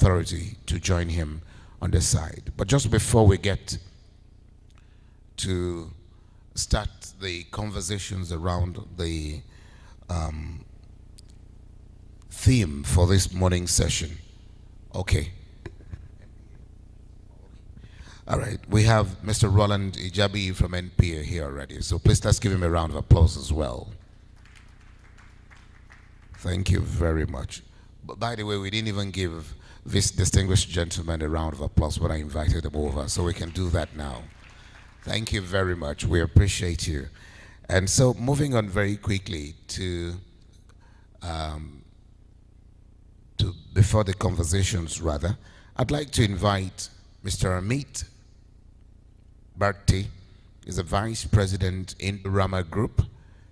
authority to join him on the side. But just before we get to start the conversations around the theme for this morning session. Okay. All right, we have Mr. Roland Ijabi from NPA here already, so please let's give him a round of applause as well. Thank you very much. But by the way, we didn't even give this distinguished gentleman a round of applause when I invited him over, so we can do that now. Thank you very much. We appreciate you. And so moving on very quickly to before the conversations rather, I'd like to invite Mr. Amit Bharti. Is a vice president in the Rama Group.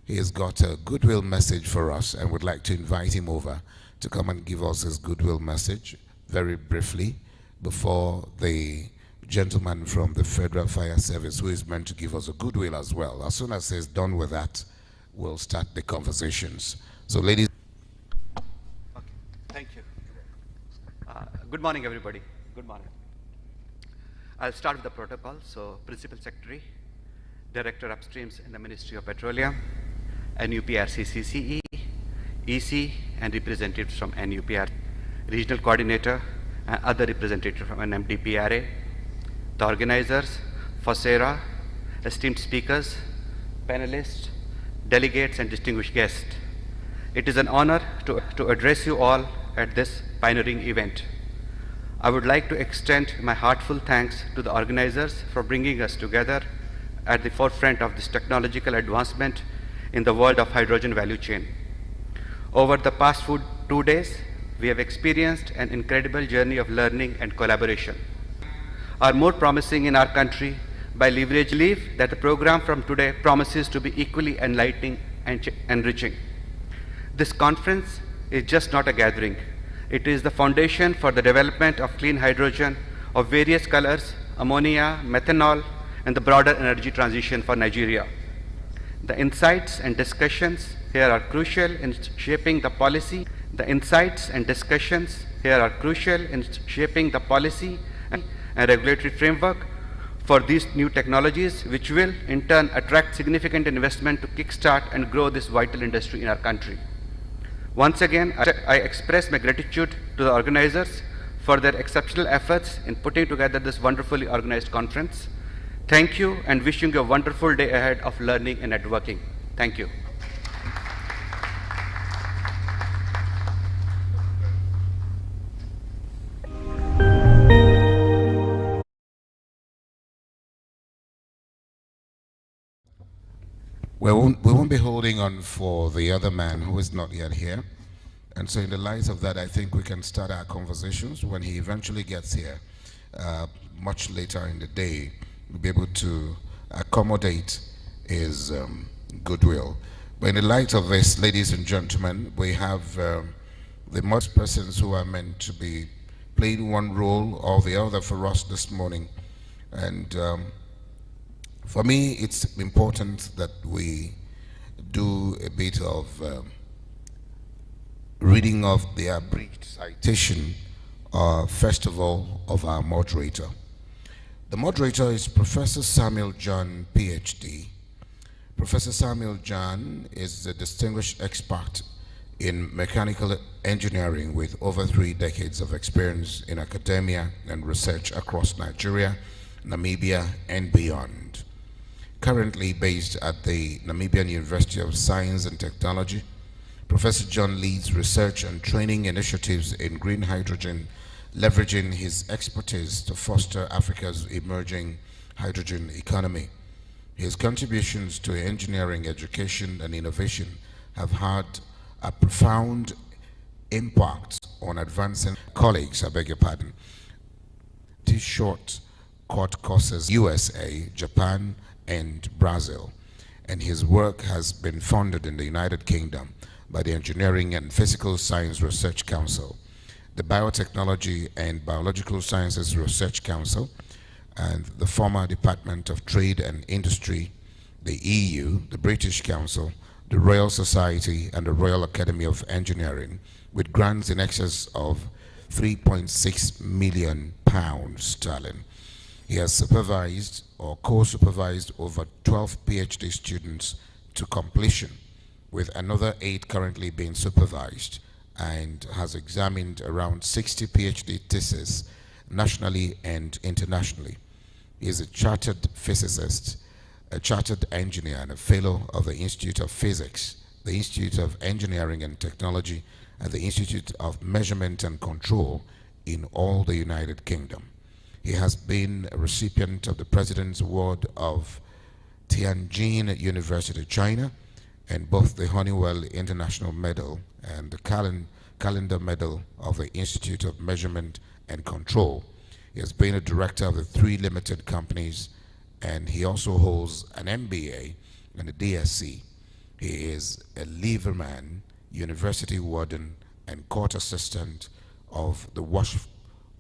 He has got a goodwill message for us and would like to invite him over to come and give us his goodwill message very briefly before the gentleman from the Federal Fire Service who is meant to give us a goodwill as well. As soon as he's done with that, we'll start the conversations. So ladies. Okay, thank you. Good morning, everybody. Good morning. I'll start with the protocol. So, Principal Secretary, Director Upstreams in the Ministry of Petroleum, NUPRCCCE, EC, and representatives from NUPR, Regional Coordinator, and other representatives from NMDPRA, the organizers, FOSSREA, esteemed speakers, panelists, delegates, and distinguished guests. It is an honor to address you all at this pioneering event. I would like to extend my heartfelt thanks to the organizers for bringing us together at the forefront of this technological advancement in the world of hydrogen value chain. Over the past 2 days, we have experienced an incredible journey of learning and collaboration. Are more promising in our country by leverage belief that the program from today promises to be equally enlightening and enriching. This conference is just not a gathering. It is the foundation for the development of clean hydrogen of various colors, ammonia, methanol, and the broader energy transition for Nigeria. The insights and discussions here are crucial in shaping the policy. The insights and discussions here are crucial in shaping the policy and regulatory framework for these new technologies, which will in turn attract significant investment to kickstart and grow this vital industry in our country. Once again, I express my gratitude to the organizers for their exceptional efforts in putting together this wonderfully organized conference. Thank you, and wishing you a wonderful day ahead of learning and networking. Thank you. We won't be holding on for the other man who is not yet here. And so in the light of that, I think we can start our conversations when he eventually gets here. Much later in the day, we'll be able to accommodate his goodwill. But in the light of this, ladies and gentlemen, we have the most persons who are meant to be playing one role or the other for us this morning. And for me, it's important that we do a bit of reading of the abridged citation, first of all, of our moderator. The moderator is Professor Samuel John, PhD. Professor Samuel John is a distinguished expert in mechanical engineering with over 3 decades of experience in academia and research across Nigeria, Namibia, and beyond. Currently based at the Namibian University of Science and Technology, Professor John leads research and training initiatives in green hydrogen, leveraging his expertise to foster Africa's emerging hydrogen economy. His contributions to engineering, education, and innovation have had a profound impact on advancing colleagues, I beg your pardon, short court courses, USA, Japan, and Brazil, and his work has been funded in the United Kingdom by the Engineering and Physical Science Research Council, the Biotechnology and Biological Sciences Research Council, and the former Department of Trade and Industry, the EU, the British Council, the Royal Society, and the Royal Academy of Engineering, with grants in excess of 3.6 million pounds sterling. He has supervised or co-supervised over 12 PhD students to completion, with another 8 currently being supervised, and has examined around 60 PhD theses nationally and internationally. He is a chartered physicist, a chartered engineer, and a fellow of the Institute of Physics, the Institute of Engineering and Technology, and the Institute of Measurement and Control in all the United Kingdom. He has been a recipient of the President's Award of Tianjin University, China, and both the Honeywell International Medal and the Calendar Medal of the Institute of Measurement and Control. He has been a director of the 3 limited companies, and he also holds an MBA and a DSc. He is a Leverman University Warden and Court Assistant of the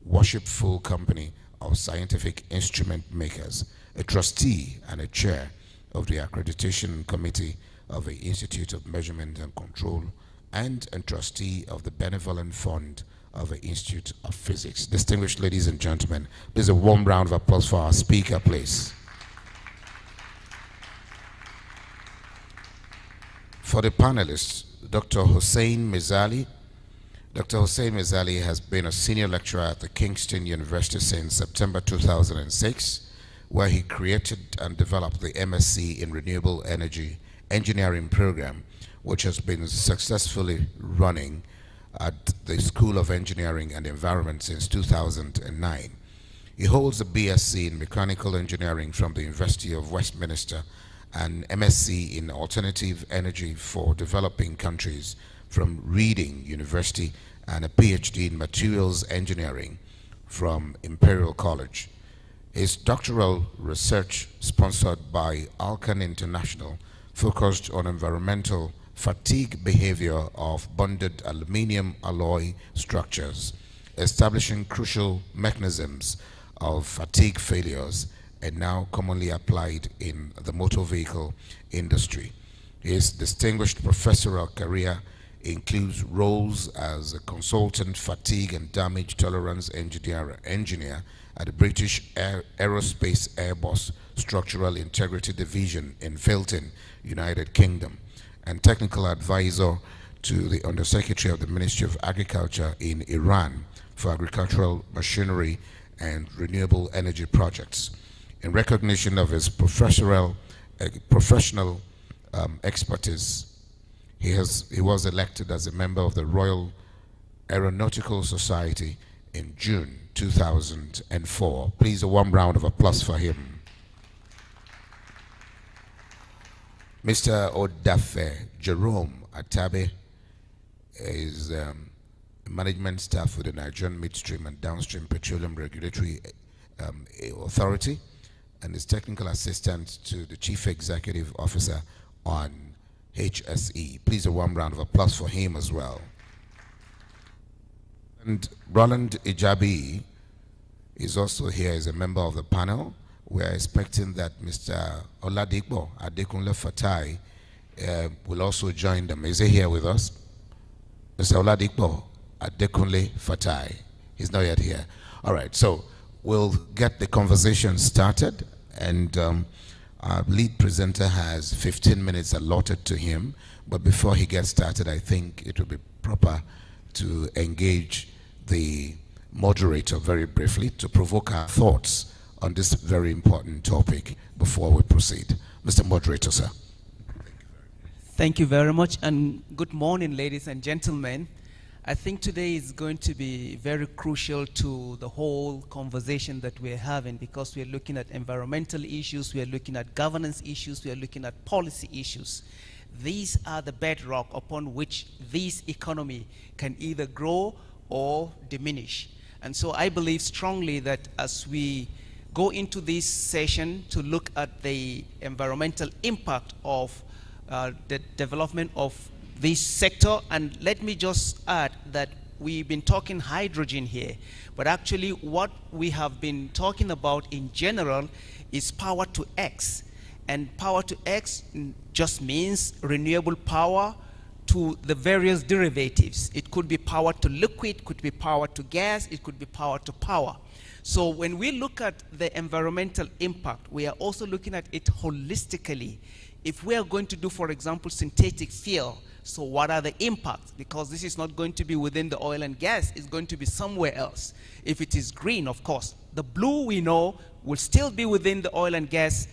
Worshipful Company of Scientific Instrument Makers, a trustee and a chair of the Accreditation Committee of the Institute of Measurement and Control, and a trustee of the Benevolent Fund of the Institute of Physics. Distinguished ladies and gentlemen, please a warm round of applause for our speaker, please. For the panelists, Dr. Hussein Mizali. Dr. Hussein Mizali has been a senior lecturer at the Kingston University since September 2006, where he created and developed the MSc in Renewable Energy Engineering program, which has been successfully running at the School of Engineering and Environment since 2009. He holds a BSc in Mechanical Engineering from the University of Westminster and MSc in Alternative Energy for Developing Countries from Reading University, and a PhD in Materials Engineering from Imperial College. His doctoral research, sponsored by Alcan International, focused on environmental fatigue behavior of bonded aluminum alloy structures, establishing crucial mechanisms of fatigue failures, and now commonly applied in the motor vehicle industry. His distinguished professorial career includes roles as a consultant fatigue and damage tolerance engineer at the British Aerospace Airbus Structural Integrity Division in Filton, United Kingdom, and technical advisor to the Undersecretary of the Ministry of Agriculture in Iran for agricultural machinery and renewable energy projects. In recognition of his professional expertise, he was elected as a member of the Royal Aeronautical Society in June 2004. Please a warm round of applause for him. Mr. Odafe Jerome Atabe is management staff with the Nigerian Midstream and Downstream Petroleum Regulatory Authority, and is technical assistant to the Chief Executive Officer on HSE. Please a warm round of applause for him as well. And Roland Ijabi is also here as a member of the panel. We are expecting that Mr. Oladipo Adekunle Fatai will also join them. Is he here with us? Mr. Oladipo Adekunle Fatai. He's not yet here. All right, so we'll get the conversation started, and our lead presenter has 15 minutes allotted to him. But before he gets started, I think it would be proper to engage the moderator very briefly to provoke our thoughts on this very important topic before we proceed. Mr. Moderator, sir. Thank you very much, and good morning, ladies and gentlemen. I think today is going to be very crucial to the whole conversation that we're having, because we're looking at environmental issues, we're looking at governance issues, we're looking at policy issues. These are the bedrock upon which this economy can either grow or diminish. And so I believe strongly that as we go into this session to look at the environmental impact of the development of this sector, and let me just add that we've been talking hydrogen here, but actually what we have been talking about in general is power to X. And power to X just means renewable power to the various derivatives. It could be power to liquid, could be power to gas, it could be power to power. So when we look at the environmental impact, we are also looking at it holistically. If we are going to do, for example, synthetic fuel, so what are the impacts? Because this is not going to be within the oil and gas, it's going to be somewhere else. If it is green, of course. The blue, we know, will still be within the oil and gas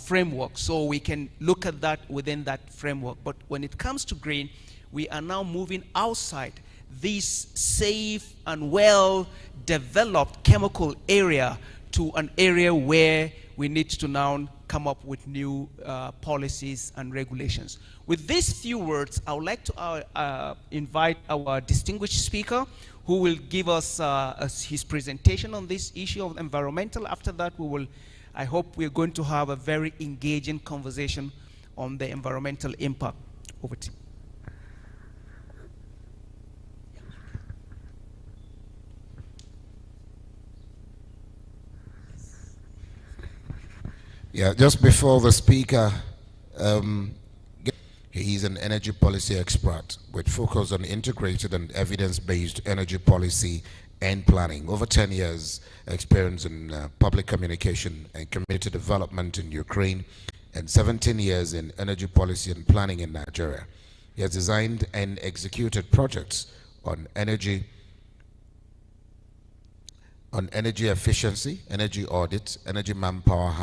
framework, so we can look at that within that framework. But when it comes to green, we are now moving outside this safe and well-developed chemical area to an area where we need to now come up with new policies and regulations. With these few words, I would like to invite our distinguished speaker who will give us his presentation on this issue of environmental. After that, I hope we're going to have a very engaging conversation on the environmental impact. Over to you. Yeah, just before the speaker, he's an energy policy expert with focus on integrated and evidence-based energy policy and planning. Over 10 years experience in public communication and community development in Ukraine, and 17 years in energy policy and planning in Nigeria. He has designed and executed projects on energy efficiency, energy audits, energy manpower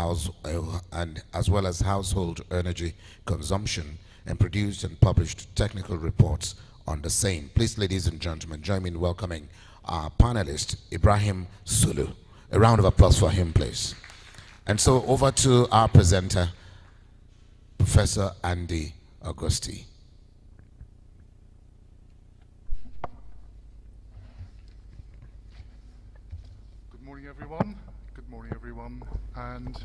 and as well as household energy consumption, and produced and published technical reports on the same. Please, ladies and gentlemen, join me in welcoming our panelist, Ibrahim Sulu. A round of applause for him, please. And so over to our presenter, Professor Andy Augusti. Good morning, everyone, and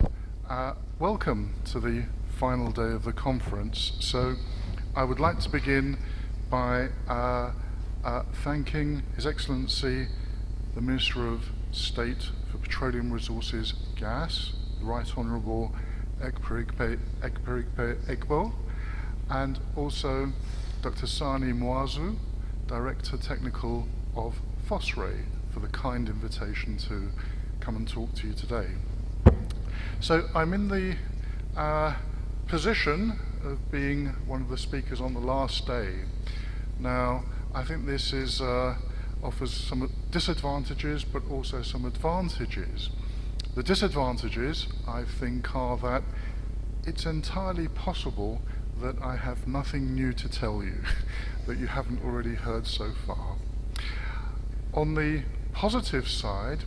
welcome to the final day of the conference. So I would like to begin by thanking His Excellency, the Minister of State for Petroleum Resources, Gas, the Right Honourable Ekperikpe Egbo, and also Dr. Sani Mwazu, Director Technical of FOSSREA, for the kind invitation to come and talk to you today. So I'm in the position of being one of the speakers on the last day. Now, I think this is offers some disadvantages, but also some advantages. The disadvantages, I think, are that it's entirely possible that I have nothing new to tell you that you haven't already heard so far. On the positive side,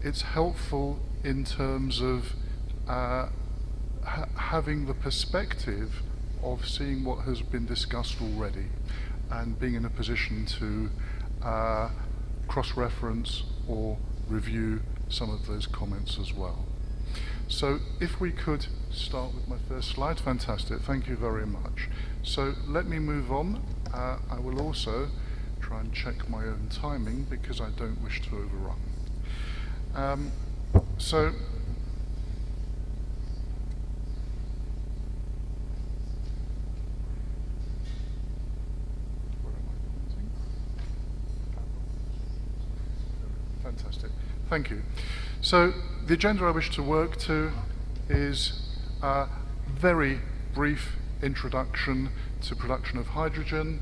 it's helpful in terms of having the perspective of seeing what has been discussed already and being in a position to cross-reference or review some of those comments as well. So if we could start with my first slide. Fantastic, thank you very much. So let me move on. I will also try and check my own timing because I don't wish to overrun. So fantastic, thank you. So the agenda I wish to work to is a very brief introduction to production of hydrogen,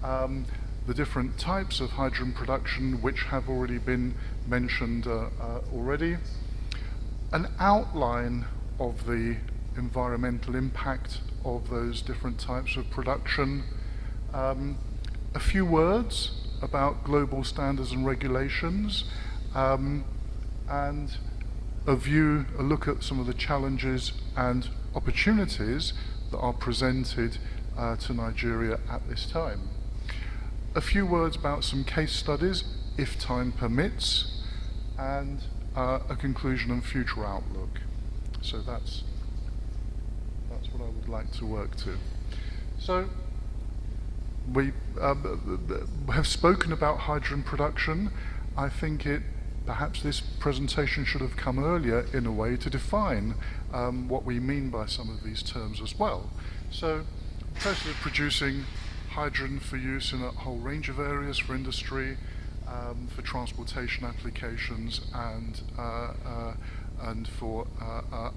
the different types of hydrogen production which have already been mentioned already, an outline of the environmental impact of those different types of production, a few words about global standards and regulations, and a look at some of the challenges and opportunities that are presented to Nigeria at this time. A few words about some case studies, if time permits, and a conclusion and future outlook. So that's what I would like to work to. So we have spoken about hydrogen production. I think perhaps this presentation should have come earlier in a way to define what we mean by some of these terms as well. So, process of producing hydrogen for use in a whole range of areas for industry, for transportation applications, and for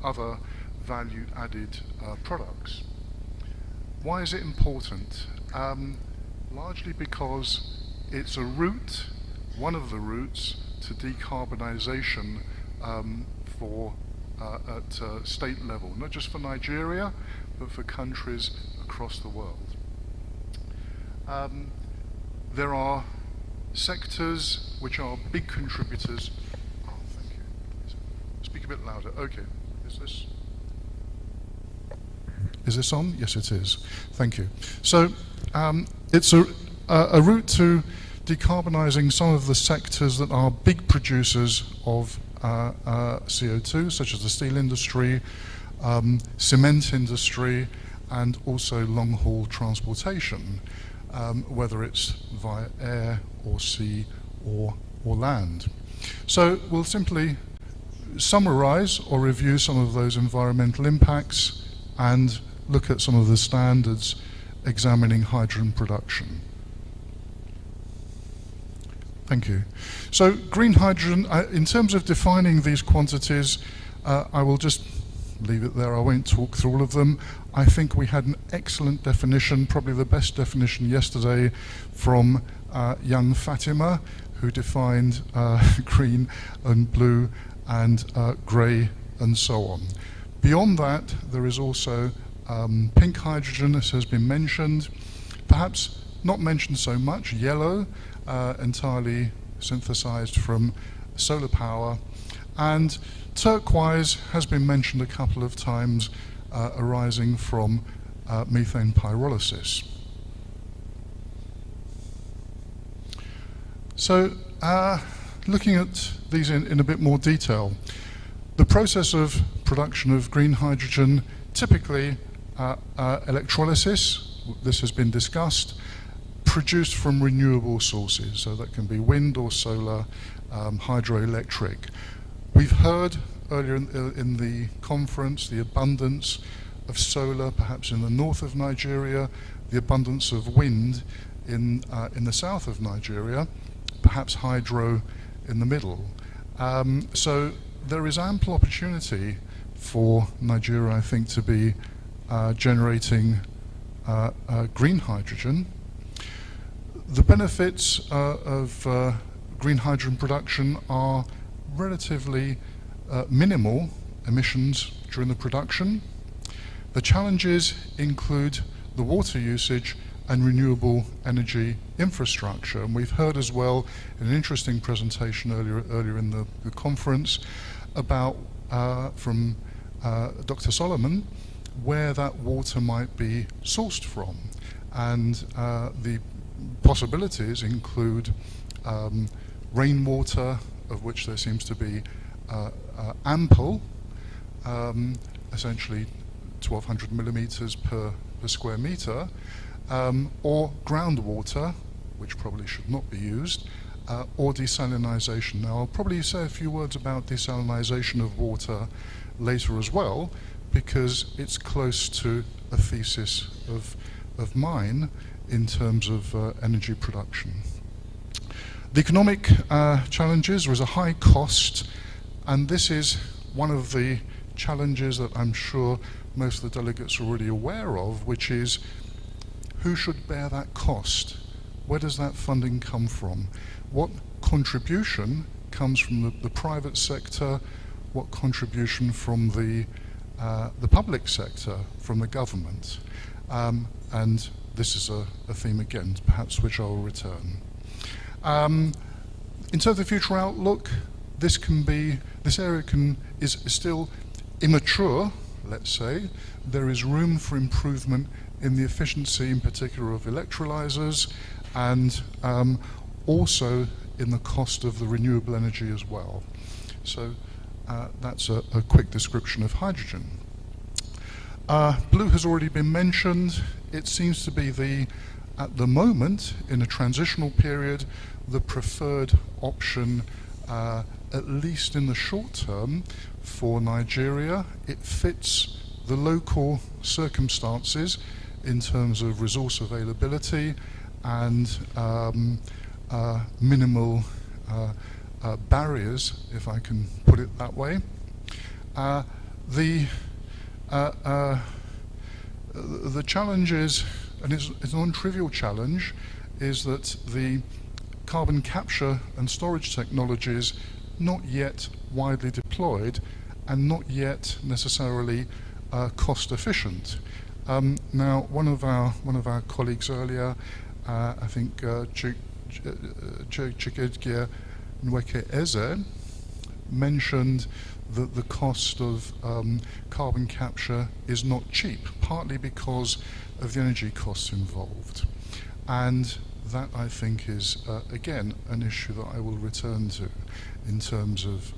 other value-added products. Why is it important? Largely because it's a route, one of the routes to decarbonisation at state level, not just for Nigeria, but for countries across the world. There are sectors which are big contributors. Oh, thank you. Speak a bit louder. Okay. Is this on? Yes, it is. Thank you. So it's a route to decarbonising some of the sectors that are big producers of CO2, such as the steel industry, cement industry, and also long-haul transportation, whether it's via air or sea or land. So we'll simply summarise or review some of those environmental impacts and look at some of the standards examining hydrogen production. Thank you. So green hydrogen, in terms of defining these quantities, I will just leave it there. I won't talk through all of them. I think we had an excellent definition, probably the best definition yesterday from young Fatima, who defined green and blue and grey and so on. Beyond that, there is also pink hydrogen, as has been mentioned, perhaps not mentioned so much, yellow, entirely synthesized from solar power, and turquoise has been mentioned a couple of times, arising from methane pyrolysis. So looking at these in a bit more detail, the process of production of green hydrogen, typically electrolysis, this has been discussed, produced from renewable sources, so that can be wind or solar, hydroelectric. We've heard earlier in the conference the abundance of solar, perhaps in the north of Nigeria, the abundance of wind in the south of Nigeria, perhaps hydro in the middle. So there is ample opportunity for Nigeria, I think, to be generating green hydrogen. The benefits of green hydrogen production are relatively minimal emissions during the production. The challenges include the water usage and renewable energy infrastructure. And we've heard as well in an interesting presentation earlier in the conference about from Dr. Solomon where that water might be sourced from. And the possibilities include rainwater, of which there seems to be ample, essentially 1,200 millimeters per square meter, or groundwater, which probably should not be used, or desalinization. Now, I'll probably say a few words about desalinization of water later as well, because it's close to a thesis of mine in terms of energy production. The economic challenges, there is a high cost, and this is one of the challenges that I'm sure most of the delegates are already aware of, which is who should bear that cost? Where does that funding come from? What contribution comes from the private sector? What contribution from the public sector, from the government? And this is a theme again, perhaps which I will return. In terms of the future outlook, this area is still immature, let's say. There is room for improvement in the efficiency, in particular, of electrolyzers, and also in the cost of the renewable energy as well. So that's a quick description of hydrogen. Blue has already been mentioned. It seems to be at the moment, in a transitional period, the preferred option, at least in the short term, for Nigeria. It fits the local circumstances in terms of resource availability and minimal barriers, if I can put it that way. The challenge is, and it's a non-trivial challenge, is that the carbon capture and storage technologies not yet widely deployed and not yet necessarily cost efficient. Now, one of our colleagues earlier, I think Chikedgia Nweke Eze, mentioned that the cost of carbon capture is not cheap, partly because of the energy costs involved. And that, I think, is, again, an issue that I will return to in terms of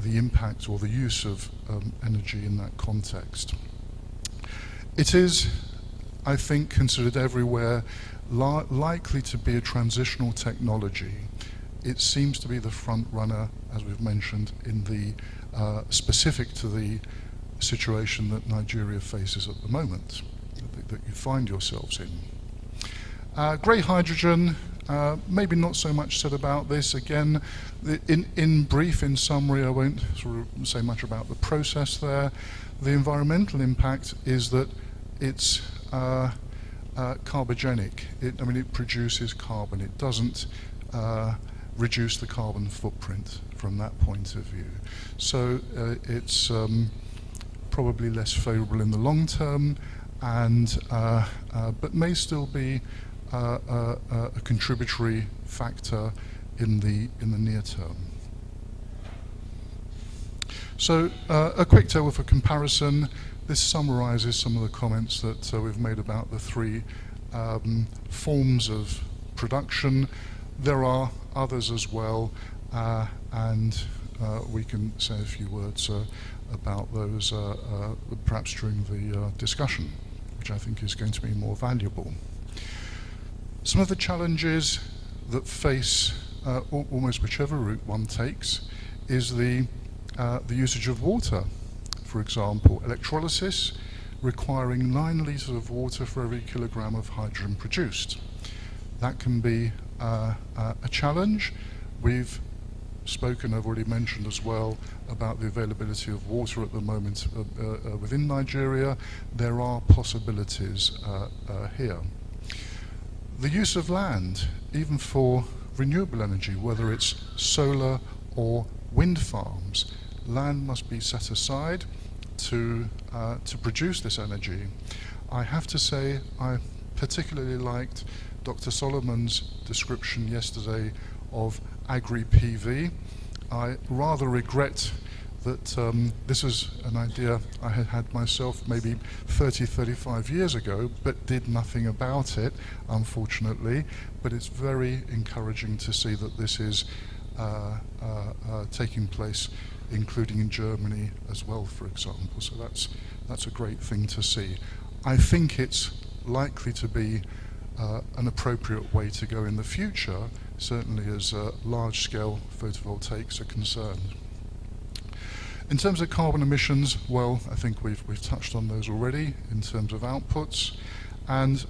the impact or the use of energy in that context. It is, I think, considered everywhere likely to be a transitional technology. It seems to be the front runner, as we've mentioned, in the specific to the situation that Nigeria faces at the moment, that you find yourselves in. Grey hydrogen, maybe not so much said about this. Again, in brief, in summary, I won't sort of say much about the process there. The environmental impact is that it's carbogenic. It produces carbon. It doesn't reduce the carbon footprint from that point of view. So it's probably less favorable in the long term, and but may still be a contributory factor in the near term. So a quick table for comparison. This summarizes some of the comments that we've made about the three forms of production. There are others as well, and we can say a few words about those perhaps during the discussion, which I think is going to be more valuable. Some of the challenges that face almost whichever route one takes is the usage of water. For example, electrolysis requiring 9 litres of water for every kilogram of hydrogen produced. That can be a challenge. We've spoken, I've already mentioned as well, about the availability of water at the moment within Nigeria. There are possibilities here. The use of land, even for renewable energy, whether it's solar or wind farms, land must be set aside to produce this energy. I have to say I particularly liked Dr. Solomon's description yesterday of agri-PV. I rather regret that this was an idea I had had myself maybe 30, 35 years ago, but did nothing about it, unfortunately. But it's very encouraging to see that this is taking place, including in Germany as well, for example. So that's a great thing to see. I think it's likely to be an appropriate way to go in the future, certainly as large-scale photovoltaics are concerned. In terms of carbon emissions, well, I think we've touched on those already in terms of outputs. And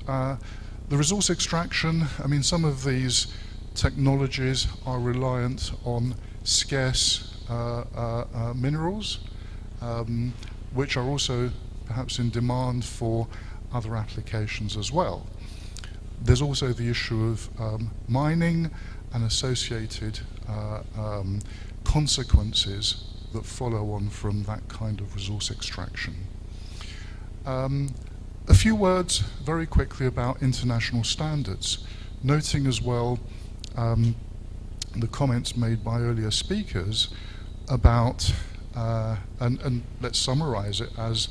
the resource extraction, some of these technologies are reliant on scarce minerals, which are also perhaps in demand for other applications as well. There's also the issue of mining and associated consequences that follow on from that kind of resource extraction. A few words very quickly about international standards, noting as well the comments made by earlier speakers about, and let's summarize it as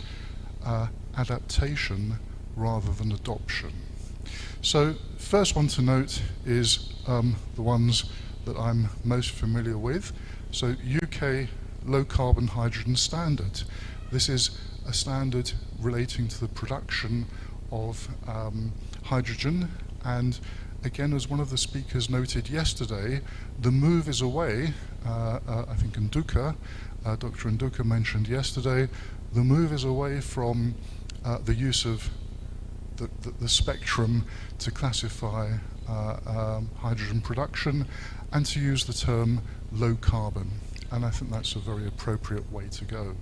adaptation rather than adoption. So first one to note is the ones that I'm most familiar with. So UK low carbon hydrogen standard. This is a standard relating to the production of hydrogen, and again, as one of the speakers noted yesterday, the move is away, I think Dr. Nduka mentioned yesterday, the move is away from the use of the spectrum to classify hydrogen production, and to use the term low carbon. And I think that's a very appropriate way to go.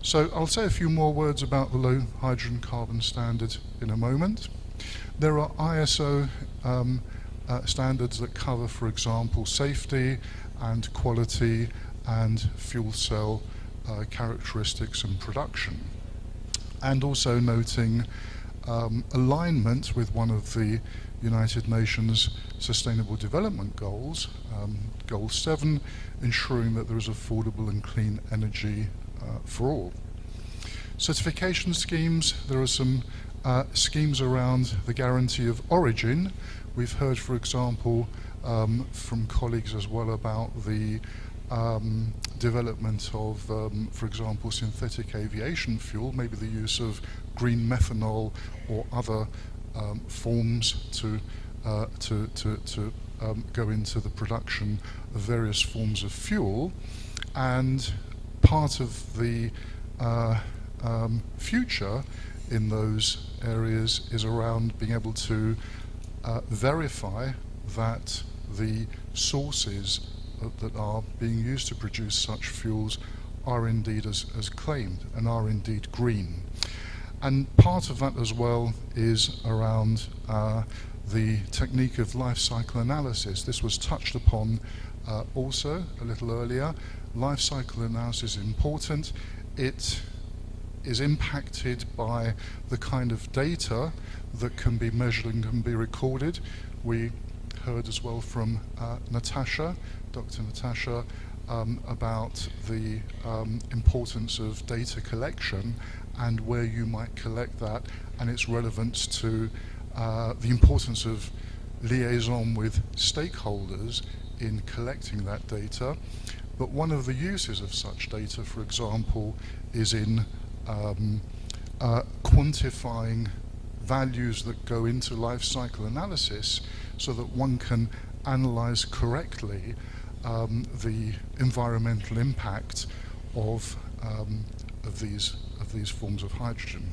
So I'll say a few more words about the low hydrogen carbon standard in a moment. There are ISO standards that cover, for example, safety and quality and fuel cell characteristics and production. And also noting alignment with one of the United Nations Sustainable Development Goals, Goal 7, ensuring that there is affordable and clean energy for all. Certification schemes, there are some schemes around the guarantee of origin. We've heard, for example, from colleagues as well about the development of, for example, synthetic aviation fuel, maybe the use of green methanol or other forms to go into the production of various forms of fuel. And part of the future in those areas is around being able to verify that the sources that are being used to produce such fuels are indeed as claimed and are indeed green. And part of that as well is around the technique of life cycle analysis. This was touched upon also a little earlier. Life cycle analysis is important. It is impacted by the kind of data that can be measured and can be recorded. We heard as well from Natasha, Dr. Natasha, about the importance of data collection and where you might collect that, and its relevance to the importance of liaison with stakeholders in collecting that data. But one of the uses of such data, for example, is in quantifying values that go into life cycle analysis so that one can analyze correctly the environmental impact of these forms of hydrogen.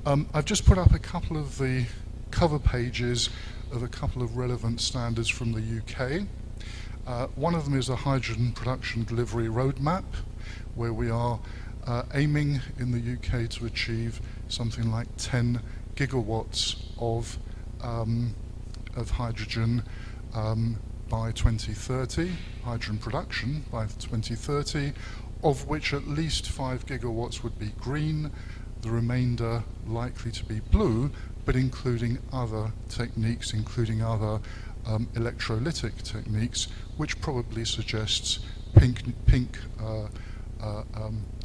I've just put up a couple of the cover pages of a couple of relevant standards from the UK. One of them is a hydrogen production delivery roadmap, where we are aiming in the UK to achieve something like 10 gigawatts of hydrogen by 2030, hydrogen production by 2030, of which at least 5 gigawatts would be green, the remainder likely to be blue, but including other techniques, including other electrolytic techniques, which probably suggests pink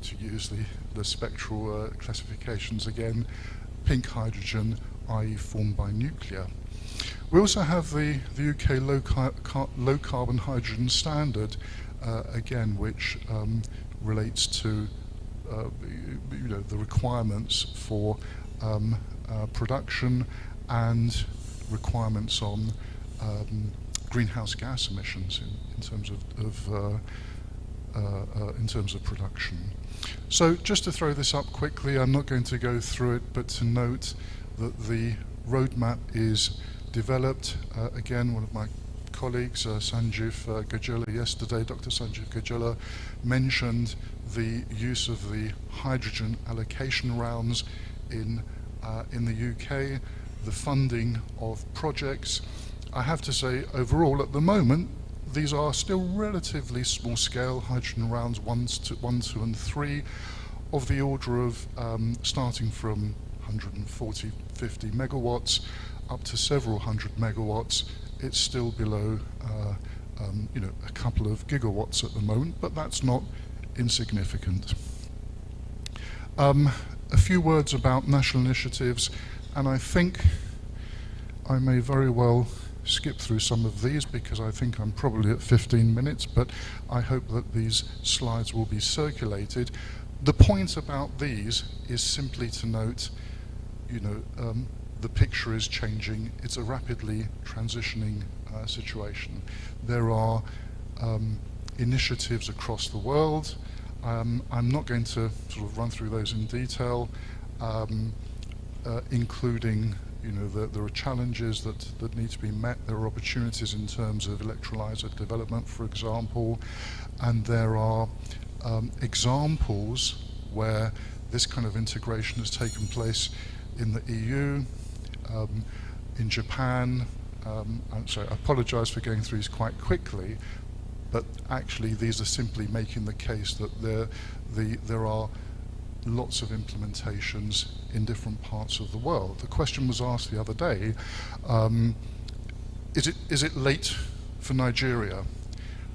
to use the spectral classifications again, pink hydrogen, i.e. formed by nuclear. We also have the UK low carbon hydrogen standard, again, which relates to the requirements for production and requirements on greenhouse gas emissions in terms of production. So just to throw this up quickly, I'm not going to go through it, but to note that the roadmap is developed. Again, one of my colleagues, Sanjeev Gajula, yesterday, Dr. Sanjeev Gajula, mentioned the use of the hydrogen allocation rounds in the UK, the funding of projects. I have to say, overall, at the moment, these are still relatively small scale hydrogen rounds, 1, 2, and 3, of the order of starting from 140, 50 megawatts up to several hundred megawatts. It's still below a couple of gigawatts at the moment, but that's not insignificant. A few words about national initiatives, and I think I may very well skip through some of these because I think I'm probably at 15 minutes, but I hope that these slides will be circulated. The point about these is simply to note, the picture is changing. It's a rapidly transitioning situation. There are initiatives across the world. I'm not going to sort of run through those in detail, including, you know, there are challenges that need to be met. There are opportunities in terms of electrolyzer development, for example, and there are examples where this kind of integration has taken place in the EU, in Japan. I'm sorry, I apologize for going through these quite quickly, but actually these are simply making the case that there are lots of implementations in different parts of the world. The question was asked the other day, is it late for Nigeria?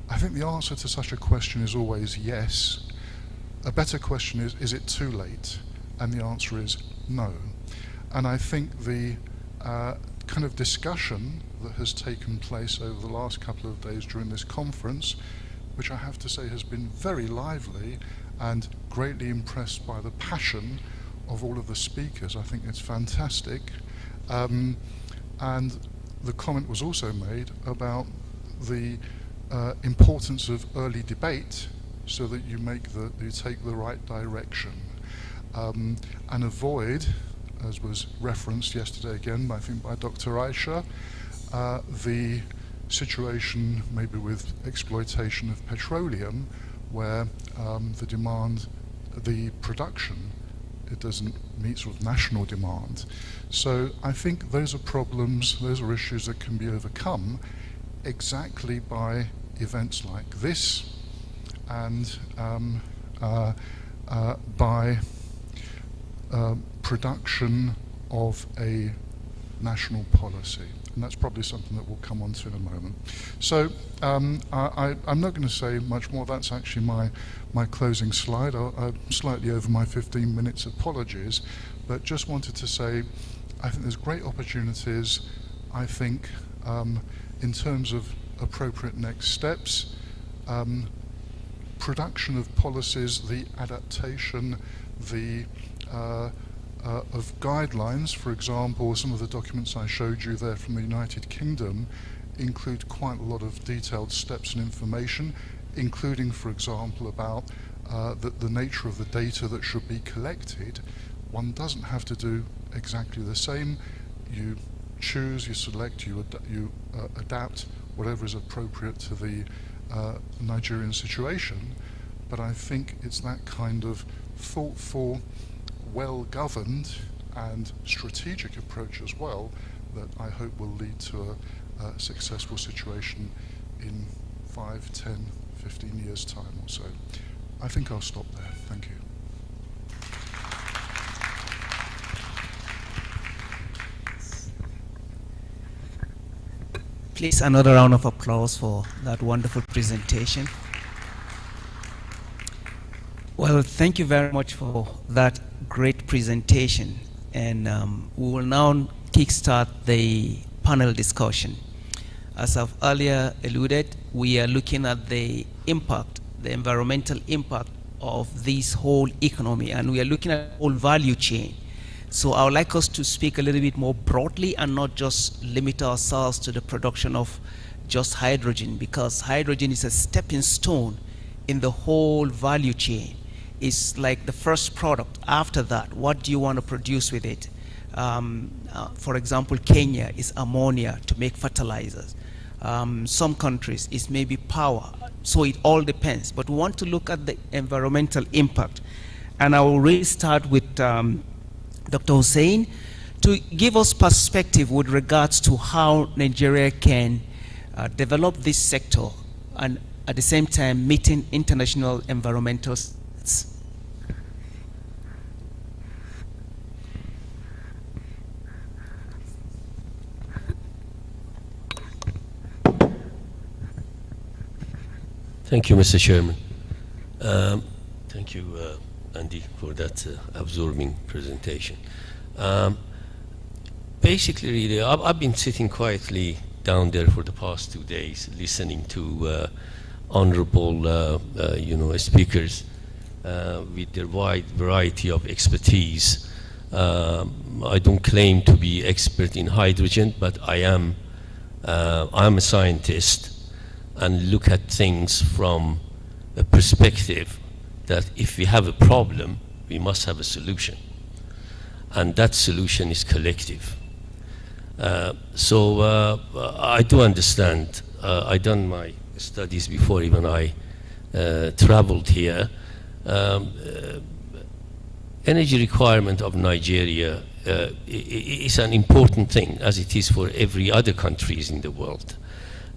I think the answer to such a question is always yes. A better question is it too late? And the answer is no. And I think the kind of discussion that has taken place over the last couple of days during this conference, which I have to say has been very lively and greatly impressed by the passion of all of the speakers. I think it's fantastic. And the comment was also made about the importance of early debate so that you take the right direction and avoid, as was referenced yesterday again, I think by Dr. Aisha, the situation maybe with exploitation of petroleum, where the production, it doesn't meet sort of national demand. So I think those are problems, those are issues that can be overcome exactly by events like this and by production of a national policy. And that's probably something that we'll come on to in a moment. So I'm not going to say much more. That's actually my closing slide. I'm slightly over my 15 minutes, apologies, but just wanted to say I think there's great opportunities. I think in terms of appropriate next steps, production of policies, the adaptation, the of guidelines, for example, some of the documents I showed you there from the United Kingdom include quite a lot of detailed steps and information, including, for example, about the nature of the data that should be collected. One doesn't have to do exactly the same. You choose, you select, you adapt whatever is appropriate to the Nigerian situation. But I think it's that kind of thoughtful, well-governed and strategic approach as well that I hope will lead to a successful situation in 5, 10, 15 years' time or so. I think I'll stop there. Thank you. Please, another round of applause for that wonderful presentation. Well, thank you very much for that great presentation. And we will now kickstart the panel discussion. As I've earlier alluded, we are looking at the impact, the environmental impact of this whole economy, and we are looking at the whole value chain. So I would like us to speak a little bit more broadly and not just limit ourselves to the production of just hydrogen, because hydrogen is a stepping stone in the whole value chain. It's like the first product. After that, what do you want to produce with it? For example, Kenya is ammonia to make fertilizers. Some countries is maybe power. So it all depends. But we want to look at the environmental impact. And I will really start with Dr. Hussein to give us perspective with regards to how Nigeria can develop this sector and at the same time meeting international environmental standards. Thank you, Mr. Chairman. Thank you, Andy, for that absorbing presentation. Basically, really, I've been sitting quietly down there for the past 2 days, listening to honorable, speakers with their wide variety of expertise. I don't claim to be expert in hydrogen, but I'm a scientist and look at things from a perspective that if we have a problem, we must have a solution. And that solution is collective. So I do understand. I done my studies before even I traveled here. Energy requirement of Nigeria is an important thing, as it is for every other countries in the world.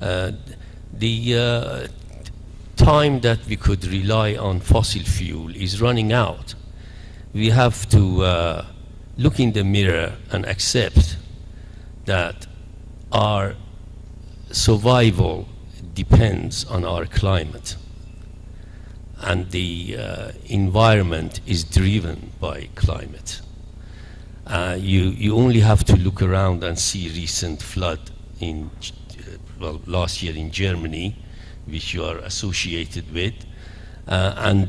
The time that we could rely on fossil fuel is running out. We have to look in the mirror and accept that our survival depends on our climate, and the environment is driven by climate. You only have to look around and see recent flood in, well, last year in Germany, which you are associated with, and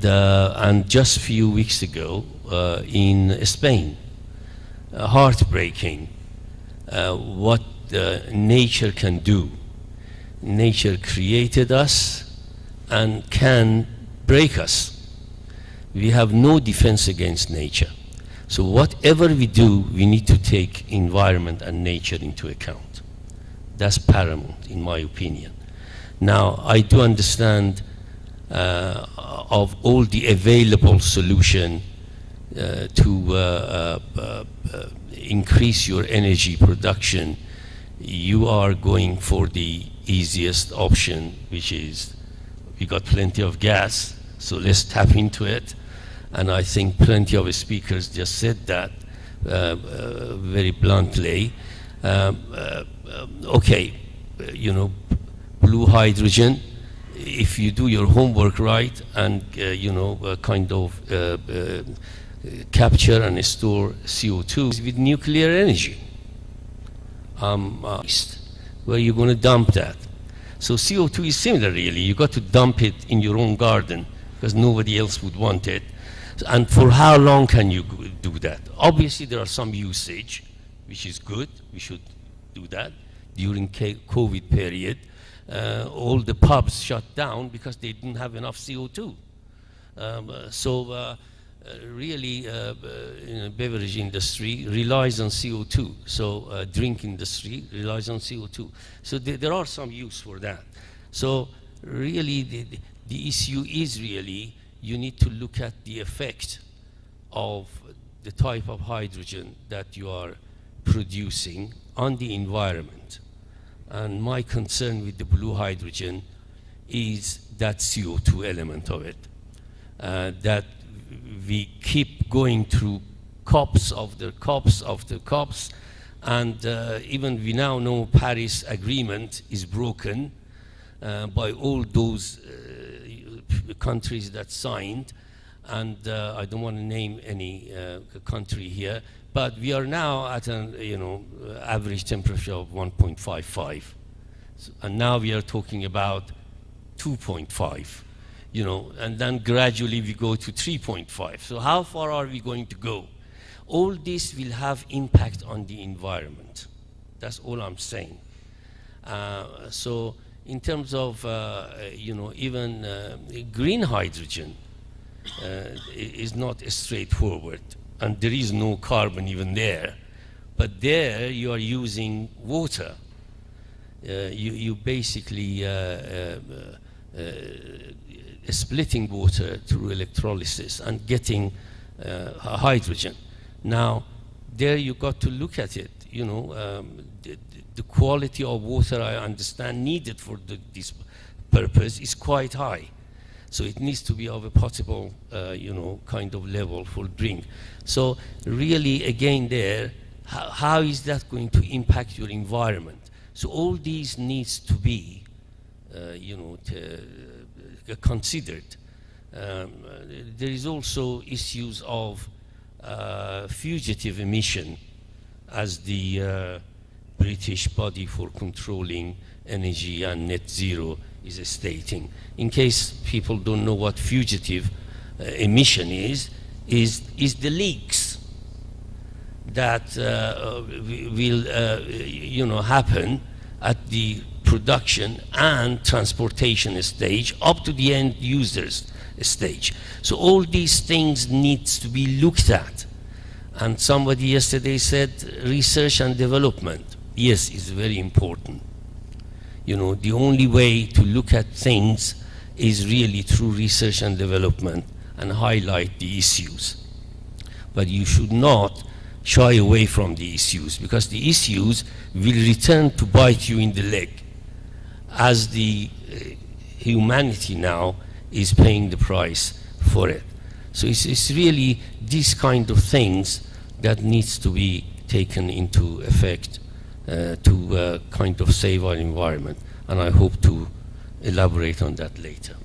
just a few weeks ago in Spain. Heartbreaking what nature can do. Nature created us and can break us. We have no defense against nature. So whatever we do, we need to take environment and nature into account. That's paramount, in my opinion. Now, I do understand of all the available solution to increase your energy production, you are going for the easiest option, which is we got plenty of gas, so let's tap into it. And I think plenty of speakers just said that very bluntly. Okay, you know, blue hydrogen, if you do your homework right and you know, kind of capture and store CO2 with nuclear energy. Where you're going to dump that. So CO2 is similar, really. You got to dump it in your own garden because nobody else would want it. And for how long can you do that? Obviously, there are some usage, which is good. We should do that. During COVID period, all the pubs shut down because they didn't have enough CO2. Really, beverage industry relies on CO2. So drink industry relies on CO2. So there are some use for that. So really, the issue is really you need to look at the effect of the type of hydrogen that you are producing on the environment. And my concern with the blue hydrogen is that CO2 element of it. That we keep going through COPs after COPs after COPs, and even we now know Paris Agreement is broken by all those countries that signed, and I don't want to name any country here, but we are now at an average temperature of 1.55, and now we are talking about 2.5. And then gradually we go to 3.5. So how far are we going to go? All this will have impact on the environment. That's all I'm saying. So in terms of, even green hydrogen is not straightforward, and there is no carbon even there. But there you are using water. You basically splitting water through electrolysis and getting hydrogen. Now, there you got to look at it. The quality of water, I understand, needed for this purpose is quite high. So it needs to be of a potable, kind of level for drink. So really, again there, how is that going to impact your environment? So all these needs to be, considered. There is also issues of fugitive emission, as the British body for controlling energy and net zero is stating. In case people don't know what fugitive emission is the leaks that will happen at the production and transportation stage up to the end users stage. So all these things needs to be looked at. And somebody yesterday said research and development. Yes, it's very important. You know, the only way to look at things is really through research and development and highlight the issues. But you should not shy away from the issues, because the issues will return to bite you in the leg, as the humanity now is paying the price for it. So it's really these kind of things that needs to be taken into effect to kind of save our environment. And I hope to elaborate on that later.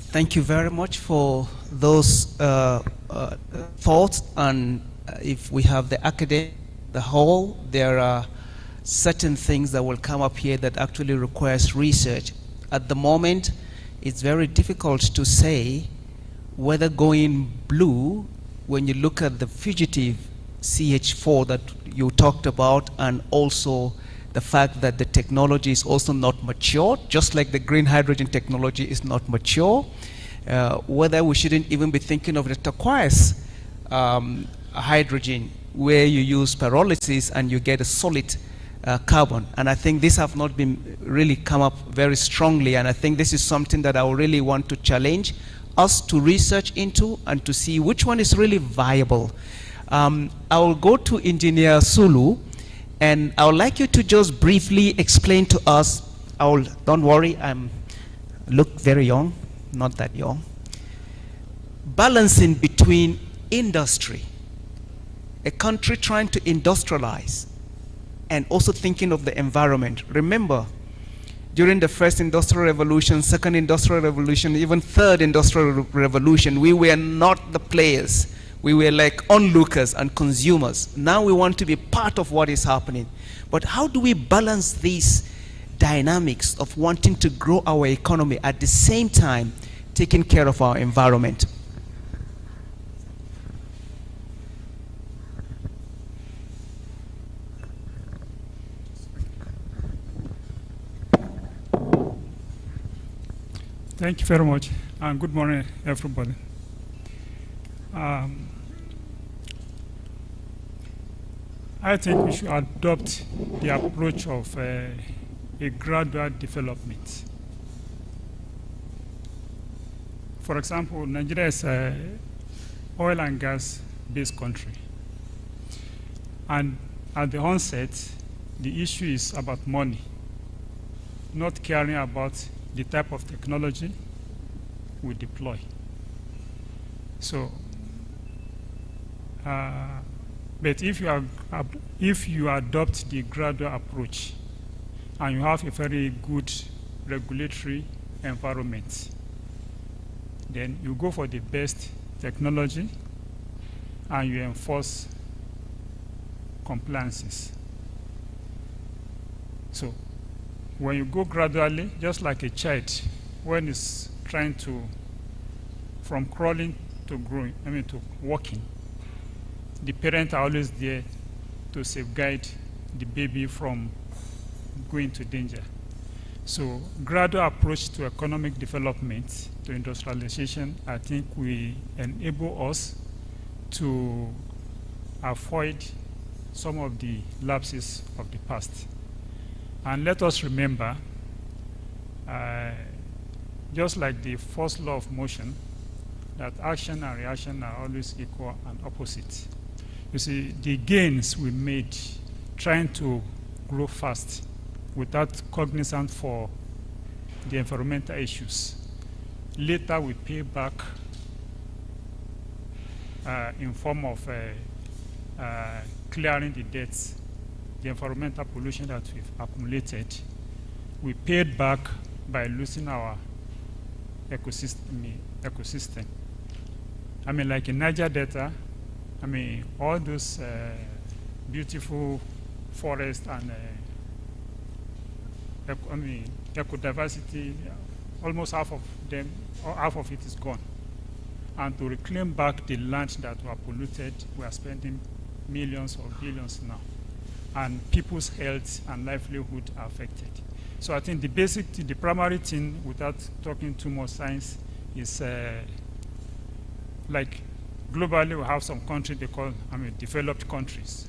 Thank you very much for those thoughts. And if we have the academic, the whole, there are certain things that will come up here that actually requires research. At the moment, it's very difficult to say whether going blue, when you look at the fugitive CH4 that you talked about, and also the fact that the technology is also not mature, just like the green hydrogen technology is not mature, whether we shouldn't even be thinking of the turquoise hydrogen, where you use pyrolysis and you get a solid carbon. And I think these have not been really come up very strongly, and I think this is something that I really want to challenge us to research into and to see which one is really viable. I will go to Engineer Sulu, and I would like you to just briefly explain to us, don't worry, I look very young, not that young, balancing between industry, a country trying to industrialize, and also thinking of the environment. Remember, during the first industrial revolution, second industrial revolution, even third industrial revolution, we were not the players. We were like onlookers and consumers. Now we want to be part of what is happening. But how do we balance these dynamics of wanting to grow our economy at the same time taking care of our environment? Thank you very much, and good morning, everybody. I think we should adopt the approach of a gradual development. For example, Nigeria is an oil and gas-based country. And at the onset, the issue is about money, not caring about the type of technology we deploy. So, but if you adopt the gradual approach and you have a very good regulatory environment, then you go for the best technology and you enforce compliances. So when you go gradually, just like a child, when it's trying to, from crawling to growing, to walking, the parents are always there to safeguard the baby from going to danger. So gradual approach to economic development, to industrialization, I think will enable us to avoid some of the lapses of the past. And let us remember, just like the first law of motion, that action and reaction are always equal and opposite. You see, the gains we made trying to grow fast without cognizance for the environmental issues, later we pay back in form of clearing the debts, the environmental pollution that we've accumulated. We paid back by losing our ecosystem. Like in Niger Delta, all those beautiful forests and ecodiversity, almost half of them, or half of it is gone. And to reclaim back the land that were polluted, we are spending millions or billions now. and people's health and livelihood are affected. So I think the primary thing, without talking too much science, is like globally we have some countries they call, developed countries.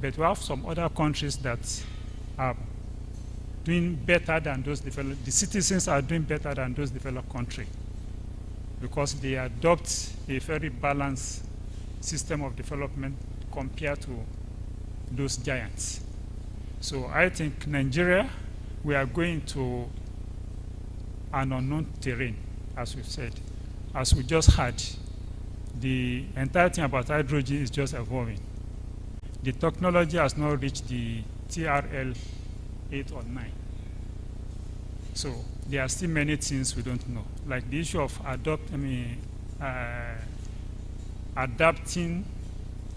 But we have some other countries that are doing better than those developed. The citizens are doing better than those developed countries because they adopt a very balanced system of development compared to those giants. So I think Nigeria, we are going to an unknown terrain, as we've said. As we just heard, the entire thing about hydrogen is just evolving. The technology has not reached the TRL 8 or 9. So there are still many things we don't know, like the issue of adapting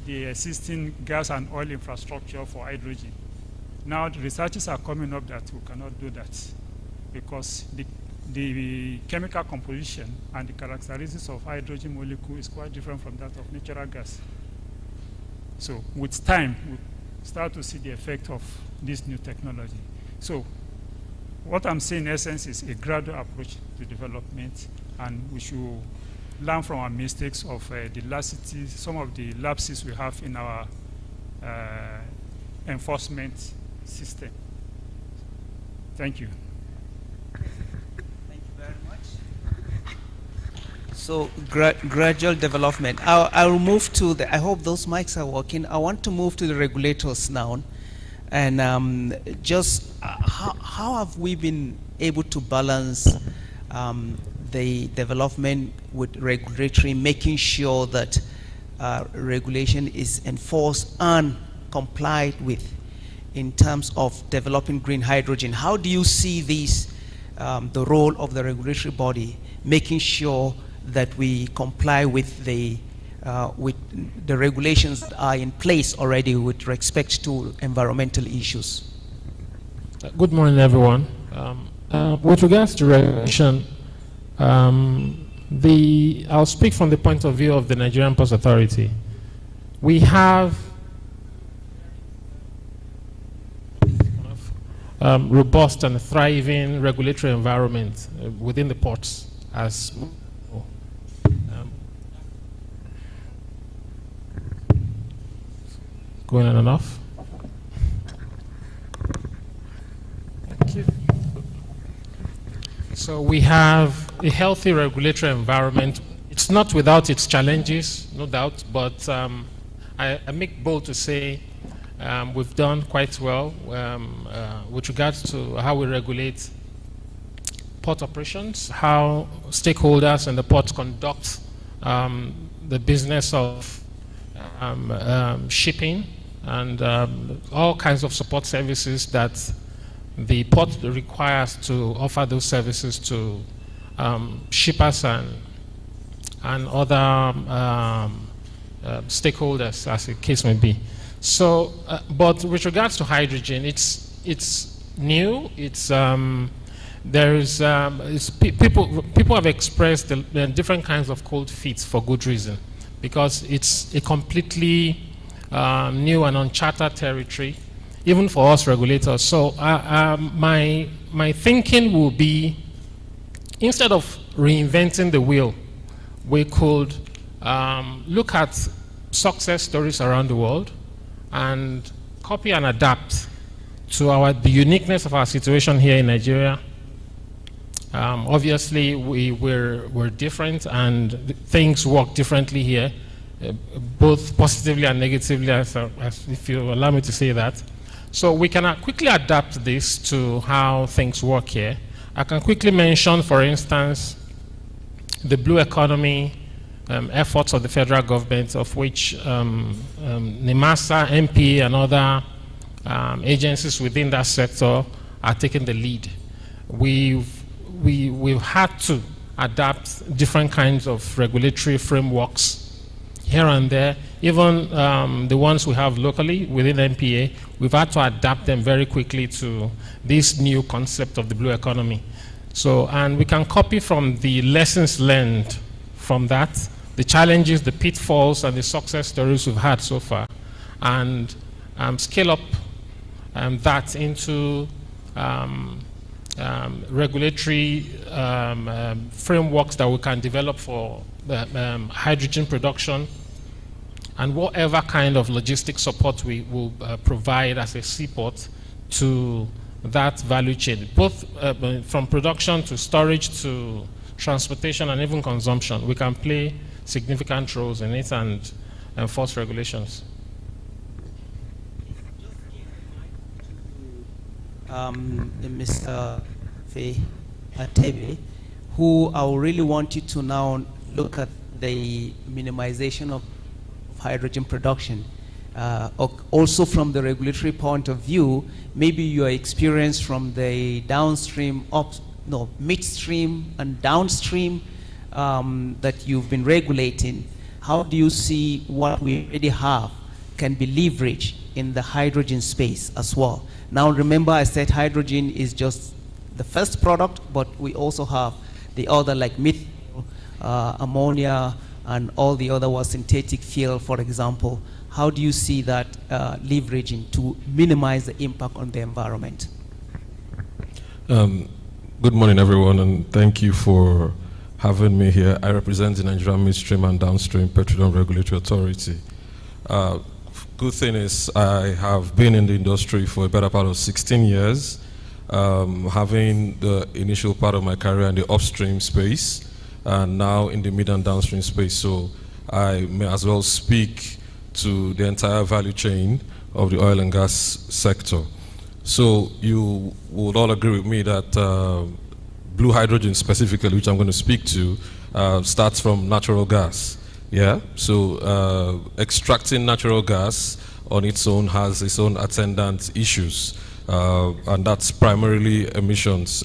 the existing gas and oil infrastructure for hydrogen. Now the researchers are coming up that we cannot do that because the chemical composition and the characteristics of hydrogen molecule is quite different from that of natural gas. So with time, we start to see the effect of this new technology. So what I'm saying in essence is a gradual approach to development, and we should learn from our mistakes of the laxities, some of the lapses we have in our enforcement system. Thank you. Thank you very much. So gradual development. I'll move to the, I hope those mics are working. I want to move to the regulators now. And how have we been able to balance the development with regulatory, making sure that regulation is enforced and complied with in terms of developing green hydrogen? How do you see these, the role of the regulatory body, making sure that we comply with the regulations that are in place already with respect to environmental issues? Good morning, everyone. With regards to regulation, I'll speak from the point of view of the Nigerian Ports Authority. We have robust and thriving regulatory environment within the ports as going on and off. Thank you. So we have a healthy regulatory environment. It's not without its challenges, no doubt, but I make bold to say we've done quite well with regards to how we regulate port operations, how stakeholders and the ports conduct the business of shipping, and all kinds of support services that the port requires to offer those services to shippers and other stakeholders, as the case may be. So, but with regards to hydrogen, it's new. People have expressed the different kinds of cold feet for good reason, because it's a completely new and uncharted territory, even for us regulators. So my thinking will be, instead of reinventing the wheel, we could look at success stories around the world and copy and adapt to the uniqueness of our situation here in Nigeria. Obviously, we're different, and things work differently here, both positively and negatively, as if you allow me to say that. So we can quickly adapt this to how things work here. I can quickly mention, for instance, the blue economy efforts of the federal government, of which NIMASA, MP, and other agencies within that sector are taking the lead. We've had to adapt different kinds of regulatory frameworks here and there. Even the ones we have locally within NPA, we've had to adapt them very quickly to this new concept of the blue economy. So, and we can copy from the lessons learned from that, the challenges, the pitfalls, and the success stories we've had so far, and scale up that into regulatory frameworks that we can develop for hydrogen production, and whatever kind of logistic support we will provide as a seaport to that value chain, both from production to storage to transportation and even consumption. We can play significant roles in it and enforce regulations. Mr. Faye Atebe, who I really want you to now look at the minimization of hydrogen production. Also from the regulatory point of view, maybe your experience from the downstream, midstream and downstream that you've been regulating, how do you see what we already have can be leveraged in the hydrogen space as well? Now remember, I said hydrogen is just the first product, but we also have the other like methane, ammonia, and all the other was synthetic fuel, for example. How do you see that leveraging to minimize the impact on the environment? Good morning, everyone, and thank you for having me here. I represent the Nigerian Midstream and Downstream Petroleum Regulatory Authority. Good thing is I have been in the industry for a better part of 16 years, having the initial part of my career in the upstream space, and now in the mid and downstream space. So I may as well speak to the entire value chain of the oil and gas sector. So you would all agree with me that blue hydrogen specifically, which I'm going to speak to, starts from natural gas. Yeah, so extracting natural gas on its own has its own attendant issues, and that's primarily emissions,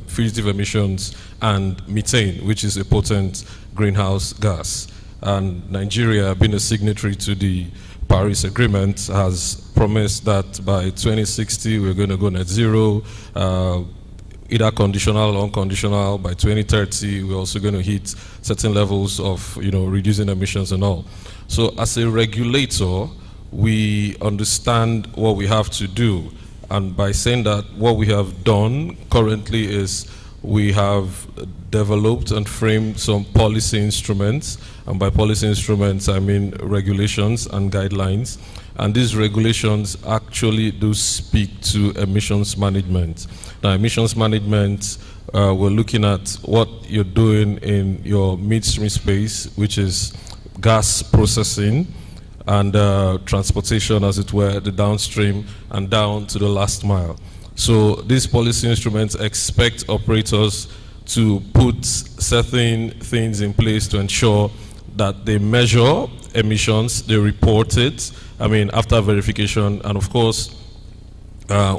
fugitive emissions, and methane, which is a potent greenhouse gas. And Nigeria, being a signatory to the Paris Agreement, has promised that by 2060 we're going to go net zero, either conditional or unconditional. By 2030 we're also going to hit certain levels of reducing emissions and all. So as a regulator, we understand what we have to do, and by saying that, what we have done currently is we have developed and framed some policy instruments, and by policy instruments I mean regulations and guidelines, and these regulations actually do speak to emissions management. Now, emissions management, we're looking at what you're doing in your midstream space, which is gas processing and transportation, as it were, the downstream and down to the last mile. So these policy instruments expect operators to put certain things in place to ensure that they measure emissions, they report it, after verification, and of course,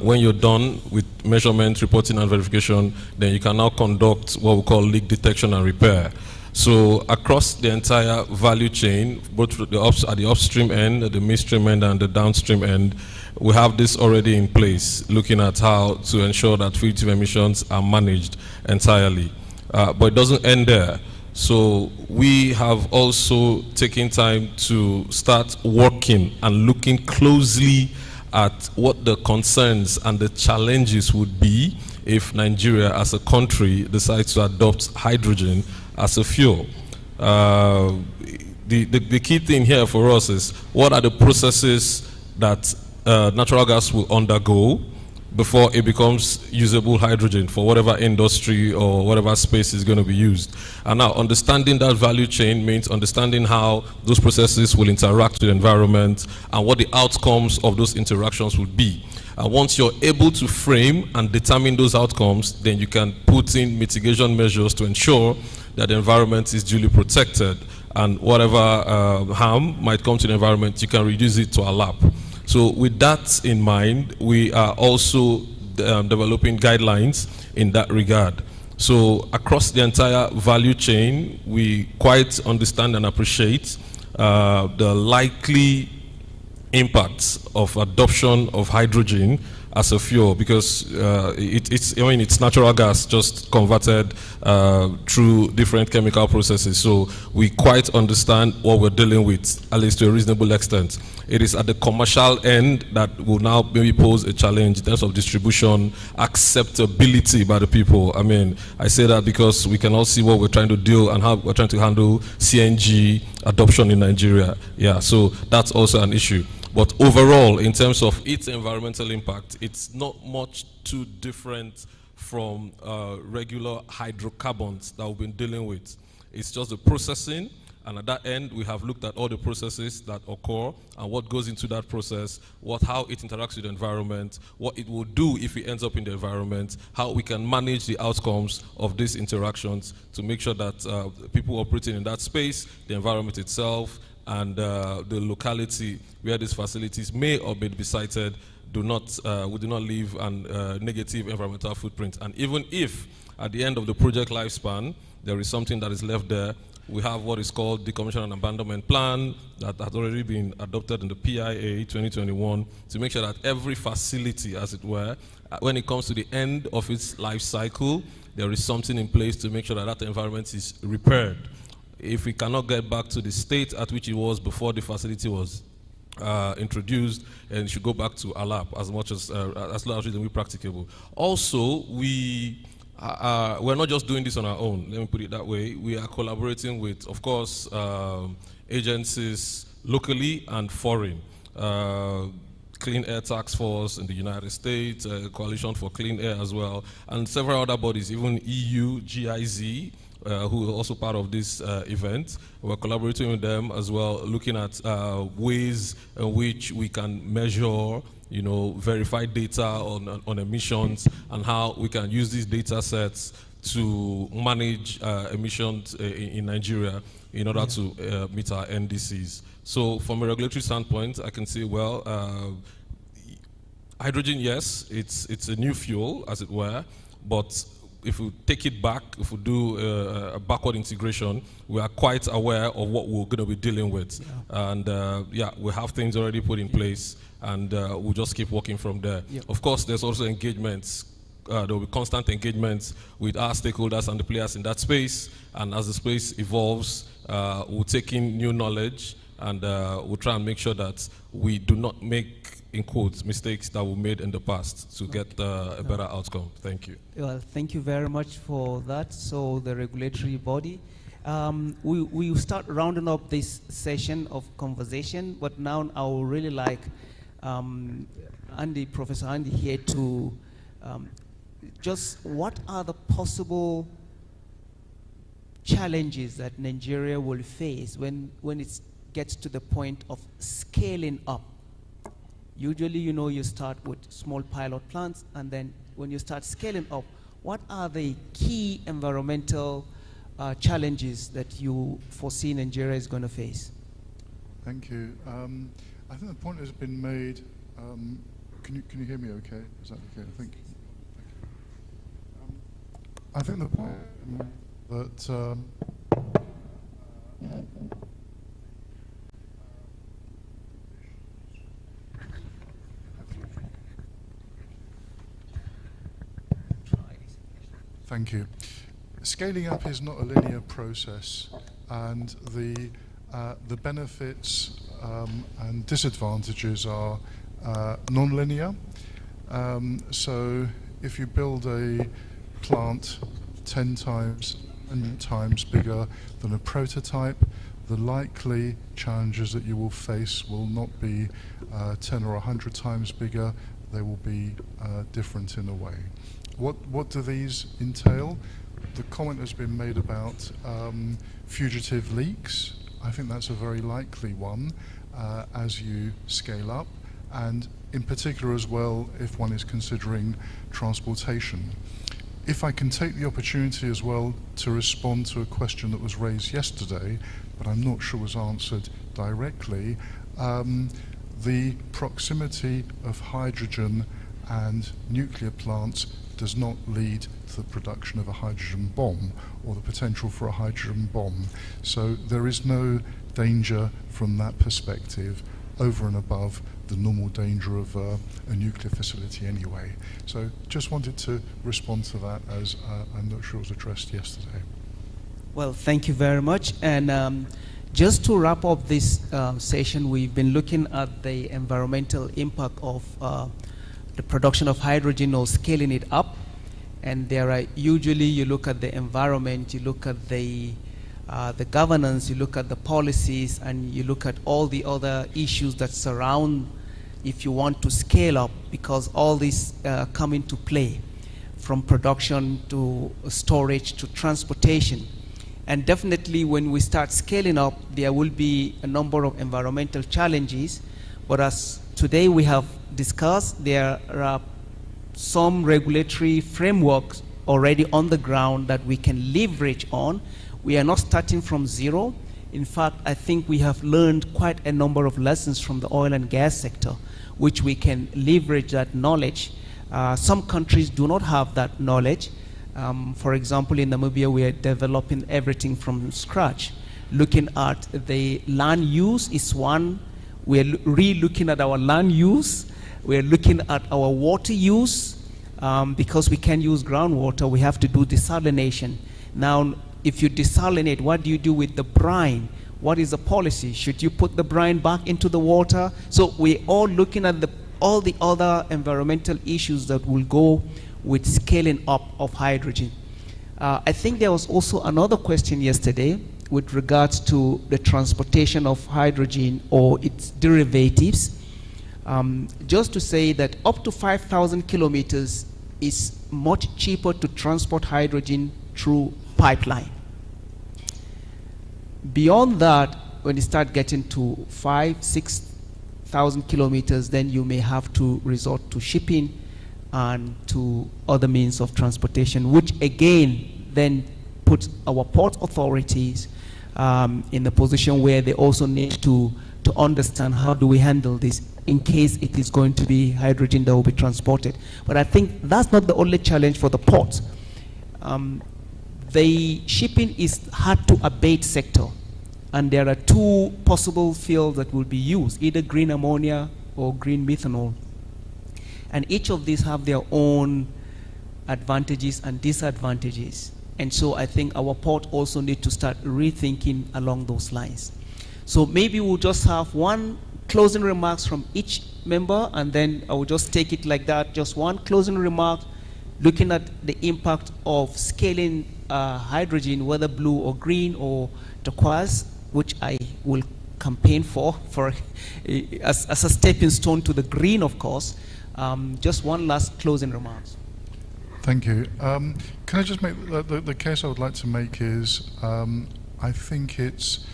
when you're done with measurement, reporting, and verification, then you can now conduct what we call leak detection and repair. So across the entire value chain, both at the upstream end, the midstream end, and the downstream end, we have this already in place, looking at how to ensure that fugitive emissions are managed entirely. But it doesn't end there. So we have also taken time to start working and looking closely at what the concerns and the challenges would be if Nigeria as a country decides to adopt hydrogen as a fuel. The key thing here for us is, what are the processes that natural gas will undergo before it becomes usable hydrogen for whatever industry or whatever space is going to be used. And now understanding that value chain means understanding how those processes will interact with the environment and what the outcomes of those interactions would be. And once you're able to frame and determine those outcomes, then you can put in mitigation measures to ensure that the environment is duly protected, and whatever harm might come to the environment, you can reduce it to a lap. So with that in mind, we are also developing guidelines in that regard. So across the entire value chain, we quite understand and appreciate the likely impacts of adoption of hydrogen as a fuel, because it's natural gas just converted through different chemical processes. So we quite understand what we're dealing with, at least to a reasonable extent. It is at the commercial end that will now maybe pose a challenge in terms of distribution, acceptability by the people. I mean, I say that because we can all see what we're trying to do and how we're trying to handle CNG adoption in Nigeria. Yeah, so that's also an issue. But overall, in terms of its environmental impact, it's not much too different from regular hydrocarbons that we've been dealing with. It's just the processing, and at that end, we have looked at all the processes that occur and what goes into that process, how it interacts with the environment, what it will do if it ends up in the environment, how we can manage the outcomes of these interactions to make sure that people operating in that space, the environment itself, and the locality where these facilities may or may be sited we do not leave a negative environmental footprint. And even if at the end of the project lifespan there is something that is left there, we have what is called decommission and abandonment plan that has already been adopted in the PIA 2021 to make sure that every facility, as it were, when it comes to the end of its life cycle, there is something in place to make sure that that environment is repaired. If we cannot get back to the state at which it was before the facility was introduced, and it should go back to ALAP as large as practicable. Also, we're not just doing this on our own, let me put it that way. We are collaborating with, of course, agencies locally and foreign. Clean Air Task Force in the United States, Coalition for Clean Air as well, and several other bodies, even EU, GIZ, who are also part of this event. We're collaborating with them as well, looking at ways in which we can measure, verify data on emissions and how we can use these data sets to manage emissions in Nigeria in order to meet our NDCs. So from a regulatory standpoint, I can say, well, hydrogen, yes, it's a new fuel, as it were, but if we take it back, if we do a backward integration, we are quite aware of what we're going to be dealing with. Yeah. And we have things already put in place, and we'll just keep working from there. Yep. Of course, there's also engagements. There will be constant engagements with our stakeholders and the players in that space. And as the space evolves, we'll take in new knowledge, and we'll try and make sure that we do not make, in quotes, mistakes that were made in the past to get a better outcome. Thank you. Well, thank you very much for that. So the regulatory body. We start rounding up this session of conversation, but now I would really like Professor Andy here to just what are the possible challenges that Nigeria will face when it gets to the point of scaling up? Usually, you start with small pilot plants, and then when you start scaling up, what are the key environmental challenges that you foresee Nigeria is going to face? Thank you. I think the point has been made. Can you hear me okay? Is that okay? Thank you. I think the point that Thank you. Scaling up is not a linear process, and the benefits and disadvantages are non-linear. So if you build a plant 10 times bigger than a prototype, the likely challenges that you will face will not be 10 or 100 times bigger. They will be different in a way. What do these entail? The comment has been made about fugitive leaks. I think that's a very likely one as you scale up, and in particular as well if one is considering transportation. If I can take the opportunity as well to respond to a question that was raised yesterday, but I'm not sure was answered directly, the proximity of hydrogen and nuclear plants does not lead to the production of a hydrogen bomb or the potential for a hydrogen bomb. So there is no danger from that perspective over and above the normal danger of a nuclear facility anyway. So just wanted to respond to that, as I'm not sure it was addressed yesterday. Well, thank you very much. And just to wrap up this session, we've been looking at the environmental impact of the production of hydrogen or scaling it up. And there are usually, you look at the environment, you look at the governance, you look at the policies, and you look at all the other issues that surround if you want to scale up, because all these come into play, from production to storage to transportation. And definitely when we start scaling up, there will be a number of environmental challenges. But as today we have discussed, there are some regulatory frameworks already on the ground that we can leverage on. We are not starting from zero. In fact, I think we have learned quite a number of lessons from the oil and gas sector, which we can leverage that knowledge. Some countries do not have that knowledge. For example, in Namibia, we are developing everything from scratch. Looking at the land use is one. We're re-looking at our land use. We're looking at our water use. Because we can't use groundwater, we have to do desalination. Now, if you desalinate, what do you do with the brine? What is the policy? Should you put the brine back into the water? So we're all looking at all the other environmental issues that will go with scaling up of hydrogen. I think there was also another question yesterday with regards to the transportation of hydrogen or its derivatives. Just to say that up to 5,000 kilometers is much cheaper to transport hydrogen through pipeline. Beyond that, when you start getting to 5,000-6,000 kilometers, then you may have to resort to shipping and to other means of transportation, which again then puts our port authorities in the position where they also need to understand how do we handle this in case it is going to be hydrogen that will be transported. But I think that's not the only challenge for the ports. The shipping is hard to abate sector, and there are two possible fuels that will be used, either green ammonia or green methanol. And each of these have their own advantages and disadvantages. And so I think our port also need to start rethinking along those lines. So maybe we'll just have one closing remarks from each member, and then I will just take it like that, just one closing remark, looking at the impact of scaling hydrogen, whether blue or green or turquoise, which I will campaign for as a stepping stone to the green, of course. Just one last closing remarks. Thank you. Can I just make the case I would like to make is I think it's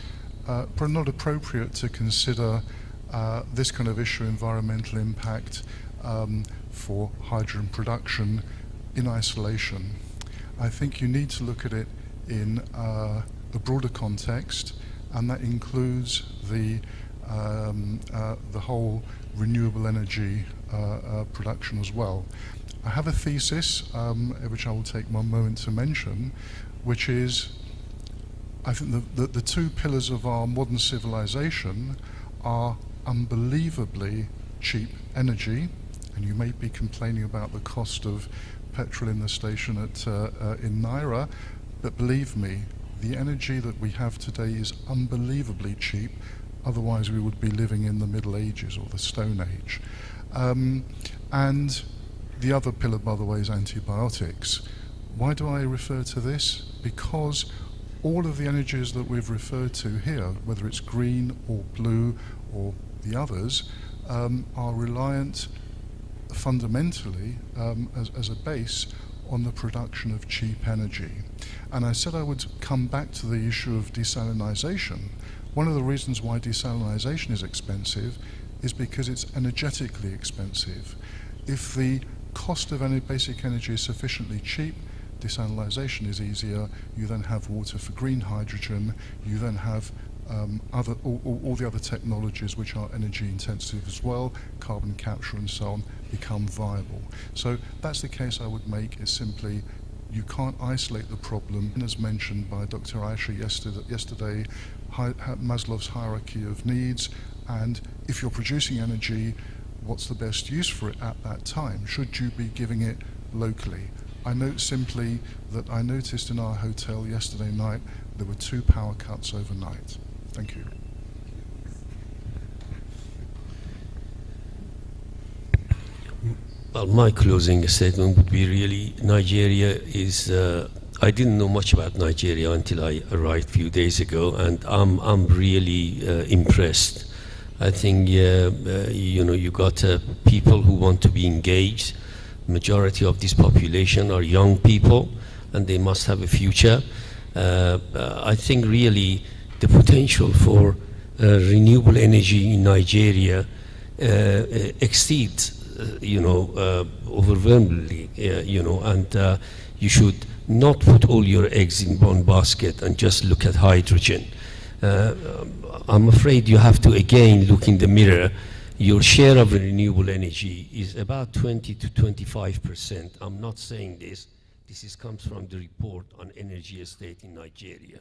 not appropriate to consider this kind of issue, environmental impact for hydrogen production, in isolation. I think you need to look at it in a broader context, and that includes the whole renewable energy production as well. I have a thesis, which I will take one moment to mention, which is, I think the two pillars of our modern civilization are unbelievably cheap energy, and you may be complaining about the cost of petrol in the station in Naira, but believe me, the energy that we have today is unbelievably cheap, otherwise we would be living in the Middle Ages or the Stone Age. And the other pillar, by the way, is antibiotics. Why do I refer to this? Because all of the energies that we've referred to here, whether it's green or blue or the others, are reliant fundamentally as a base on the production of cheap energy. And I said I would come back to the issue of desalinization. One of the reasons why desalinization is expensive is because it's energetically expensive. If the cost of any basic energy is sufficiently cheap, desalinization is easier. You then have water for green hydrogen. You then have all the other technologies which are energy intensive as well, carbon capture and so on, become viable. So that's the case I would make, is simply you can't isolate the problem. As mentioned by Dr. Aisha yesterday, Maslow's hierarchy of needs, And if you're producing energy, what's the best use for it at that time? Should you be giving it locally? I note simply that I noticed in our hotel yesterday night there were 2 power cuts overnight. Thank you. Well, my closing statement would be really Nigeria is. I didn't know much about Nigeria until I arrived a few days ago, and I'm really impressed. I think you know, you got people who want to be engaged. Majority of this population are young people, and they must have a future. I think really the potential for renewable energy in Nigeria exceeds, you know, overwhelmingly, you know, and you should not put all your eggs in one basket and just look at hydrogen. I'm afraid you have to again look in the mirror. Your share of renewable energy is about 20 to 25%. I'm not saying this. This comes from the report on energy estate in Nigeria.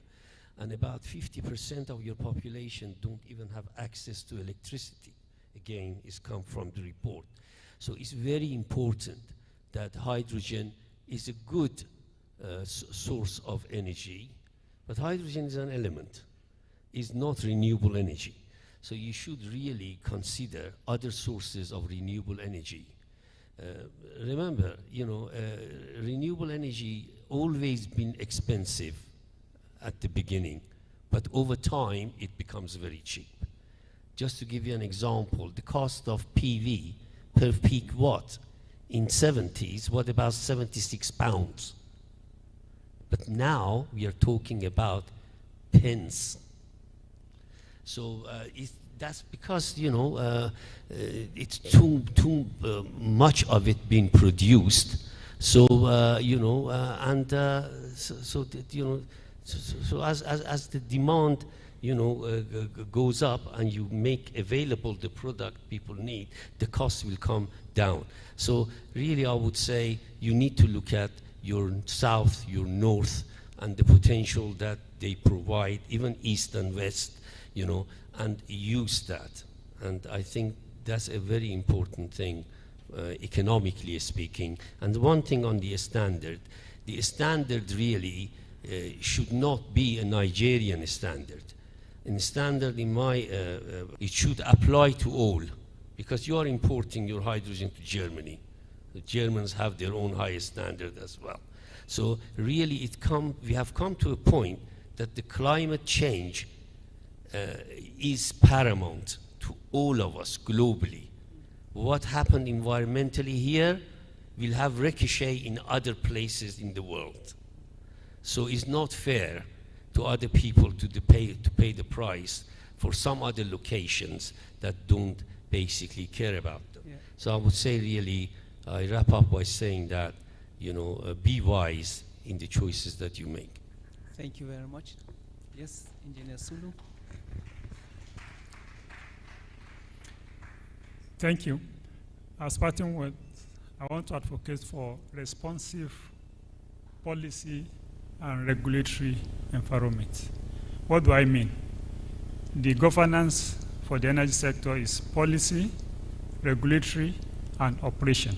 And about 50% of your population don't even have access to electricity. Again, it's come from the report. So it's very important that hydrogen is a good source of energy, but hydrogen is an element, is not renewable energy. So you should really consider other sources of renewable energy. Remember, you know, renewable energy always been expensive at the beginning, but over time it becomes very cheap. Just to give you an example, the cost of PV per peak watt in 70s was about 76 pounds. But now we are talking about pence. So that's because, you know, it's too much of it being produced. So, you know, you know, so as the demand, you know, goes up and you make available the product people need, the cost will come down. So really I would say you need to look at your south, your north, and the potential that they provide, even east and west, you know, and use that. And I think that's a very important thing, economically speaking. And one thing on the standard really should not be a Nigerian standard. And standard in my, it should apply to all, because you are importing your hydrogen to Germany. The Germans have their own highest standard as well. So really we have come to a point that the climate change is paramount to all of us globally. What happened environmentally here will have ricochet in other places in the world. So it's not fair to other people to pay the price for some other locations that don't basically care about them. Yeah. So I would say really, I wrap up by saying that, you know, be wise in the choices that you make. Thank you very much. Yes, Engineer Sulu. Thank you. Starting with, I want to advocate for responsive policy and regulatory environment. What do I mean? The governance for the energy sector is policy, regulatory, and operation.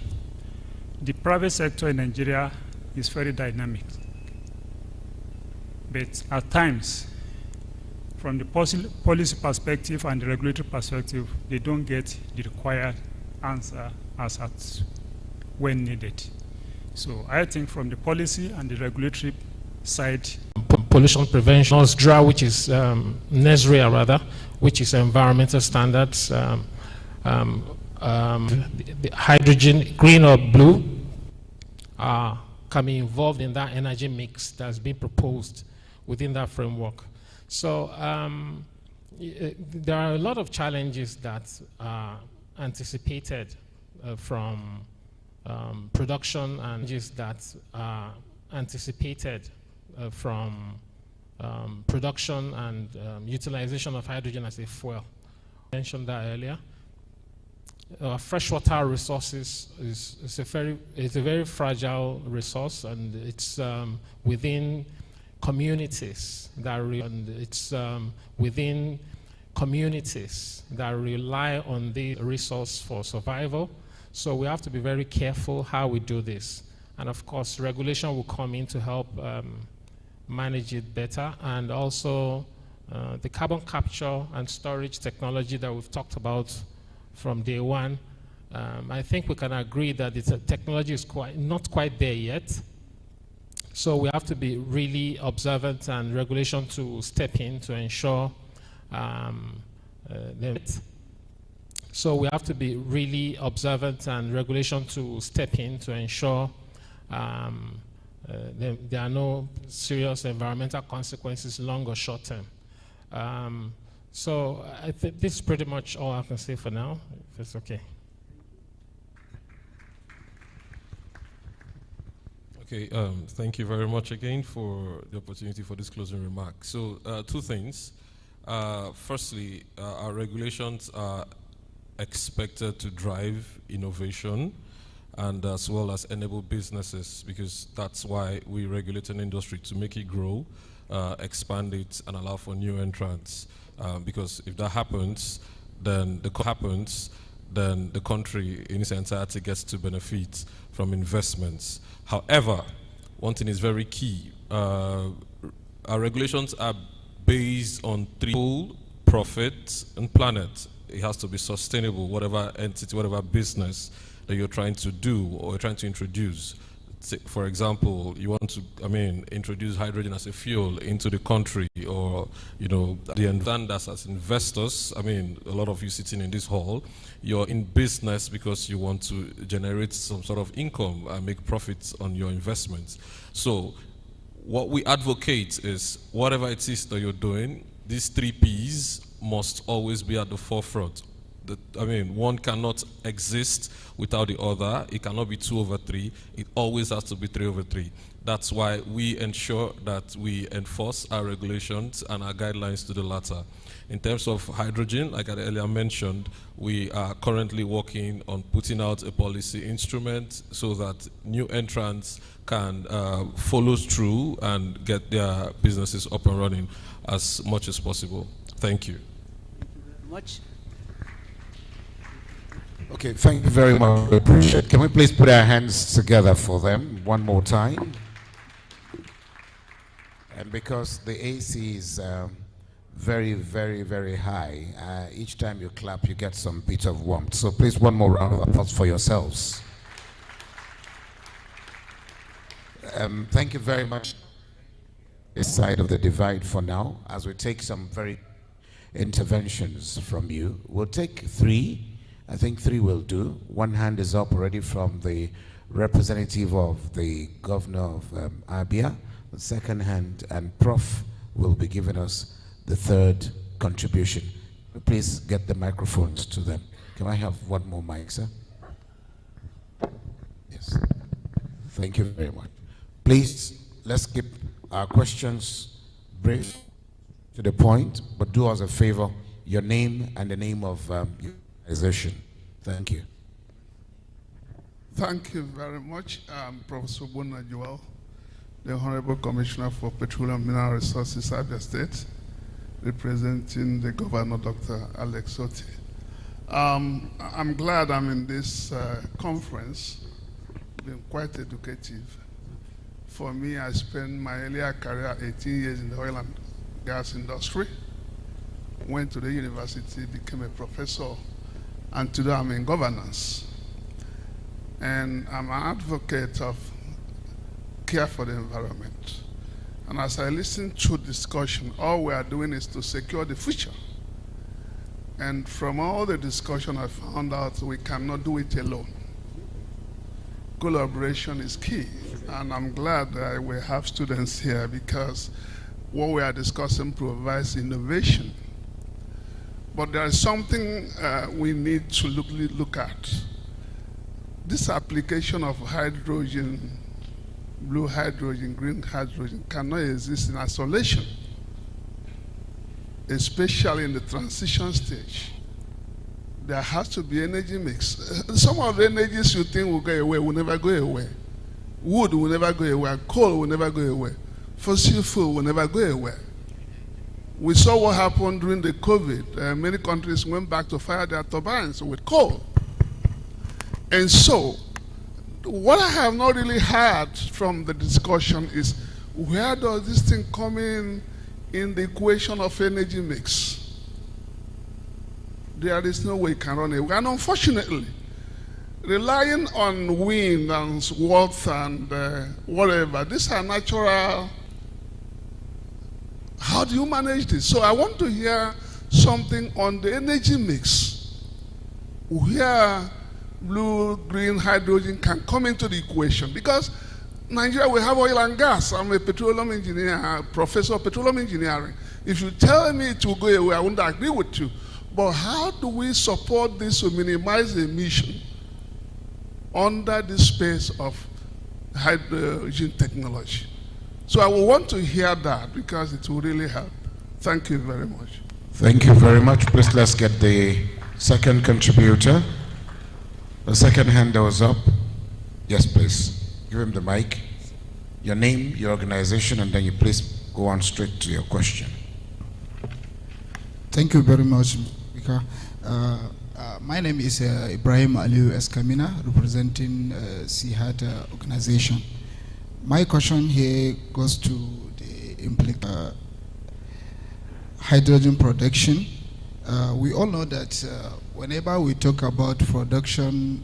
The private sector in Nigeria is very dynamic. But at times, from the policy perspective and the regulatory perspective, they don't get the required answer as at when needed. So I think from the policy and the regulatory side, pollution prevention, FOSSREA, which is FOSSREA rather, which is environmental standards, the hydrogen, green or blue, can be involved in that energy mix that's been proposed within that framework. So there are a lot of challenges that are anticipated from production and that are anticipated from production and utilization of hydrogen as a fuel. I mentioned that earlier. Freshwater resources is a very fragile resource, and it's within communities that and it's within communities that rely on the resource for survival. So we have to be very careful how we do this. And of course, regulation will come in to help manage it better. And also the carbon capture and storage technology that we've talked about from day one, I think we can agree that the technology is not quite there yet. So we have to be really observant and regulation to step in to ensure So we have to be really observant and regulation to step in to ensure there are no serious environmental consequences, long or short term. So I think this is pretty much all I can say for now, if it's okay. Okay, thank you very much again for the opportunity for this closing remark. So two things. Firstly, our regulations are expected to drive innovation and as well as enable businesses, because that's why we regulate an industry, to make it grow, expand it, and allow for new entrants. Because if that happens, then the country in its entirety gets to benefit from investments. However, one thing is very key. Our regulations are based on three: profit and planet. It has to be sustainable, whatever entity, whatever business that you're trying to do or trying to introduce. For example, you want to, introduce hydrogen as a fuel into the country, or, the understanders as investors. A lot of you sitting in this hall, you're in business because you want to generate some sort of income and make profits on your investments. So what we advocate is whatever it is that you're doing, these 3 Ps must always be at the forefront. One cannot exist without the other. It cannot be 2 over 3. It always has to be 3 over 3. That's why we ensure that we enforce our regulations and our guidelines to the latter. In terms of hydrogen, like I earlier mentioned, we are currently working on putting out a policy instrument so that new entrants can follow through and get their businesses up and running as much as possible. Thank you. Thank you very much. Okay, thank you very much. We appreciate it. Can we please put our hands together for them one more time? And because the AC is very, very, very high, each time you clap, you get some bit of warmth. So please, one more round of applause for yourselves. Thank you very much. This side of the divide for now, as we take some very interventions from you. We'll take 3. I think 3 will do. One hand is up already from the representative of the governor of Abia. The second hand, and Prof will be giving us the 3rd contribution. Please get the microphones to them. Can I have one more mic, sir? Yes. Thank you very much. Please, let's keep our questions brief, to the point, but do us a favor, your name and the name of your organization. Thank you. Thank you very much, Professor Bona Joel, the Honorable Commissioner for Petroleum Mineral Resources, Abia State, representing the Governor, Dr. Alex Otti. I'm glad I'm in this conference. It's been quite educative. For me, I spent my earlier career 18 years in the oil and gas industry. Went to the university, became a professor, and today I'm in governance. And I'm an advocate of care for the environment. And as I listen to discussion, all we are doing is to secure the future. And from all the discussion, I found out we cannot do it alone. Collaboration is key. And I'm glad that we have students here, because what we are discussing provides innovation. But there is something we need to look at. This application of hydrogen, blue hydrogen, green hydrogen, cannot exist in isolation, especially in the transition stage. There has to be energy mix. Some of the energies you think will go away will never go away. Wood will never go away. Coal will never go away. Fossil fuel will never go away. We saw what happened during the COVID. Many countries went back to fire their turbines with coal. And so, what I have not really heard from the discussion is, where does this thing come in the equation of energy mix? There is no way it can run away. And unfortunately, relying on wind and water and whatever, these are natural. How do you manage this? So I want to hear something on the energy mix, where blue, green, hydrogen can come into the equation. Because Nigeria, we have oil and gas. I'm a petroleum engineer, professor of petroleum engineering. If you tell me it will go away, I wouldn't agree with you. But how do we support this to minimize the emission under the space of hydrogen technology? So I will want to hear that, because it will really help. Thank you very much. Thank you very much. Please let's get the second contributor. The second hand that was up. Yes, please. Give him the mic. Your name, your organization, and then you please go on straight to your question. Thank you very much, Mika. My name is Ibrahim Aliu Eskamina, representing CIHAT organization. My question here goes to the hydrogen production. We all know that whenever we talk about production,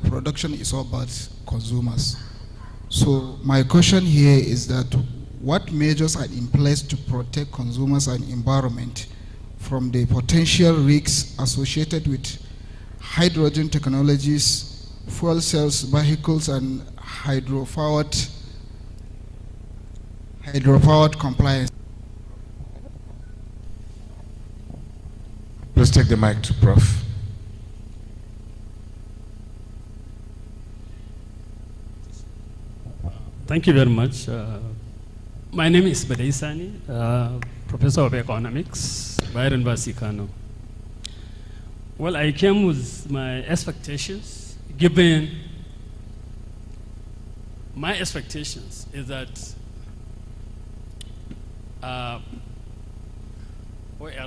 production is all about consumers. So my question here is that what measures are in place to protect consumers and environment from the potential risks associated with hydrogen technologies, fuel cells, vehicles, and hydro-powered compliance? Please take the mic to Prof. Thank you very much. My name is Badaisani, Professor of Economics, Bayero University, Kano. Well, I came with my expectations, given my expectations is that a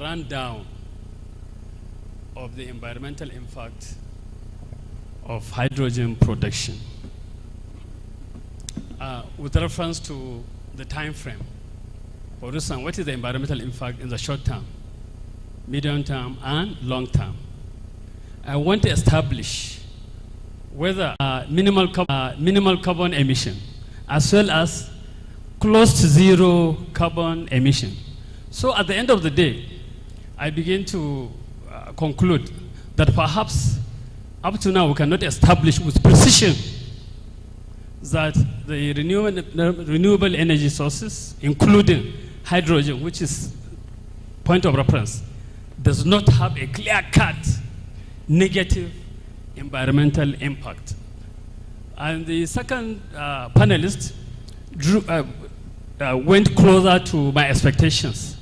rundown of the environmental impact of hydrogen production with reference to the time frame. For instance, what is the environmental impact in the short term, medium term, and long term? I want to establish whether minimal carbon emission, as well as close to zero carbon emission. So at the end of the day, I begin to conclude that perhaps up to now we cannot establish with precision that the renewable energy sources, including hydrogen, which is point of reference, does not have a clear-cut negative environmental impact. And the second panelist went closer to my expectations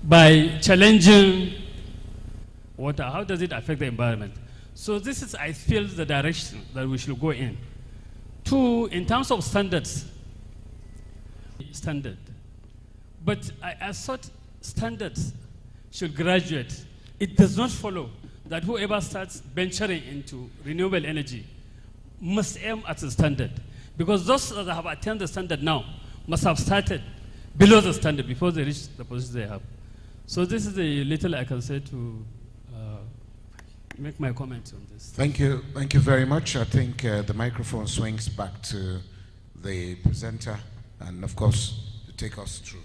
by challenging water. How does it affect the environment? So this is, I feel, the direction that we should go in. Two, in terms of standards, but I thought standards should graduate. It does not follow that whoever starts venturing into renewable energy must aim at the standard, because those that have attained the standard now must have started below the standard before they reach the position they have. So this is the little I can say to make my comments on this. Thank you very much. I think the microphone swings back to the presenter, and of course, to take us through.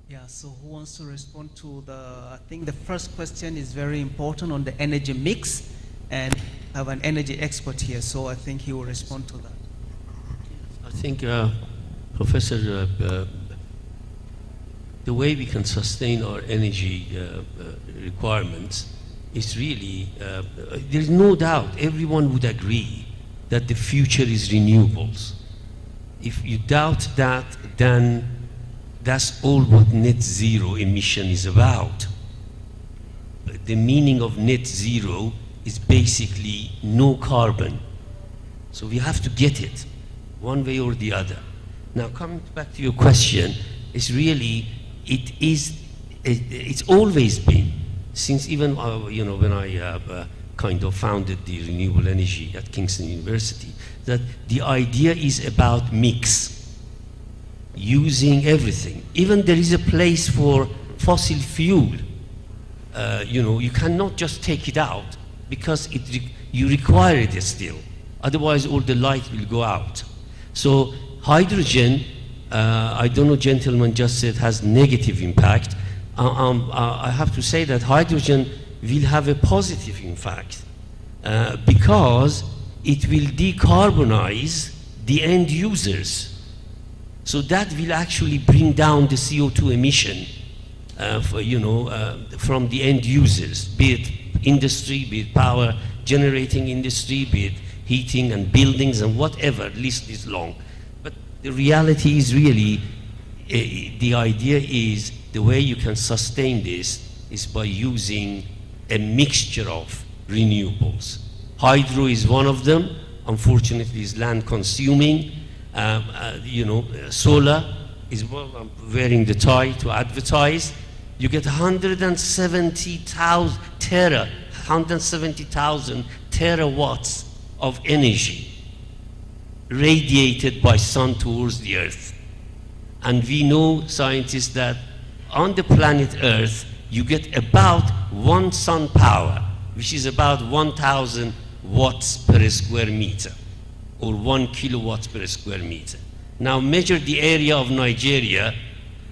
Yeah, so who wants to respond to I think the first question is very important on the energy mix, and I have an energy expert here, so I think he will respond to that. I think, Professor, the way we can sustain our energy requirements is really, there's no doubt, everyone would agree that the future is renewables. If you doubt that, then that's all what net zero emission is about. The meaning of net zero is basically no carbon. So we have to get it, one way or the other. Now, coming back to your question, is really, it's always been, since even when I kind of founded the renewable energy at Kingston University, that the idea is about mix, using everything. Even there is a place for fossil fuel. You cannot just take it out because you require it still. Otherwise, all the light will go out. So hydrogen, I don't know, gentleman just said has negative impact. I have to say that hydrogen will have a positive impact because it will decarbonize the end users. So that will actually bring down the CO2 emission from the end users, be it industry, be it power generating industry, be it heating and buildings and whatever, list is long. But the reality is really, the idea is the way you can sustain this is by using a mixture of renewables. Hydro is one of them. Unfortunately, it's land consuming. Solar is, well, I'm wearing the tie to advertise. You get 170,000 terawatts of energy radiated by sun towards the earth. And we know, scientists, that on the planet Earth, you get about 1 sun power, which is about 1,000 watts per square meter, or 1 kilowatts per square meter. Now measure the area of Nigeria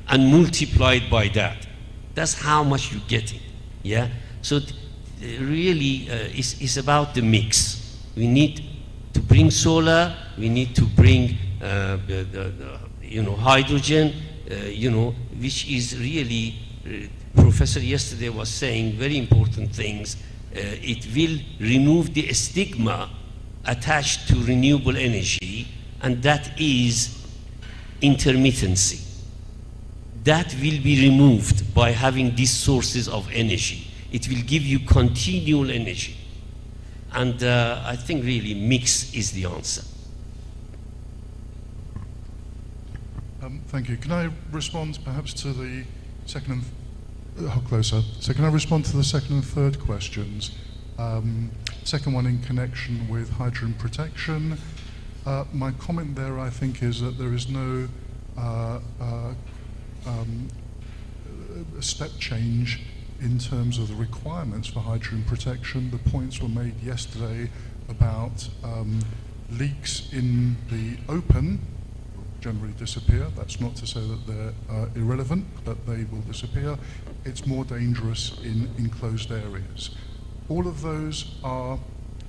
and multiply it by that. That's how much you're getting, yeah? So really, it's about the mix. We need to bring solar, we need to bring hydrogen, which is really, Professor yesterday was saying very important things. It will remove the stigma attached to renewable energy, and that is intermittency. That will be removed by having these sources of energy. It will give you continual energy. And I think really mix is the answer. Thank you. Can I respond perhaps to the second and closer? So can I respond to the second and third questions? Second one in connection with hydrogen protection. My comment there, I think, is that there is no step change in terms of the requirements for hydrogen protection. The points were made yesterday about leaks in the open generally disappear. That's not to say that they're irrelevant, but they will disappear. It's more dangerous in enclosed areas. All of those are,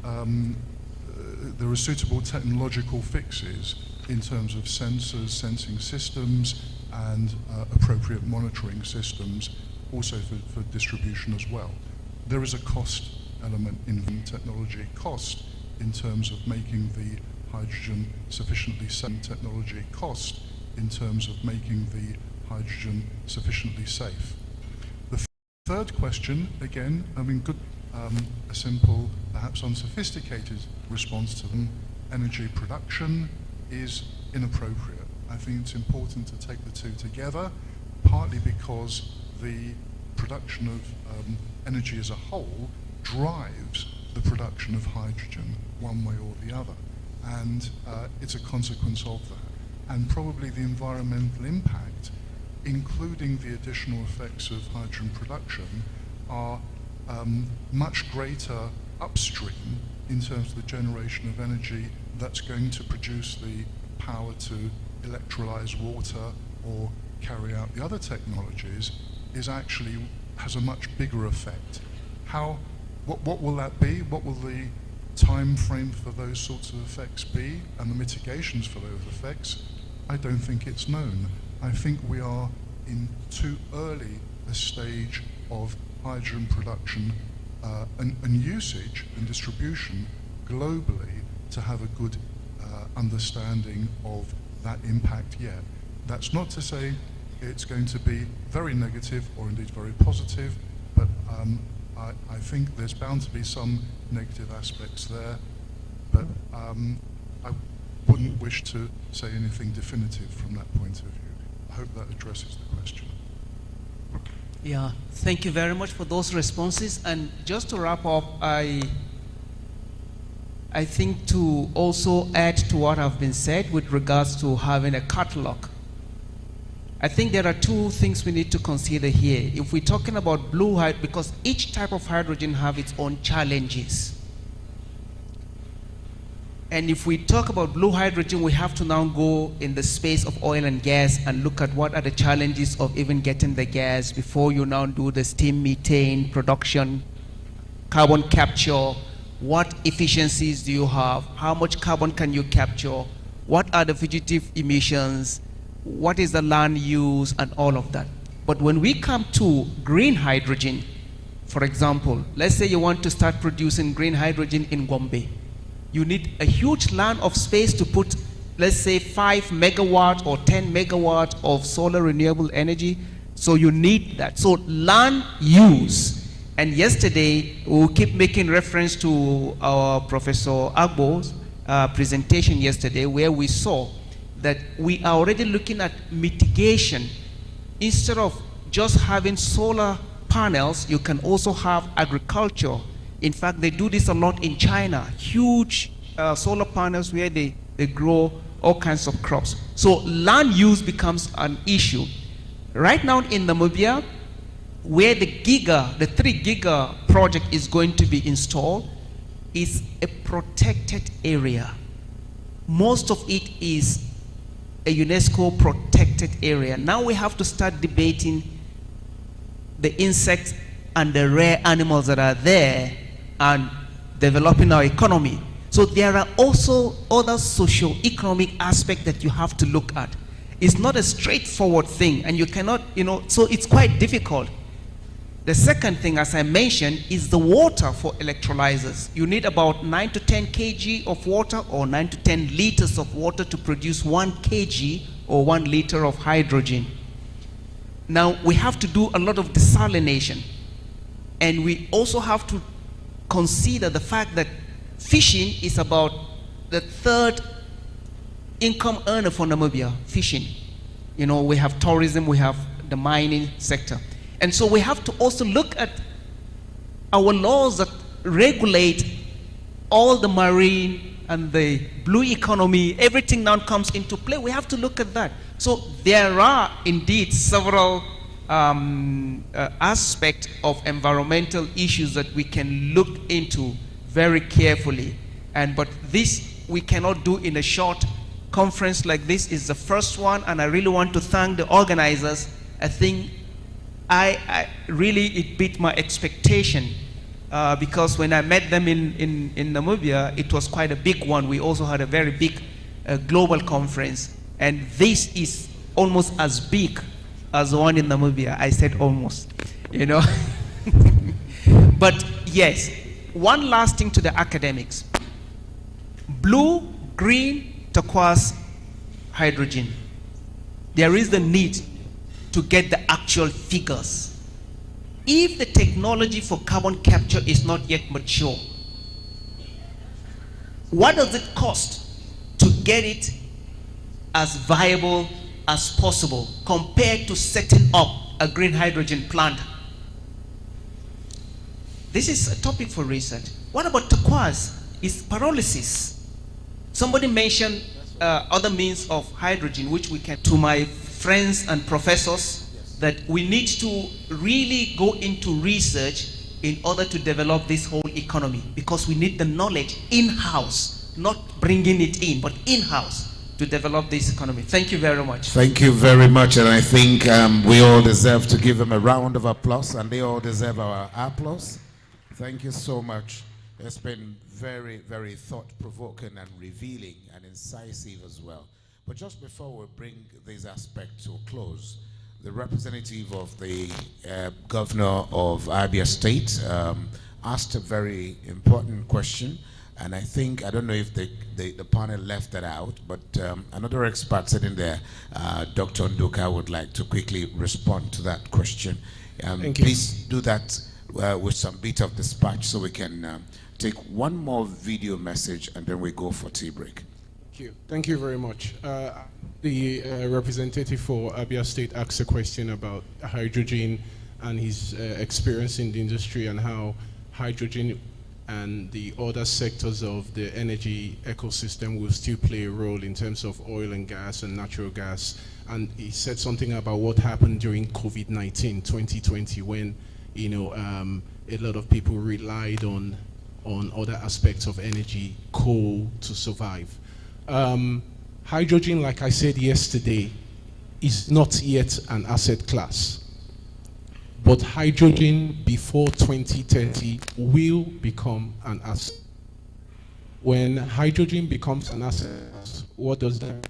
there are suitable technological fixes in terms of sensors, sensing systems, and appropriate monitoring systems, also for distribution as well. There is a cost element in technology, cost in terms of making the hydrogen sufficiently safe, technology cost in terms of making the hydrogen sufficiently safe. The third question, again, I mean, good, a simple, perhaps unsophisticated response to them, energy production is inappropriate. I think it's important to take the two together, partly because the production of energy as a whole drives the production of hydrogen one way or the other. And it's a consequence of that. And probably the environmental impact, including the additional effects of hydrogen production, are much greater upstream in terms of the generation of energy that's going to produce the power to electrolyze water or carry out the other technologies, is actually has a much bigger effect. What will that be? What will the time frame for those sorts of effects be, and the mitigations for those effects? I don't think it's known. I think we are in too early a stage of hydrogen production and usage and distribution globally to have a good understanding of that impact yet. That's not to say it's going to be very negative or indeed very positive, but I think there's bound to be some negative aspects there, but I wouldn't wish to say anything definitive from that point of view. I hope that addresses the question. Yeah, thank you very much for those responses. And just to wrap up, I think to also add to what have been said with regards to having a catalog. I think there are two things we need to consider here. If we're talking about blue hydrogen, because each type of hydrogen have its own challenges. And if we talk about blue hydrogen, we have to now go in the space of oil and gas and look at what are the challenges of even getting the gas before you now do the steam methane production, carbon capture. What efficiencies do you have? How much carbon can you capture? What are the fugitive emissions? What is the land use and all of that? But when we come to green hydrogen, for example, let's say you want to start producing green hydrogen in Gombe. You need a huge land of space to put, let's say, 5 megawatts or 10 megawatts of solar renewable energy. So you need that. So land use. And yesterday, we keep making reference to our Professor Agbo's presentation yesterday, where we saw that we are already looking at mitigation. Instead of just having solar panels, you can also have agriculture. In fact, they do this a lot in China. Huge solar panels where they grow all kinds of crops. So land use becomes an issue. Right now in Namibia, where the 3 giga project is going to be installed, is a protected area. Most of it is a UNESCO protected area. Now we have to start debating the insects and the rare animals that are there and developing our economy. So there are also other socio-economic aspects that you have to look at. It's not a straightforward thing, and you cannot, so it's quite difficult. The second thing, as I mentioned, is the water for electrolyzers. You need about 9 to 10 kg of water or 9 to 10 liters of water to produce 1 kg or 1 liter of hydrogen. Now, we have to do a lot of desalination. And we also have to consider the fact that fishing is about the 3rd income earner for Namibia, fishing. We have tourism, we have the mining sector. And so we have to also look at our laws that regulate all the marine and the blue economy. Everything now comes into play. We have to look at that. So there are indeed several aspects of environmental issues that we can look into very carefully. But this we cannot do in a short conference like this. Is the first one, and I really want to thank the organizers. I think I really, it beat my expectation because when I met them in Namibia, it was quite a big one. We also had a very big global conference, and this is almost as big as the one in Namibia. I said almost, But yes, one last thing to the academics. Blue, green, turquoise, hydrogen. There is the need to get the actual figures. If the technology for carbon capture is not yet mature, what does it cost to get it as viable as possible compared to setting up a green hydrogen plant? This is a topic for research. What about turquoise? Is pyrolysis. Somebody mentioned other means of hydrogen, which we can, to my friends and professors, that we need to really go into research in order to develop this whole economy, because we need the knowledge in-house, not bringing it in, but in-house to develop this economy. Thank you very much. Thank you very much, and I think we all deserve to give them a round of applause, and they all deserve our applause. Thank you so much. It's been very, very thought-provoking and revealing and incisive as well. But just before we bring this aspect to a close, the representative of the governor of Abia State asked a very important question, and I don't know if the panel left that out, but another expert sitting there, Dr. Nduka, would like to quickly respond to that question. Thank you. Please do that with some bit of dispatch so we can take one more video message and then we go for tea break. Thank you very much. The representative for Abia State asked a question about hydrogen and his experience in the industry and how hydrogen and the other sectors of the energy ecosystem will still play a role in terms of oil and gas and natural gas. And he said something about what happened during COVID-19, 2020, when a lot of people relied on other aspects of energy, coal, to survive. Hydrogen, like I said yesterday, is not yet an asset class. But hydrogen before 2030 will become an asset. When hydrogen becomes an asset, what does that mean?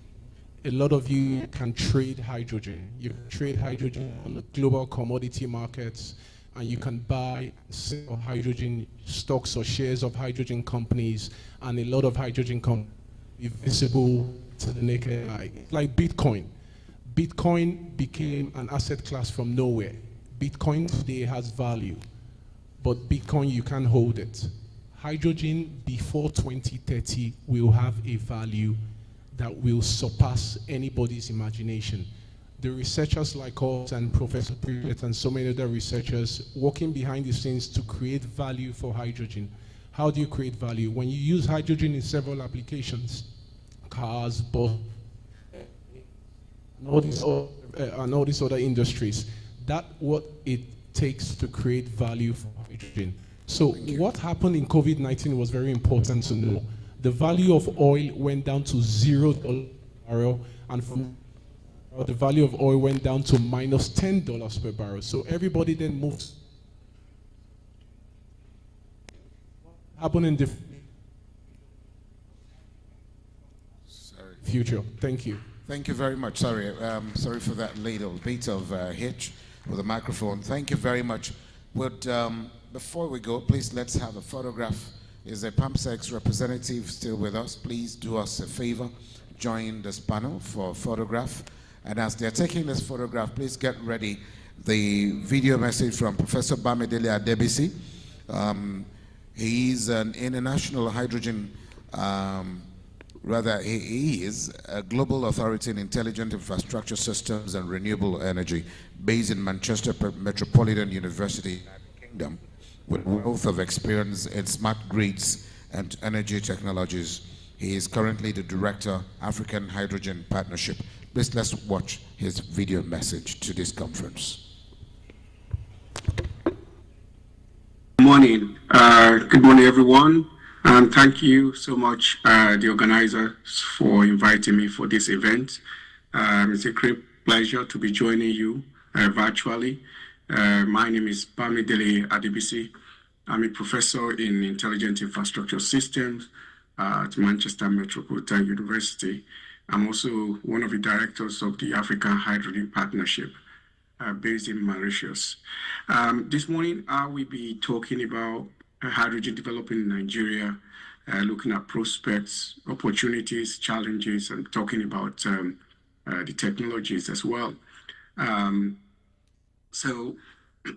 A lot of you can trade hydrogen. You can trade hydrogen on the global commodity markets, and you can buy and sell hydrogen stocks or shares of hydrogen companies, and a lot of hydrogen companies be visible to the naked eye. Like Bitcoin. Bitcoin became an asset class from nowhere. Bitcoin today has value, but Bitcoin, you can't hold it. Hydrogen before 2030 will have a value that will surpass anybody's imagination. The researchers like us and Professor Privet and so many other researchers working behind the scenes to create value for hydrogen. How do you create value? When you use hydrogen in several applications, cars, boats, and all these other industries, that's what it takes to create value for hydrogen. So what happened in COVID-19 was very important to know. The value of oil went down to $0 per barrel, and from the value of oil went down to minus $10 per barrel. So everybody then moved. What happened in the future? Thank you. Thank you very much. Sorry for that little bit of hitch with the microphone. Thank you very much. Would, before we go, please let's have a photograph. Is the PAMSEX representative still with us? Please do us a favor. Join this panel for a photograph. And as they're taking this photograph, please get ready the video message from Professor Bamidele Adebisi. He is an international hydrogen he is a global authority in intelligent infrastructure systems and renewable energy based in Manchester Metropolitan University, Kingdom, with wealth of experience in smart grids and energy technologies. He is currently the Director, African Hydrogen Partnership. Please let's watch his video message to this conference. Good morning. Good morning, everyone. Thank you so much, the organizers, for inviting me for this event. It's a great pleasure to be joining you virtually. My name is Bamidele Adebisi. I'm a professor in Intelligent Infrastructure Systems at Manchester Metropolitan University. I'm also one of the directors of the African Hydrogen Partnership based in Mauritius. This morning, I will be talking about hydrogen development in Nigeria, looking at prospects, opportunities, challenges, and talking about the technologies as well. So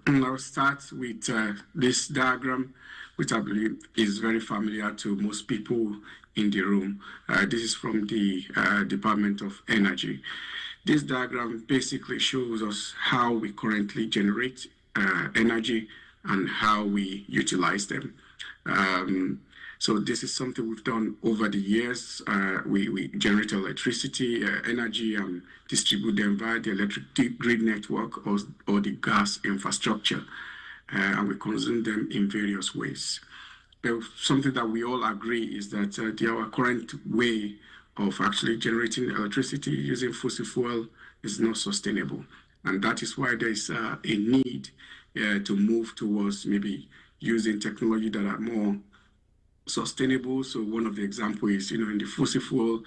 I'll start with this diagram, which I believe is very familiar to most people in the room. This is from the Department of Energy. This diagram basically shows us how we currently generate energy and how we utilize them. So this is something we've done over the years. We generate electricity, energy, and distribute them via the electric grid network or the gas infrastructure, and we consume them in various ways. But something that we all agree is that our current way of actually generating electricity using fossil fuel is not sustainable. And that is why there is a need to move towards maybe using technology that are more sustainable. So one of the examples is, in the fossil fuel,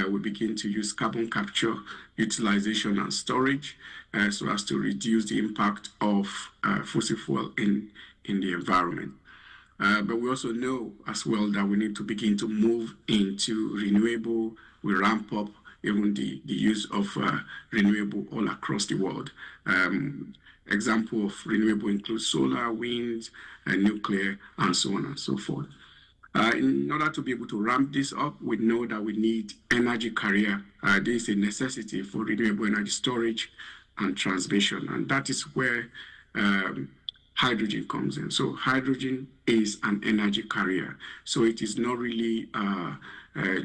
we begin to use carbon capture, utilization, and storage so as to reduce the impact of fossil fuel in the environment. But we also know as well that we need to begin to move into renewable. We ramp up even the use of renewable all across the world. Example of renewable includes solar, wind, nuclear, and so on and so forth. In order to be able to ramp this up, we know that we need energy carrier. This is a necessity for renewable energy storage and transmission. And that is where hydrogen comes in. So hydrogen is an energy carrier. So it is not really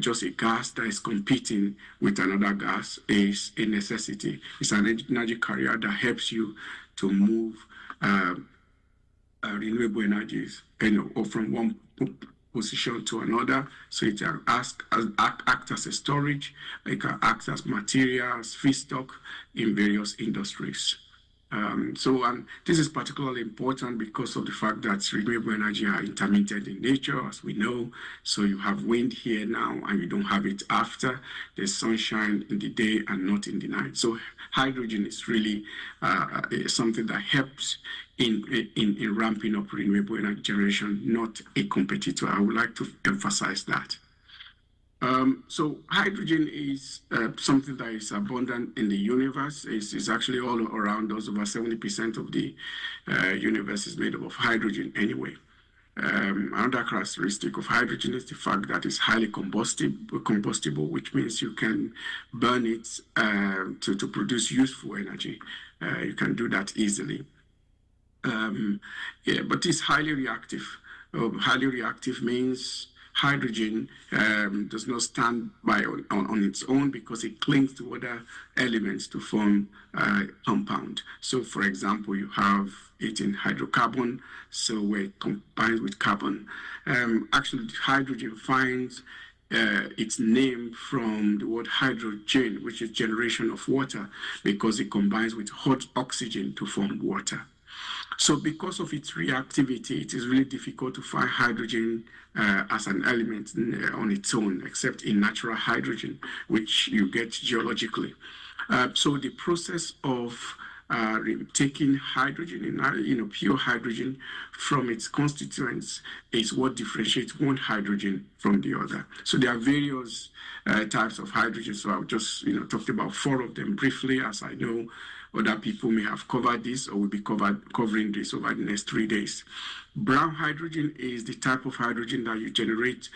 just a gas that is competing with another gas. It's a necessity. It's an energy carrier that helps you to move renewable energies, or from one position to another. So it can act as a storage. It can act as materials, feedstock in various industries. So this is particularly important because of the fact that renewable energy are intermittent in nature, as we know. So you have wind here now and you don't have it after. There's sunshine in the day and not in the night. So hydrogen is really something that helps in ramping up renewable energy generation, not a competitor. I would like to emphasize that. So hydrogen is something that is abundant in the universe. It's actually all around us. Over 70% of the universe is made up of hydrogen anyway. Another characteristic of hydrogen is the fact that it's highly combustible, which means you can burn it to produce useful energy. You can do that easily. But it's highly reactive. Highly reactive means hydrogen does not stand by on its own because it clings to other elements to form a compound. So, for example, you have it in hydrocarbon, so where it combines with carbon. Actually, hydrogen finds its name from the word hydrogen, which is generation of water, because it combines with hot oxygen to form water. So because of its reactivity, it is really difficult to find hydrogen as an element on its own, except in natural hydrogen, which you get geologically. So the process of taking hydrogen, pure hydrogen from its constituents is what differentiates one hydrogen from the other. So there are various types of hydrogen. So I've just talked about 4 of them briefly, as I know other people may have covered this or will be covering this over the next 3 days. Brown hydrogen is the type of hydrogen that you generate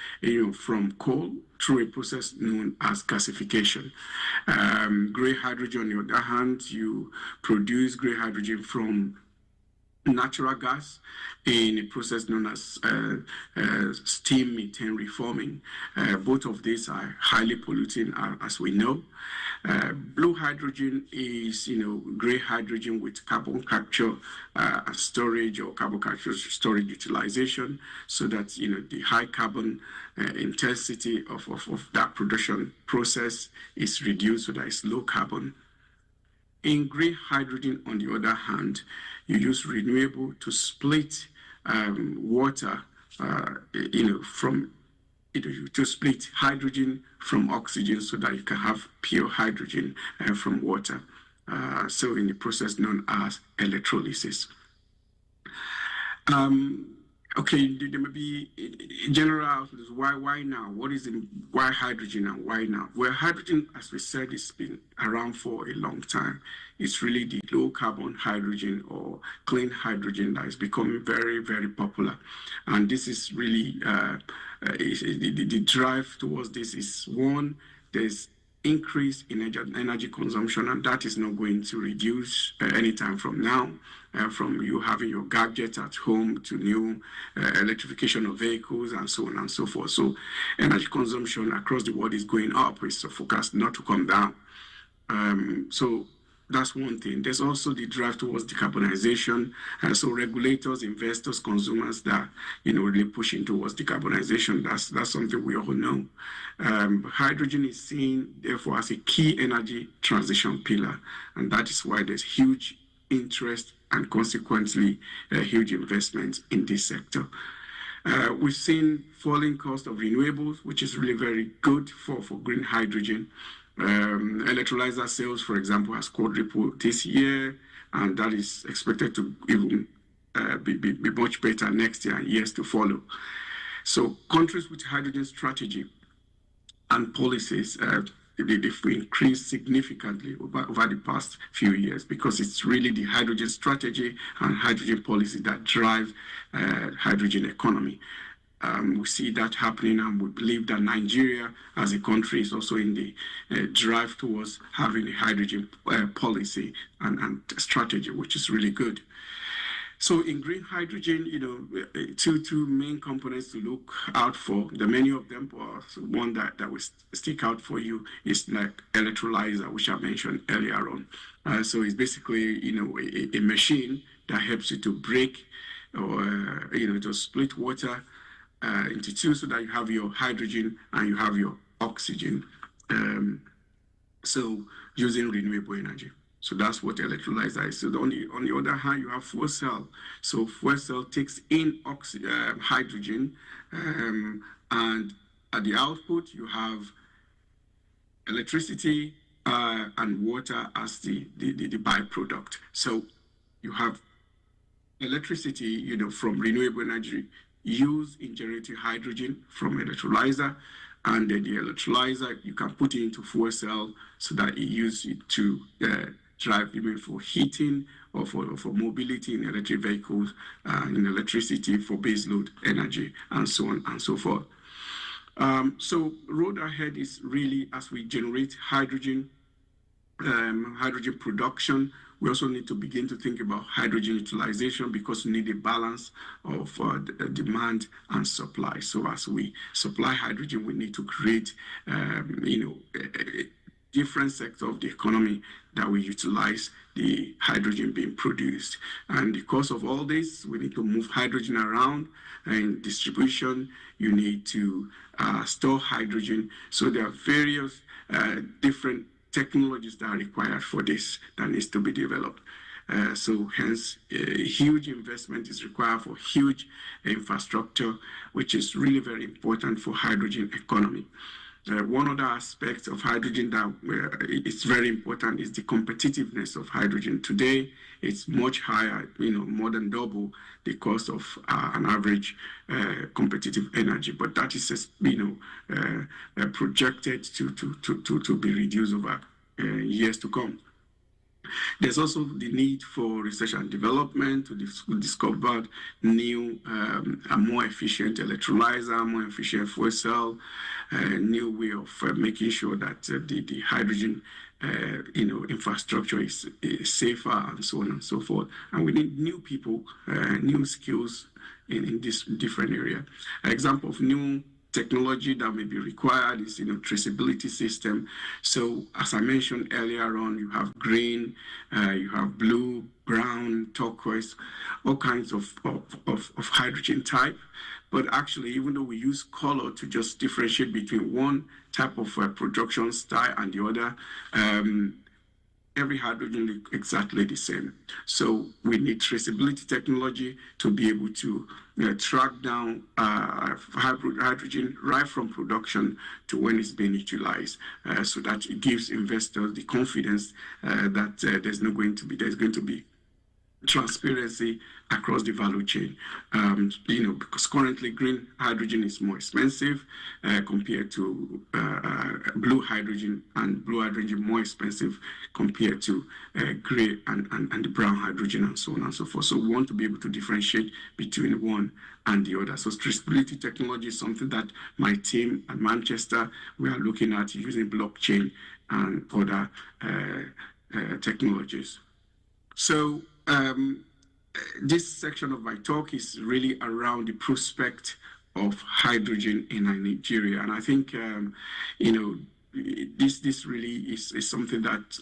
from coal through a process known as gasification. Gray hydrogen, on the other hand, you produce gray hydrogen from natural gas in a process known as steam methane reforming. Both of these are highly polluting, as we know. Blue hydrogen is, gray hydrogen with carbon capture storage or carbon capture storage utilization, so that the high carbon intensity of that production process is reduced, so that it's low carbon. In gray hydrogen, on the other hand, you use renewable to split water, to split hydrogen from oxygen so that you can have pure hydrogen from water. So in the process known as electrolysis. Okay, there may be general outlets. Why now? Why hydrogen and why now? Well, hydrogen, as we said, has been around for a long time. It's really the low carbon hydrogen or clean hydrogen that is becoming very, very popular. And this is really, the drive towards this is, one, there's increase in energy consumption, and that is not going to reduce anytime from now. From you having your gadgets at home to new electrification of vehicles and so on and so forth. So energy consumption across the world is going up. It's forecast not to come down. So that's one thing. There's also the drive towards decarbonization. So regulators, investors, consumers that really pushing towards decarbonization. That's something we all know. Hydrogen is seen therefore as a key energy transition pillar, and that is why there's huge interest and consequently huge investments in this sector. We've seen falling cost of renewables, which is really very good for green hydrogen. Electrolyzer sales, for example, has quadrupled this year, and that is expected to even be much better next year and years to follow. So countries with hydrogen strategy and policies, they've increased significantly over the past few years, because it's really the hydrogen strategy and hydrogen policy that drive hydrogen economy. We see that happening, and we believe that Nigeria as a country is also in the drive towards having a hydrogen policy and strategy, which is really good. So in green hydrogen, two main components to look out for. The many of them, one that will stick out for you is like electrolyzer, which I mentioned earlier on. So it's basically, a machine that helps you to break or, to split water into two so that you have your hydrogen and you have your oxygen. So using renewable energy. So that's what electrolyzer is. So on the other hand, you have fuel cell. So fuel cell takes in hydrogen, and at the output, you have electricity and water as the byproduct. So you have electricity, from renewable energy used in generating hydrogen from electrolyzer, and then the electrolyzer you can put it into fuel cell so that you use it to drive even for heating or for mobility in electric vehicles, in electricity for baseload energy, and so on and so forth. So road ahead is really, as we generate hydrogen, hydrogen production, we also need to begin to think about hydrogen utilization, because we need a balance of demand and supply. So as we supply hydrogen, we need to create, a different sector of the economy that will utilize the hydrogen being produced. And because of all this, we need to move hydrogen around. And distribution, you need to store hydrogen. So there are various different technologies that are required for this that needs to be developed. So hence, a huge investment is required for huge infrastructure, which is really very important for hydrogen economy. One other aspect of hydrogen that is very important is the competitiveness of hydrogen. Today, it's much higher, more than double the cost of an average competitive energy. But that is, projected to be reduced over years to come. There's also the need for research and development to discover new and more efficient electrolyzer, more efficient fuel cell, new way of making sure that the hydrogen infrastructure is safer, and so on and so forth. And we need new people, new skills in this different area. An example of new technology that may be required is traceability system. So as I mentioned earlier on, you have green, you have blue, brown, turquoise, all kinds of hydrogen type. But actually, even though we use color to just differentiate between one type of production style and the other, every hydrogen is exactly the same. So we need traceability technology to be able to track down hydrogen right from production to when it's being utilized, so that it gives investors the confidence that there's going to be transparency across the value chain. Because currently green hydrogen is more expensive compared to blue hydrogen, and blue hydrogen more expensive compared to gray and the brown hydrogen, and so on and so forth. So we want to be able to differentiate between one and the other. So traceability technology is something that my team at Manchester, we are looking at using blockchain and other technologies. So this section of my talk is really around the prospect of hydrogen in Nigeria, and I think this really is something that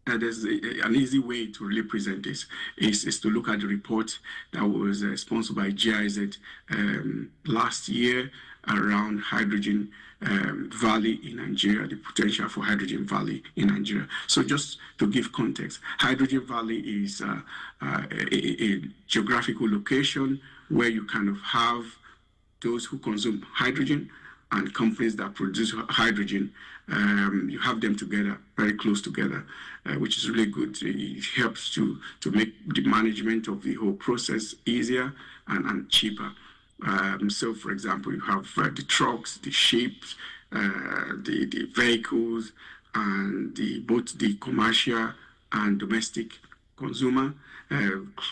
there's an easy way to really present this is to look at the report that was sponsored by GIZ last year around hydrogen valley in Nigeria, the potential for hydrogen valley in Nigeria. So just to give context, hydrogen valley is a geographical location where you kind of have those who consume hydrogen and companies that produce hydrogen. You have them together, very close together, which is really good. It helps to make the management of the whole process easier and cheaper. So, for example, you have the trucks, the ships, the vehicles, and both the commercial and domestic consumer,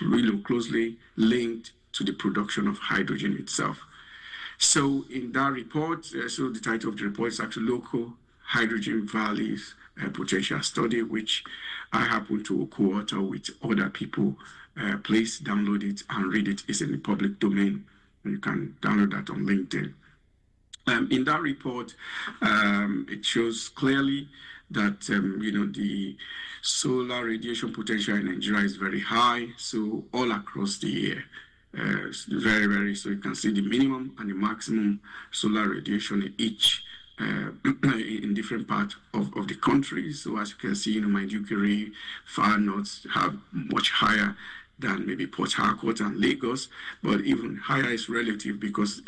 really closely linked to the production of hydrogen itself. So in that report, so the title of the report is actually Local Hydrogen Valleys Potential Study, which I happen to co-author with other people. Please download it and read it. It's in the public domain. You can download that on LinkedIn. In that report, it shows clearly that the solar radiation potential in Nigeria is very high. So all across the year, very, very. So you can see the minimum and the maximum solar radiation in each in different parts of the country. So as you can see, Maiduguri, far north have much higher than maybe Port Harcourt and Lagos, but even higher is relative because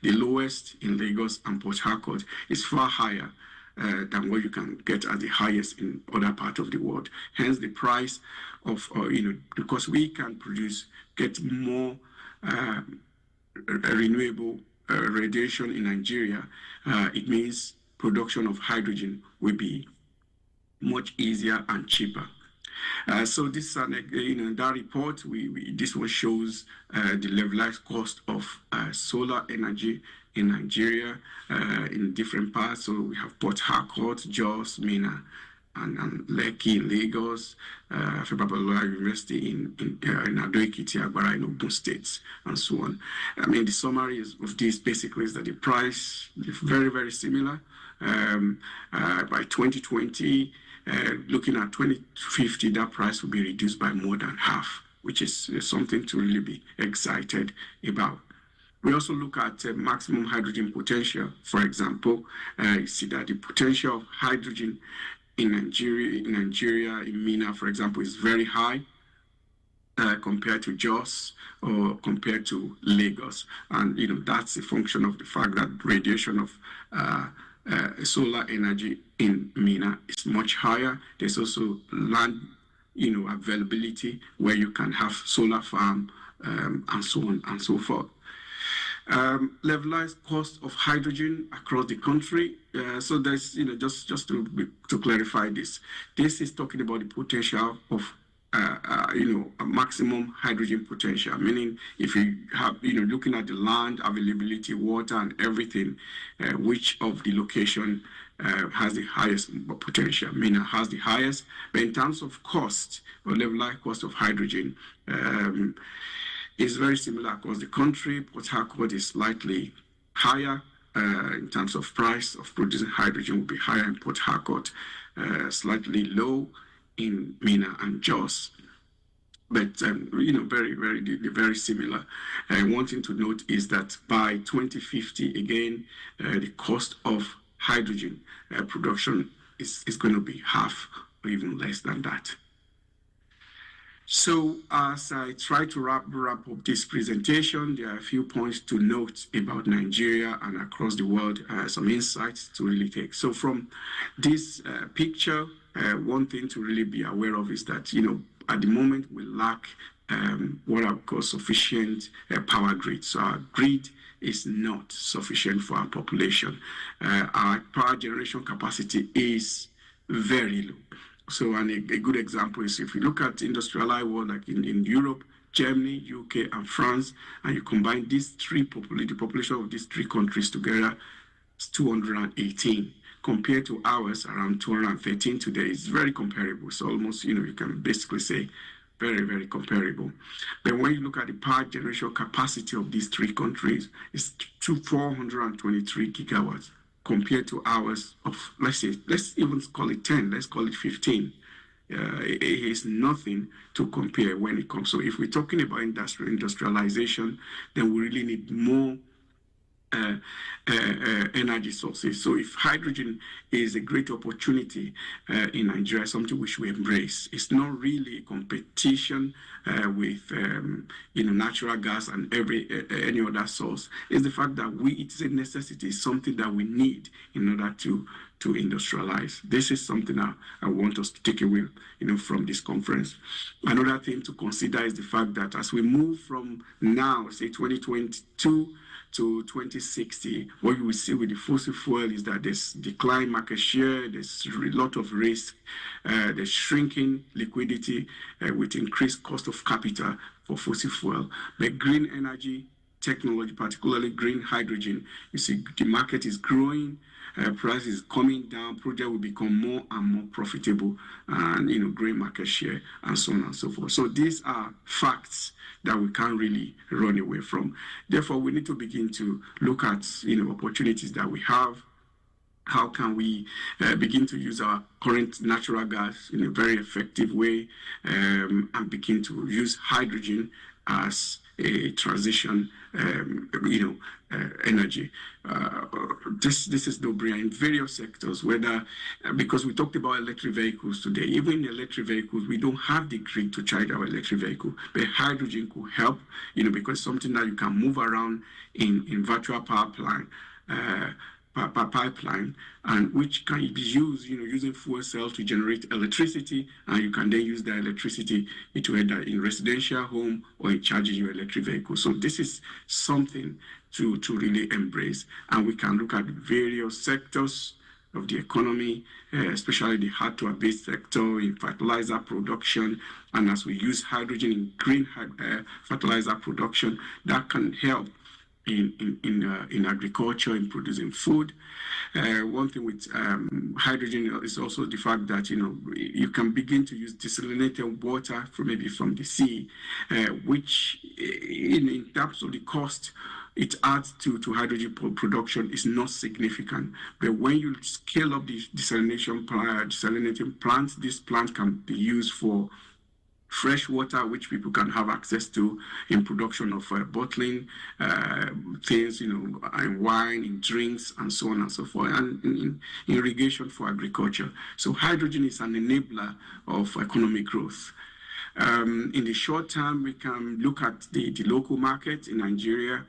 the lowest in Lagos and Port Harcourt is far higher than what you can get at the highest in other parts of the world. Hence the price of, because we can get more renewable radiation in Nigeria, it means production of hydrogen will be much easier and cheaper. So this, in that report, this one shows the levelized cost of solar energy in Nigeria in different parts. So we have Port Harcourt, Jos, Minna, and Lekki in Lagos, Babalola University in Ado-Ekiti, Agbara in Ogun states, and so on. I mean, the summary of this basically is that the price is very, very similar. By 2020, looking at 2050, that price will be reduced by more than half, which is something to really be excited about. We also look at maximum hydrogen potential. For example, you see that the potential of hydrogen in Nigeria, in Minna, for example, is very high compared to Jos or compared to Lagos. And that's a function of the fact that radiation of solar energy in Minna is much higher. There's also land, availability where you can have solar farm and so on and so forth. Levelized cost of hydrogen across the country. So there's, just to clarify this is talking about the potential of a maximum hydrogen potential, meaning if you have, looking at the land availability, water, and everything, which of the location has the highest potential. Minna has the highest, but in terms of cost or levelized cost of hydrogen, is very similar across the country. Port Harcourt is slightly higher in terms of price of producing hydrogen will be higher in Port Harcourt, slightly low in Minna and Jos. But, very, very, very similar. One thing to note is that by 2050, again, the cost of hydrogen production is going to be half or even less than that. So as I try to wrap up this presentation, there are a few points to note about Nigeria and across the world, some insights to really take. So from this picture, one thing to really be aware of is that, at the moment we lack what I would call sufficient power grid. So our grid is not sufficient for our population. Our power generation capacity is very low. So, and a good example is if you look at industrialized world, like in Europe, Germany, UK, and France, and you combine these the population of these three countries together, it's 218. Compared to ours, around 213 today, it's very comparable. So almost, you can basically say very, very comparable. But when you look at the power generation capacity of these three countries, it's 423 gigawatts. Compared to ours of, let's even call it 10, let's call it 15. It is nothing to compare when it comes. So if we're talking about industrialization, then we really need more energy sources. So if hydrogen is a great opportunity in Nigeria, something we should embrace. It's not really a competition with natural gas and any other source. It's the fact that it is a necessity, something that we need in order to industrialize. This is something I want us to take away, from this conference. Another thing to consider is the fact that as we move from now, say 2022 to 2060, what you will see with the fossil fuel is that there's decline market share, there's a lot of risk, there's shrinking liquidity with increased cost of capital for fossil fuel. But green energy technology, particularly green hydrogen, you see the market is growing, price is coming down, project will become more and more profitable, and gain market share, and so on and so forth. So these are facts that we can't really run away from. Therefore, we need to begin to look at opportunities that we have. How can we begin to use our current natural gas in a very effective way, and begin to use hydrogen as a transition, energy. This is no-brainer in various sectors, whether, because we talked about electric vehicles today, even in electric vehicles, we don't have the grid to charge our electric vehicle, but hydrogen could help, because something that you can move around in virtual power plant, pipeline, and which can be used, using fuel cells to generate electricity, and you can then use that electricity into either in residential home or in charging your electric vehicle. So this is something to really embrace, and we can look at various sectors of the economy, especially the hard-to-abate sector in fertilizer production, and as we use hydrogen in green fertilizer production, that can help in agriculture, in producing food. One thing with hydrogen is also the fact that you can begin to use desalinated water from the sea, which in terms of the cost it adds to hydrogen production is not significant. But when you scale up the desalinating plants, this plant can be used for fresh water, which people can have access to in production of bottling things, in wine, in drinks, and so on and so forth, and in irrigation for agriculture. So hydrogen is an enabler of economic growth. In the short term, we can look at the local market in Nigeria,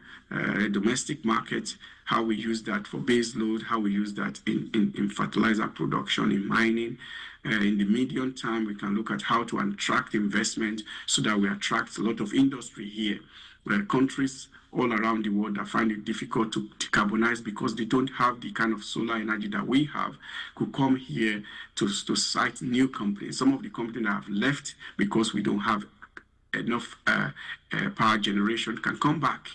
domestic market, how we use that for base load, how we use that in fertilizer production, in mining. In the medium term, we can look at how to attract investment so that we attract a lot of industry here, where countries all around the world that find it difficult to decarbonize because they don't have the kind of solar energy that we have, could come here to site new companies. Some of the companies that have left because we don't have enough power generation can come back.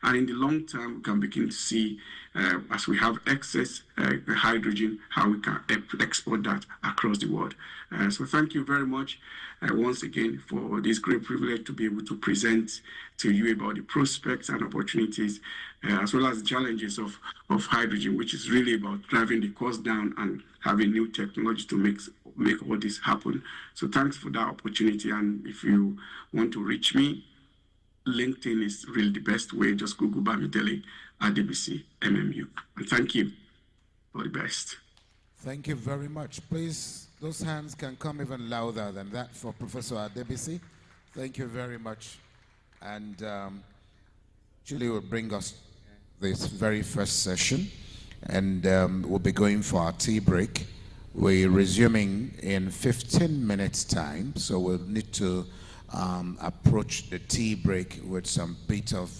And in the long term, we can begin to see, as we have excess hydrogen, how we can export that across the world. So thank you very much once again for this great privilege to be able to present to you about the prospects and opportunities, as well as the challenges of hydrogen, which is really about driving the cost down and having new technology to make all this happen. So thanks for that opportunity. And if you want to reach me, LinkedIn is really the best way. Just Google Bamidele Adebisi MMU. And thank you. All the best. Thank you very much. Please, those hands can come even louder than that for Professor Adebisi. Thank you very much. And Julie will bring us this very first session, and we'll be going for our tea break. We're resuming in 15 minutes time, so we'll need to approach the tea break with some bit of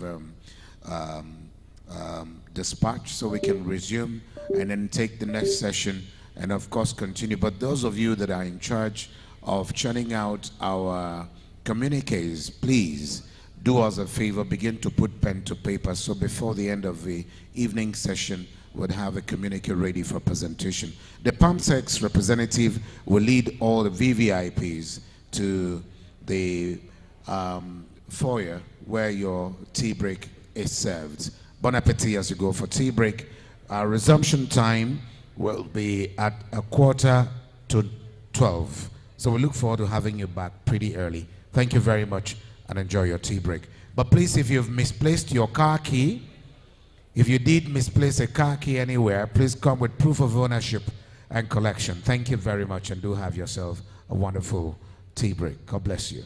dispatch so we can resume and then take the next session and of course continue. But those of you that are in charge of churning out our communiques, please do us a favor, begin to put pen to paper so before the end of the evening session would have a communique ready for presentation. The PAMSEX representative will lead all the VVIPs to the foyer where your tea break is served. Bon appetit as you go for tea break. Our resumption time will be at 11:45. So we look forward to having you back pretty early. Thank you very much and enjoy your tea break. But please, if you've misplaced your car key, if you did misplace a car key anywhere, please come with proof of ownership and collection. Thank you very much, and do have yourself a wonderful tea break. God bless you.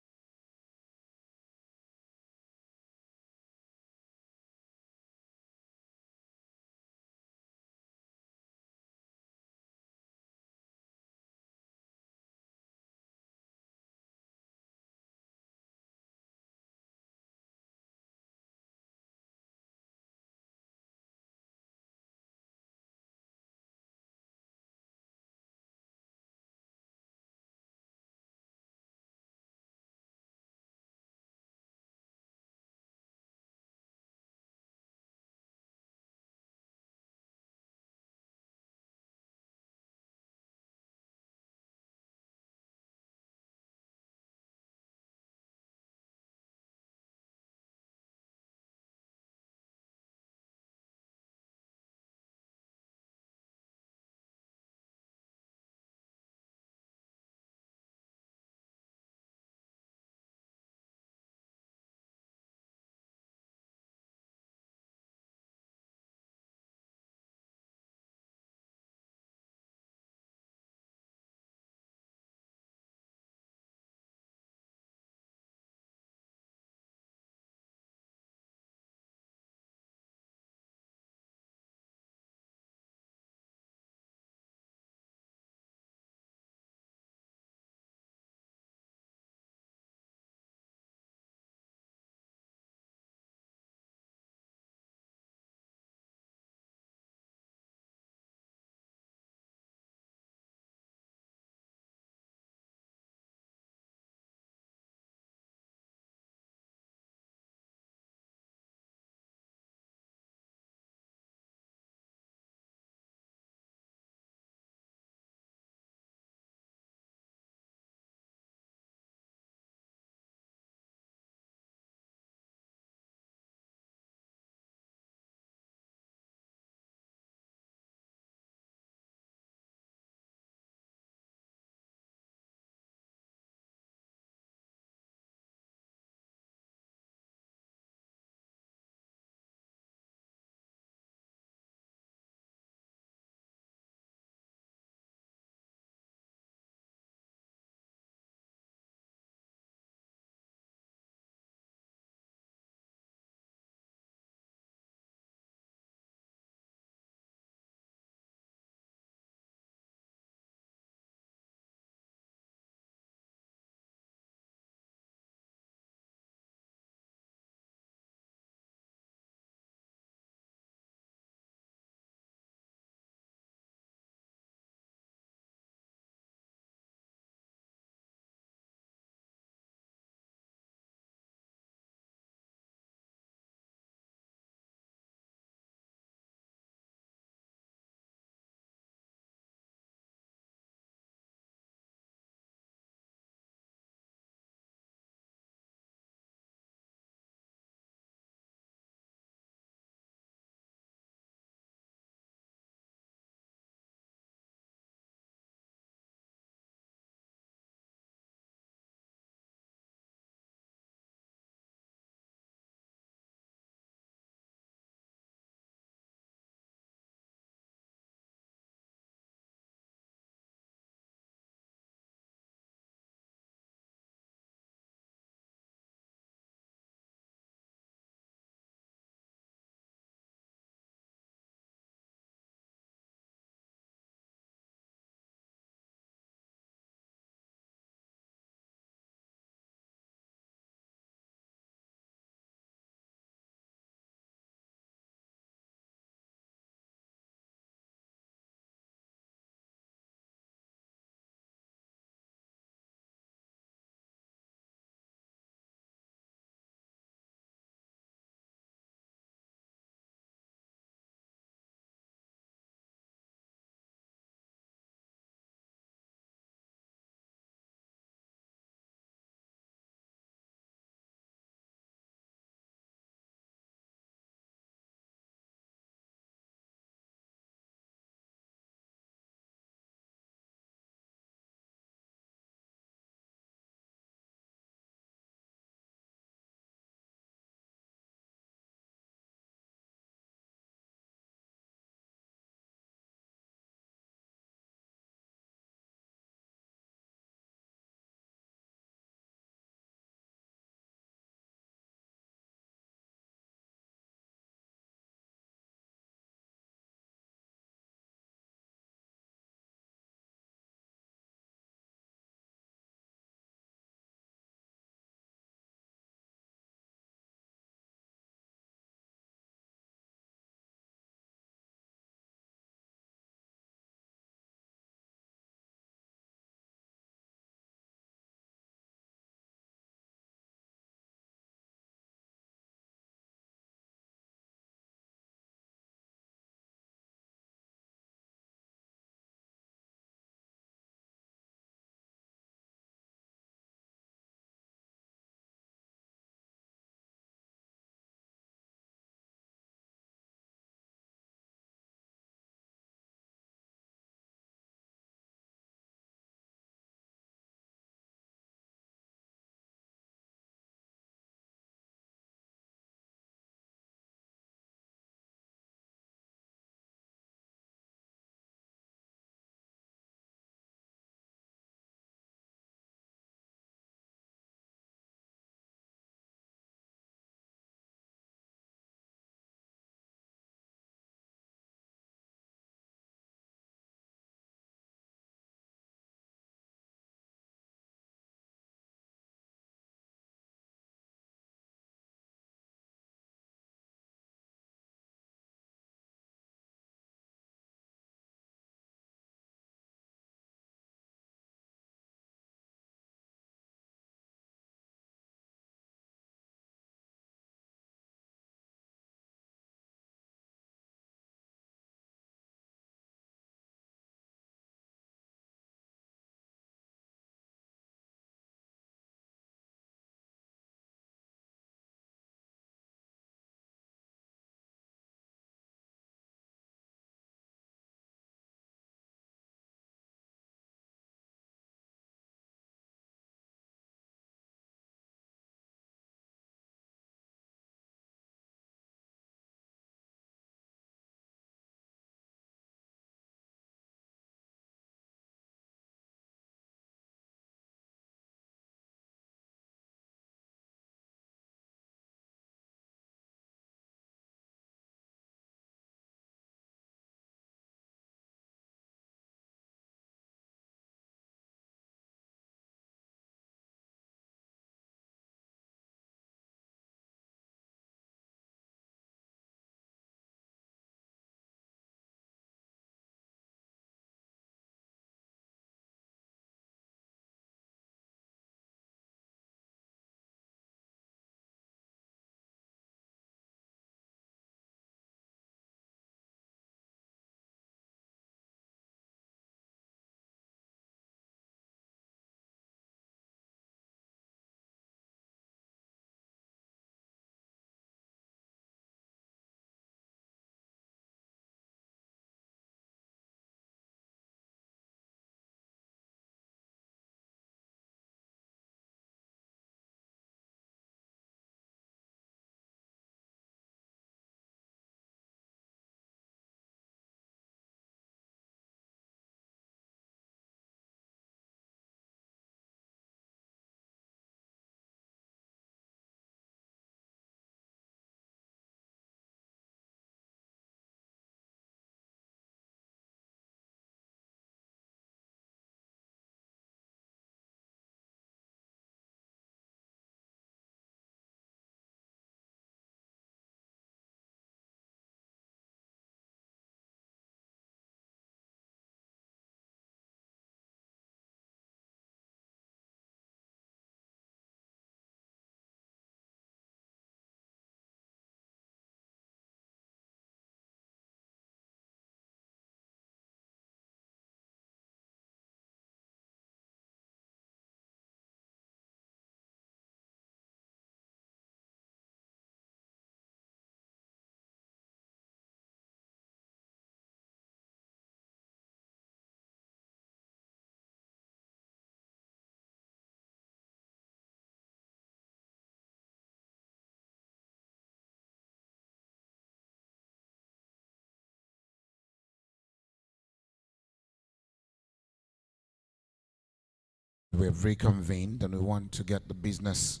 we've reconvened and we want to get the business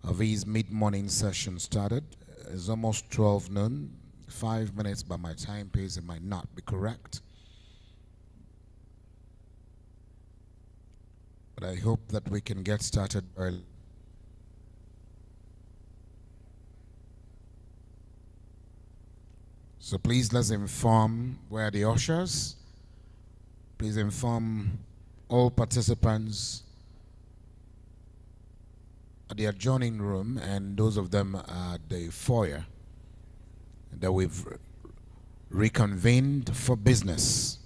of his mid-morning session started. It's almost 12 noon, 5 minutes by my timepiece, it might not be correct. But I hope that we can get started early. So please let's inform where the ushers. Please inform all participants at the adjoining room and those of them at the foyer that we've reconvened for business.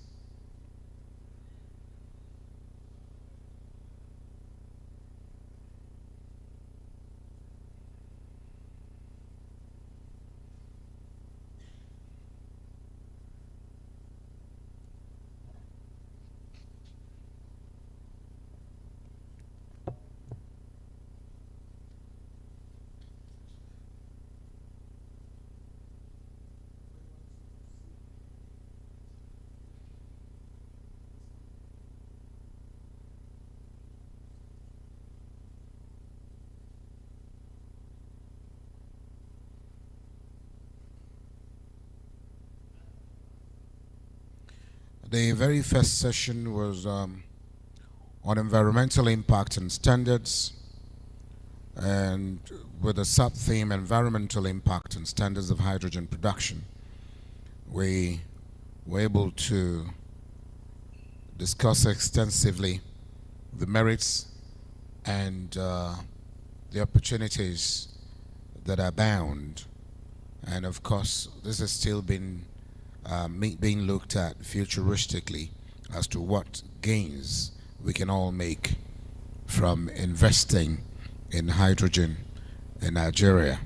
The very first session was on environmental impact and standards, and with the sub-theme environmental impact and standards of hydrogen production. We were able to discuss extensively the merits and the opportunities that are bound. And of course, this has still been being looked at futuristically as to what gains we can all make from investing in hydrogen in Nigeria.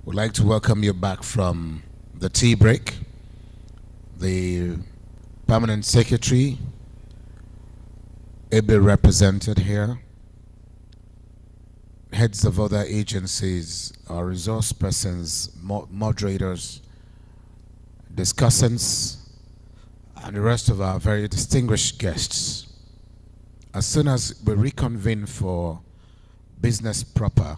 We'd like to welcome you back from the tea break. The Permanent Secretary, ably represented here, heads of other agencies, our resource persons, moderators, discussants, and the rest of our very distinguished guests. As soon as we reconvene for business proper,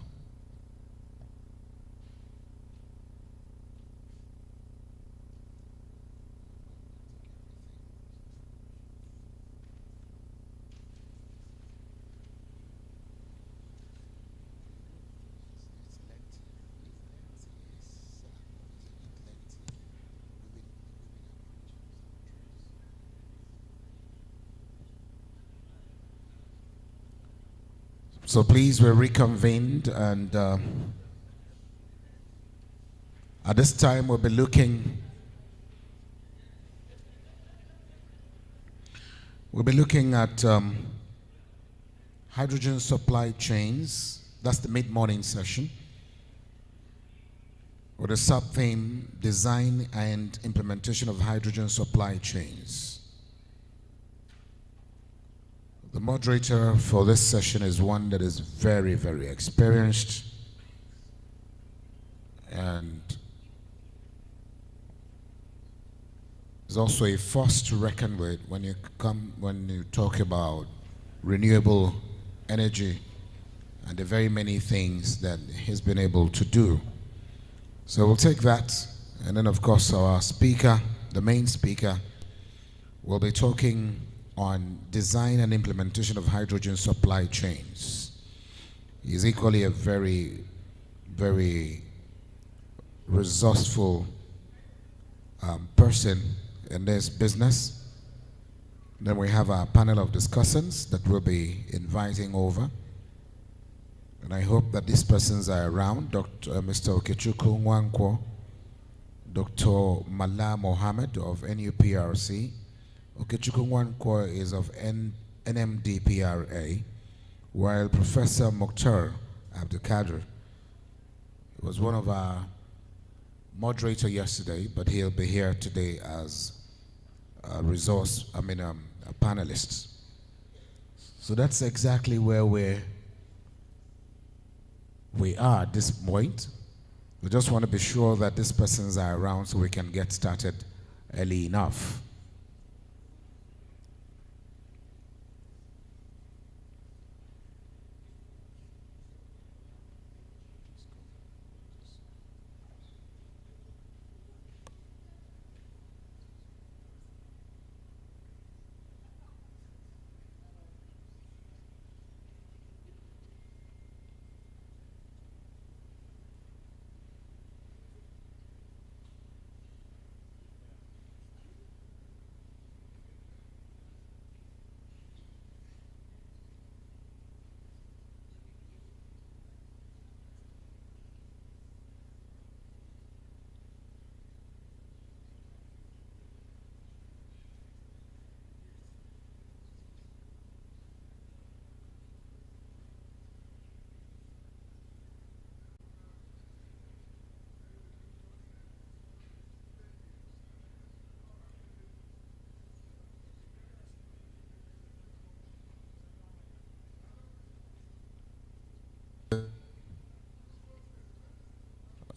so please, we're reconvened, and at this time we'll be looking at hydrogen supply chains. That's the mid-morning session, with a sub-theme, design and implementation of hydrogen supply chains. The moderator for this session is one that is very, very experienced, and is also a force to reckon with when you talk about renewable energy and the very many things that he's been able to do. So we'll take that, and then of course our speaker, the main speaker, will be talking on design and implementation of hydrogen supply chains. He's equally a very, very resourceful person in this business. Then we have our panel of discussants that we'll be inviting over. And I hope that these persons are around. Mr. Okechukwu Nwankwo, Dr. Mala Mohammed of NUPRC. Okechukwu Nwankwo is of NMDPRA, while Professor Mokhtar Abdulkader was one of our moderator yesterday, but he'll be here today as a panelist. So that's exactly where we are at this point. We just want to be sure that these persons are around so we can get started early enough.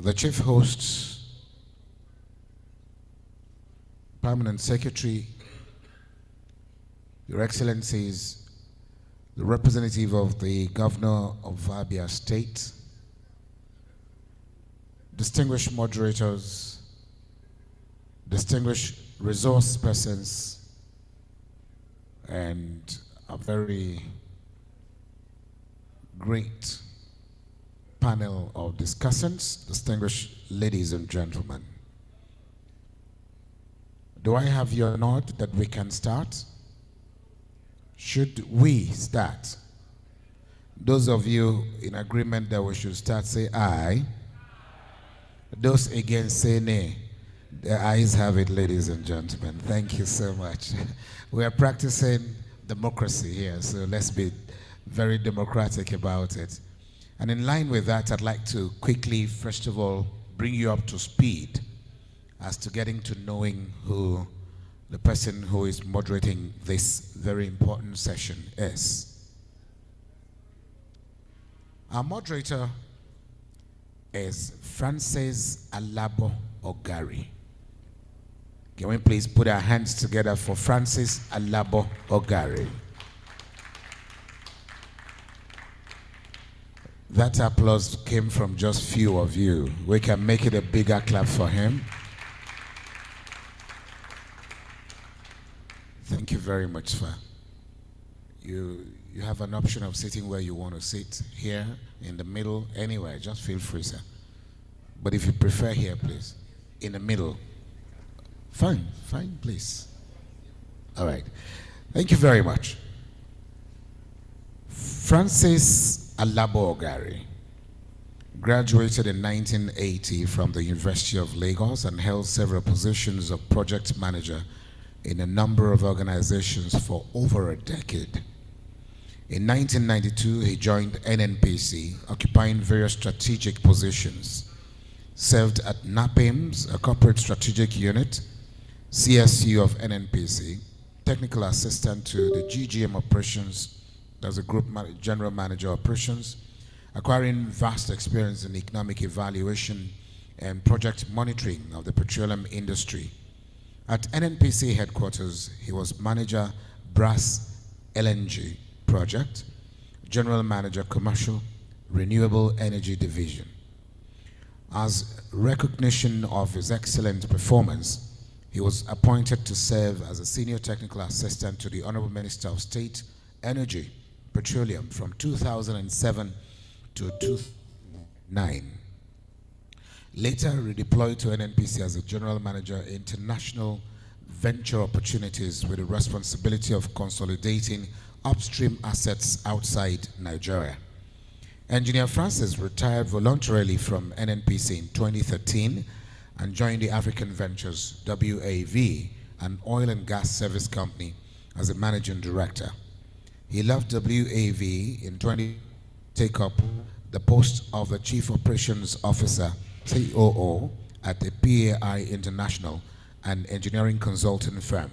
the Chief Host, Permanent Secretary, Your Excellencies, the representative of the Governor of Abia State, distinguished moderators, distinguished resource persons, and a very great panel of discussants, distinguished ladies and gentlemen. Do I have your nod that we can start? Should we start? Those of you in agreement that we should start, say aye. Those against, say nay. The ayes have it, ladies and gentlemen. Thank you so much. We are practicing democracy here, so let's be very democratic about it. And in line with that, I'd like to quickly, first of all, bring you up to speed as to getting to knowing who the person who is moderating this very important session is. Our moderator is Francis Alabo Ogari. Can we please put our hands together for Francis Alabo Ogari? That applause came from just few of you. We can make it a bigger clap for him. Thank you very much, sir. You have an option of sitting where you want to sit, here, in the middle, anywhere. Just feel free, sir. But if you prefer here, please, in the middle. Fine, please. All right. Thank you very much. Francis Alabo Ogari graduated in 1980 from the University of Lagos and held several positions of project manager in a number of organizations for over a decade. In 1992, he joined NNPC, occupying various strategic positions. Served at NAPIMS, a corporate strategic unit, CSU of NNPC, technical assistant to the GGM operations, as a group general manager operations, acquiring vast experience in economic evaluation and project monitoring of the petroleum industry. At NNPC headquarters, he was manager Brass LNG project, general manager commercial renewable energy division. As recognition of his excellent performance, he was appointed to serve as a senior technical assistant to the Honorable Minister of State, Energy, Petroleum from 2007 to 2009. Later redeployed to NNPC as a general manager, international venture opportunities with the responsibility of consolidating upstream assets outside Nigeria. Engineer Francis retired voluntarily from NNPC in 2013 and joined the African Ventures WAV, an oil and gas service company, as a managing director. He left WAV in 20 take up the post of the Chief Operations Officer, COO, at the PAI International, an engineering consulting firm.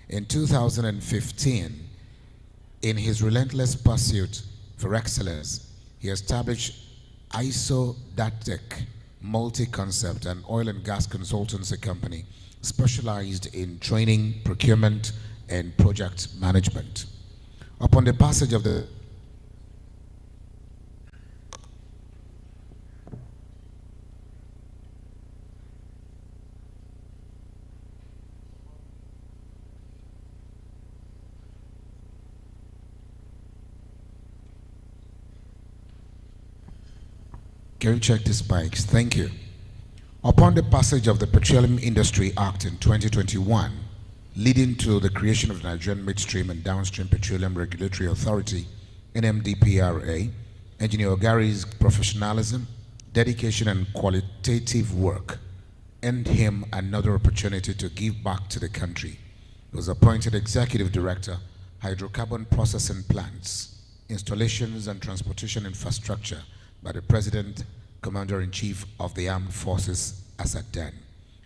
In 2015, in his relentless pursuit for excellence, he established ISO-DATEC Multi-Concept, an oil and gas consultancy company specialized in training, procurement, and project management. Upon the passage of the Can you check the spikes? Thank you. Upon the passage of the Petroleum Industry Act in 2021, leading to the creation of the Nigerian Midstream and Downstream Petroleum Regulatory Authority, NMDPRA, Engineer Ogari's professionalism, dedication, and qualitative work earned him another opportunity to give back to the country. He was appointed Executive Director, Hydrocarbon Processing Plants, Installations and Transportation Infrastructure by the President, Commander-in-Chief of the Armed Forces as at then.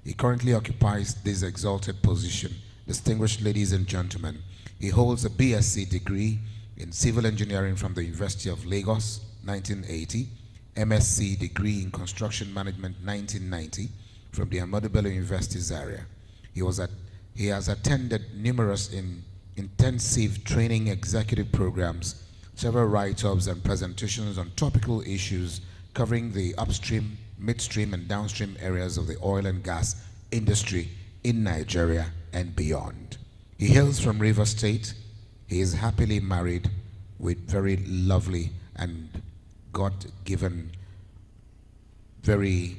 He currently occupies this exalted position. Distinguished ladies and gentlemen, he holds a BSc degree in Civil Engineering from the University of Lagos, 1980, MSc degree in Construction Management 1990 from the Ahmadu Bello University Zaria. He has attended numerous intensive training executive programs, several write-ups and presentations on topical issues covering the upstream, midstream, and downstream areas of the oil and gas industry in Nigeria and beyond. He hails from Rivers State. He is happily married with very lovely and God-given, very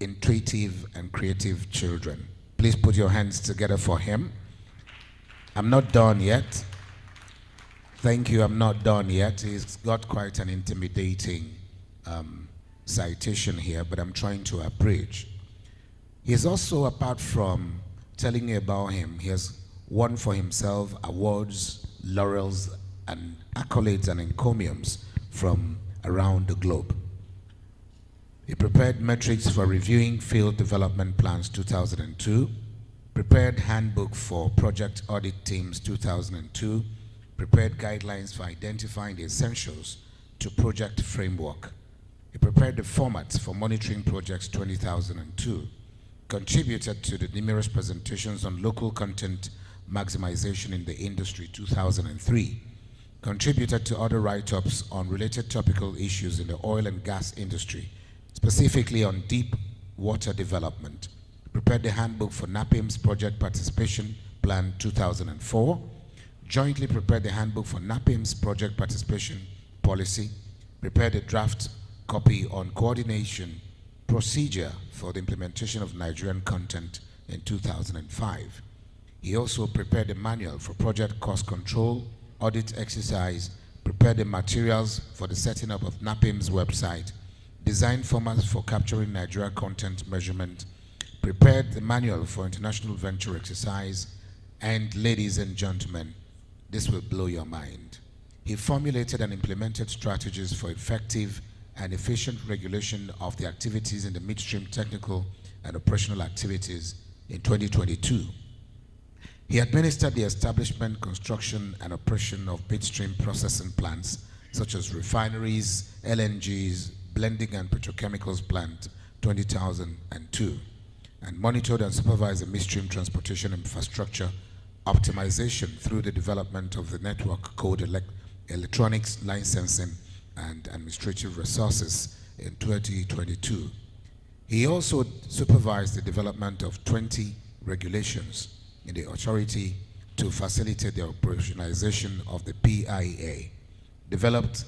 intuitive and creative children. Please put your hands together for him. I'm not done yet. Thank you, I'm not done yet. He's got quite an intimidating citation here, but I'm trying to abridge. He's also, apart from telling you about him, he has won for himself awards, laurels, and accolades and encomiums from around the globe. He prepared metrics for reviewing field development plans 2002, prepared handbook for project audit teams 2002, prepared guidelines for identifying the essentials to project framework. He prepared the formats for monitoring projects 2002, contributed to the numerous presentations on local content maximization in the industry 2003, contributed to other write-ups on related topical issues in the oil and gas industry, specifically on deep water development, prepared the handbook for NAPIM's Project Participation Plan 2004, jointly prepared the handbook for NAPIM's Project Participation Policy, prepared a draft copy on coordination procedure for the implementation of Nigerian content in 2005. He also prepared a manual for project cost control, audit exercise, prepared the materials for the setting up of NAPIM's website, designed formats for capturing Nigeria content measurement, prepared the manual for international venture exercise, and ladies and gentlemen, this will blow your mind. He formulated and implemented strategies for effective and efficient regulation of the activities in the midstream technical and operational activities in 2022. He administered the establishment, construction, and operation of midstream processing plants such as refineries, LNGs, blending and petrochemicals plant 2002, and monitored and supervised the midstream transportation infrastructure optimization through the development of the network code, electronics licensing, and administrative resources in 2022. He also supervised the development of 20 regulations in the authority to facilitate the operationalization of the PIA, developed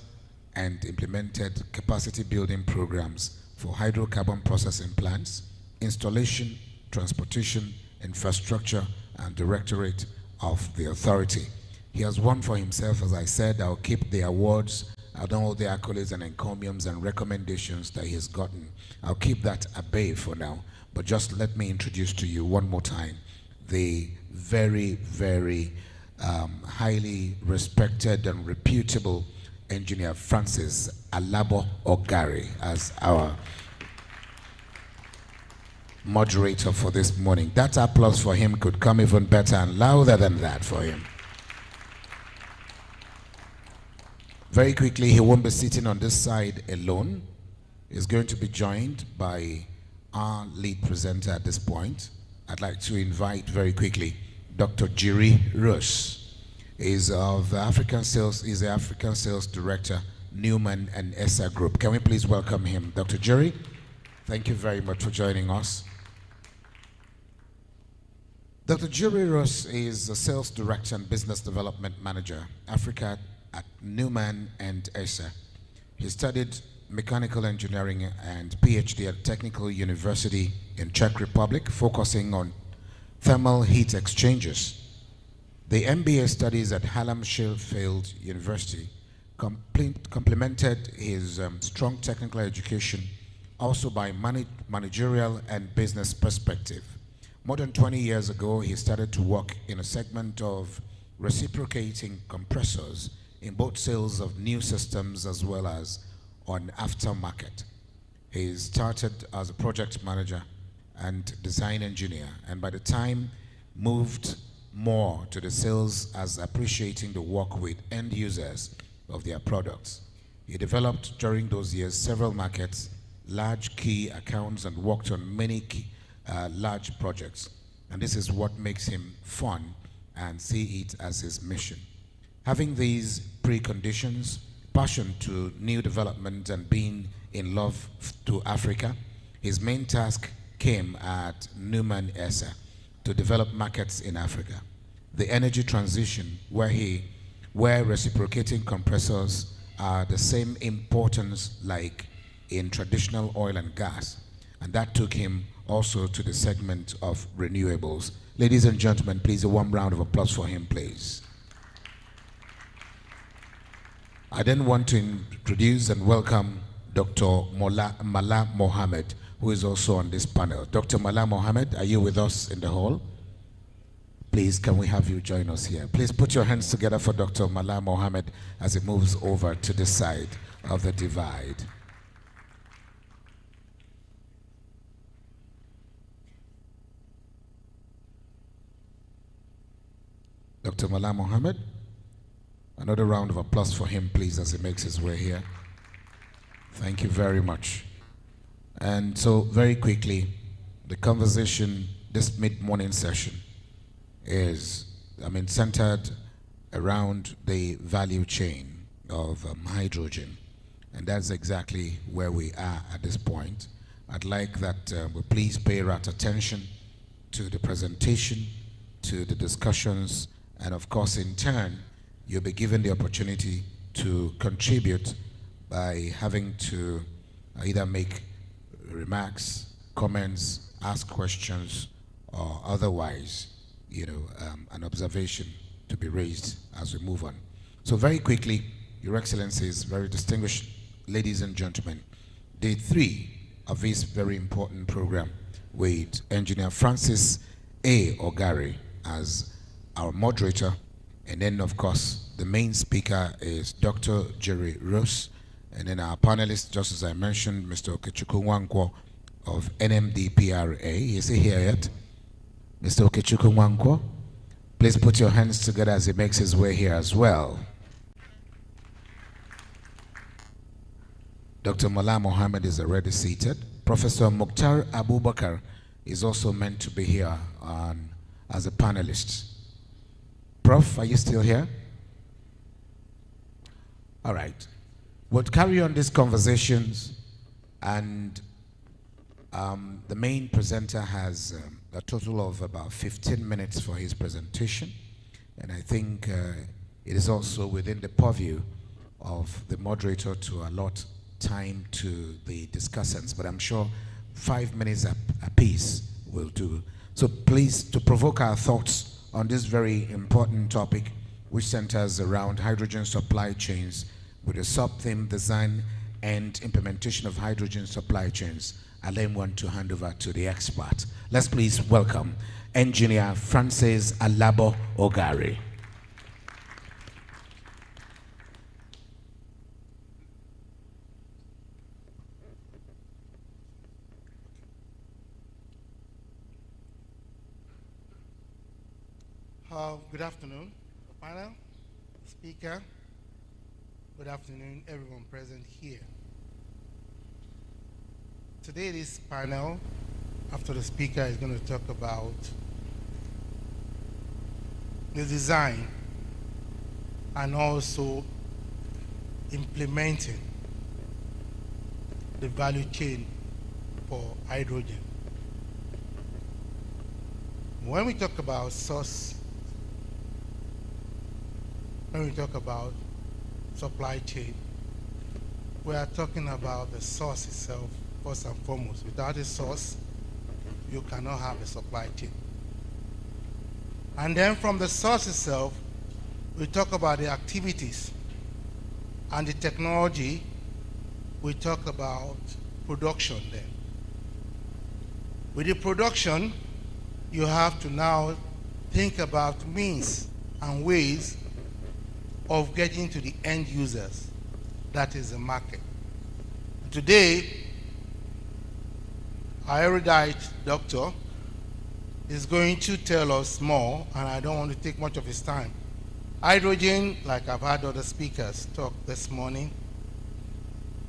and implemented capacity building programs for hydrocarbon processing plants, installation, transportation, infrastructure, and directorate of the authority. He has won for himself, as I said. I'll keep the awards, I don't know all the accolades and encomiums and recommendations that he has gotten. I'll keep that at bay for now, but just let me introduce to you one more time the very, very highly respected and reputable engineer Francis Alabo Ogari as our moderator for this morning. That applause for him could come even better and louder than that for him. Very quickly, he won't be sitting on this side alone. He's going to be joined by our lead presenter at this point. I'd like to invite very quickly Dr. Jiri Rush. He's of African Sales, he's the African Sales Director, Newman and ESA Group. Can we please welcome him? Dr. Jiri, thank you very much for joining us. Dr. Jiri Rush is a Sales Director and Business Development Manager, Africa at Newman and ESA. He studied mechanical engineering and PhD at Technical University in Czech Republic, focusing on thermal heat exchangers. The MBA studies at Hallam Sheffield University complemented his strong technical education also by managerial and business perspective. More than 20 years ago, he started to work in a segment of reciprocating compressors in both sales of new systems as well as on aftermarket. He started as a project manager and design engineer, and by the time moved more to the sales as appreciating the work with end users of their products. He developed during those years several markets, large key accounts, and worked on many large projects. And this is what makes him fun and see it as his mission. Having these preconditions, passion to new development and being in love to Africa, his main task came at Newman Essa to develop markets in Africa. The energy transition, where reciprocating compressors are the same importance like in traditional oil and gas, and that took him also to the segment of renewables. Ladies and gentlemen, please a warm round of applause for him, please. I then want to introduce and welcome Dr. Mala Mohammed, who is also on this panel. Dr. Mala Mohammed, are you with us in the hall? Please, can we have you join us here? Please put your hands together for Dr. Mala Mohammed as he moves over to this side of the divide. Dr. Mala Mohammed, another round of applause for him, please, as he makes his way here. Thank you very much. And so, very quickly, the conversation, this mid-morning session, is, centered around the value chain of hydrogen. And that's exactly where we are at this point. I'd like that we please pay rapt attention to the presentation, to the discussions, and of course, in turn, you'll be given the opportunity to contribute by having to either make remarks, comments, ask questions, or otherwise, an observation to be raised as we move on. So very quickly, Your Excellencies, very distinguished ladies and gentlemen, day 3 of this very important program with Engineer Francis A. Ogari as our moderator, and then of course the main speaker is Dr. Jerry Ross, and then our panelist, just as I mentioned, Mr. Okechukwu Nwankwo of NMDPRA. Is he here yet? Mr. Okechukwu Nwankwo, please put your hands together as he makes his way here as well. Dr. Mala Mohammed is already seated. Professor Mukhtar Abubakar is also meant to be here as a panelist. Prof, are you still here? All right. We'll carry on these conversations, and the main presenter has a total of about 15 minutes for his presentation, and I think it is also within the purview of the moderator to allot time to the discussants, but I'm sure 5 minutes apiece will do. So please, to provoke our thoughts on this very important topic, which centers around hydrogen supply chains with a sub-theme design and implementation of hydrogen supply chains, I then want to hand over to the expert. Let's please welcome Engineer Francis Alabo Ogari. Good afternoon, the panel, the speaker. Good afternoon, everyone present here. Today, this panel, after the speaker, is going to talk about the design and also implementing the value chain for hydrogen. When we talk about source, when we talk about supply chain, we are talking about the source itself, first and foremost. Without a source, you cannot have a supply chain. And then from the source itself, we talk about the activities and the technology. We talk about production then. With the production, you have to now think about means and ways of getting to the end users, that is the market. Today, our erudite doctor is going to tell us more, and I don't want to take much of his time. Hydrogen, like I've had other speakers talk this morning,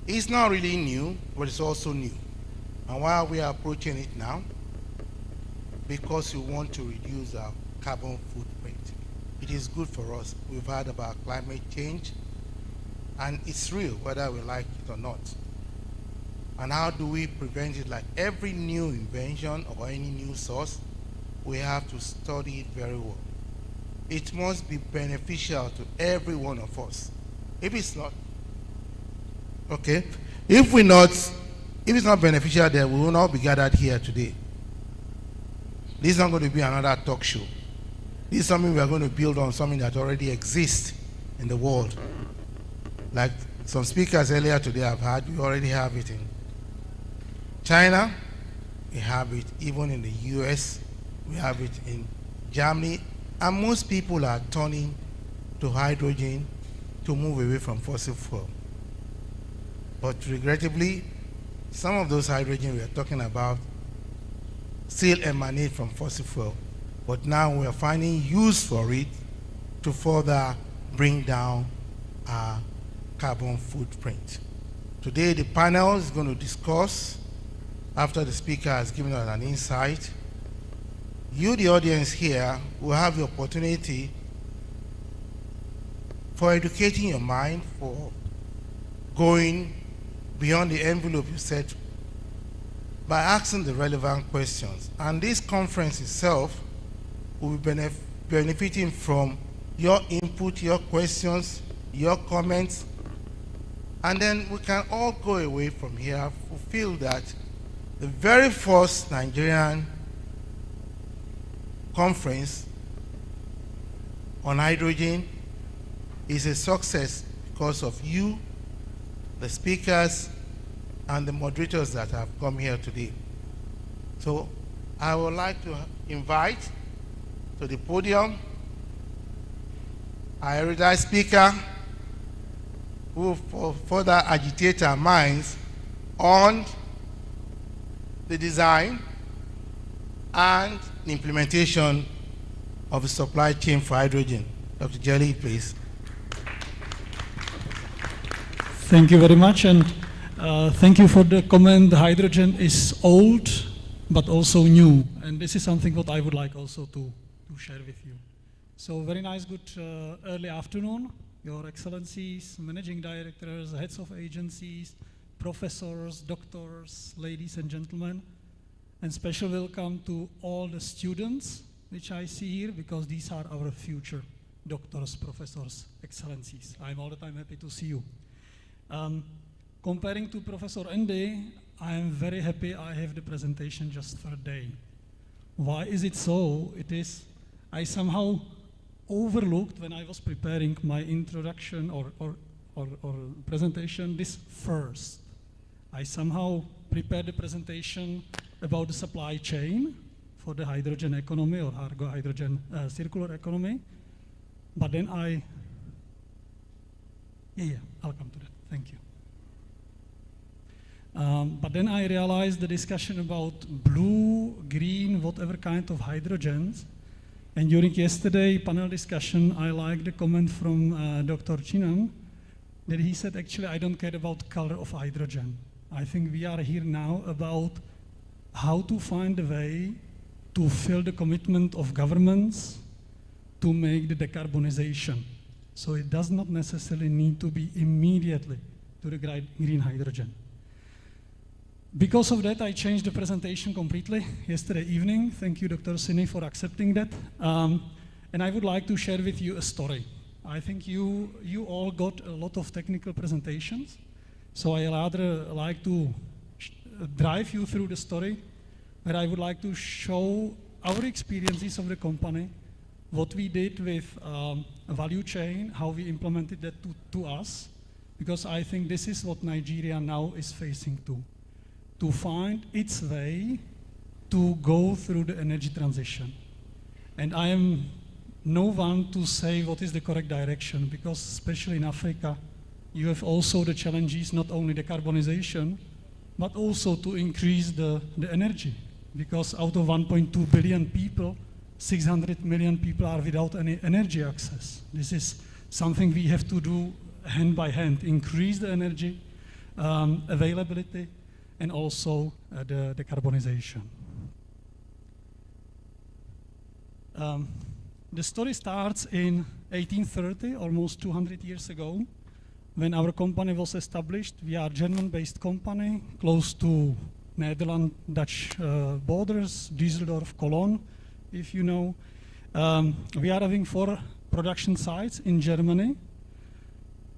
It's not really new, but it's also new. And why we are approaching it now? Because we want to reduce our carbon footprint. It is good for us. We've heard about climate change, and it's real, whether we like it or not. And how do we prevent it? Like every new invention or any new source, we have to study it very well. It must be beneficial to every one of us. If it's not, okay, if it's not beneficial, then we will not be gathered here today. This is not going to be another talk show. This is something we are going to build on something that already exists in the world. Like some speakers earlier today have had, we already have it in China, we have it even in the US, we have it in Germany, and most people are turning to hydrogen to move away from fossil fuel. But regrettably, some of those hydrogen we are talking about still emanate from fossil fuel. But now we are finding use for it to further bring down our carbon footprint. Today the panel is going to discuss, after the speaker has given us an insight, you, the audience here, will have the opportunity for educating your mind, for going beyond the envelope you set by asking the relevant questions. And this conference itself will be benefiting from your input, your questions, your comments, and then we can all go away from here who feel that the very first Nigerian conference on hydrogen is a success because of you, the speakers, and the moderators that have come here today. So I would like to invite to the podium our erudite speaker who will further agitate our minds on the design and the implementation of the supply chain for hydrogen. Dr. Jelly, please. Thank you very much, and thank you for the comment. Hydrogen is old, but also new, and this is something that I would like also to share with you. So very nice, good early afternoon, Your Excellencies, Managing Directors, heads of agencies, professors, doctors, ladies and gentlemen, and special welcome to all the students which I see here, because these are our future doctors, professors, excellencies. I'm all the time happy to see you. Comparing to Professor Ende, I am very happy I have the presentation just for a day. Why is it so? It is, I somehow overlooked when I was preparing my introduction or presentation this first. I somehow prepared the presentation about the supply chain for the hydrogen economy or hydrogen circular economy, but then I'll come to that, thank you. But then I realized the discussion about blue, green, whatever kind of hydrogens, and during yesterday panel discussion, I liked the comment from Dr. Chinan that he said, actually, I don't care about color of hydrogen. I think we are here now about how to find a way to fill the commitment of governments to make the decarbonization. So it does not necessarily need to be immediately to the green hydrogen. Because of that, I changed the presentation completely yesterday evening. Thank you, Dr. Sini, for accepting that. And I would like to share with you a story. I think you all got a lot of technical presentations, so I rather like to drive you through the story, where I would like to show our experiences of the company, what we did with a value chain, how we implemented that to us, because I think this is what Nigeria now is facing to find its way to go through the energy transition. And I am no one to say what is the correct direction, because especially in Africa, you have also the challenges, not only the decarbonization, but also to increase the energy. Because out of 1.2 billion people, 600 million people are without any energy access. This is something we have to do hand by hand, increase the energy, availability, and also the decarbonization. The story starts in 1830, almost 200 years ago, when our company was established. We are a German-based company, close to Netherlands-Dutch borders, Düsseldorf, Cologne, if you know. We are having 4 production sites in Germany.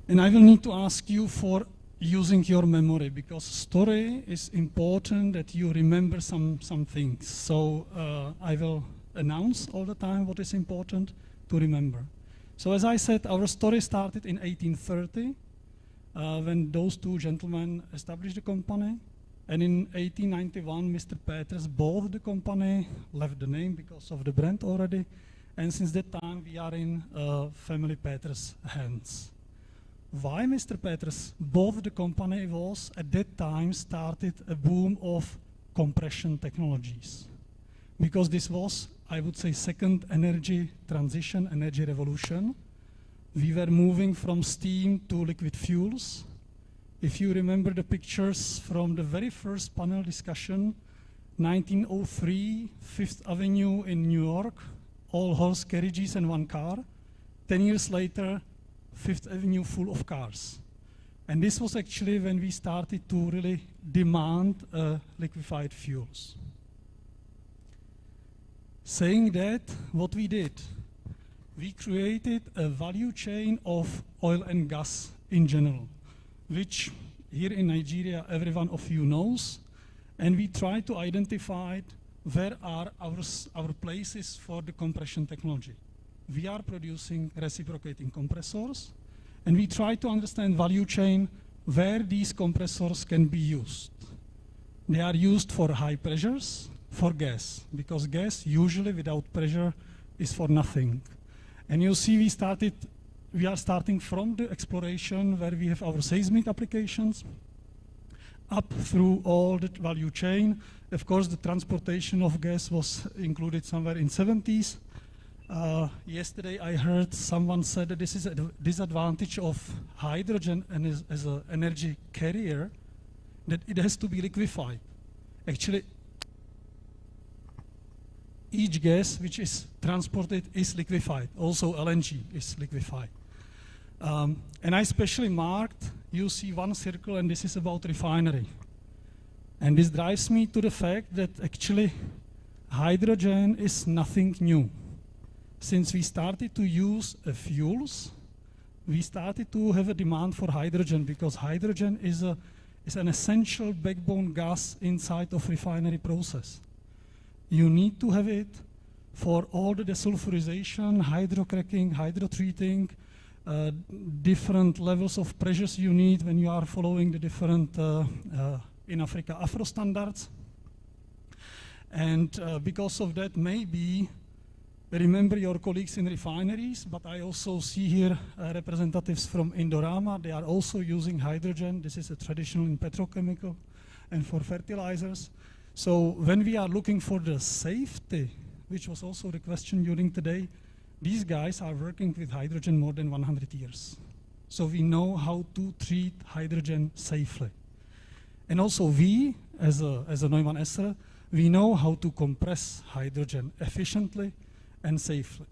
And I will need to ask you for using your memory, because story is important that you remember some things. So I will announce all the time what is important to remember. So as I said, our story started in 1830 when those 2 gentlemen established the company. And in 1891, Mr. Peters bought the company, left the name because of the brand already. And since that time, we are in family Peters' hands. Why Mr. Peters bought the company was, at that time, started a boom of compression technologies. Because this was, I would say, second energy transition, energy revolution. We were moving from steam to liquid fuels. If you remember the pictures from the very first panel discussion, 1903, Fifth Avenue in New York, all horse carriages and 1 car. 10 years later, Fifth Avenue full of cars. And this was actually when we started to really demand liquefied fuels. Saying that, what we did, we created a value chain of oil and gas in general, which here in Nigeria everyone of you knows, and we try to identify where are our places for the compression technology. We are producing reciprocating compressors, and we try to understand value chain where these compressors can be used. They are used for high pressures, for gas, because gas usually without pressure is for nothing. And you see we are starting from the exploration where we have our seismic applications up through all the value chain. Of course, the transportation of gas was included somewhere in 70s. Yesterday I heard someone said that this is a disadvantage of hydrogen and as an energy carrier, that it has to be liquefied. Actually, each gas which is transported is liquefied. Also LNG is liquefied. And I specially marked, you see 1 circle, and this is about refinery. And this drives me to the fact that actually hydrogen is nothing new. Since we started to use fuels, we started to have a demand for hydrogen, because hydrogen is an essential backbone gas inside of refinery process. You need to have it for all the desulfurization, hydrocracking, hydrotreating, different levels of pressures you need when you are following the different, in Africa, Afro standards. And because of that, maybe remember your colleagues in refineries, but I also see here representatives from Indorama. They are also using hydrogen. This is a traditional in petrochemical and for fertilizers. So when we are looking for the safety, which was also the question during today, these guys are working with hydrogen more than 100 years. So we know how to treat hydrogen safely. And also we, as a Neumann Esser, we know how to compress hydrogen efficiently and safely.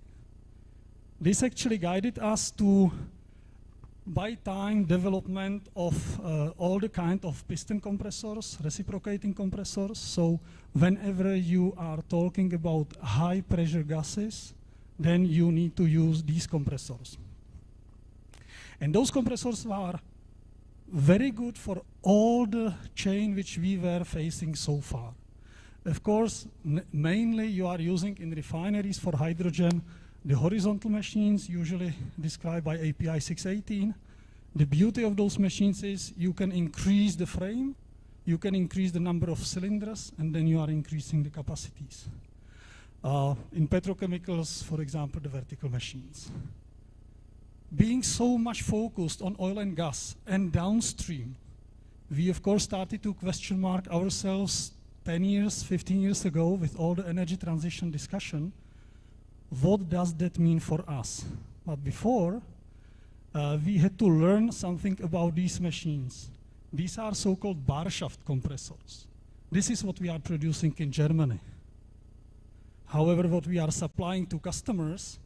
This actually guided us to, by time, development of all the kind of piston compressors, reciprocating compressors. So whenever you are talking about high pressure gases, then you need to use these compressors. And those compressors are very good for all the chain which we were facing so far. Of course, mainly you are using in refineries for hydrogen the horizontal machines, usually described by API 618. The beauty of those machines is you can increase the frame, you can increase the number of cylinders, and then you are increasing the capacities. In petrochemicals, for example, the vertical machines. Being so much focused on oil and gas and downstream, we of course started to question mark ourselves 10 years, 15 years ago with all the energy transition discussion. What does that mean for us? But before, we had to learn something about these machines. These are so-called bar shaft compressors. This is what we are producing in Germany. However, what we are supplying to customers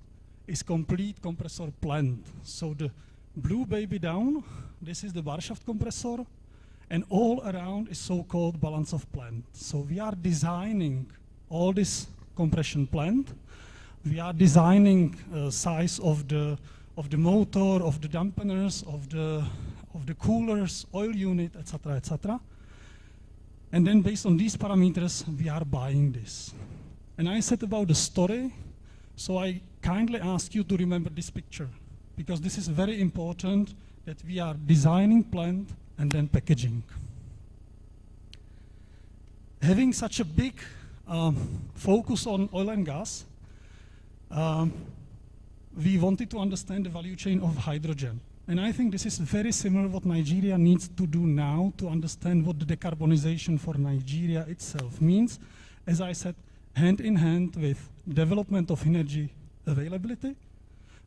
is complete compressor plant. So the blue baby down, this is the bar shaft compressor, and all around is so-called balance of plant. So we are designing all this compression plant. We are designing size of the motor, of the dampeners, of the coolers, oil unit, etc., etc. And then based on these parameters, we are buying this. And I said about the story, so I kindly ask you to remember this picture, because this is very important that we are designing plant and then packaging. Having such a big focus on oil and gas, we wanted to understand the value chain of hydrogen. And I think this is very similar what Nigeria needs to do now to understand what the decarbonization for Nigeria itself means. As I said, hand in hand with development of energy availability,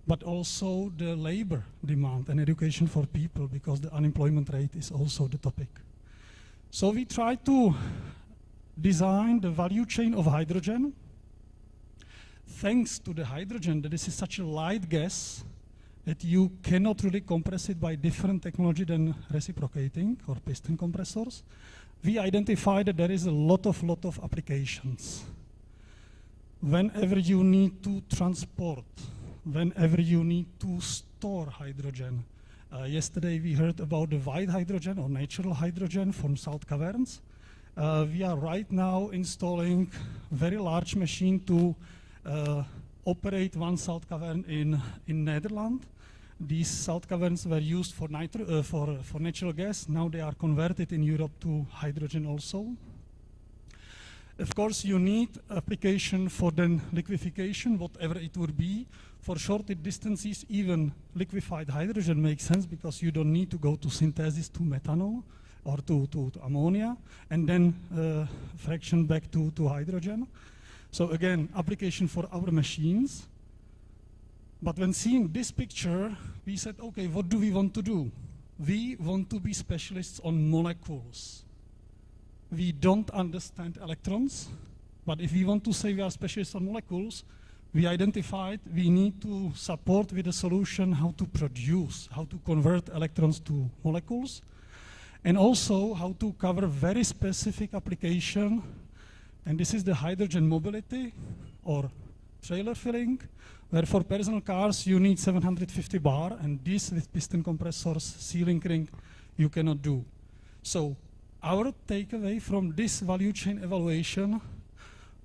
but also the labor demand and education for people, because the unemployment rate is also the topic. So we try to design the value chain of hydrogen. Thanks to the hydrogen, that this is such a light gas that you cannot really compress it by different technology than reciprocating or piston compressors. We identified that there is a lot of applications. Whenever you need to transport, whenever you need to store hydrogen. Yesterday we heard about the white hydrogen or natural hydrogen from salt caverns. We are right now installing very large machine to operate one salt cavern in Netherlands. These salt caverns were used for natural gas. Now they are converted in Europe to hydrogen also. Of course, you need application for then liquefaction, whatever it would be. For shorter distances, even liquefied hydrogen makes sense because you don't need to go to synthesis to methanol or to ammonia and then fraction back to hydrogen. So again, application for our machines. But when seeing this picture, we said, okay, what do we want to do? We want to be specialists on molecules. We don't understand electrons, but if we want to say we are specialists on molecules, we identified we need to support with a solution how to produce, how to convert electrons to molecules, and also how to cover very specific application. And this is the hydrogen mobility or trailer filling, where for personal cars you need 750 bar, and this with piston compressors, sealing ring, you cannot do. So our takeaway from this value chain evaluation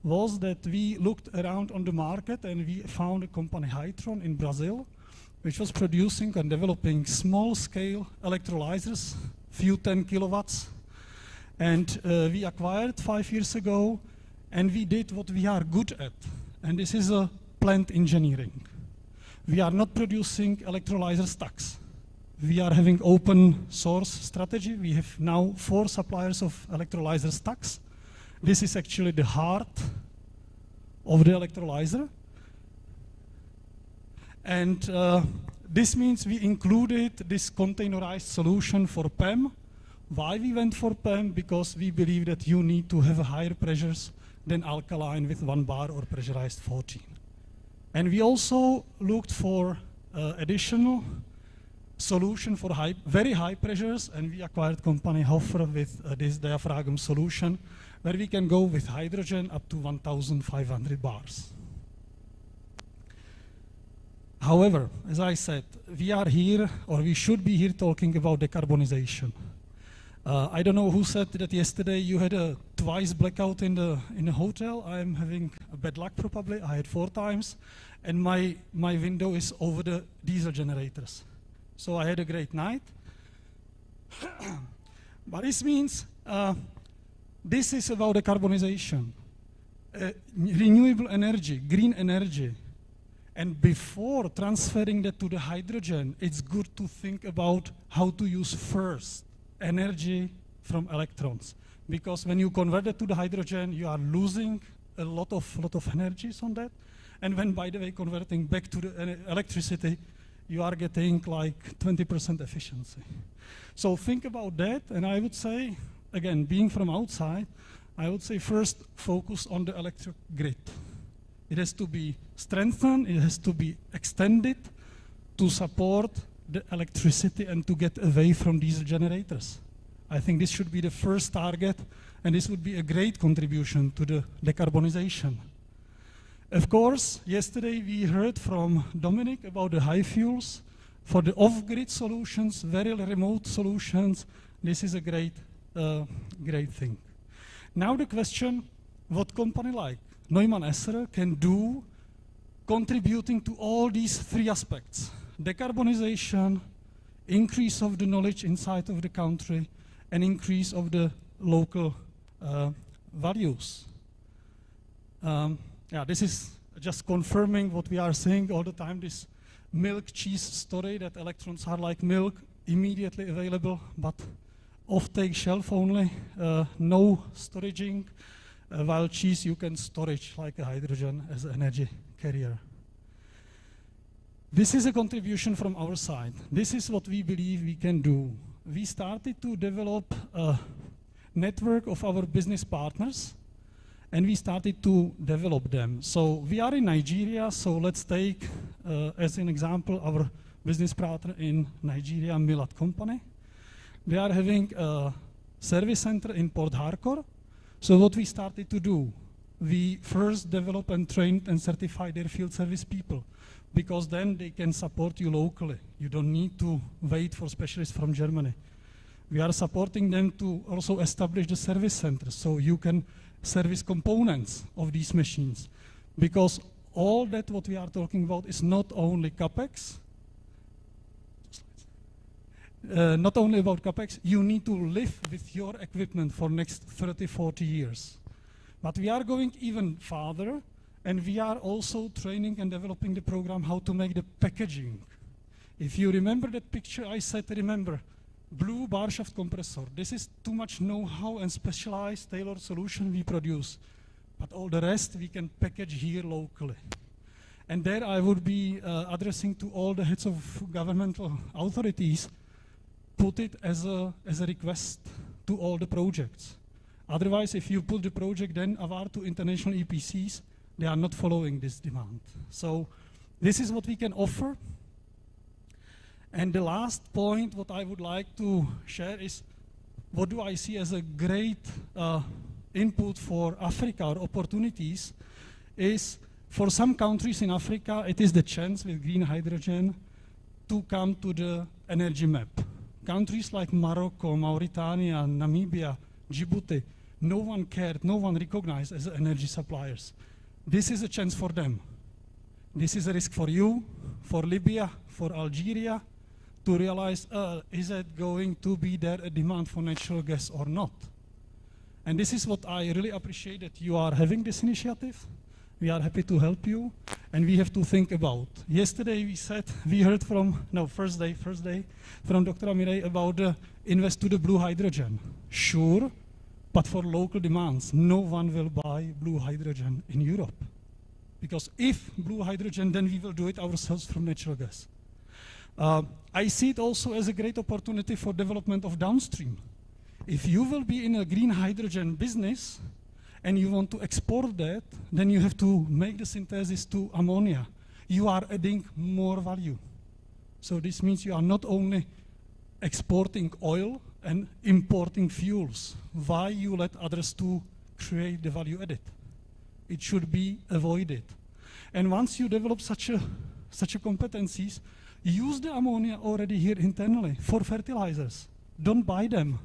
was that we looked around on the market and we found a company, Hydron, in Brazil, which was producing and developing small-scale electrolyzers, few 10 kilowatts. And we acquired 5 years ago, and we did what we are good at, and this is a plant engineering. We are not producing electrolyzer stacks. We are having open source strategy. We have now 4 suppliers of electrolyzer stacks. This is actually the heart of the electrolyzer. And this means we included this containerized solution for PEM. Why we went for PEM? Because we believe that you need to have higher pressures than alkaline with 1 bar or pressurized 14. And we also looked for additional solution for very high pressures, and we acquired company Hoffer with this diaphragm solution, where we can go with hydrogen up to 1,500 bars. However, as I said, we are here, or we should be here talking about decarbonization. I don't know who said that yesterday you had a twice blackout in a hotel. I'm having a bad luck probably. I had 4 times, and my window is over the diesel generators. So I had a great night. But this means this is about decarbonization, renewable energy, green energy. And before transferring that to the hydrogen, it's good to think about how to use first energy from electrons. Because when you convert it to the hydrogen, you are losing a lot of energies on that. And when, by the way, converting back to the electricity, you are getting like 20% efficiency. So think about that, and I would say, again, being from outside, I would say first focus on the electric grid. It has to be strengthened, it has to be extended to support the electricity and to get away from diesel generators. I think this should be the first target, and this would be a great contribution to the decarbonization. Of course, yesterday we heard from Dominic about the high fuels. For the off-grid solutions, very remote solutions, this is a great thing. Now the question, what company like Neumann Esser can do contributing to all these three aspects: decarbonization, increase of the knowledge inside of the country, and increase of the local values. Yeah, this is just confirming what we are saying all the time, this milk cheese story, that electrons are like milk, immediately available, but off-take shelf only, no storaging, while cheese you can storage like a hydrogen as an energy carrier. This is a contribution from our side. This is what we believe we can do. We started to develop a network of our business partners, and we started to develop them. So we are in Nigeria, so let's take as an example our business partner in Nigeria, Millat Company. They are having a service center in Port Harcourt. So what we started to do, we first develop and train and certify their field service people, because then they can support you locally. You don't need to wait for specialists from Germany. We are supporting them to also establish the service centers, so you can service components of these machines. Because all that what we are talking about is not only CapEx, not only about CapEx, you need to live with your equipment for next 30, 40 years. But we are going even farther, and we are also training and developing the program how to make the packaging. If you remember that picture, I said, remember, blue bar shaft compressor. This is too much know-how and specialized tailored solution we produce. But all the rest we can package here locally. And there I would be addressing to all the heads of governmental authorities, put it as a request to all the projects. Otherwise, if you put the project then award to international EPCs, they are not following this demand. So this is what we can offer. And the last point what I would like to share is what do I see as a great input for Africa or opportunities is for some countries in Africa, it is the chance with green hydrogen to come to the energy map. Countries like Morocco, Mauritania, Namibia, Djibouti, no one cared, no one recognized as energy suppliers. This is a chance for them. This is a risk for you, for Libya, for Algeria, to realize, is it going to be there a demand for natural gas or not? And this is what I really appreciate, that you are having this initiative. We are happy to help you, and we have to think about. Yesterday we heard from, first day, from Dr. Amire about invest to the blue hydrogen. Sure, but for local demands, no one will buy blue hydrogen in Europe. Because if blue hydrogen, then we will do it ourselves from natural gas. I see it also as a great opportunity for development of downstream. If you will be in a green hydrogen business and you want to export that, then you have to make the synthesis to ammonia. You are adding more value. So this means you are not only exporting oil and importing fuels. Why you let others to create the value added? It should be avoided. And once you develop such a competencies, use the ammonia already here internally for fertilizers. Don't buy them.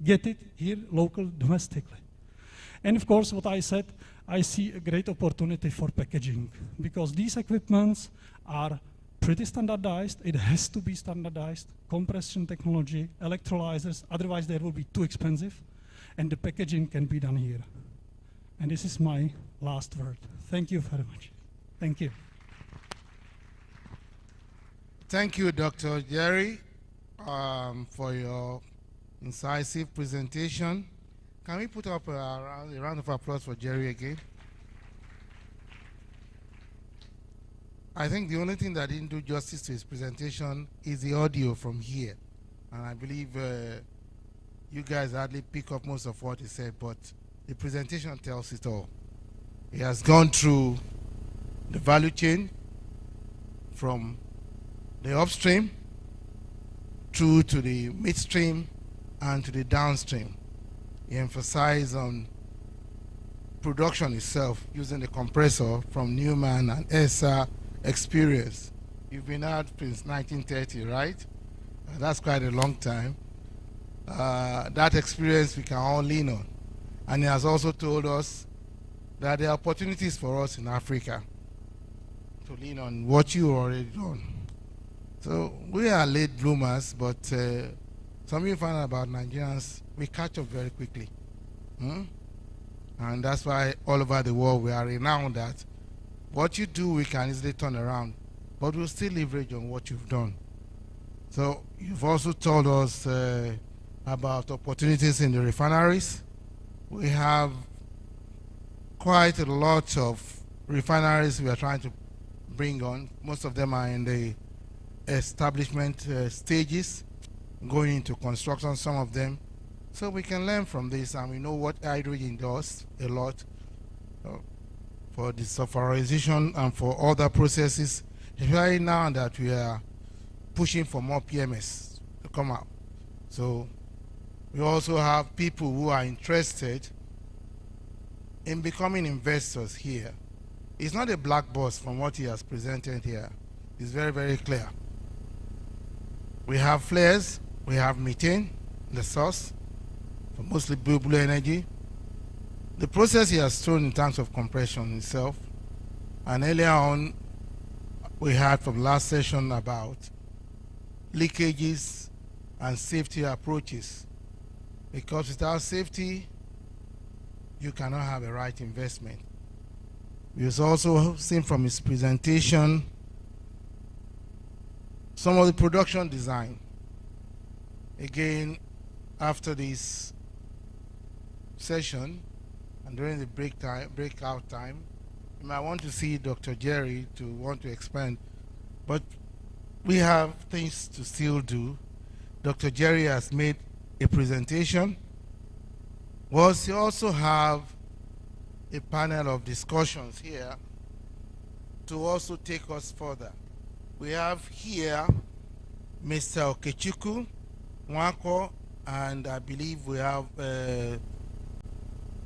Get it here local, domestically. And of course, what I said, I see a great opportunity for packaging, because these equipments are pretty standardized. It has to be standardized. Compression technology, electrolyzers, otherwise they will be too expensive. And the packaging can be done here. And this is my last word. Thank you very much. Thank you. Thank you, Dr. Jerry, for your incisive presentation. Can we put up a round of applause for Jerry again? I think the only thing that didn't do justice to his presentation is the audio from here. And I believe you guys hardly pick up most of what he said, but the presentation tells it all. He has gone through the value chain from the upstream through to the midstream and to the downstream. He emphasized on production itself using the compressor from Newman and ESA experience. You've been out since 1930, right? That's quite a long time. That experience we can all lean on. And he has also told us that there are opportunities for us in Africa to lean on what you already done. So we are late bloomers, but some of you find out about Nigerians, we catch up very quickly. And that's why all over the world we are renowned that what you do, we can easily turn around, but we'll still leverage on what you've done. So you've also told us about opportunities in the refineries. We have quite a lot of refineries we are trying to bring on. Most of them are in the establishment stages, going into construction, some of them. So we can learn from this, and we know what hydrogen does a lot for the sulfurization and for other processes, especially now that we are pushing for more PMS to come out. So we also have people who are interested in becoming investors here. It's not a black box from what he has presented here. It's very, very clear. We have flares, we have methane, the source, for mostly blue energy. The process he has shown in terms of compression itself, and earlier on we heard from last session about leakages and safety approaches, because without safety you cannot have a right investment. We've also seen from his presentation some of the production design. Again, after this session and during the breakout time, you might want to see Dr. Jerry to want to expand, but we have things to still do. Dr. Jerry has made a presentation. We also have a panel of discussions here to also take us further. We have here Mr. Okechukwu Nwako, and I believe we have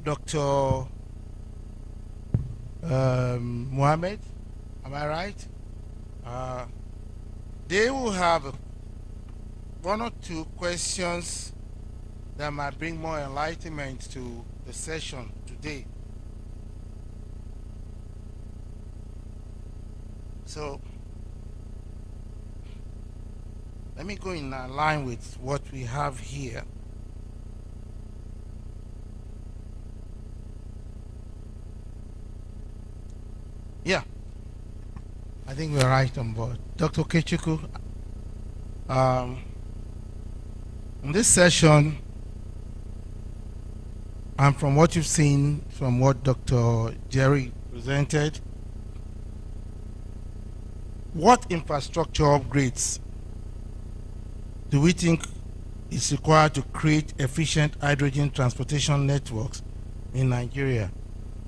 Dr. Mohammed, am I right? They will have one or two questions that might bring more enlightenment to the session today. So let me go in line with what we have here. Yeah, I think we're right on board. Dr. Okechukwu, in this session, and from what you've seen, from what Dr. Jerry presented, what infrastructure upgrades do we think is required to create efficient hydrogen transportation networks in Nigeria?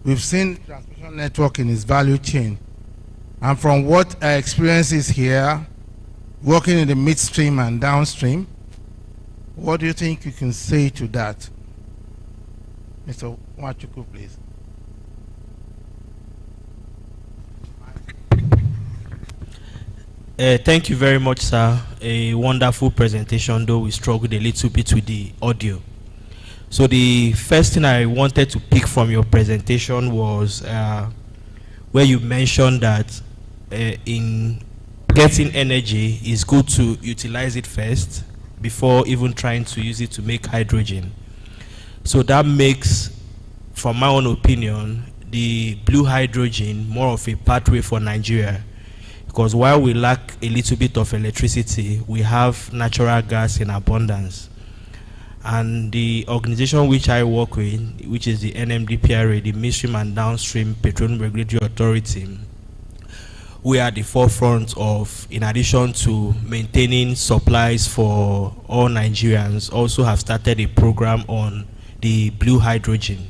We've seen transportation network in its value chain, and from what our experience is here, working in the midstream and downstream, what do you think you can say to that? Mr. Nwachukwu, please. Thank you very much, sir. A wonderful presentation, though we struggled a little bit with the audio. So the first thing I wanted to pick from your presentation was where you mentioned that in getting energy, it's good to utilize it first before even trying to use it to make hydrogen. So that makes, from my own opinion, the blue hydrogen more of a pathway for Nigeria. Because while we lack a little bit of electricity, we have natural gas in abundance. And the organization which I work with, which is the NMDPRA, the Midstream and Downstream Petroleum Regulatory Authority, we are at the forefront of, in addition to maintaining supplies for all Nigerians, also have started a program on the blue hydrogen,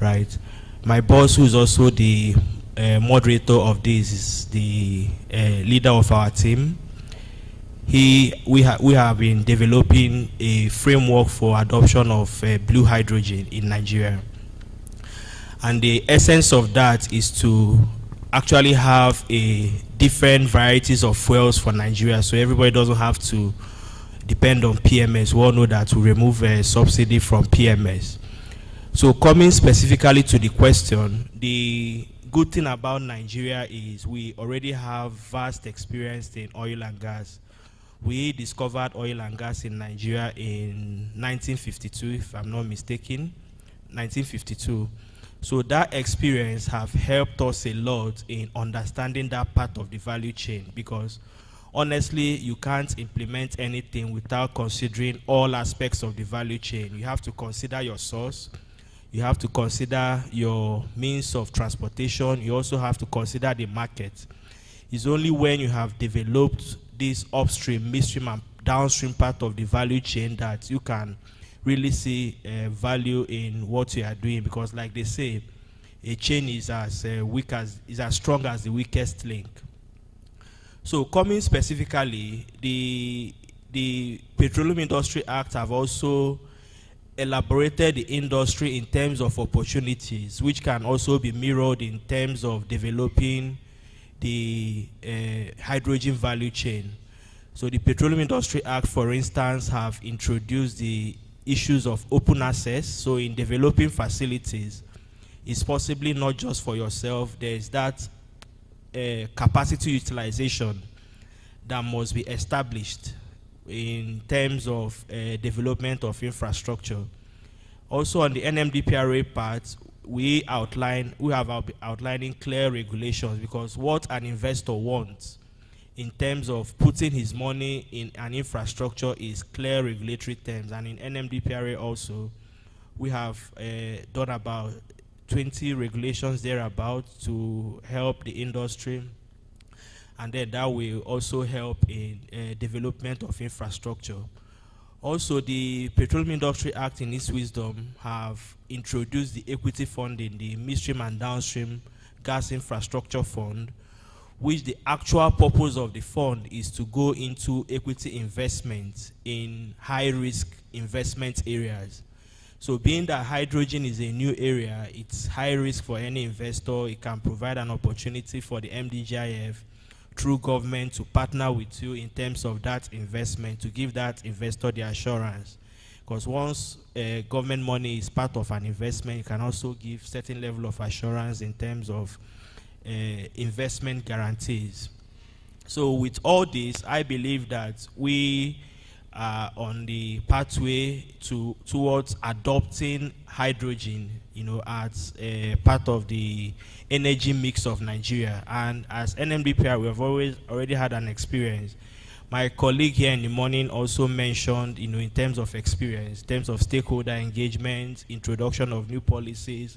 right? My boss, who is also the moderator of this, is the leader of our team. We have been developing a framework for adoption of blue hydrogen in Nigeria. And the essence of that is to actually have a different varieties of fuels for Nigeria, so everybody doesn't have to depend on PMS. We all know that to remove a subsidy from PMS. So coming specifically to the question, the good thing about Nigeria is we already have vast experience in oil and gas. We discovered oil and gas in Nigeria in 1952, if I'm not mistaken, 1952. So that experience have helped us a lot in understanding that part of the value chain, because honestly, you can't implement anything without considering all aspects of the value chain. You have to consider your source, you have to consider your means of transportation, you also have to consider the market. It's only when you have developed this upstream, midstream, and downstream part of the value chain that you can really see value in what you are doing, because like they say, a chain is as strong as the weakest link. So coming specifically, the Petroleum Industry Act have also elaborated the industry in terms of opportunities, which can also be mirrored in terms of developing the hydrogen value chain. So the Petroleum Industry Act, for instance, have introduced the issues of open access. So in developing facilities, it's possibly not just for yourself. There's that capacity utilization that must be established in terms of development of infrastructure. Also on the NMDPRA part, we have outlining clear regulations, because what an investor wants in terms of putting his money in an infrastructure is clear regulatory terms. And in NMDPRA also, we have done about 20 regulations thereabout to help the industry, and then that will also help in development of infrastructure. Also, the Petroleum Industry Act in its wisdom have introduced the equity funding, the midstream and downstream gas infrastructure fund, which the actual purpose of the fund is to go into equity investment in high-risk investment areas. So being that hydrogen is a new area, it's high risk for any investor. It can provide an opportunity for the MDGIF through government to partner with you in terms of that investment, to give that investor the assurance. Because once government money is part of an investment, you can also give certain level of assurance in terms of investment guarantees. So with all this, I believe that we are on the pathway towards adopting hydrogen, as a part of the energy mix of Nigeria. And as NMDPR, we have already had an experience. My colleague here in the morning also mentioned, in terms of experience, in terms of stakeholder engagement, introduction of new policies,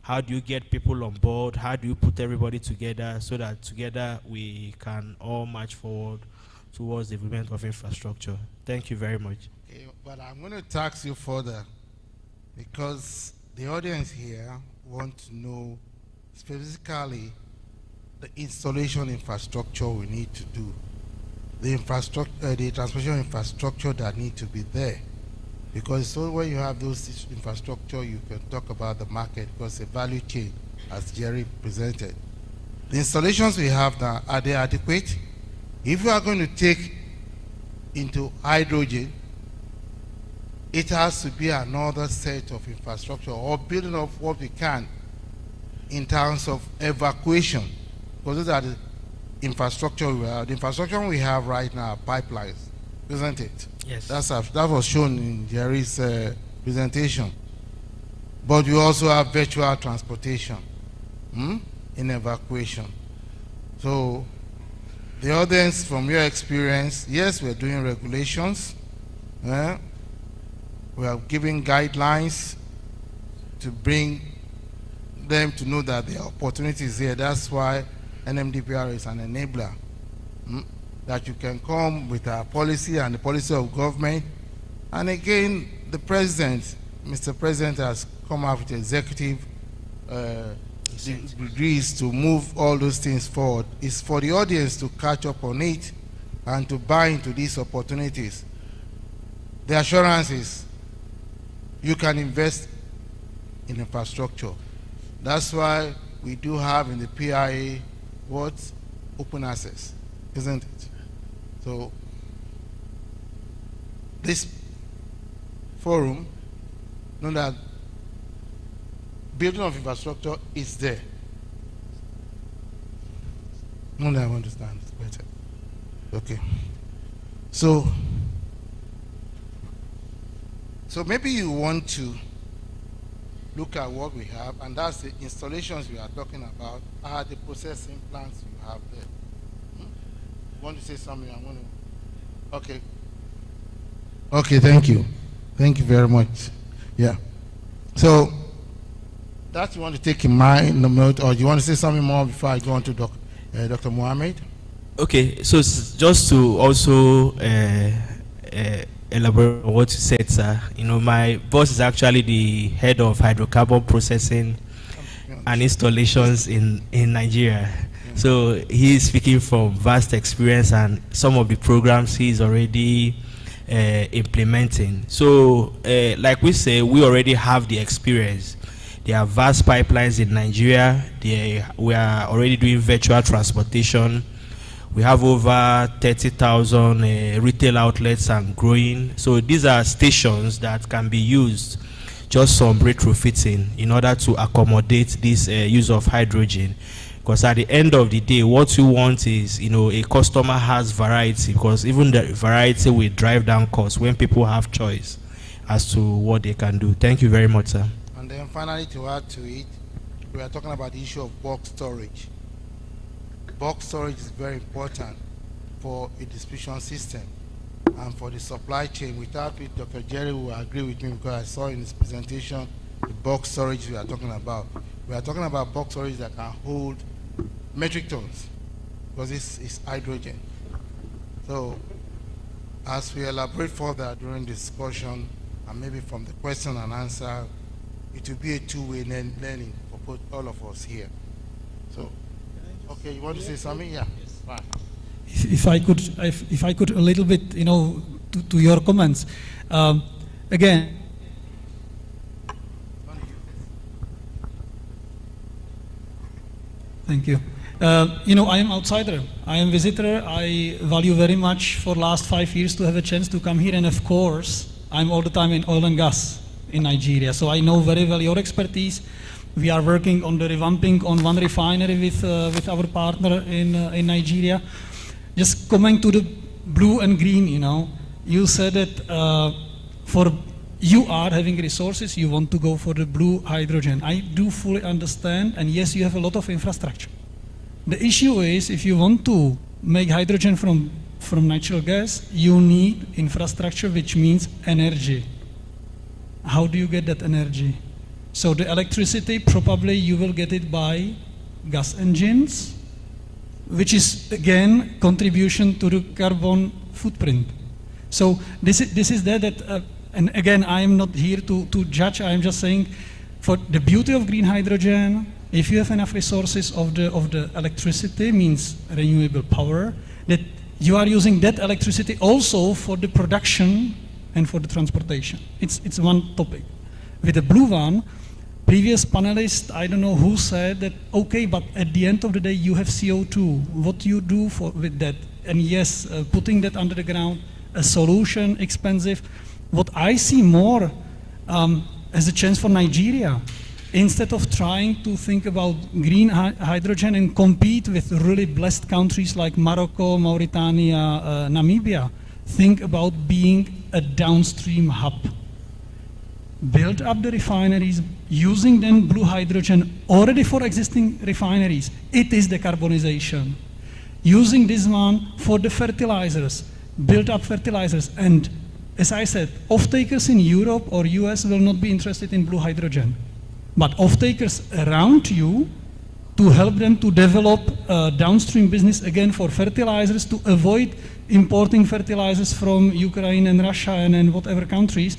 how do you get people on board, how do you put everybody together so that together we can all march forward towards the development of infrastructure. Thank you very much. Okay, but I'm going to tax you further, because the audience here want to know specifically the installation infrastructure we need to do, the infrastructure, the transmission infrastructure that need to be there. Because so when you have those infrastructure, you can talk about the market, because the value chain, as Jerry presented. The installations we have now, are they adequate? If you are going to take into hydrogen, it has to be another set of infrastructure, or building up what we can in terms of evacuation, because those are the infrastructure we have. The infrastructure we have right now are pipelines, isn't it? Yes. That was shown in Jerry's presentation. But you also have virtual transportation in evacuation. So the audience, from your experience, yes, we're doing regulations. We are giving guidelines to bring them to know that there are opportunities here. That's why NMDPR is an enabler. That you can come with a policy and the policy of government. And again, the president, Mr. President, has come out with executive degrees to move all those things forward. It's for the audience to catch up on it and to buy into these opportunities. The assurance is you can invest in infrastructure. That's why we do have in the PIA what? Open access, isn't it? So this forum, know that building of infrastructure is there. No, I understand it better. Okay. So maybe you want to look at what we have, and that's the installations we are talking about, are the processing plants you have there. You want to say something? I want to. Okay. Okay, thank you. Thank you very much. Yeah. So that you want to take in mind, note, or do you want to say something more before I go on to Dr. Mohammed? Okay, so just to also elaborate on what you said, sir. You know, my boss is actually the head of hydrocarbon processing and installations in Nigeria. So he is speaking from vast experience and some of the programs he is already implementing. So like we say, we already have the experience. There are vast pipelines in Nigeria. We are already doing virtual transportation. We have over 30,000 retail outlets and growing. So these are stations that can be used, just some retrofitting in order to accommodate this use of hydrogen. Because at the end of the day, what you want is, you know, a customer has variety, because even the variety will drive down costs when people have choice as to what they can do. Thank you very much, sir. And then finally, to add to it, we are talking about the issue of bulk storage. Bulk storage is very important for a distribution system and for the supply chain. Without it, Dr. Jerry will agree with me, because I saw in his presentation the bulk storage we are talking about. We are talking about bulk storage that can hold metric tons, because it's hydrogen. So as we elaborate further during discussion, and maybe from the question and answer, it will be a two-way learning for all of us here. So, okay, you want to say something? Yeah. Fine. If I could a little bit, you know, to your comments. Again, thank you. You know, I am outsider. I am visitor. I value very much for last 5 years to have a chance to come here, and of course, I'm all the time in oil and gas in Nigeria. So I know very well your expertise. We are working on the revamping on one refinery with our partner in Nigeria. Just coming to the blue and green, you know, you said that you are having resources, you want to go for the blue hydrogen. I do fully understand, and yes, you have a lot of infrastructure. The issue is, if you want to make hydrogen from natural gas, you need infrastructure, which means energy. How do you get that energy? So the electricity, probably you will get it by gas engines, which is again contribution to the carbon footprint. So this is that and again, I am not here to judge. I am just saying, for the beauty of green hydrogen, if you have enough resources of the electricity, means renewable power, that you are using that electricity also for the production and for the transportation. It's one topic. With the blue one, previous panelist, I don't know who said that, okay, but at the end of the day, you have CO2. What do you do with that? And yes, putting that under the ground, a solution, expensive. What I see more as a chance for Nigeria, instead of trying to think about green hydrogen and compete with really blessed countries like Morocco, Mauritania, Namibia, think about being a downstream hub. Build up the refineries, using then blue hydrogen already for existing refineries. It is decarbonization. Using this one for the fertilizers, build up fertilizers. And as I said, off-takers in Europe or US will not be interested in blue hydrogen. But off-takers around you to help them to develop downstream business again for fertilizers, to avoid importing fertilizers from Ukraine and Russia and whatever countries.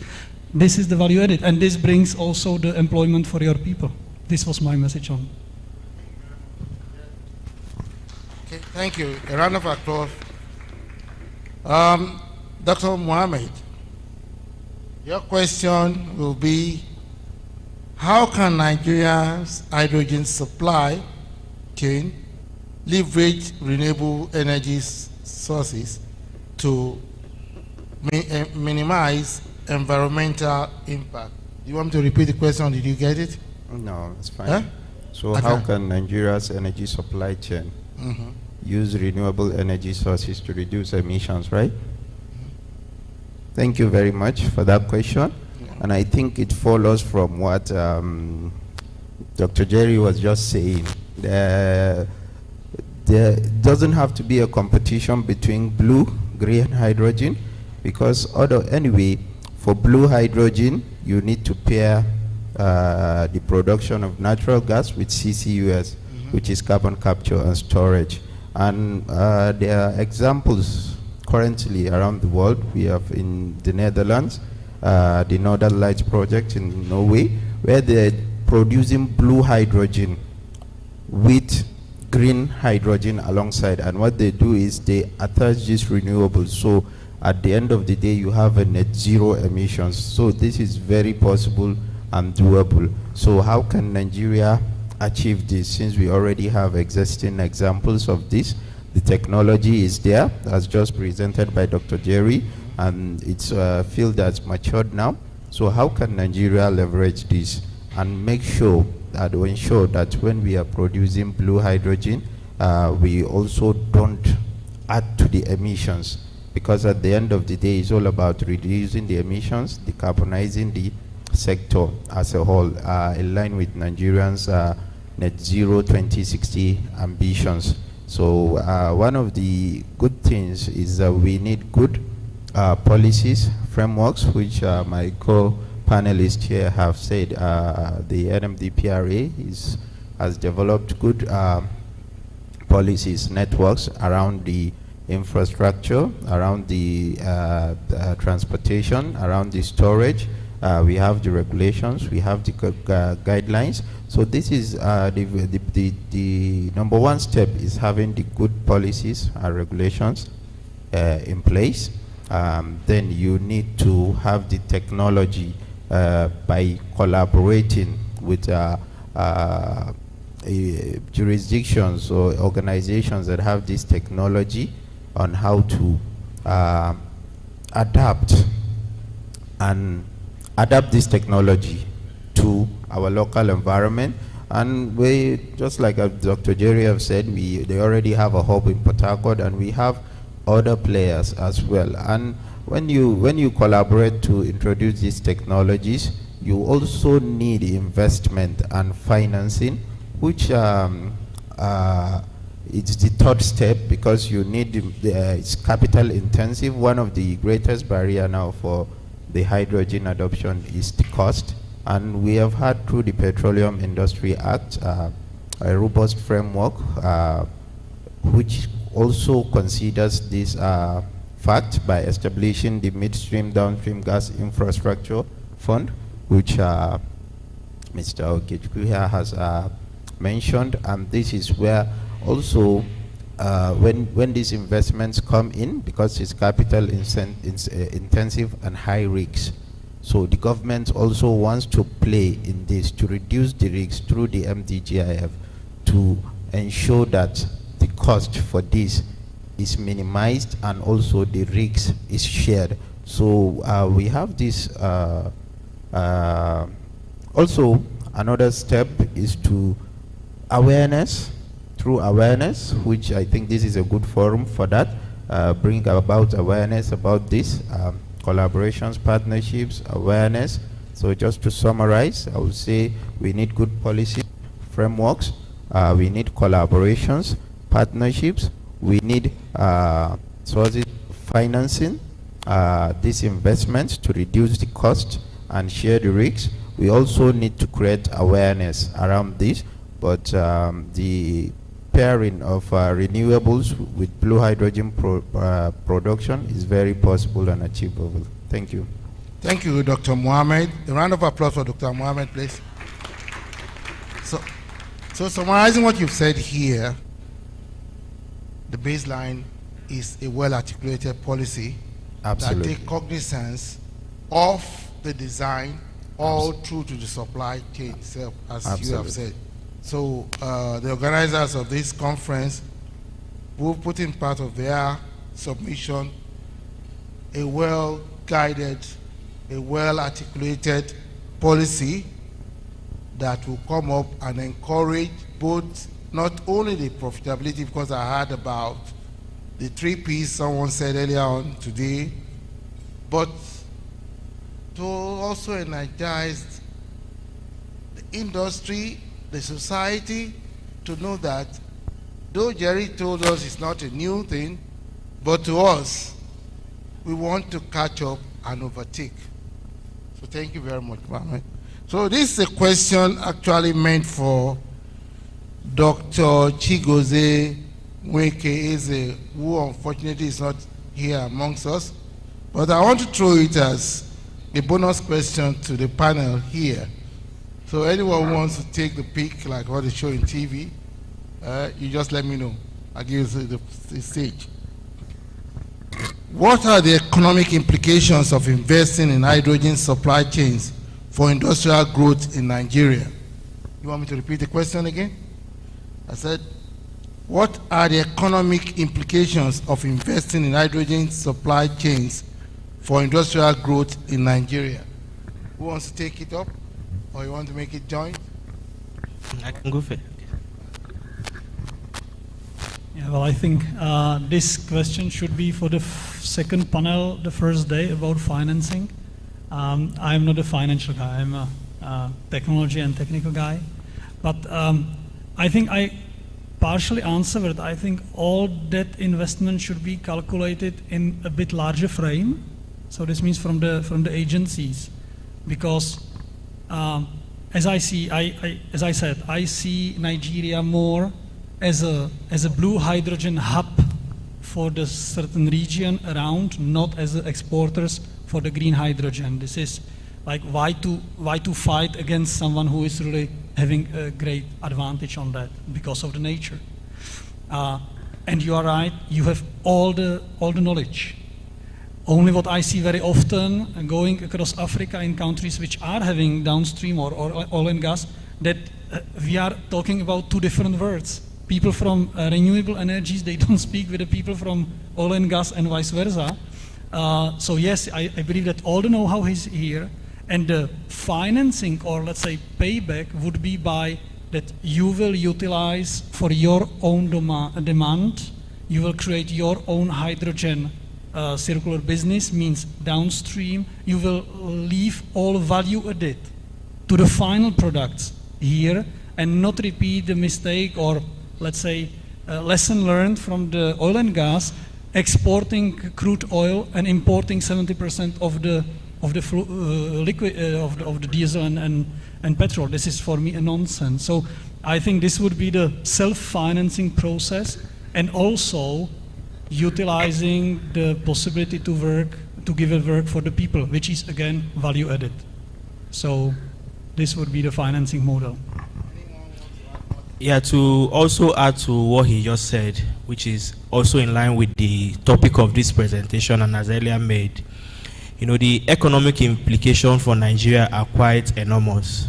This is the value added, and this brings also the employment for your people. This was my message on. Okay, thank you. A round of applause. Dr. Mohammed, your question will be, how can Nigeria's hydrogen supply chain leverage renewable energy sources to minimize environmental impact? Do you want me to repeat the question? Did you get it? No, it's fine. Huh? So how can Nigeria's energy supply chain use renewable energy sources to reduce emissions, right? Thank you very much for that question. And I think it follows from what Dr. Jerry was just saying. There doesn't have to be a competition between blue, green hydrogen, because anyway, for blue hydrogen, you need to pair the production of natural gas with CCUS, which is carbon capture and storage. And there are examples currently around the world. We have in the Netherlands, the Northern Lights project in Norway, where they're producing blue hydrogen with green hydrogen alongside. And what they do is they attach these renewables. So at the end of the day, you have a net zero emissions. So this is very possible and doable. So how can Nigeria achieve this, since we already have existing examples of this? The technology is there, as just presented by Dr. Jerry, and it's a field that's matured now. So how can Nigeria leverage this and make sure that, or ensure that when we are producing blue hydrogen, we also don't add to the emissions? Because at the end of the day, it's all about reducing the emissions, decarbonizing the sector as a whole, in line with Nigerians' net zero 2060 ambitions. So one of the good things is that we need good policies, frameworks, which my co-panelists here have said. The NMDPRA has developed good policies, networks around the infrastructure, around the transportation, around the storage. We have the regulations, we have the guidelines. So this is the number one step, is having the good policies and regulations in place. Then you need to have the technology by collaborating with jurisdictions or organizations that have this technology on how to adapt this technology to our local environment. And we, just like Dr. Jerry have said, they already have a hub in Port Harcourt, and we have other players as well. And when you collaborate to introduce these technologies, you also need investment and financing, which it's the third step, because you need it's capital intensive. One of the greatest barrier now for the hydrogen adoption is the cost. And we have had, through the Petroleum Industry Act, a robust framework which also considers this fact by establishing the Midstream Downstream Gas Infrastructure Fund, which Mr. Okechukwu here has mentioned. And this is where also when these investments come in, because it's capital intensive and high risks, so the government also wants to play in this to reduce the risks through the MDGIF, to ensure that the cost for this is minimized and also the risk is shared. So we have this. Also, another step is to awareness. Through awareness, which I think this is a good forum for that, bring about awareness about this, collaborations, partnerships, awareness. So just to summarize, I would say we need good policy frameworks, we need collaborations, partnerships, we need sources of financing, these investments to reduce the cost and share the risks. We also need to create awareness around this. but the pairing of renewables with blue hydrogen production is very possible and achievable. Thank you. Thank you, Dr. Mohammed. A round of applause for Dr. Mohammed, please. So summarizing what you've said here, the baseline is a well-articulated policy Absolutely. that takes cognizance of the design all through to the supply chain itself, as Absolutely. you have said. So the organizers of this conference will put in part of their submission a well-guided, a well-articulated policy that will come up and encourage both, not only the profitability, because I heard about the 3 Ps someone said earlier on today, but to also energize the industry, the society, to know that though Jerry told us it's not a new thing, but to us, we want to catch up and overtake. So thank you very much, Mohammed. So this is a question actually meant for Dr. Chigozie Nweke Eze, who unfortunately is not here amongst us. But I want to throw it as a bonus question to the panel here. So anyone who wants to take the pick, like what they show in TV, you just let me know. I'll give you the stage. What are the economic implications of investing in hydrogen supply chains for industrial growth in Nigeria? You want me to repeat the question again? I said, what are the economic implications of investing in hydrogen supply chains for industrial growth in Nigeria? Who wants to take it up? Or you want to make it joint? I can go for it. Yeah, well, I think this question should be for the second panel, the first day, about financing. I'm not a financial guy, I'm a technology and technical guy. But I think I partially answered. I think all that investment should be calculated in a bit larger frame. So this means from the agencies, because as I said, I see Nigeria more as a blue hydrogen hub for the certain region around, not as exporters for the green hydrogen. This is like why to fight against someone who is really having a great advantage on that because of the nature. And you are right, you have all the knowledge. Only what I see very often going across Africa in countries which are having downstream or oil and gas, that we are talking about two different words. People from renewable energies, they don't speak with the people from oil and gas and vice versa. So yes, I believe that all the know-how is here, and the financing, or let's say payback, would be by that you will utilize for your own demand, you will create your own hydrogen circular business, means downstream, you will leave all value added to the final products here and not repeat the mistake, or let's say lesson learned from the oil and gas, exporting crude oil and importing 70% of the liquid of the diesel and petrol. This is for me a nonsense. So I think this would be the self-financing process, and also utilizing the possibility to give a work for the people, which is again value added. So this would be the financing model. Yeah, to also add to what he just said, which is also in line with the topic of this presentation and as earlier made, you know, the economic implications for Nigeria are quite enormous,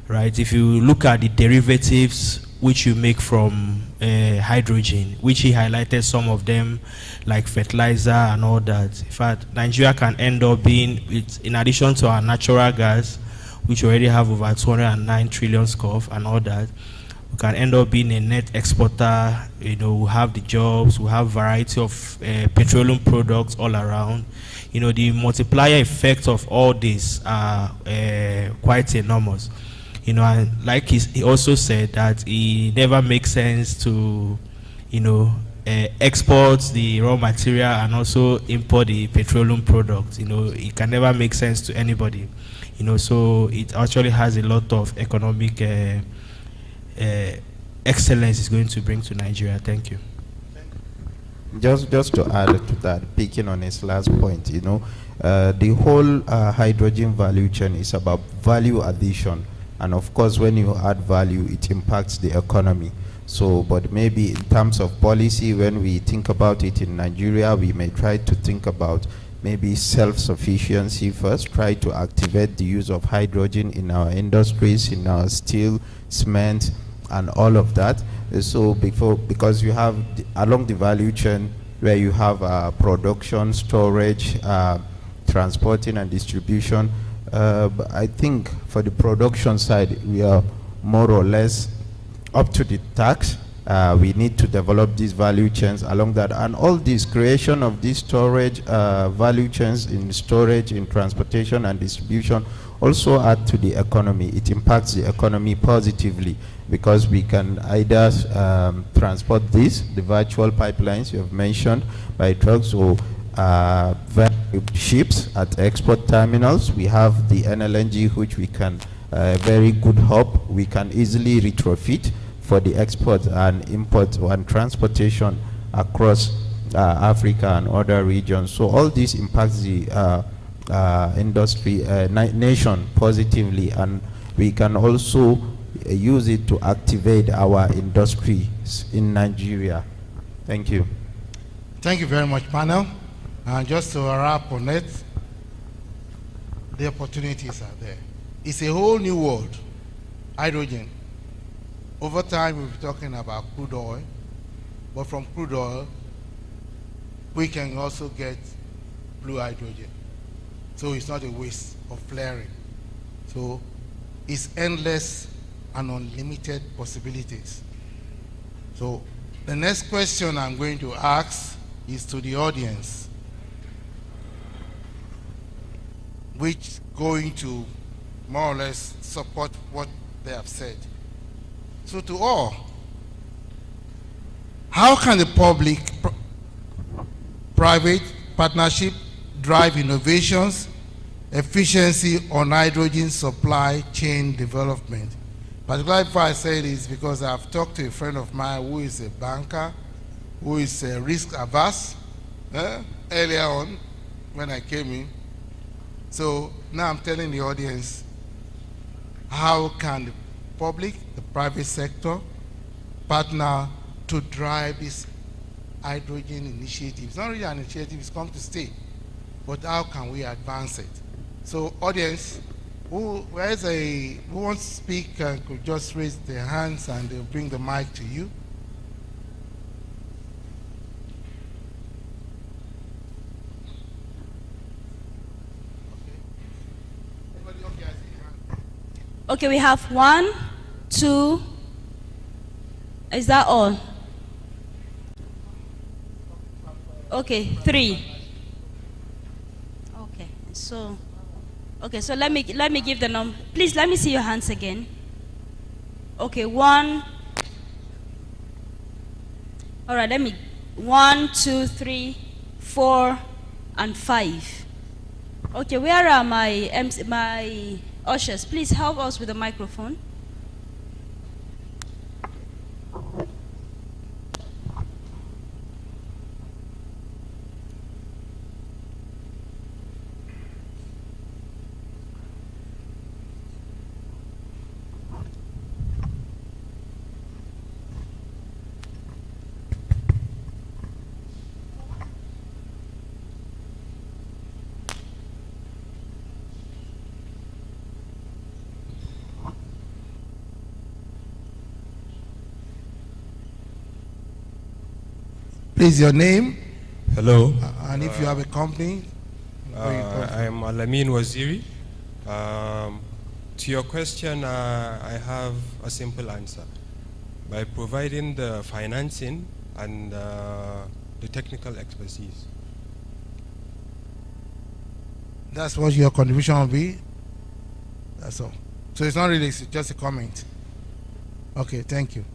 right? If you look at the derivatives which you make from hydrogen, which he highlighted some of them, like fertilizer and all that. In fact, Nigeria can end up being, in addition to our natural gas, which we already have over 209 trillion scoff and all that, we can end up being a net exporter. You know, we have the jobs, we have variety of petroleum products all around. You know, the multiplier effect of all this are quite enormous. You know, and like he also said that it never makes sense to, you know, export the raw material and also import the petroleum products. You know, it can never make sense to anybody. You know, so it actually has a lot of economic excellence is going to bring to Nigeria. Thank you. Just to add to that, picking on his last point, you know, the whole hydrogen value chain is about value addition. And of course, when you add value, it impacts the economy. So, but maybe in terms of policy, when we think about it in Nigeria, we may try to think about maybe self-sufficiency first, try to activate the use of hydrogen in our industries, in our steel, cement, and all of that. So because you have along the value chain where you have production, storage, transporting and distribution, but I think for the production side, we are more or less up to the task. We need to develop these value chains along that, and all this creation of these storage value chains in storage, in transportation and distribution also add to the economy. It impacts the economy positively because we can either transport the virtual pipelines you have mentioned by trucks or ships at export terminals. We have the NLNG, which we can, very good hub, we can easily retrofit for the export and import and transportation across Africa and other regions. So all this impacts the industry, nation positively, and we can also use it to activate our industries in Nigeria. Thank you. Thank you very much, panel. And just to wrap on it, the opportunities are there. It's a whole new world, hydrogen. Over time, we'll be talking about crude oil, but from crude oil, we can also get blue hydrogen. So it's not a waste of flaring. So it's endless and unlimited possibilities. So the next question I'm going to ask is to the audience, which is going to more or less support what they have said. So to all, how can the public-private partnership drive innovations, efficiency on hydrogen supply chain development? Particularly if I say this because I've talked to a friend of mine who is a banker, who is risk averse, earlier on when I came in. So now I'm telling the audience, how can the public, the private sector, partner to drive this hydrogen initiative? It's not really an initiative, it's come to stay. But how can we advance it? So audience, who wants to speak could just raise their hands and they'll bring the mic to you. Okay, we have 1, 2. Is that all? Okay, 3. Okay, so let me give the number. Please let me see your hands again. Okay, 1. All right, 1, 2, 3, 4, and 5. Okay, where are my ushers? Please help us with the microphone. Please, your name. Hello. And if you have a company. I am Alamin Waziri. To your question, I have a simple answer. By providing the financing and the technical expertise. That's what your contribution will be? That's all. So it's not really, it's just a comment. Okay, thank you.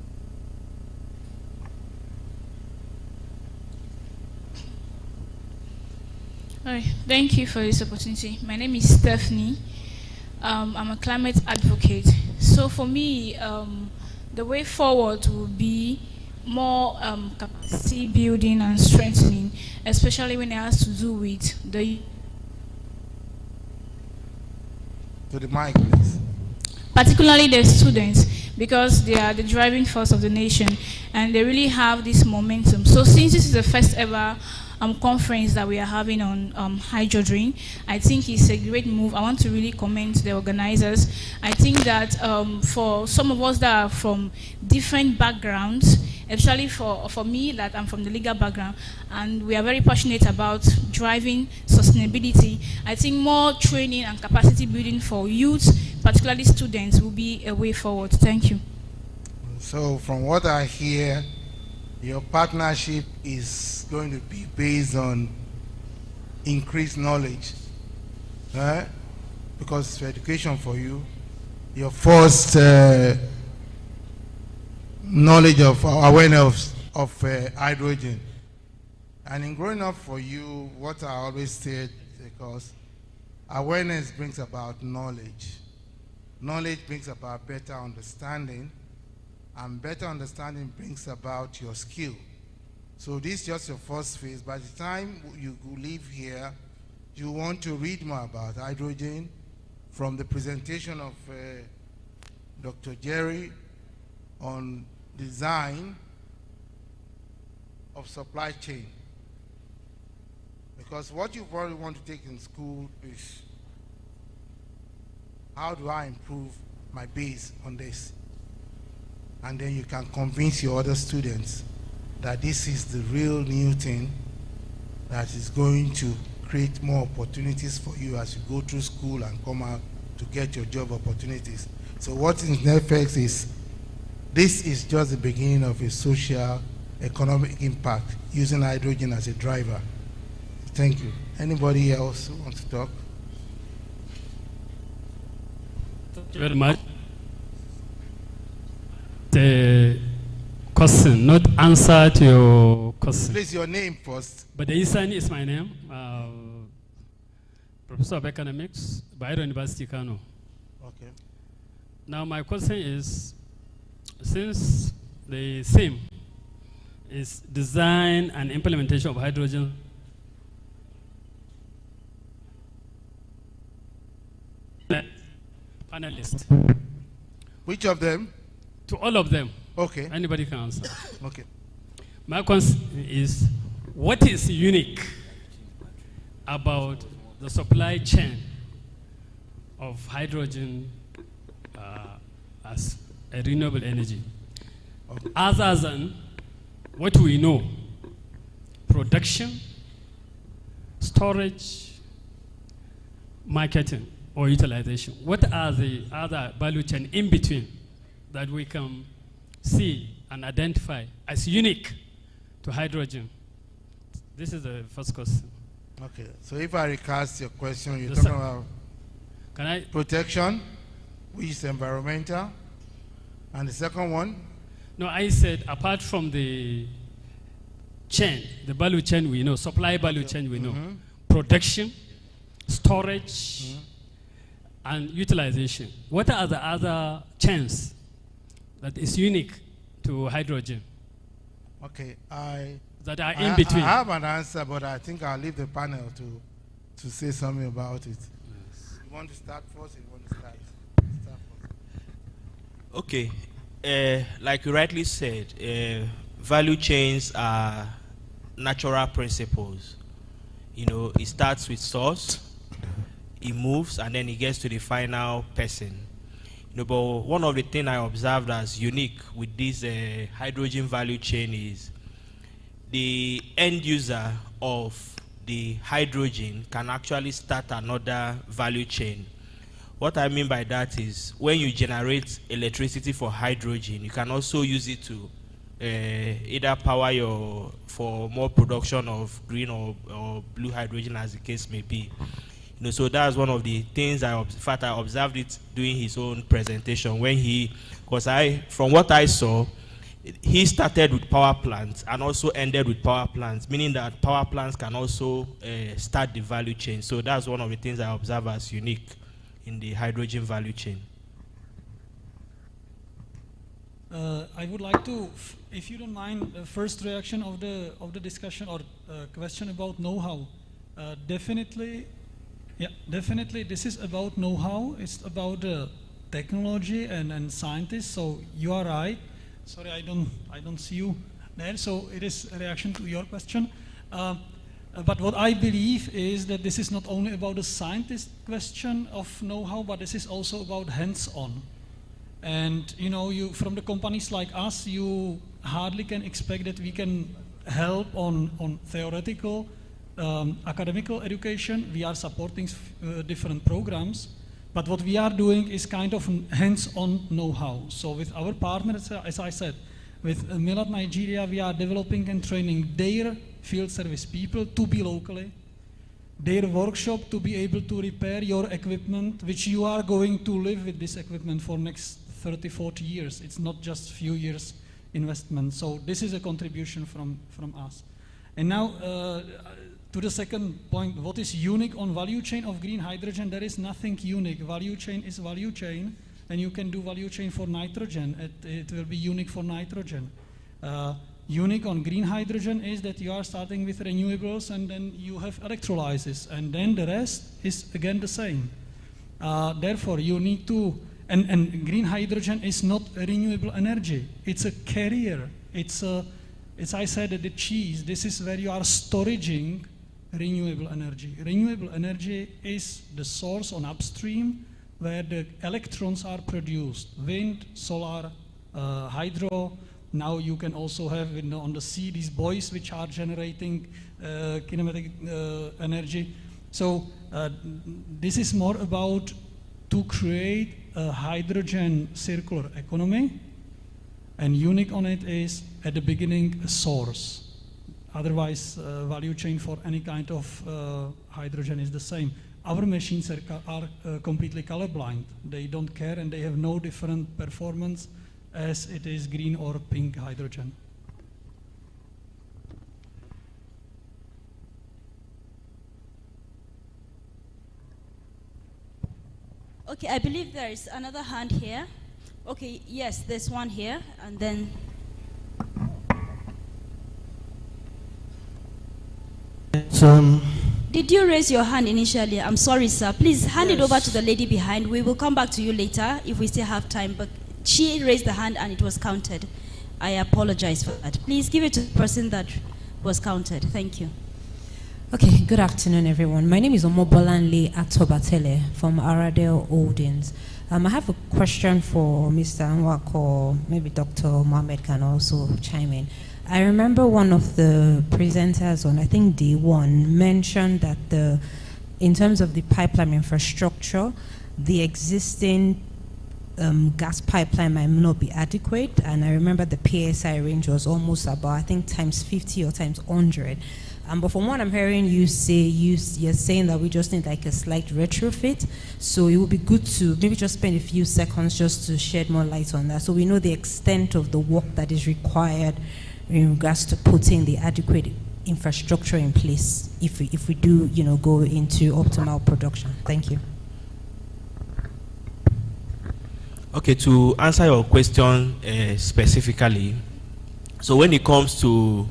Hi, thank you for this opportunity. My name is Stephanie. I'm a climate advocate. So for me, the way forward will be more capacity building and strengthening, especially when it has to do with the... To the mic, please. Particularly the students, because they are the driving force of the nation and they really have this momentum. So since this is the first ever conference that we are having on hydrogen, I think it's a great move. I want to really commend the organizers. I think that for some of us that are from different backgrounds, especially for me, that I'm from the legal background, and we are very passionate about driving sustainability, I think more training and capacity building for youth, particularly students, will be a way forward. Thank you. So from what I hear, your partnership is going to be based on increased knowledge, right? Because for education for you, your first knowledge of awareness of hydrogen. And in growing up for you, what I always said, because awareness brings about knowledge. Knowledge brings about better understanding, and better understanding brings about your skill. So this is just your first phase. By the time you leave here, you want to read more about hydrogen from the presentation of Dr. Jerry on design of supply chain. Because what you probably want to take in school is, how do I improve my base on this? And then you can convince your other students that this is the real new thing that is going to create more opportunities for you as you go through school and come out to get your job opportunities. So what in effect is, this is just the beginning of a social, economic impact using hydrogen as a driver. Thank you. Anybody else who wants to talk? Thank you very much. The question, not answer to your question. Please, your name first. But the Isan is my name. Professor of Economics, Bayero University, Kano. Okay. Now my question is, since the theme is design and implementation of hydrogen, panelist. Which of them? To all of them. Okay. Anybody can answer. Okay. My question is, what is unique about the supply chain of hydrogen as a renewable energy? Okay. Other than what we know, production, storage, marketing, or utilization. What are the other value chain in between that we can see and identify as unique to hydrogen? This is the first question. Okay, so if I recast your question, you're The talking about Can protection, which is environmental, and the second one? No, I said apart from the chain, the value chain we know, supply value chain we know, production, storage, and utilization. What are the other chains that is unique to hydrogen? Okay, that are in between. I have an answer, but I think I'll leave the panel to say something about it. Yes. You want to start first? You want to start first? Okay, like you rightly said, value chains are natural principles. You know, it starts with source, it moves, and then it gets to the final person. You know, but one of the things I observed as unique with this hydrogen value chain is the end user of the hydrogen can actually start another value chain. What I mean by that is when you generate electricity for hydrogen, you can also use it to either power for more production of green or blue hydrogen, as the case may be. You know, so that's one of the things I observed it doing his own presentation when from what I saw, he started with power plants and also ended with power plants, meaning that power plants can also start the value chain. So that's one of the things I observe as unique in the hydrogen value chain. I would like to, if you don't mind, first reaction of the discussion or question about know-how. Definitely, this is about know-how. It's about technology and scientists. So you are right. Sorry, I don't see you there. So it is a reaction to your question. But what I believe is that this is not only about the scientist question of know-how, but this is also about hands-on. And you know, from the companies like us, you hardly can expect that we can help on theoretical, academical education. We are supporting different programs, but what we are doing is kind of hands-on know-how. So with our partners, as I said, with Milad Nigeria, we are developing and training their field service people to be locally, their workshop to be able to repair your equipment, which you are going to live with this equipment for next 30, 40 years. It's not just few years investment. So this is a contribution from us. And now to the second point, what is unique on value chain of green hydrogen? There is nothing unique. Value chain is value chain, and you can do value chain for nitrogen. It will be unique for nitrogen. Unique on green hydrogen is that you are starting with renewables and then you have electrolysis, and then the rest is again the same. Therefore, you need to, and green hydrogen is not a renewable energy. It's a carrier. It's as I said, the cheese. This is where you are storing renewable energy. Renewable energy is the source on upstream where the electrons are produced. Wind, solar, hydro. Now you can also have on the sea these buoys which are generating kinematic energy. So this is more about to create a hydrogen circular economy, and unique on it is at the beginning a source. Otherwise value chain for any kind of hydrogen is the same. Our machines are completely colorblind. They don't care and they have no different performance as it is green or pink hydrogen. Okay, I believe there is another hand here. Okay, yes, there's one here, and then. Did you raise your hand initially? I'm sorry, sir. Please hand it over to the lady behind. We will come back to you later if we still have time, but she raised the hand and it was counted. I apologize for that. Please give it to the person that was counted. Thank you. Okay, good afternoon, everyone. My name is Omobolanle Atobatele from Aradale Holdings. I have a question for Mr. Nwak, or maybe Dr. Mohammed can also chime in. I remember one of the presenters on, I think, day one, mentioned that in terms of the pipeline infrastructure, the existing gas pipeline might not be adequate, and I remember the PSI range was almost about, I think, times 50 or times 100. But from what I'm hearing you say, you're saying that we just need like a slight retrofit. So it would be good to maybe just spend a few seconds just to shed more light on that, so we know the extent of the work that is required in regards to putting the adequate infrastructure in place if we do, go into optimal production. Thank you. Okay, to answer your question specifically, so when it comes to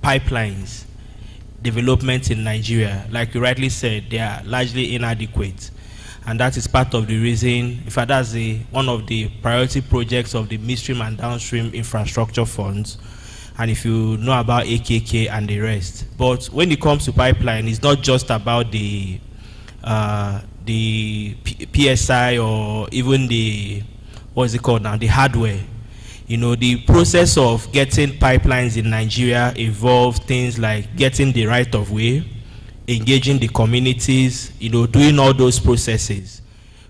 pipelines development in Nigeria, like you rightly said, they are largely inadequate, and that is part of the reason. In fact, that's one of the priority projects of the midstream and downstream infrastructure funds, and if you know about AKK and the rest. But when it comes to pipeline, it's not just about the PSI or even the, what's it called now, the hardware. The process of getting pipelines in Nigeria involves things like getting the right of way, engaging the communities, doing all those processes.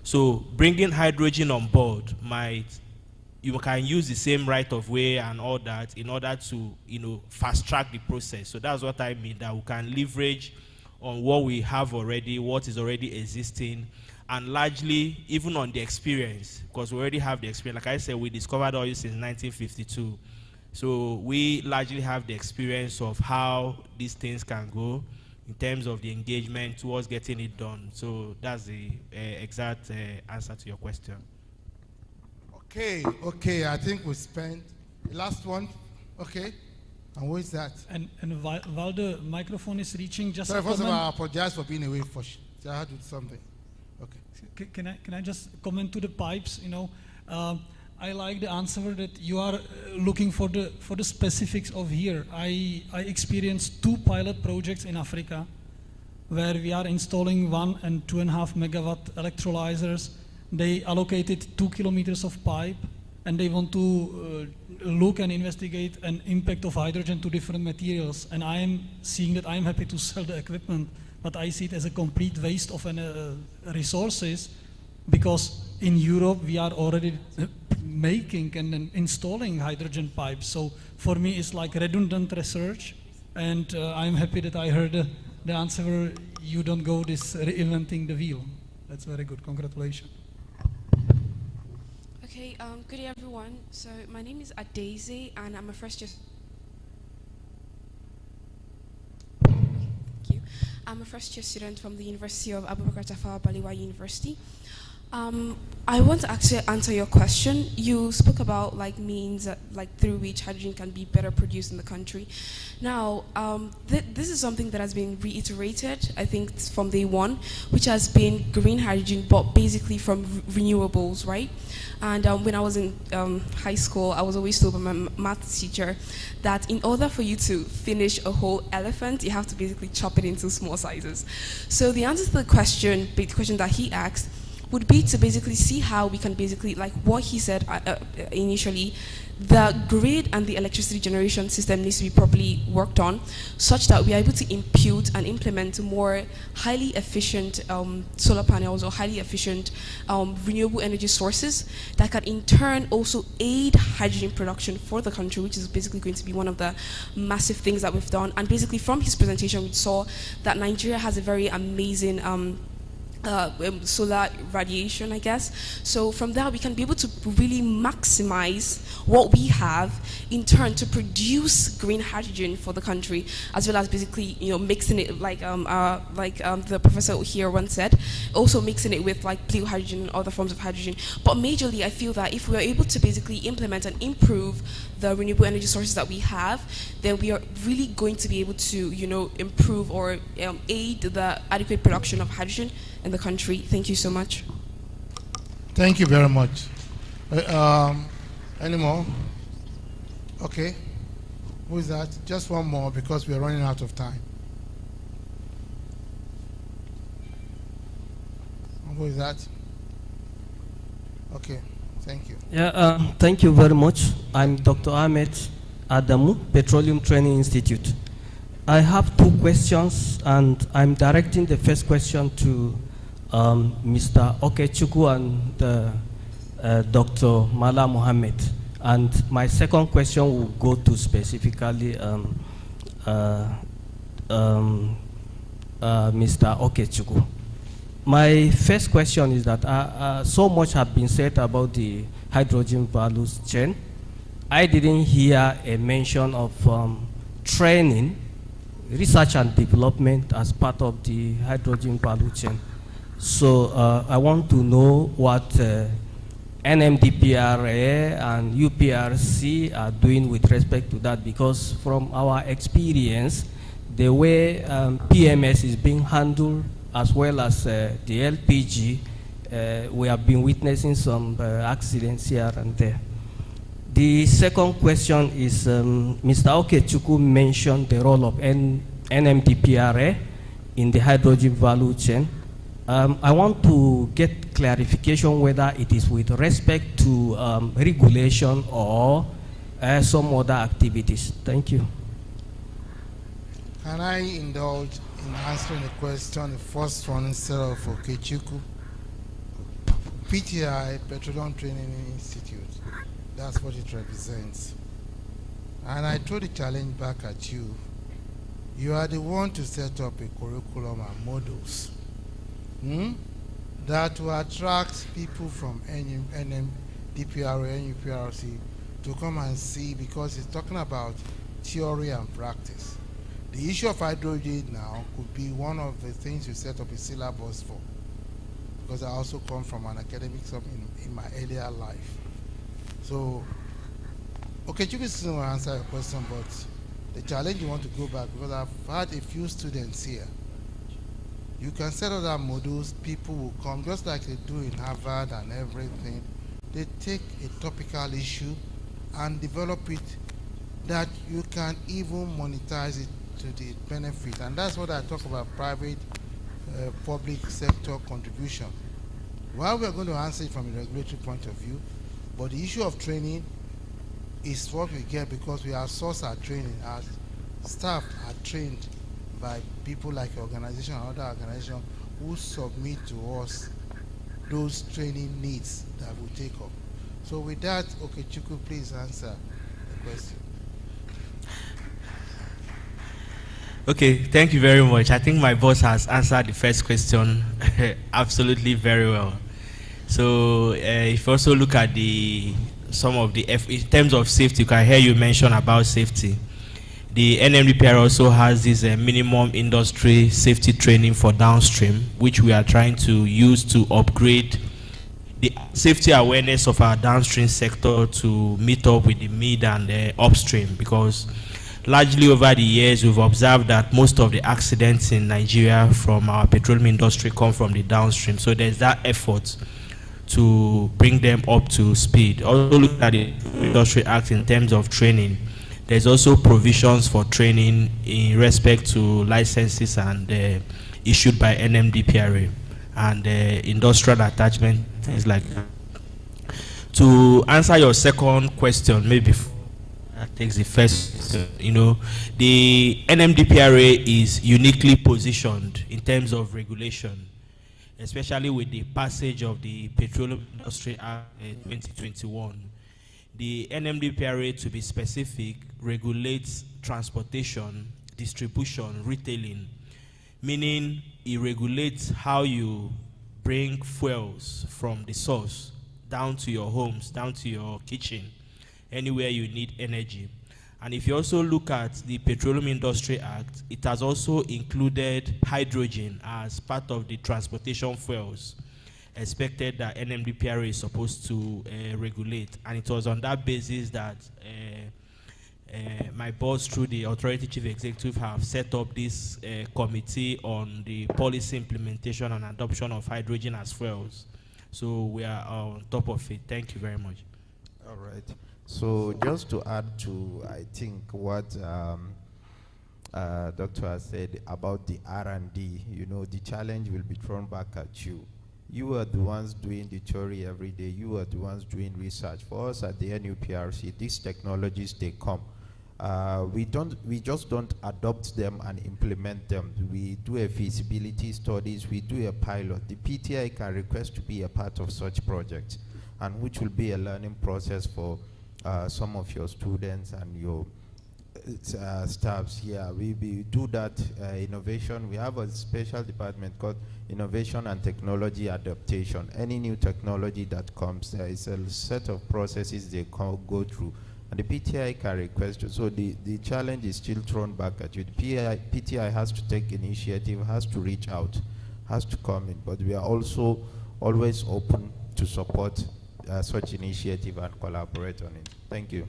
So bringing hydrogen on board you can use the same right of way and all that in order to, fast track the process. So that's what I mean, that we can leverage on what we have already, what is already existing, and largely even on the experience, because we already have the experience. Like I said, we discovered oil since 1952. So we largely have the experience of how these things can go in terms of the engagement towards getting it done. So that's the exact answer to your question. Okay, I think we spent the last one. Okay, and who is that? And while the microphone is reaching, just sorry, a first of all, comment. I apologize for being away for I had to do something. Okay. Can I just comment to the pipes? You know, I like the answer that you are looking for the specifics of here. I experienced 2 pilot projects in Africa where we are installing 1 and 2.5 megawatt electrolyzers. They allocated 2 kilometers of pipe, and they want to look and investigate an impact of hydrogen to different materials. And I am seeing that I am happy to sell the equipment, but I see it as a complete waste of resources, because in Europe we are already making and then installing hydrogen pipes. So for me it's like redundant research, and I'm happy that I heard the answer where you don't go this reinventing the wheel. That's very good. Congratulations. Okay, good day everyone. So my name is Adeze and I'm a first year. Thank you. I'm a first year student from the University of Abubakar Tafawa Balewa University. I want to actually answer your question. You spoke about means through which hydrogen can be better produced in the country. Now, this is something that has been reiterated, I think, from day one, which has been green hydrogen, but basically from renewables, right? And when I was in high school, I was always told by my math teacher that in order for you to finish a whole elephant, you have to basically chop it into small sizes. So the answer to the question that he asked, would be to basically see how we can basically, like what he said initially, the grid and the electricity generation system needs to be properly worked on, such that we are able to impute and implement more highly efficient solar panels or highly efficient renewable energy sources that can in turn also aid hydrogen production for the country, which is basically going to be one of the massive things that we've done. And basically from his presentation, we saw that Nigeria has a very amazing solar radiation, I guess. So from that, we can be able to really maximize what we have in turn to produce green hydrogen for the country, as well as basically, mixing it like the professor here once said, also mixing it with like blue hydrogen and other forms of hydrogen. But majorly, I feel that if we are able to basically implement and improve the renewable energy sources that we have, then we are really going to be able to, improve or aid the adequate production of hydrogen in the country. Thank you so much. Thank you very much. Any more? Okay. Who is that? Just one more, because we are running out of time. Who is that? Okay. Thank you. Yeah, thank you very much. I'm Dr. Ahmed Adamu, Petroleum Training Institute. I have 2 questions, and I'm directing the first question to Mr. Okechukwu and Dr. Mala Mohammed. And my second question will go to specifically Mr. Okechukwu. My first question is that so much has been said about the hydrogen value chain. I didn't hear a mention of training, research and development as part of the hydrogen value chain. So I want to know what NMDPRA and UPRC are doing with respect to that, because from our experience, the way PMS is being handled as well as the LPG, we have been witnessing some accidents here and there. The second question is Mr. Okechukwu mentioned the role of NMDPRA in the hydrogen value chain. I want to get clarification whether it is with respect to regulation or some other activities. Thank you. Can I indulge in answering the question, the first one instead of Okechukwu? PTI, Petroleum Training Institute, that's what it represents. And I throw the challenge back at you. You are the one to set up a curriculum and models that will attract people from NMDPRA and UPRC to come and see, because it's talking about theory and practice. The issue of hydrogen now could be one of the things you set up a syllabus for, because I also come from an academic in my earlier life. So, okay, you can still answer your question, but the challenge you want to go back, because I've had a few students here. You can set other modules, people will come, just like they do in Harvard and everything. They take a topical issue and develop it that you can even monetize it to the benefit. And that's what I talk about, private, public sector contribution. Well, we're going to answer it from a regulatory point of view, but the issue of training is what we get because we outsource our training. Our staff are trained by people like your organization and other organizations who submit to us those training needs that we take up. So with that, Okechukwu, please answer the question. Okay, thank you very much. I think my boss has answered the first question absolutely very well. So if you also look at some of the, in terms of safety, you can hear you mention about safety. The NMDPR also has this minimum industry safety training for downstream, which we are trying to use to upgrade the safety awareness of our downstream sector to meet up with the mid and upstream, because largely over the years we've observed that most of the accidents in Nigeria from our petroleum industry come from the downstream. So there's that effort to bring them up to speed. Also look at the Industry Act in terms of training. There's also provisions for training in respect to licenses and issued by NMDPRA and industrial attachment, things like that. To answer your second question, maybe that takes the first, the NMDPRA is uniquely positioned in terms of regulation, especially with the passage of the Petroleum Industry Act 2021. The NMDPRA, to be specific, regulates transportation, distribution, retailing, meaning it regulates how you bring fuels from the source down to your homes, down to your kitchen, anywhere you need energy. And if you also look at the Petroleum Industry Act, it has also included hydrogen as part of the transportation fuels expected that NMDPRA is supposed to regulate. And it was on that basis that my boss, through the Authority Chief Executive, have set up this committee on the policy implementation and adoption of hydrogen as fuels. So we are on top of it. Thank you very much. All right. So just to add to, I think, what Doctor has said about the R&D, the challenge will be thrown back at you. You are the ones doing the theory every day. You are the ones doing research. For us at the NUPRC, these technologies, they come. We just don't adopt them and implement them. We do a feasibility studies. We do a pilot. The PTI can request to be a part of such projects, and which will be a learning process for some of your students and your staffs here. We do that innovation. We have a special department called Innovation and Technology Adaptation. Any new technology that comes, there is a set of processes they go through, and the PTI can request. So the challenge is still thrown back at you. The PTI has to take initiative, has to reach out, has to come in, but we are also always open to support such initiative and collaborate on it. Thank you.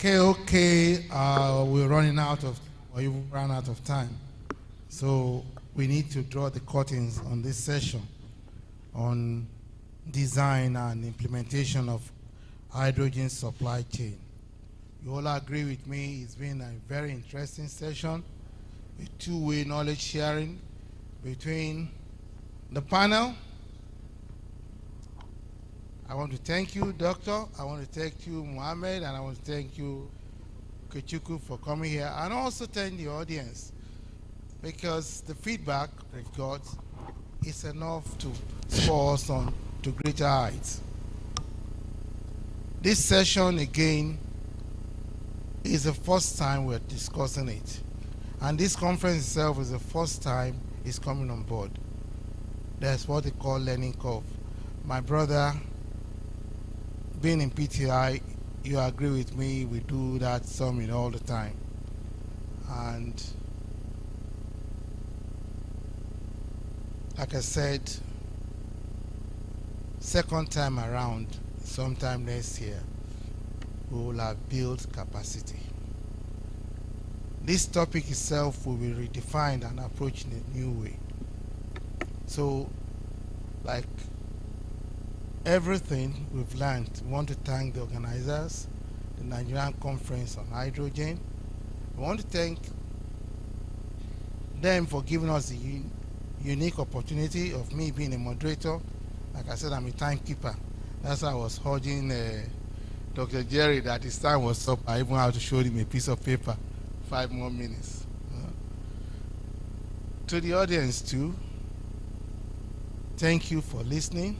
Okay, we're running out of, or you ran out of time. So we need to draw the curtains on this session on design and implementation of hydrogen supply chain. You all agree with me, it's been a very interesting session with two-way knowledge sharing between the panel. I want to thank you, Doctor. I want to thank you, Mohammed, and I want to thank you, Okechukwu, for coming here, and also thank the audience, because the feedback we've got is enough to spur us on to greater heights. This session, again, is the first time we're discussing it, and this conference itself is the first time it's coming on board. That's what they call learning curve. My brother, being in PTI, you agree with me, we do that summit all the time. And like I said, second time around, sometime next year. we will have built capacity. This topic itself will be redefined and approached in a new way. So, like everything we've learned, we want to thank the organizers, the Nigerian Conference on Hydrogen. We want to thank them for giving us the unique opportunity of me being a moderator. Like I said, I'm a timekeeper. That's why I was urging Dr. Jerry that his time was up. I even had to show him a piece of paper, 5 more minutes. To the audience too, thank you for listening.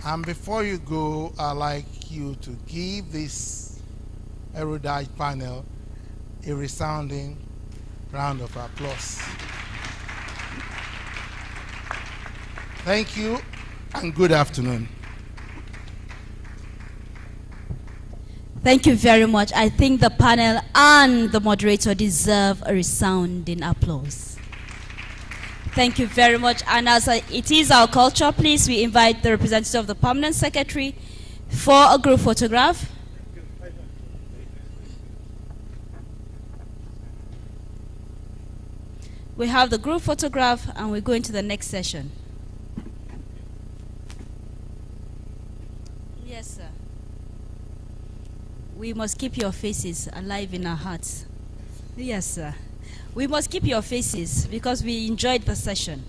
And before you go, I'd like you to give this erudite panel a resounding round of applause. Thank you and good afternoon. Thank you very much. I think the panel and the moderator deserve a resounding applause. Thank you very much. And as it is our culture, please, we invite the representative of the Permanent Secretary for a group photograph. We have the group photograph and we're going to the next session. Yes, sir. We must keep your faces alive in our hearts. Yes, sir. We must keep your faces because we enjoyed the session.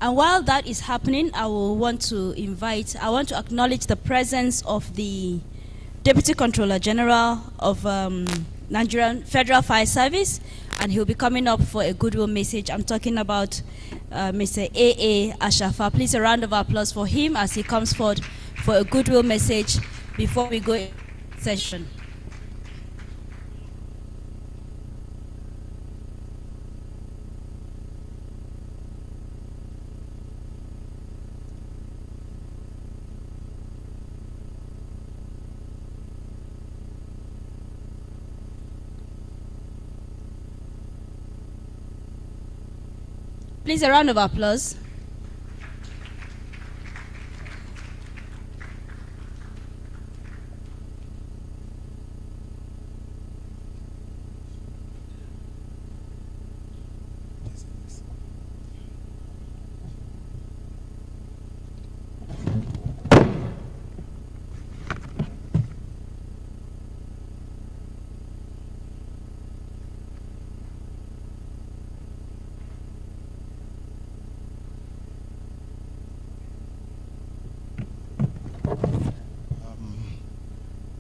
And while that is happening, I want to acknowledge the presence of the Deputy Controller General of Nigerian Federal Fire Service, and he'll be coming up for a goodwill message. I'm talking about Mr. A.A. Ashafa. Please, a round of applause for him as he comes forward for a goodwill message before we go into session. Please, a round of applause.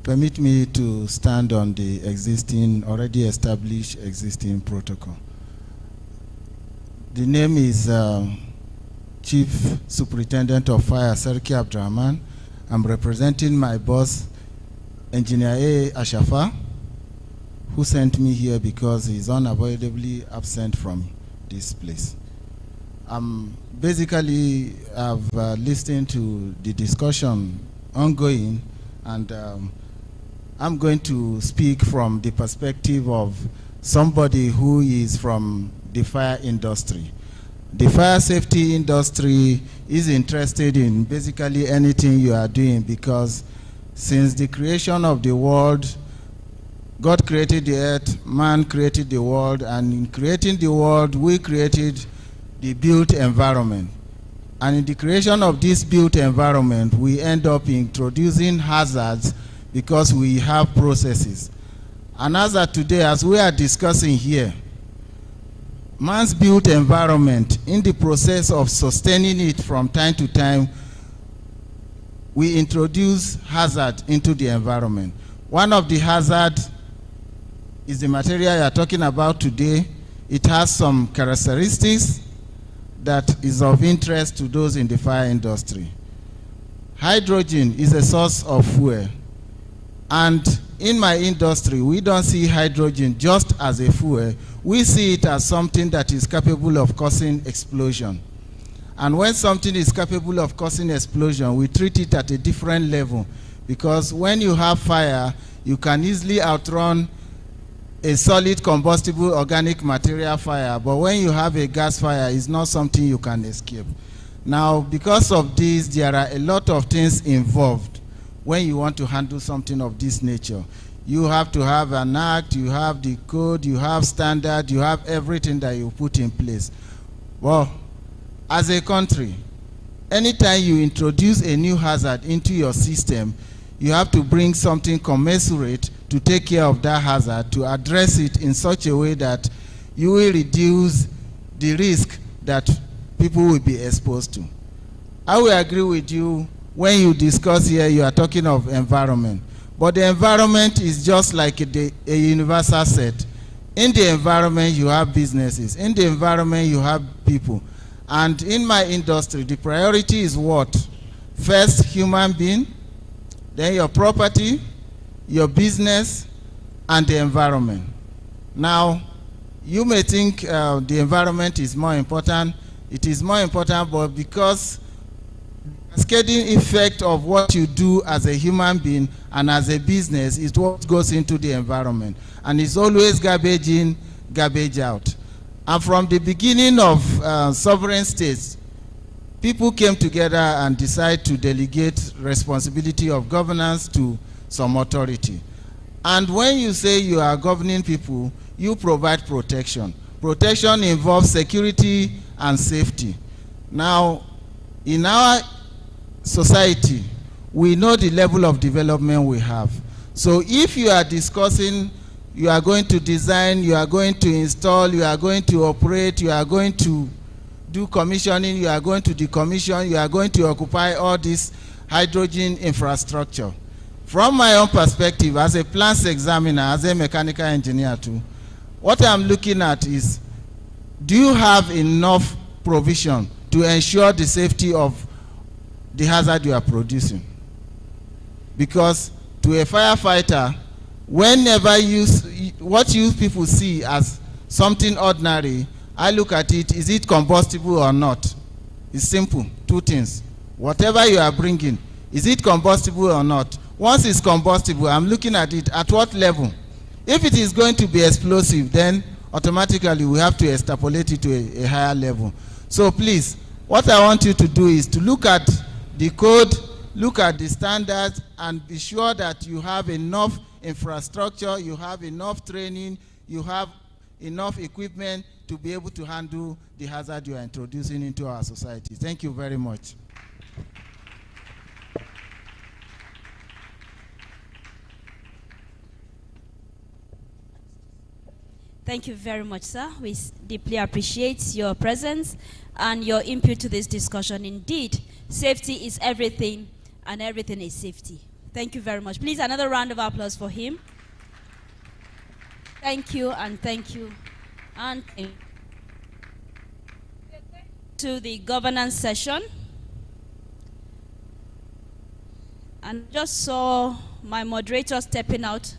Permit me to stand on the already established existing protocol. The name is Chief Superintendent of Fire, Serki Abdurrahman. I'm representing my boss, Engineer A. Ashafa, who sent me here because he's unavoidably absent from this place. Basically, I've listened to the discussion ongoing, and I'm going to speak from the perspective of somebody who is from the fire industry. The fire safety industry is interested in basically anything you are doing, because since the creation of the world, God created the earth, man created the world, and in creating the world, we created the built environment. And in the creation of this built environment, we end up introducing hazards because we have processes. And as of today, as we are discussing here, man's built environment, in the process of sustaining it from time to time, we introduce hazard into the environment. One of the hazards is the material you are talking about today. It has some characteristics that is of interest to those in the fire industry. Hydrogen is a source of fuel. And in my industry, we don't see hydrogen just as a fuel. We see it as something that is capable of causing explosion. And when something is capable of causing explosion, we treat it at a different level, because when you have fire, you can easily outrun a solid combustible organic material fire, but when you have a gas fire, it's not something you can escape. Now, because of this, there are a lot of things involved when you want to handle something of this nature. You have to have an act, you have the code, you have standard, you have everything that you put in place. Well, as a country, anytime you introduce a new hazard into your system, you have to bring something commensurate to take care of that hazard, to address it in such a way that you will reduce the risk that people will be exposed to. I will agree with you when you discuss here, you are talking of environment. But the environment is just like a universal set. In the environment, you have businesses. In the environment, you have people. And in my industry, the priority is what? First, human being, then your property, your business, and the environment. Now, you may think the environment is more important. It is more important, but because the cascading effect of what you do as a human being and as a business is what goes into the environment. And it's always garbage in, garbage out. And from the beginning of sovereign states, people came together and decided to delegate responsibility of governance to some authority. And when you say you are governing people, you provide protection. Protection involves security and safety. Now, in our society, we know the level of development we have. So if you are discussing, you are going to design, you are going to install, you are going to operate, you are going to do commissioning, you are going to decommission, you are going to occupy all this hydrogen infrastructure. From my own perspective, as a plants examiner, as a mechanical engineer too, what I'm looking at is, do you have enough provision to ensure the safety of the hazard you are producing? Because to a firefighter, whenever what you people see as something ordinary, I look at it, is it combustible or not? It's simple, two things. Whatever you are bringing, is it combustible or not? Once it's combustible, I'm looking at it, at what level? If it is going to be explosive, then automatically we have to extrapolate it to a higher level. So please, what I want you to do is to look at the code, look at the standards, and be sure that you have enough infrastructure, you have enough training, you have enough equipment to be able to handle the hazard you are introducing into our society. Thank you very much. Thank you very much, sir. We deeply appreciate your presence and your input to this discussion. Indeed, safety is everything, and everything is safety. Thank you very much. Please, another round of applause for him. Thank you, and thank you. And to the governance session. And just saw my moderator stepping out.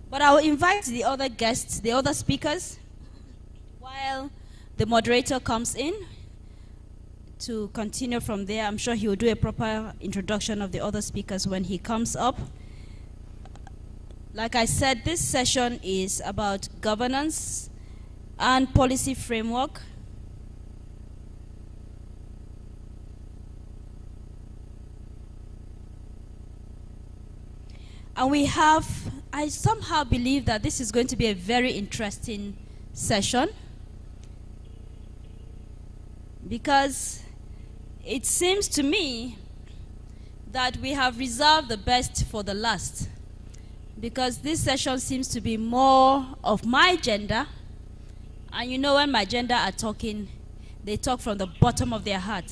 But I will invite the other guests, the other speakers, while the moderator comes in to continue from there. I'm sure he will do a proper introduction of the other speakers when he comes up. Like I said, this session is about governance and policy framework. And we have, I somehow believe that this is going to be a very interesting session, because it seems to me that we have reserved the best for the last, because this session seems to be more of my gender. And you know, when my gender are talking, they talk from the bottom of their heart.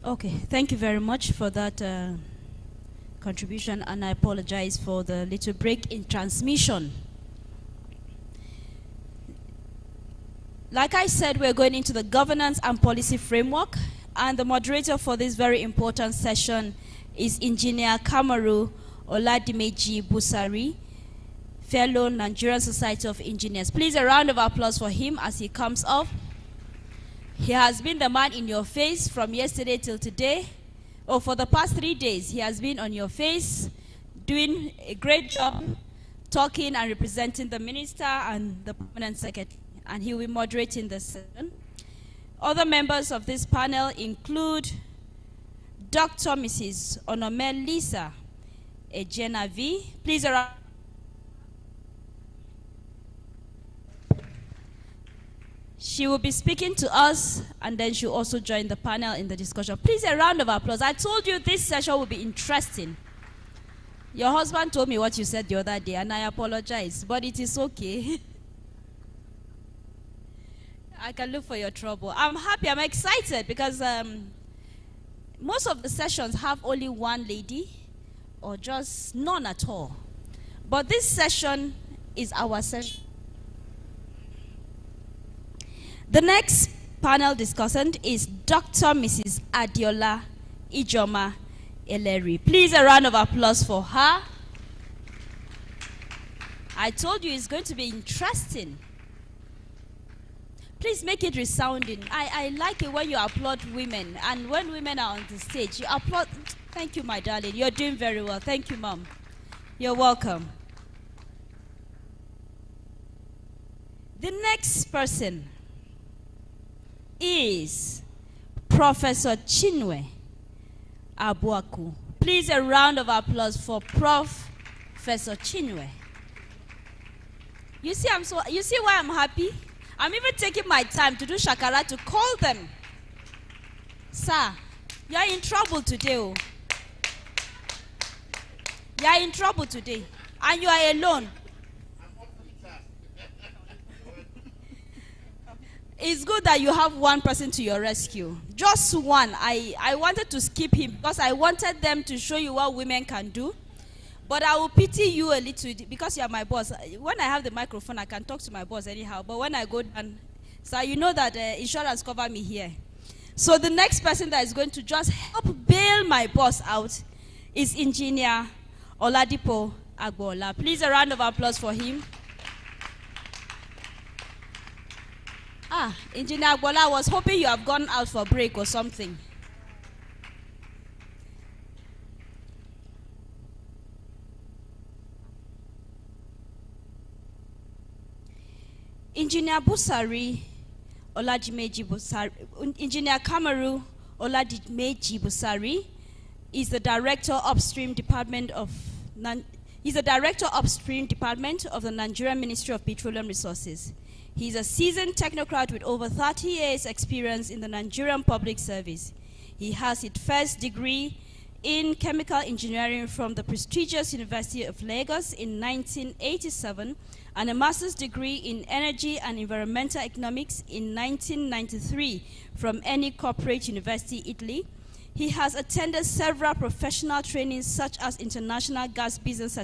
Okay, thank you very much for that contribution, and I apologize for the little break in transmission. Like I said, we're going into the governance and policy framework, and the moderator for this very important session is Engineer Kamaru Oladimeji Busari, fellow Nigerian Society of Engineers. Please, a round of applause for him as he comes up. He has been the man in your face from yesterday till today. Oh, for the past 3 days, he has been on your face, doing a great job, talking and representing the minister and the permanent secretary, and he will be moderating the session. Other members of this panel include Dr. Mrs. Onome Lisa Ejenavi. Please around. She will be speaking to us, and then she'll also join the panel in the discussion. Please, a round of applause. I told you this session will be interesting. Your husband told me what you said the other day, and I apologize, but it is okay. I can look for your trouble. I'm happy, I'm excited, because most of the sessions have only one lady, or just none at all. But this session is our session. The next panel discussant is Dr. Mrs. Adiola Ijoma Eleri. Please, a round of applause for her. I told you it's going to be interesting. Please make it resounding. I like it when you applaud women, and when women are on the stage, you applaud. Thank you, my darling. You're doing very well. Thank you, Mom. You're welcome. The next person is Professor Chinwe Abuaku. Please, a round of applause for Professor Chinwe. You see why I'm happy? I'm even taking my time to do shakara to call them. Sir, you're in trouble today. Oh. You're in trouble today. And you are alone. It's good that you have one person to your rescue. Just one. I wanted to skip him because I wanted them to show you what women can do. But I will pity you a little because you are my boss. When I have the microphone, I can talk to my boss anyhow. But when I go down, so you know that insurance cover me here. So the next person that is going to just help bail my boss out is Engineer Oladipo Agbola. Please, a round of applause for him. Engineer Agbola, I was hoping you have gone out for break or something. Engineer Busari Oladimeji Busari, Engineer Kamaru Oladimeji Busari is the Director Upstream Department of the Nigerian Ministry of Petroleum Resources. He is a seasoned technocrat with over 30 years experience in the Nigerian public service. He has his first degree in chemical engineering from the prestigious University of Lagos in 1987 and a master's degree in energy and environmental economics in 1993 from Eni Corporate University, Italy. He has attended several professional trainings such as International Gas Business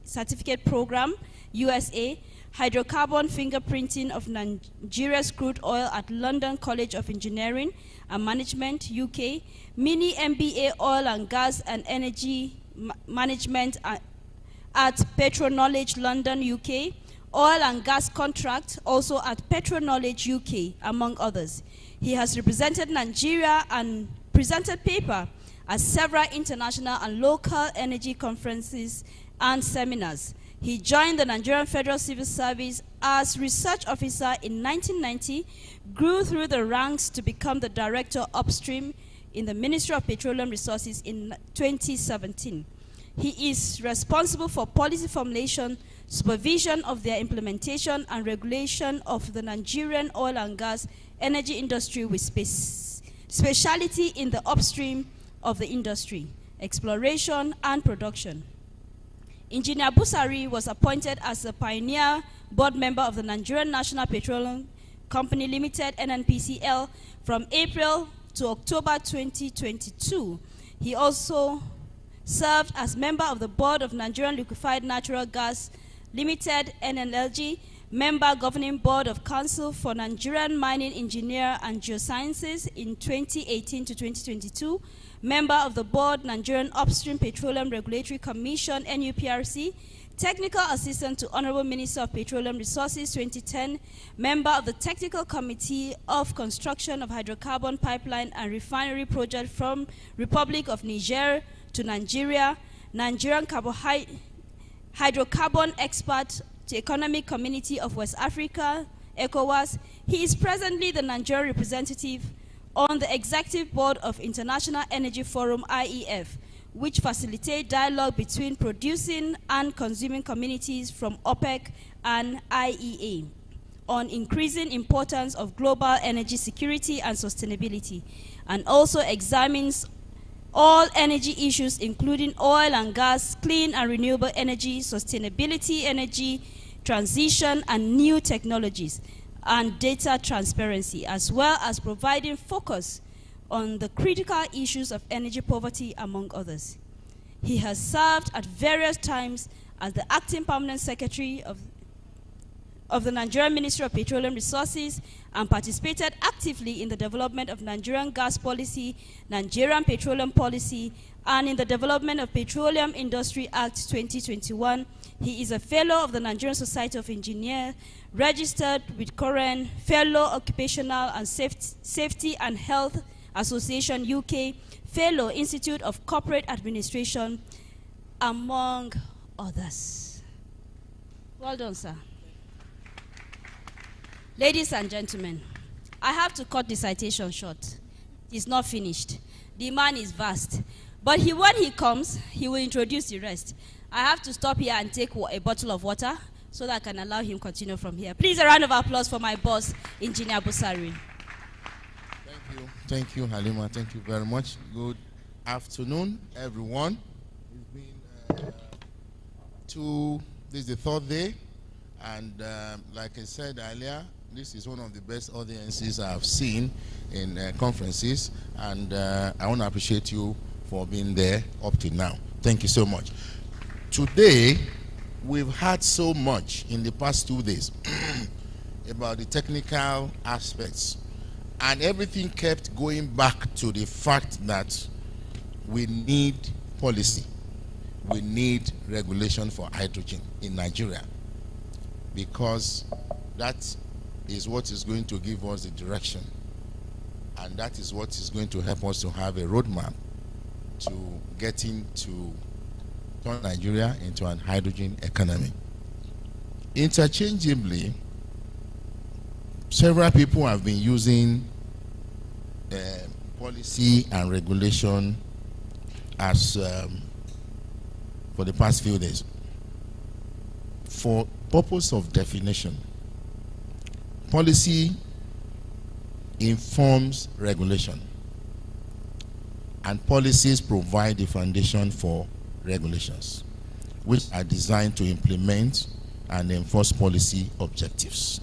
Certificate Program, USA, hydrocarbon fingerprinting of Nigeria's crude oil at London College of Engineering and Management, UK, mini MBA oil and gas and energy management at Petroknowledge London, UK, oil and gas contract also at Petroknowledge UK, among others. He has represented Nigeria and presented paper at several international and local energy conferences and seminars. He joined the Nigerian Federal Civil Service as research officer in 1990, grew through the ranks to become the Director Upstream in the Ministry of Petroleum Resources in 2017. He is responsible for policy formulation, supervision of their implementation, and regulation of the Nigerian oil and gas energy industry with speciality in the upstream of the industry, exploration and production. Engineer Busari was appointed as a pioneer board member of the Nigerian National Petroleum Company Limited, NNPCL, from April to October 2022. He also served as member of the board of Nigerian Liquefied Natural Gas Limited, NNLG, member governing board of Council for Nigerian Mining Engineer and Geosciences in 2018 to 2022, member of the board Nigerian Upstream Petroleum Regulatory Commission, NUPRC, technical assistant to Honorable Minister of Petroleum Resources 2010, member of the Technical Committee of Construction of Hydrocarbon Pipeline and Refinery Project from Republic of Niger to Nigeria, Nigerian hydrocarbon expert to Economic Community of West Africa, ECOWAS. He is presently the Nigerian representative on the Executive Board of International Energy Forum, IEF, which facilitate dialogue between producing and consuming communities from OPEC and IEA on increasing importance of global energy security and sustainability, and also examines all energy issues including oil and gas, clean and renewable energy, sustainability, energy transition and new technologies, and data transparency, as well as providing focus on the critical issues of energy poverty, among others. He has served at various times as the acting permanent secretary of the Nigerian Ministry of Petroleum Resources and participated actively in the development of Nigerian gas policy, Nigerian petroleum policy, and in the development of Petroleum Industry Act 2021. He is a fellow of the Nigerian Society of Engineers, registered with current fellow Occupational and Safety and Health Association UK, fellow Institute of Corporate Administration, among others. Well done, sir. Ladies and gentlemen, I have to cut the citation short. It's not finished. The man is vast. But when he comes, he will introduce the rest. I have to stop here and take a bottle of water so that I can allow him continue from here. Please, a round of applause for my boss, Engineer Busari. Thank you. Thank you, Halima. Thank you very much. Good afternoon, everyone. It's been this is the third day, and like I said earlier, this is one of the best audiences I've seen in conferences, and I want to appreciate you for being there up to now. Thank you so much. Today, we've heard so much in the past 2 days about the technical aspects, and everything kept going back to the fact that we need policy, we need regulation for hydrogen in Nigeria, because that is what is going to give us the direction, and that is what is going to help us to have a roadmap to getting to turn Nigeria into an hydrogen economy. Interchangeably, several people have been using policy and regulation as for the past few days. For purpose of definition, policy informs regulation, and policies provide the foundation for regulations, which are designed to implement and enforce policy objectives.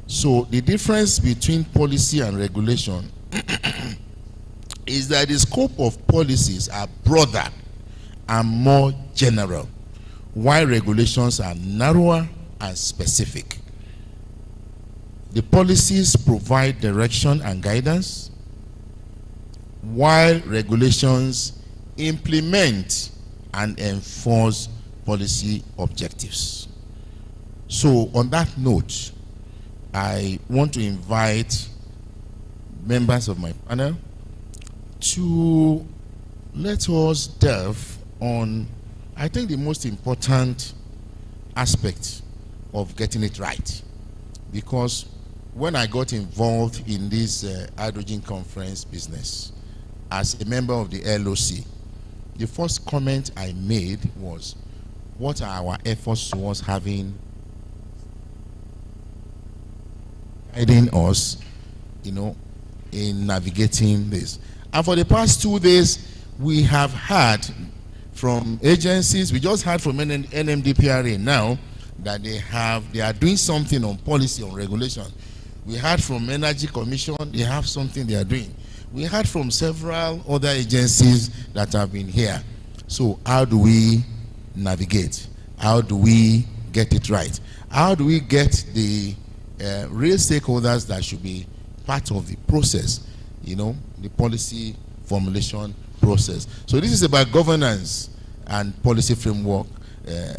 So the difference between policy and regulation is that the scope of policies are broader and more general, while regulations are narrower and specific. The policies provide direction and guidance, while regulations implement and enforce policy objectives. So on that note, I want to invite members of my panel to let us delve on, I think, the most important aspect of getting it right. Because when I got involved in this hydrogen conference business as a member of the LOC, the first comment I made was, what are our efforts towards guiding us, in navigating this? And for the past 2 days, we have heard from agencies, we just heard from NMDPRA now, that they are doing something on policy, on regulation. We heard from Energy Commission, they have something they are doing. We heard from several other agencies that have been here. So how do we navigate? How do we get it right? How do we get the real stakeholders that should be part of the process, you know, the policy formulation process? So this is about governance and policy framework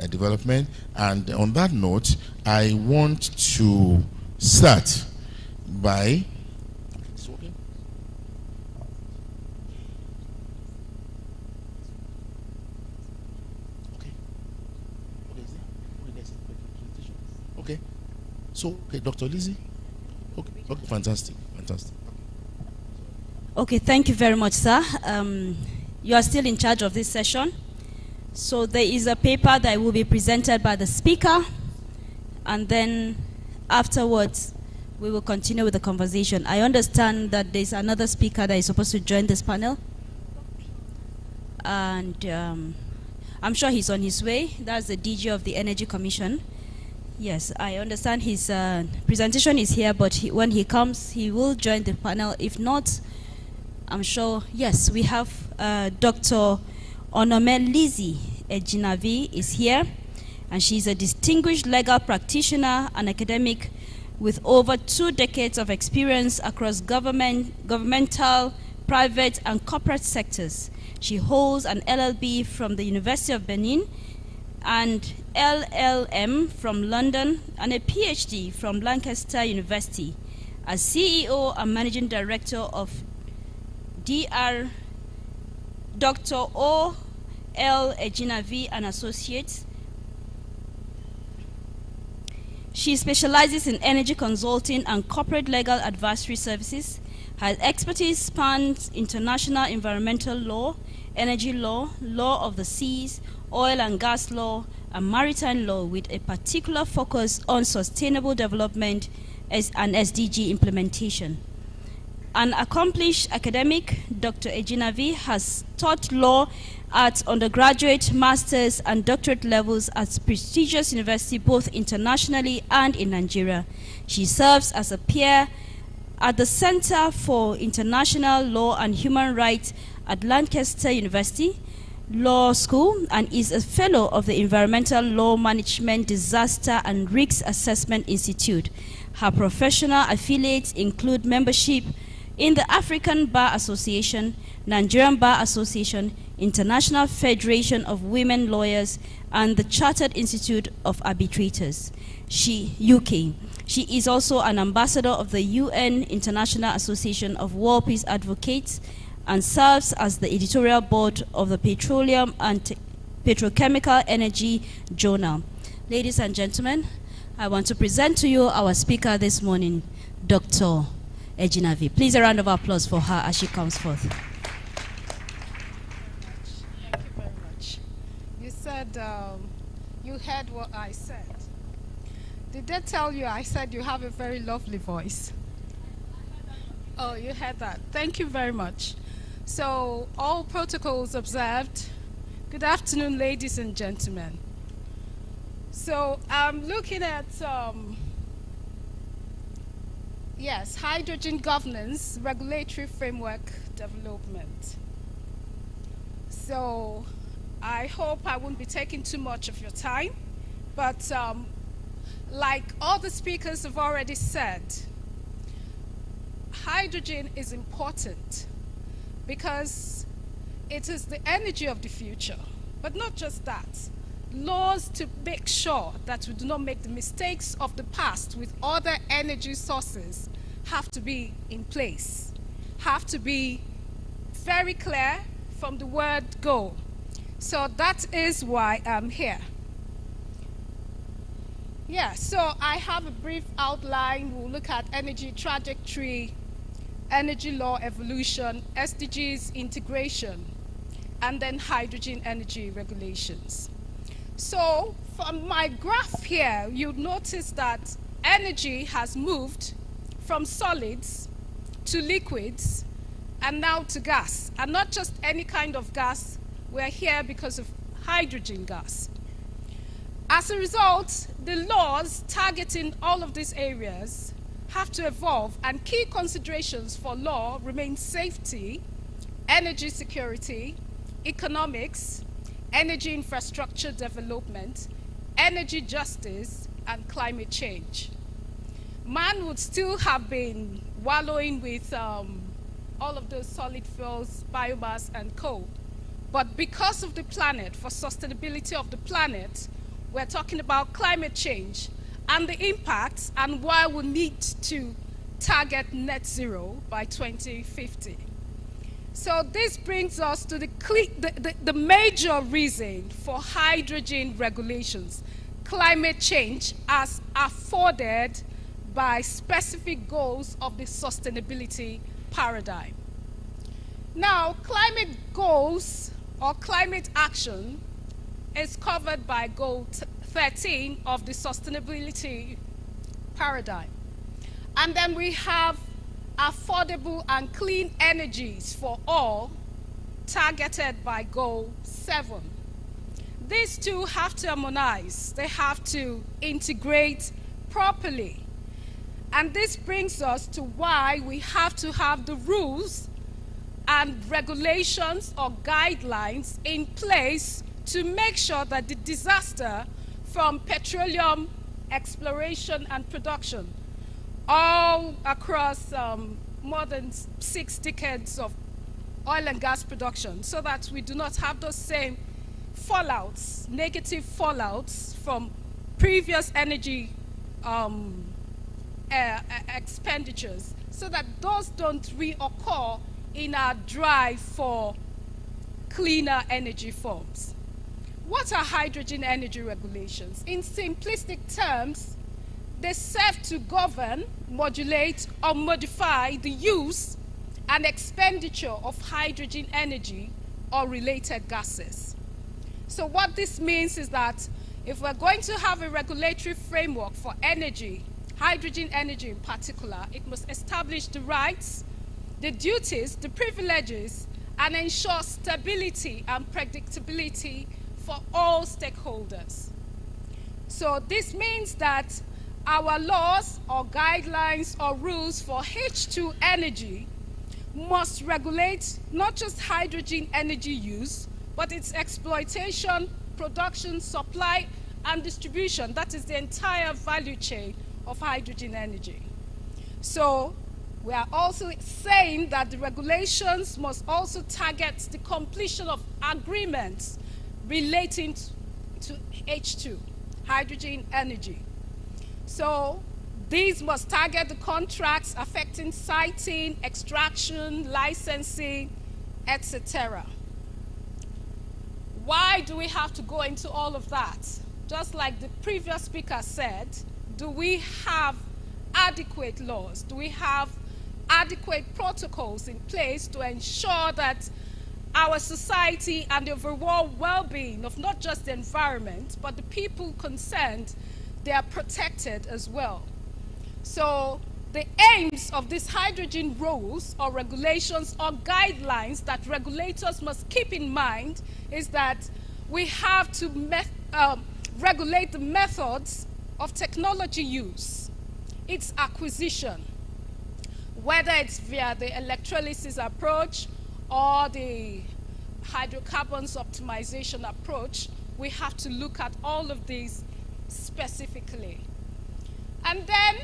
development. And on that note, I want to start by Dr. Lizzie. Okay, fantastic. Okay, thank you very much, sir. You are still in charge of this session. So there is a paper that will be presented by the speaker, and then afterwards we will continue with the conversation. I understand that there's another speaker that is supposed to join this panel, and I'm sure he's on his way. That's the DG of the Energy Commission. Yes, I understand his presentation is here, but when he comes, he will join the panel. If not, I'm sure, yes, we have Dr. Onome Lizzie Ejinavi is here, and she's a distinguished legal practitioner and academic with over 2 decades of experience across governmental, private, and corporate sectors. She holds an LLB from the University of Benin and LLM from London and a PhD from Lancaster University. As CEO and Managing Director of Dr. O. L. Ejinavi and Associates. She specializes in energy consulting and corporate legal advisory services. Her expertise spans international environmental law, energy law, law of the seas, oil and gas law, and maritime law, with a particular focus on sustainable development and SDG implementation. An accomplished academic, Dr. Ejinavi has taught law at undergraduate, master's, and doctorate levels at prestigious universities both internationally and in Nigeria. She serves as a peer at the Center for International Law and Human Rights at Lancaster University Law School and is a fellow of the Environmental Law Management Disaster and Risks Assessment Institute. Her professional affiliates include membership in the African Bar Association, Nigerian Bar Association, International Federation of Women Lawyers, and the Chartered Institute of Arbitrators, UK. She is also an ambassador of the UN International Association of World Peace Advocates and serves as the editorial board of the Petroleum and Petrochemical Energy Journal. Ladies and gentlemen, I want to present to you our speaker this morning, Dr. Ejinavi. Please a round of applause for her as she comes forth. Thank you very much. You said, you heard what I said. Did they tell you I said you have a very lovely voice? Oh, you heard that. Thank you very much. So, all protocols observed. Good afternoon, ladies and gentlemen. So, I'm looking at, yes, hydrogen governance, regulatory framework development. So, I hope I won't be taking too much of your time, but like all the speakers have already said, hydrogen is important because it is the energy of the future. But not just that, laws to make sure that we do not make the mistakes of the past with other energy sources have to be in place, have to be very clear from the word go. So that is why I'm here. Yeah, so I have a brief outline. We'll look at energy trajectory, energy law evolution, SDGs integration, and then hydrogen energy regulations. So from my graph here, you'll notice that energy has moved from solids to liquids and now to gas. And not just any kind of gas, we're here because of hydrogen gas. As a result, the laws targeting all of these areas have to evolve, and key considerations for law remain safety, energy security, economics, energy infrastructure development, energy justice, and climate change. Man would still have been wallowing with all of those solid fuels, biomass, and coal. But because of the planet, for sustainability of the planet, we're talking about climate change and the impacts and why we need to target net zero by 2050. So this brings us to the major reason for hydrogen regulations. Climate change as afforded by specific goals of the sustainability paradigm. Now, climate goals or climate action is covered by Goal 13 of the sustainability paradigm. And then we have affordable and clean energies for all, targeted by Goal 7. These two have to harmonize. They have to integrate properly. And this brings us to why we have to have the rules and regulations or guidelines in place to make sure that the disaster from petroleum exploration and production all across more than 6 decades of oil and gas production, so that we do not have those same fallouts, negative fallouts from previous energy expenditures, so that those don't reoccur in our drive for cleaner energy forms. What are hydrogen energy regulations? In simplistic terms, they serve to govern, modulate, or modify the use and expenditure of hydrogen energy or related gases. So what this means is that if we're going to have a regulatory framework for energy, hydrogen energy in particular, it must establish the rights, the duties, the privileges, and ensure stability and predictability for all stakeholders. So this means that our laws or guidelines or rules for H2 energy must regulate not just hydrogen energy use, but its exploitation, production, supply, and distribution. That is the entire value chain of hydrogen energy. So we are also saying that the regulations must also target the completion of agreements relating to H2, hydrogen energy. So these must target the contracts affecting siting, extraction, licensing, etc. Why do we have to go into all of that? Just like the previous speaker said, do we have adequate laws? Do we have adequate protocols in place to ensure that our society and the overall well-being of not just the environment, but the people concerned, they are protected as well? So the aims of these hydrogen rules or regulations or guidelines that regulators must keep in mind is that we have to regulate the methods of technology use, its acquisition, whether it's via the electrolysis approach or the hydrocarbons optimization approach. We have to look at all of these specifically. And then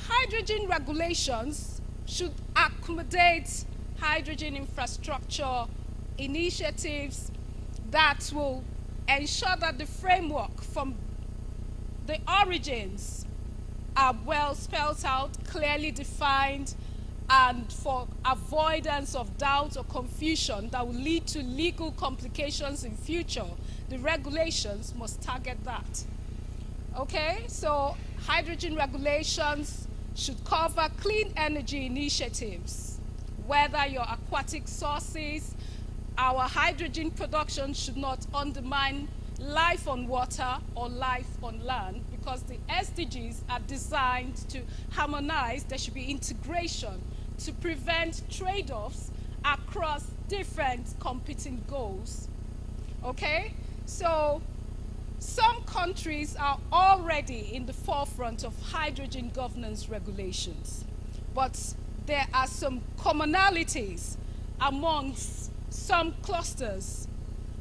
hydrogen regulations should accommodate hydrogen infrastructure initiatives that will ensure that the framework from the origins are well spelled out, clearly defined, and for avoidance of doubt or confusion that will lead to legal complications in future, the regulations must target that. Okay, so hydrogen regulations should cover clean energy initiatives, whether your aquatic sources. Our hydrogen production should not undermine life on water or life on land, because the SDGs are designed to harmonize. There should be integration to prevent trade-offs across different competing goals. Okay, so Some countries are already in the forefront of hydrogen governance regulations, but there are some commonalities amongst some clusters,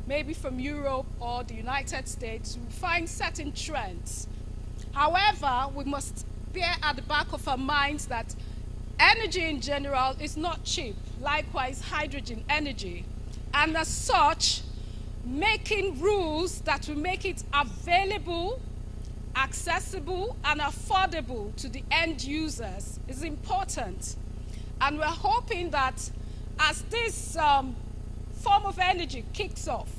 maybe from Europe or the United States. We find certain trends. However, we must bear at the back of our minds that energy in general is not cheap, likewise hydrogen energy, and as such, making rules that will make it available, accessible, and affordable to the end users is important. And we're hoping that as this form of energy kicks off,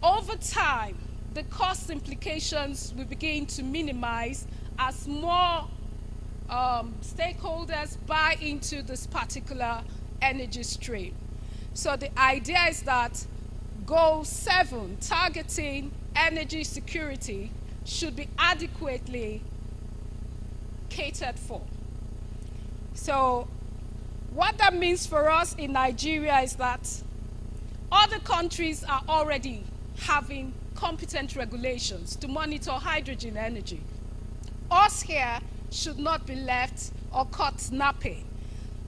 over time, the cost implications will begin to minimize as more stakeholders buy into this particular energy stream. So the idea is that Goal 7, targeting energy security, should be adequately catered for. So what that means for us in Nigeria is that other countries are already having competent regulations to monitor hydrogen energy. Us here should not be left or caught napping,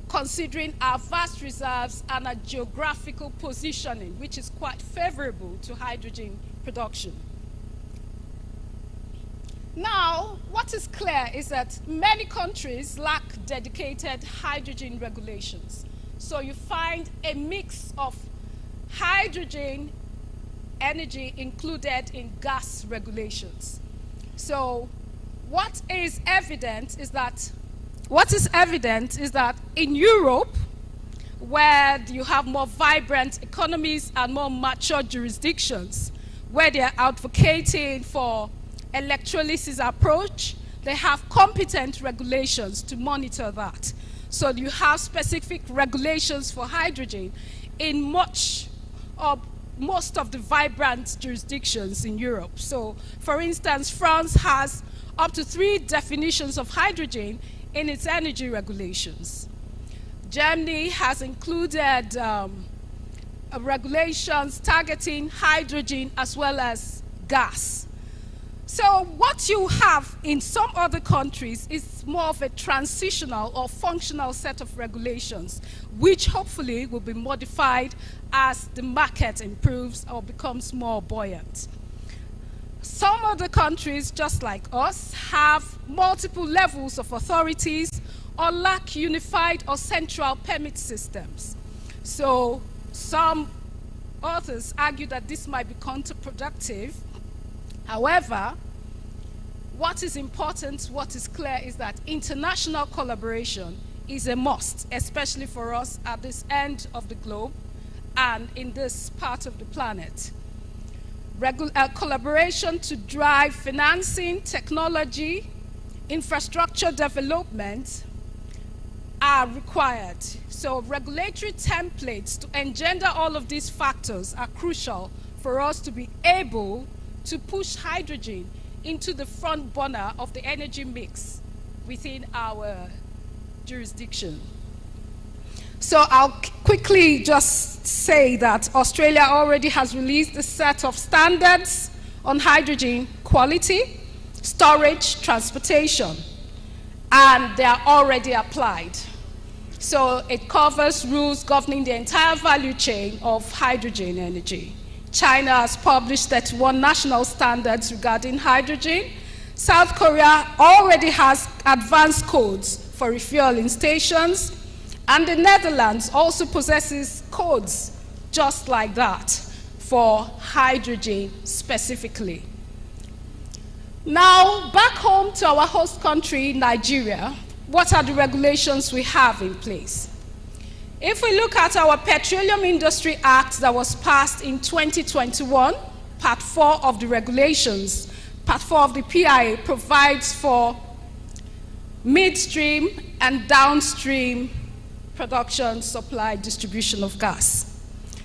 considering our vast reserves and our geographical positioning, which is quite favorable to hydrogen production. Now, what is clear is that many countries lack dedicated hydrogen regulations. So you find a mix of hydrogen energy included in gas regulations. So what is evident is that in Europe, where you have more vibrant economies and more mature jurisdictions, where they are advocating for electrolysis approach, they have competent regulations to monitor that. So you have specific regulations for hydrogen in most of the vibrant jurisdictions in Europe. So, for instance, France has up to 3 definitions of hydrogen in its energy regulations. Germany has included regulations targeting hydrogen as well as gas. So what you have in some other countries is more of a transitional or functional set of regulations, which hopefully will be modified as the market improves or becomes more buoyant. Some other countries, just like us, have multiple levels of authorities or lack unified or central permit systems. So some authors argue that this might be counterproductive. However, what is important, what is clear is that international collaboration is a must, especially for us at this end of the globe and in this part of the planet. Collaboration to drive financing, technology, infrastructure development are required. So regulatory templates to engender all of these factors are crucial for us to be able to push hydrogen into the front burner of the energy mix within our jurisdiction. So I'll quickly just say that Australia already has released a set of standards on hydrogen quality, storage, transportation, and they are already applied. So it covers rules governing the entire value chain of hydrogen energy. China has published 31 national standards regarding hydrogen. South Korea already has advanced codes for refueling stations. And the Netherlands also possesses codes just like that for hydrogen specifically. Now, back home to our host country, Nigeria, what are the regulations we have in place? If we look at our Petroleum Industry Act that was passed in 2021, Part 4 of the regulations, Part 4 of the PIA provides for midstream and downstream production, supply, distribution of gas.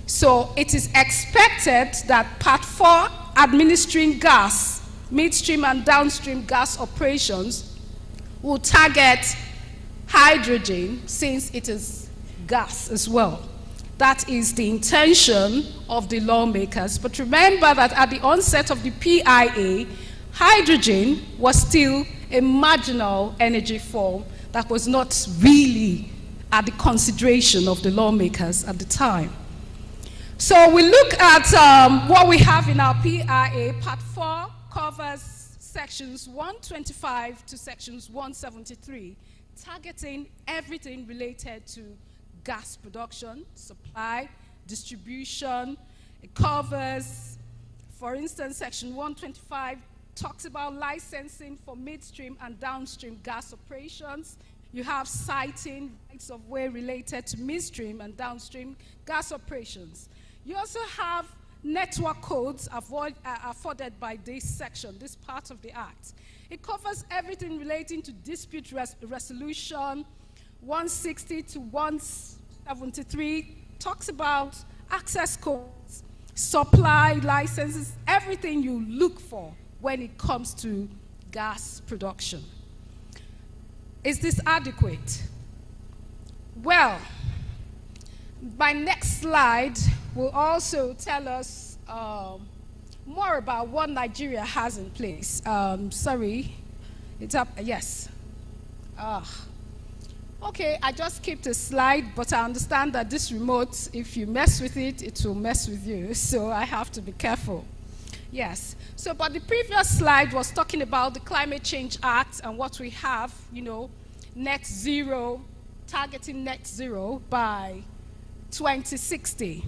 So it is expected that Part 4 administering gas, midstream and downstream gas operations will target hydrogen since it is gas as well. that is the intention of the lawmakers. But remember that at the onset of the PIA, hydrogen was still a marginal energy form that was not really at the consideration of the lawmakers at the time. So we look at what we have in our PIA. Part 4 covers sections 125 to sections 173, targeting everything related to gas production, supply, distribution. It covers, for instance, section 125 talks about licensing for midstream and downstream gas operations. You have citing rights of way related to midstream and downstream gas operations. You also have network codes afforded by this section, this part of the Act. It covers everything relating to dispute resolution. 160 to 173 talks about access codes, supply licenses, everything you look for when it comes to gas production. Is this adequate? Well, my next slide will also tell us more about what Nigeria has in place. Sorry, it's up, yes. Okay, I just skipped a slide, but I understand that this remote, if you mess with it, it will mess with you, so I have to be careful. Yes, so but the previous slide was talking about the Climate Change Act and what we have, you know, net zero, targeting net zero by 2060.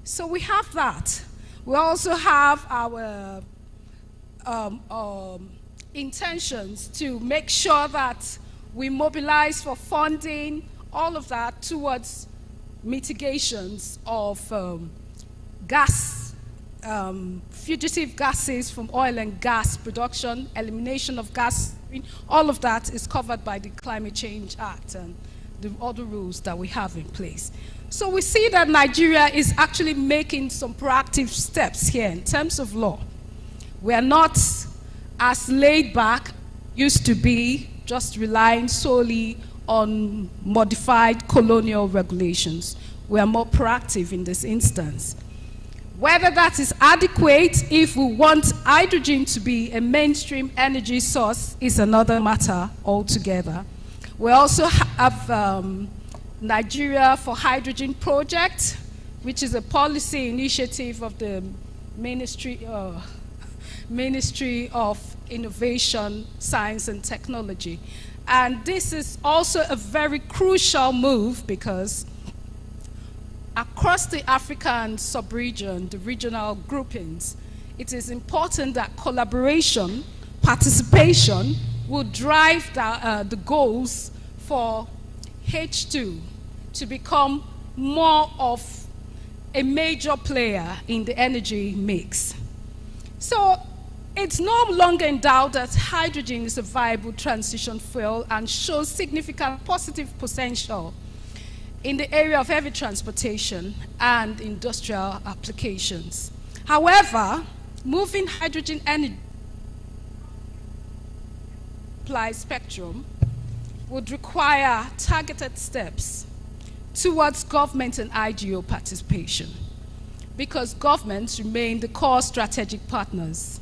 So we have that. We also have our intentions to make sure that we mobilize for funding, all of that towards mitigations of fugitive gases from oil and gas production, elimination of gas. All of that is covered by the Climate Change Act and the other rules that we have in place. So we see that Nigeria is actually making some proactive steps here in terms of law. We are not as laid back used to be, just relying solely on modified colonial regulations. We are more proactive in this instance. Whether that is adequate, if we want hydrogen to be a mainstream energy source, is another matter altogether. We also have Nigeria for Hydrogen Project, which is a policy initiative of the Ministry of Innovation, Science and Technology. And this is also a very crucial move because across the African sub-region, the regional groupings, it is important that collaboration, participation will drive the goals for H2 to become more of a major player in the energy mix. So it's no longer in doubt that hydrogen is a viable transition fuel and shows significant positive potential in the area of heavy transportation and industrial applications. However, moving hydrogen energy supply spectrum would require targeted steps towards government and IGO participation, because governments remain the core strategic partners,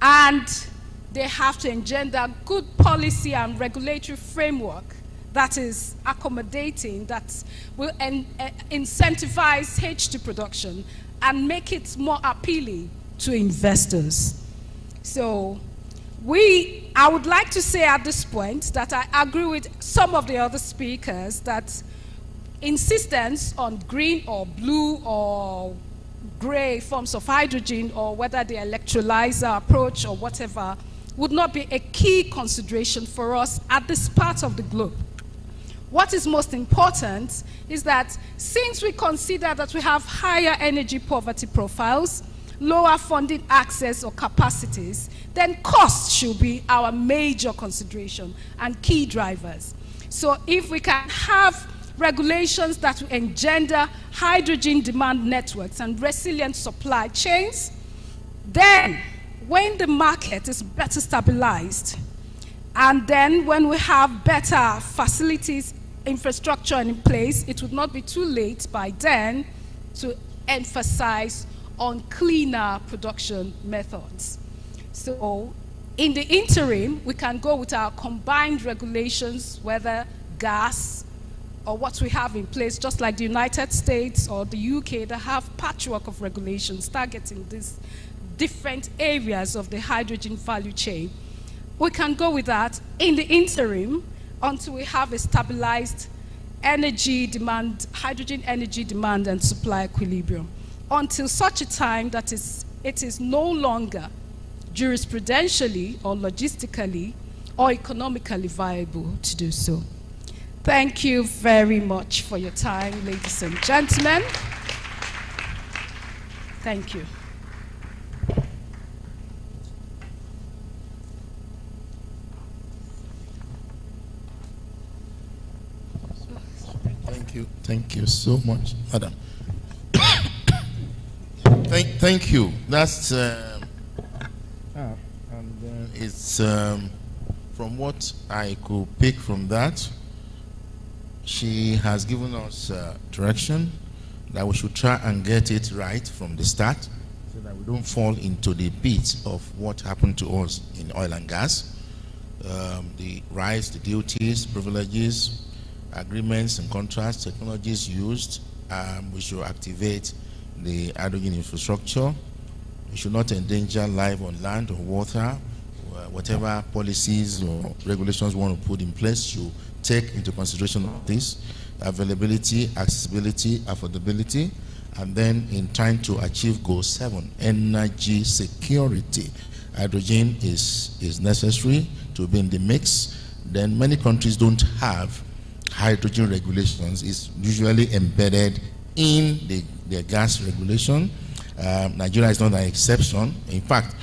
and they have to engender good policy and regulatory framework that is accommodating, that will incentivize H2 production and make it more appealing to investors. So I would like to say at this point that I agree with some of the other speakers that insistence on green or blue or gray forms of hydrogen, or whether the electrolyzer approach or whatever, would not be a key consideration for us at this part of the globe. What is most important is that since we consider that we have higher energy poverty profiles, lower funding access or capacities, then cost should be our major consideration and key drivers. So if we can have regulations that will engender hydrogen demand networks and resilient supply chains, then when the market is better stabilized, and then when we have better facilities infrastructure in place, it would not be too late by then to emphasize on cleaner production methods. So in the interim, we can go with our combined regulations, whether gas or what we have in place, just like the United States or the UK that have patchwork of regulations targeting these different areas of the hydrogen value chain. We can go with that in the interim until we have a stabilized energy demand, hydrogen energy demand and supply equilibrium, until such a time that it is no longer jurisprudentially or logistically or economically viable to do so. Thank you very much for your time, ladies and gentlemen. Thank you. Thank you so much, madam. Thank you. That's it's from what I could pick from that. She has given us direction that we should try and get it right from the start, so that we don't fall into the pit of what happened to us in oil and gas. The rights, the duties, privileges, agreements and contracts, technologies used. We should activate the hydrogen infrastructure. We should not endanger life on land or water. Whatever policies or regulations we want to put in place should take into consideration of this: availability, accessibility, affordability, and then in trying to achieve goal 7, energy security. Hydrogen is necessary to be in the mix. Then many countries don't have hydrogen regulations. Is usually embedded in the gas regulation. Nigeria is not an exception. In fact,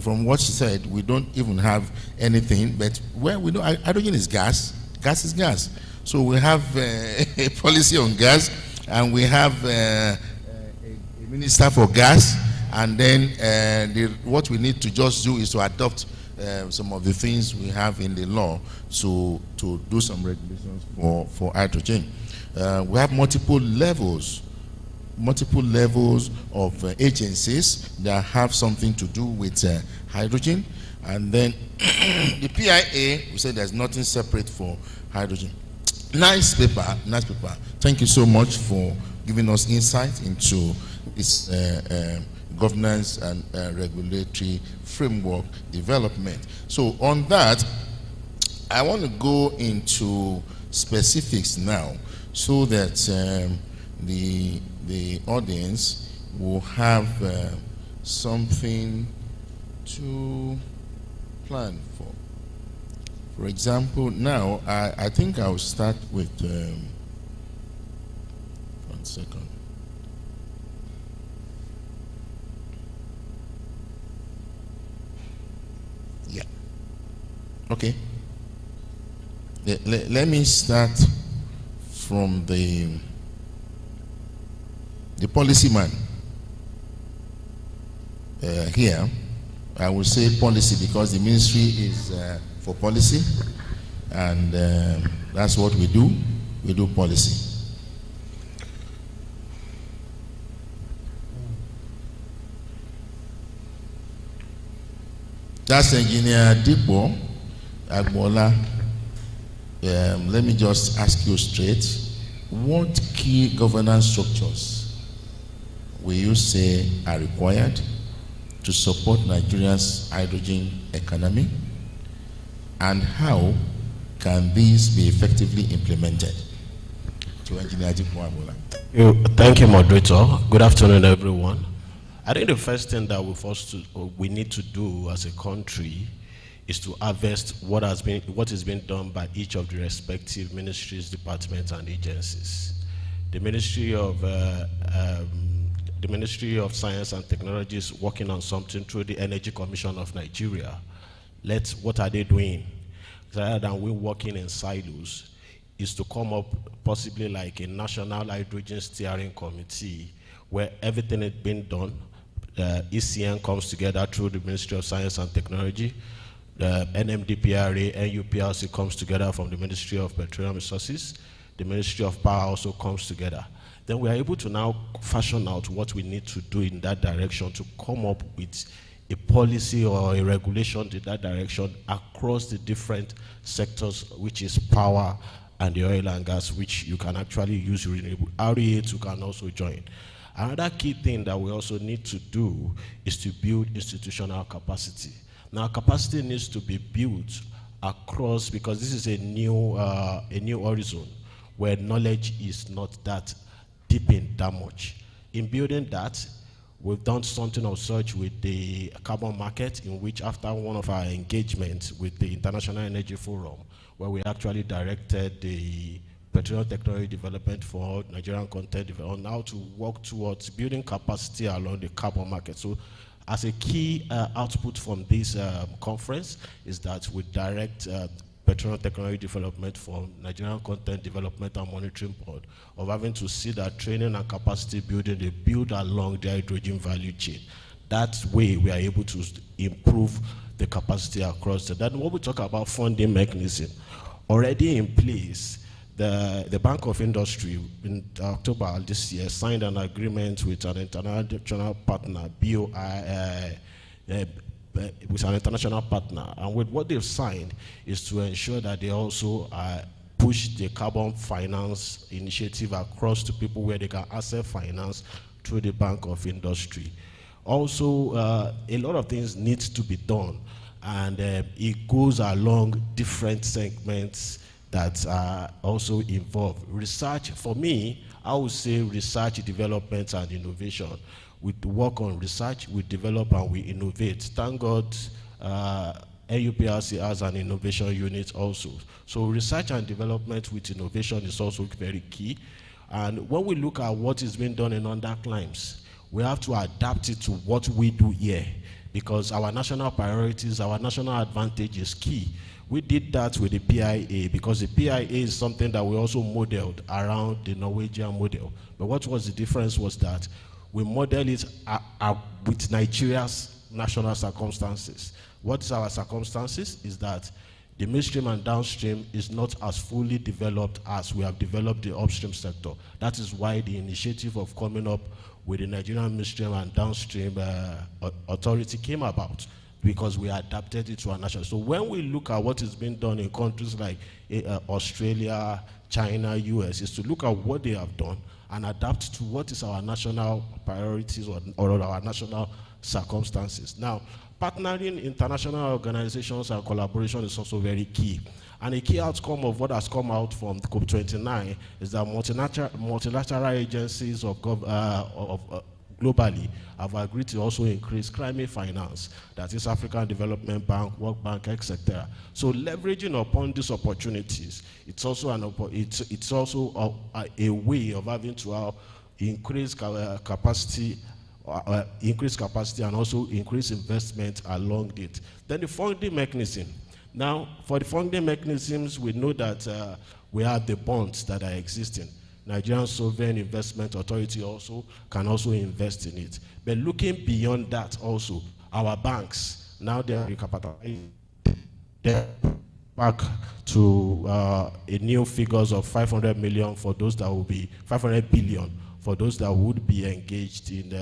from what she said, we don't even have anything. But where we know hydrogen is gas, gas is gas. So we have a policy on gas, and we have a minister for gas, and then what we need to just do is to adopt some of the things we have in the law to do some regulations for hydrogen. We have multiple levels of agencies that have something to do with hydrogen, and then the PIA, we said there's nothing separate for hydrogen. Nice paper, nice paper. Thank you so much for giving us insight into this governance and regulatory framework development. So on that, I want to go into specifics now, so that the audience will have something to plan for. For example, now I think I'll start with 1 second. Yeah. Okay. Let me start from the policy man here. I will say policy because the ministry is for policy, and that's what we do. We do policy. That's Engineer Dipo Agbola. Let me just ask you straight, what key governance structures will you say are required to support Nigeria's hydrogen economy, and how can these be effectively implemented? To Engineer Dipo Agbola. Thank you, Moderator. Good afternoon, everyone. I think the first thing that we need to do as a country is to harvest what has been done by each of the respective ministries, departments, and agencies. The Ministry of Science and Technology is working on something through the Energy Commission of Nigeria. What are they doing? Rather than we working in silos, is to come up possibly like a national hydrogen steering committee where everything is being done. ECN comes together through the Ministry of Science and Technology. The NMDPRA, NUPRC comes together from the Ministry of Petroleum Resources. the Ministry of Power also comes together. Then we are able to now fashion out what we need to do in that direction to come up with a policy or a regulation in that direction across the different sectors, which is power and the oil and gas, which you can actually use renewable. REA too can also join. Another key thing that we also need to do is to build institutional capacity. Now, capacity needs to be built across, because this is a new horizon where knowledge is not that deep in that much. In building that, we've done something of such with the carbon market, in which after one of our engagements with the International Energy Forum, where we actually directed the Petroleum Technology Development for Nigerian content development on how to work towards building capacity along the carbon market. So as a key output from this conference is that we direct Petroleum Technology Development for Nigerian Content Development and Monitoring Board of having to see that training and capacity building, they build along the hydrogen value chain. That way we are able to improve the capacity across the. Then when we talk about funding mechanism, already in place, the Bank of Industry in October this year signed an agreement with an international partner, with an international partner, and with what they've signed is to ensure that they also push the carbon finance initiative across to people where they can access finance through the Bank of Industry. Also, a lot of things need to be done, and it goes along different segments that are also involved. Research, for me, I would say research, development, and innovation. We work on research, we develop, and we innovate. Thank God, NUPRC has an innovation unit also. So research and development with innovation is also very key. And when we look at what is being done in other climes, we have to adapt it to what we do here, because our national priorities, our national advantage is key. We did that with the PIA, because the PIA is something that we also modeled around the Norwegian model. But what was the difference was that we modeled it with Nigeria's national circumstances. What is our circumstances is that the midstream and downstream is not as fully developed as we have developed the upstream sector. That is why the initiative of coming up with the Nigerian midstream and downstream authority came about, because we adapted it to our national. So when we look at what is being done in countries like Australia, China, US, is to look at what they have done and adapt to what is our national priorities or our national circumstances. Now, partnering international organizations and collaboration is also very key. And a key outcome of what has come out from COP29 is that multilateral agencies globally have agreed to also increase climate finance, that is African Development Bank, World Bank, etc. So leveraging upon these opportunities, it's also a way of having to increase capacity and also increase investment along it. Then the funding mechanism. Now, for the funding mechanisms, we know that we have the bonds that are existing. Nigerian Sovereign Investment Authority also can also invest in it. But looking beyond that also, our banks, now they are recapitalizing. They're back to a new figures of 500 million for those that will be, 500 billion for those that would be engaged in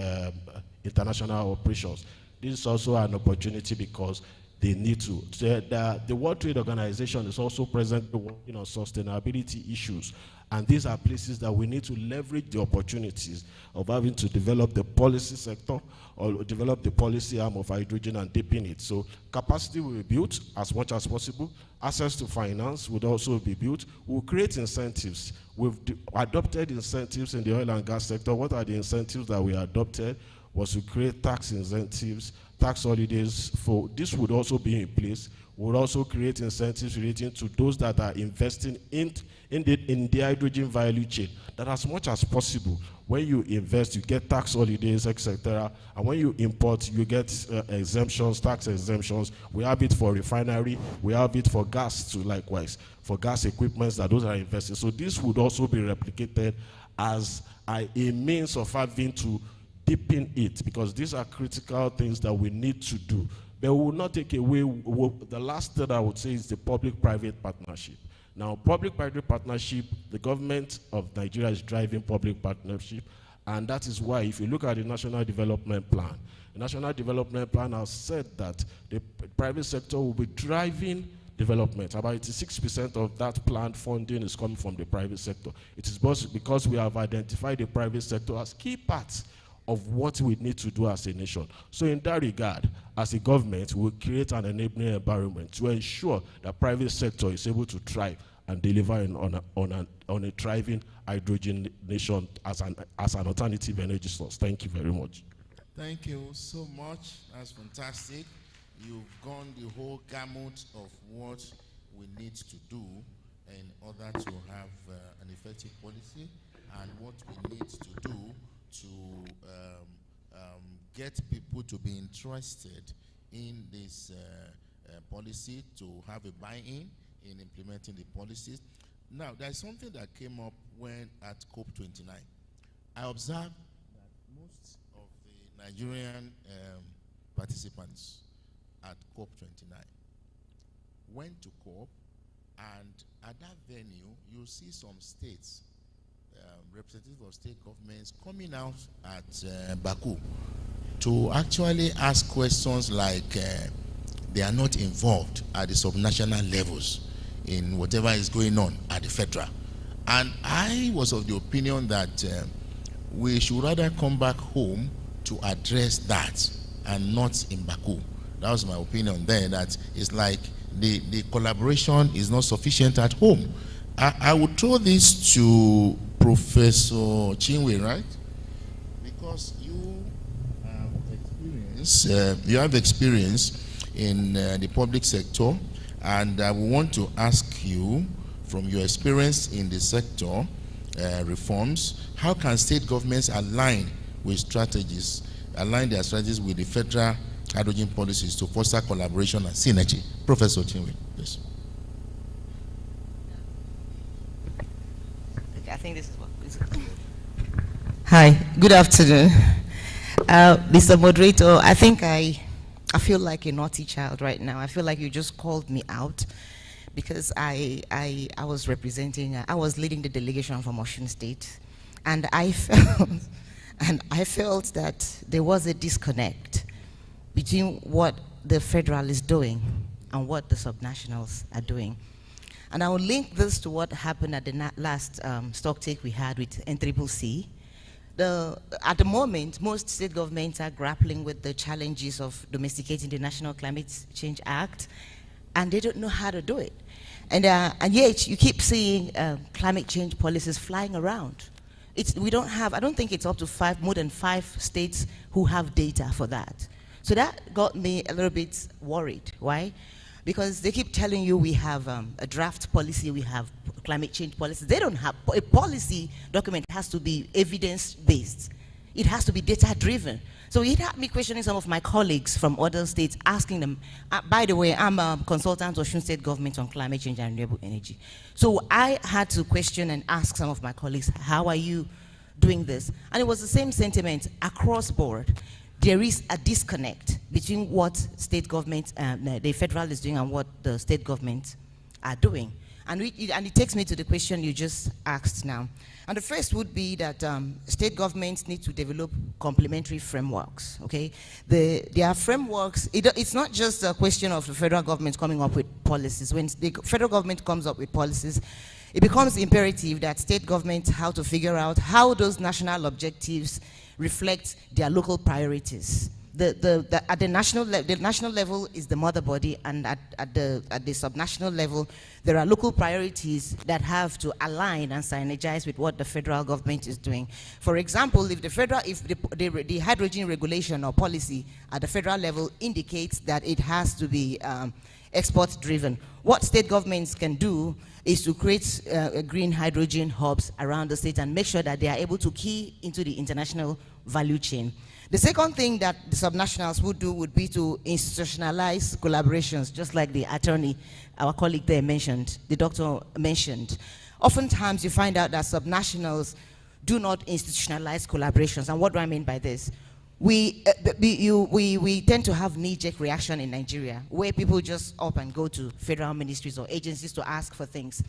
international operations. This is also an opportunity because they need to. The World Trade Organization is also presently working on sustainability issues. And these are places that we need to leverage the opportunities of having to develop the policy sector or develop the policy arm of hydrogen and deepen it. So capacity will be built as much as possible. Access to finance would also be built. We'll create incentives. We've adopted incentives in the oil and gas sector. What are the incentives that we adopted? Was to create tax incentives, tax holidays. For this would also be in place. We would also create incentives relating to those that are investing in the hydrogen value chain, that as much as possible, when you invest, you get tax holidays, etc. And when you import, you get exemptions, tax exemptions. We have it for refinery, we have it for gas too, likewise, for gas equipments that those are invested. So this would also be replicated as a means of having to deepen it, because these are critical things that we need to do. But we will not take away, the last thing I would say is the public-private partnership. Now, public-private partnership, the government of Nigeria is driving public partnership, and that is why if you look at the National Development Plan, the National Development Plan has said that the private sector will be driving development. About 86% of that planned funding is coming from the private sector. It is because we have identified the private sector as key parts of what we need to do as a nation. So in that regard, as a government, we create an enabling environment to ensure that private sector is able to thrive and deliver on a thriving hydrogen nation as an alternative energy source. Thank you very much. Thank you so much. That's fantastic. You've gone the whole gamut of what we need to do in order to have an effective policy and what we need to do to get people to be interested in this policy, to have a buy-in in implementing the policies. Now, there's something that came up when at COP29. I observed that most of the Nigerian participants at COP29 went to COP, and at that venue, you see some states, representatives of state governments coming out at Baku to actually ask questions like they are not involved at the subnational levels in whatever is going on at the federal. And I was of the opinion that we should rather come back home to address that and not in Baku. That was my opinion there, that it's like the collaboration is not sufficient at home. I would throw this to Professor Chinwe, right? Because you have experience in the public sector, and I want to ask you, from your experience in the sector, reforms, how can state governments align their strategies with the federal hydrogen policies to foster collaboration and synergy? Professor Chinwe, please. Okay, I think this is what. Hi, good afternoon. Mr. Moderator, I think I feel like a naughty child right now. I feel like you just called me out because I was representing, I was leading the delegation from Osun State, and I felt that there was a disconnect between what the federal is doing and what the subnationals are doing. And I will link this to what happened at the last stock take we had with NCCC. At the moment, most state governments are grappling with the challenges of domesticating the National Climate Change Act, and they don't know how to do it. And yet, you keep seeing climate change policies flying around. I don't think it's up to more than 5 states who have data for that. So that got me a little bit worried. Why? Because they keep telling you we have a draft policy, we have climate change policy. They don't have, a policy document has to be evidence-based. It has to be data-driven. So it had me questioning some of my colleagues from other states, asking them, by the way, I'm a consultant of Osun State government on climate change and renewable energy. So I had to question and ask some of my colleagues, how are you doing this? And it was the same sentiment across board. There is a disconnect between what state government, the federal is doing and what the state governments are doing. And it takes me to the question you just asked now. And the first would be that state governments need to develop complementary frameworks, okay? There are frameworks, it's not just a question of the federal government coming up with policies. When the federal government comes up with policies, it becomes imperative that state governments have to figure out how those national objectives reflect their local priorities. At the national level is the mother body, and at the subnational level, there are local priorities that have to align and synergize with what the federal government is doing. For example, if the hydrogen regulation or policy at the federal level indicates that it has to be export-driven, what state governments can do is to create green hydrogen hubs around the state and make sure that they are able to key into the international value chain. The second thing that the subnationals would do would be to institutionalize collaborations, just like the attorney, our colleague there mentioned, the doctor mentioned. Oftentimes you find out that subnationals do not institutionalize collaborations. And what do I mean by this? we tend to have knee-jerk reaction in Nigeria, where people just up and go to federal ministries or agencies to ask for things.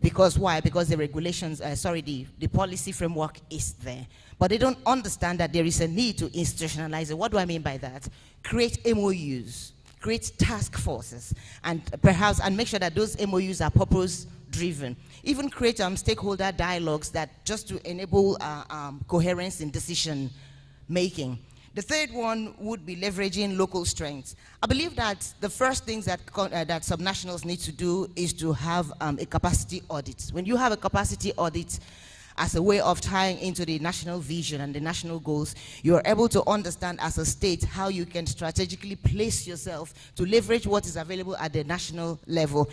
Because why? Because the regulations, the policy framework is there. But they don't understand that there is a need to institutionalize it. What do I mean by that? Create MOUs, create task forces, and perhaps, and make sure that those MOUs are purpose-driven. Even create stakeholder dialogues that just to enable coherence in decision making. The third one would be leveraging local strengths. I believe that the first things that subnationals need to do is to have a capacity audit. When you have a capacity audit as a way of tying into the national vision and the national goals, you are able to understand as a state how you can strategically place yourself to leverage what is available at the national level.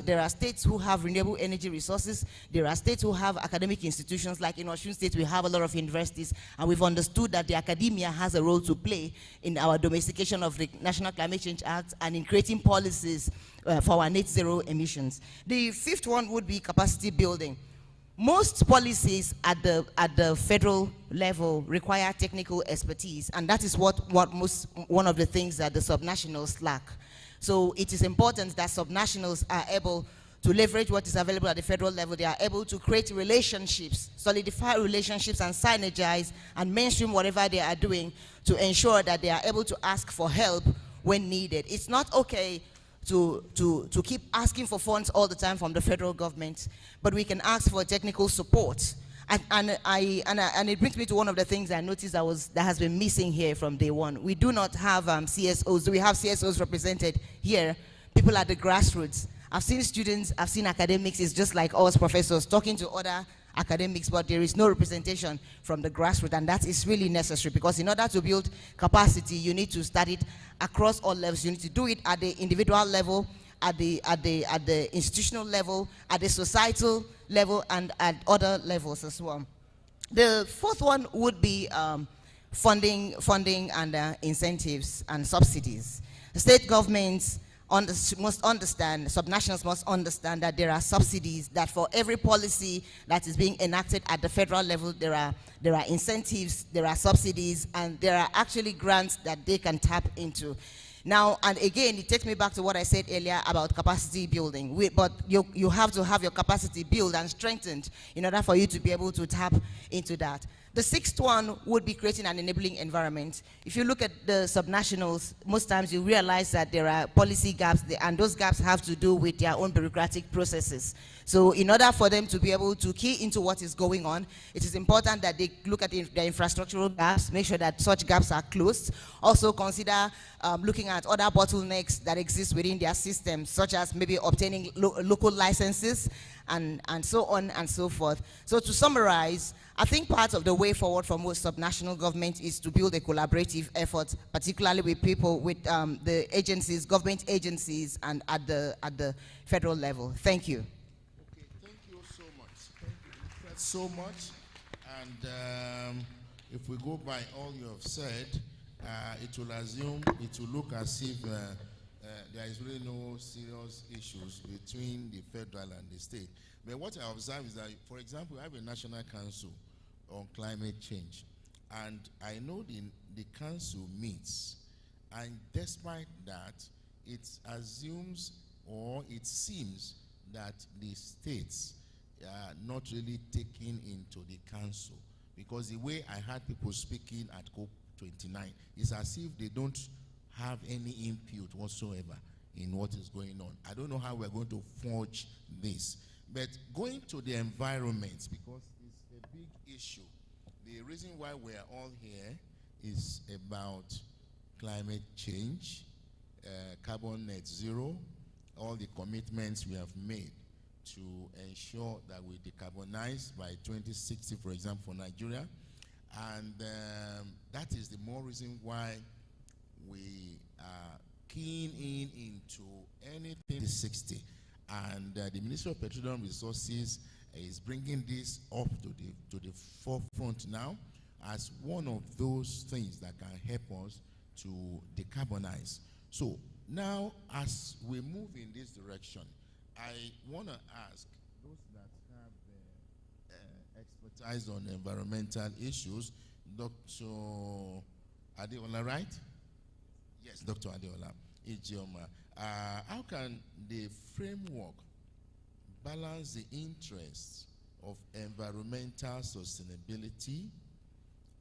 There are states who have renewable energy resources, there are states who have academic institutions, like in Osun State we have a lot of universities, and we've understood that the academia has a role to play in our domestication of the National Climate Change Act and in creating policies for our net zero emissions. The fifth one would be capacity building. Most policies at the federal level require technical expertise, and that is one of the things that the subnationals lack. So it is important that subnationals are able to leverage what is available at the federal level. They are able to create relationships, solidify relationships, and synergize and mainstream whatever they are doing to ensure that they are able to ask for help when needed. It's not okay to keep asking for funds all the time from the federal government, but we can ask for technical support. And it brings me to one of the things I noticed that has been missing here from day one. We do not have CSOs. We have CSOs represented here, people at the grassroots. I've seen students, I've seen academics. It's just like us professors talking to other academics, but there is no representation from the grassroots, and that is really necessary, because in order to build capacity, you need to start it across all levels. You need to do it at the individual level, at the institutional level, at the societal level, and at other levels as well. The fourth one would be funding and incentives and subsidies. The state governments must understand, subnationals must understand that there are subsidies, that for every policy that is being enacted at the federal level, there are incentives, there are subsidies, and there are actually grants that they can tap into. Now, and again, it takes me back to what I said earlier about capacity building. But you have to have your capacity built and strengthened in order for you to be able to tap into that. The sixth one would be creating an enabling environment. If you look at the subnationals, most times you realize that there are policy gaps, and those gaps have to do with their own bureaucratic processes. So in order for them to be able to key into what is going on, it is important that they look at the infrastructural gaps, make sure that such gaps are closed. Also consider looking at other bottlenecks that exist within their systems, such as maybe obtaining local licenses, and so on and so forth. So to summarize, I think part of the way forward for most subnational governments is to build a collaborative effort, particularly with people, with the agencies, government agencies, and at the federal level. Thank you. Okay, thank you so much. Thank you so much. And if we go by all you have said, it will look as if there is really no serious issues between the federal and the state. But what I observe is that, for example, I have a national council on climate change, and I know the council meets, and despite that, it assumes, or it seems, that the states are not really taken into the council, because the way I heard people speaking at COP29 is as if they don't have any input whatsoever in what is going on. I don't know how we're going to forge this, but going to the environment, because it's a big issue. The reason why we're all here is about climate change, carbon net zero, all the commitments we have made to ensure that we decarbonize by 2060, for example, for Nigeria. And that is the more reason why we are keen into anything 60. And the Ministry of Petroleum Resources is bringing this up to the forefront now as one of those things that can help us to decarbonize. So now, as we move in this direction, I want to ask those that have expertise on environmental issues, Dr. Adeola, right? Yes, Dr. Adeola. Ijeoma. How can the framework balance the interests of environmental sustainability,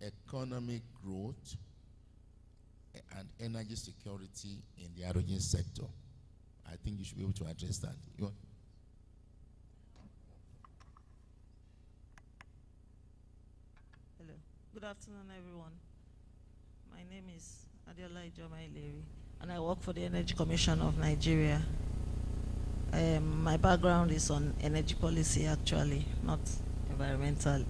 economic growth, and energy security in the hydrogen sector? I think you should be able to address that. Hello. Good afternoon, everyone. My name is Adeola Ijoma Ileri, and I work for the Energy Commission of Nigeria. My background is on energy policy, actually, not environmental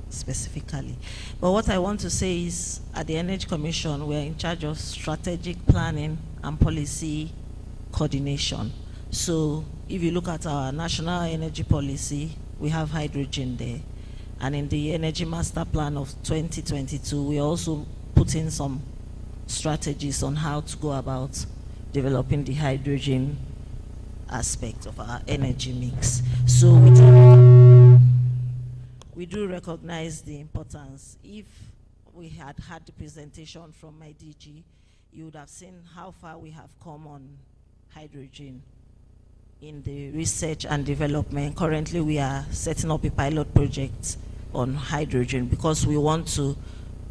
specifically. But what I want to say is, at the Energy Commission, we're in charge of strategic planning and policy coordination. So if you look at our national energy policy, we have hydrogen there. And in the Energy Master Plan of 2022, we also put in some strategies on how to go about developing the hydrogen aspect of our energy mix. So we do recognize the importance. If we had had the presentation from my DG, you would have seen how far we have come on hydrogen in the research and development. Currently, we are setting up a pilot project on hydrogen because we want to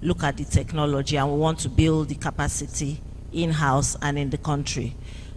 look at the technology and we want to build the capacity in-house and in the country.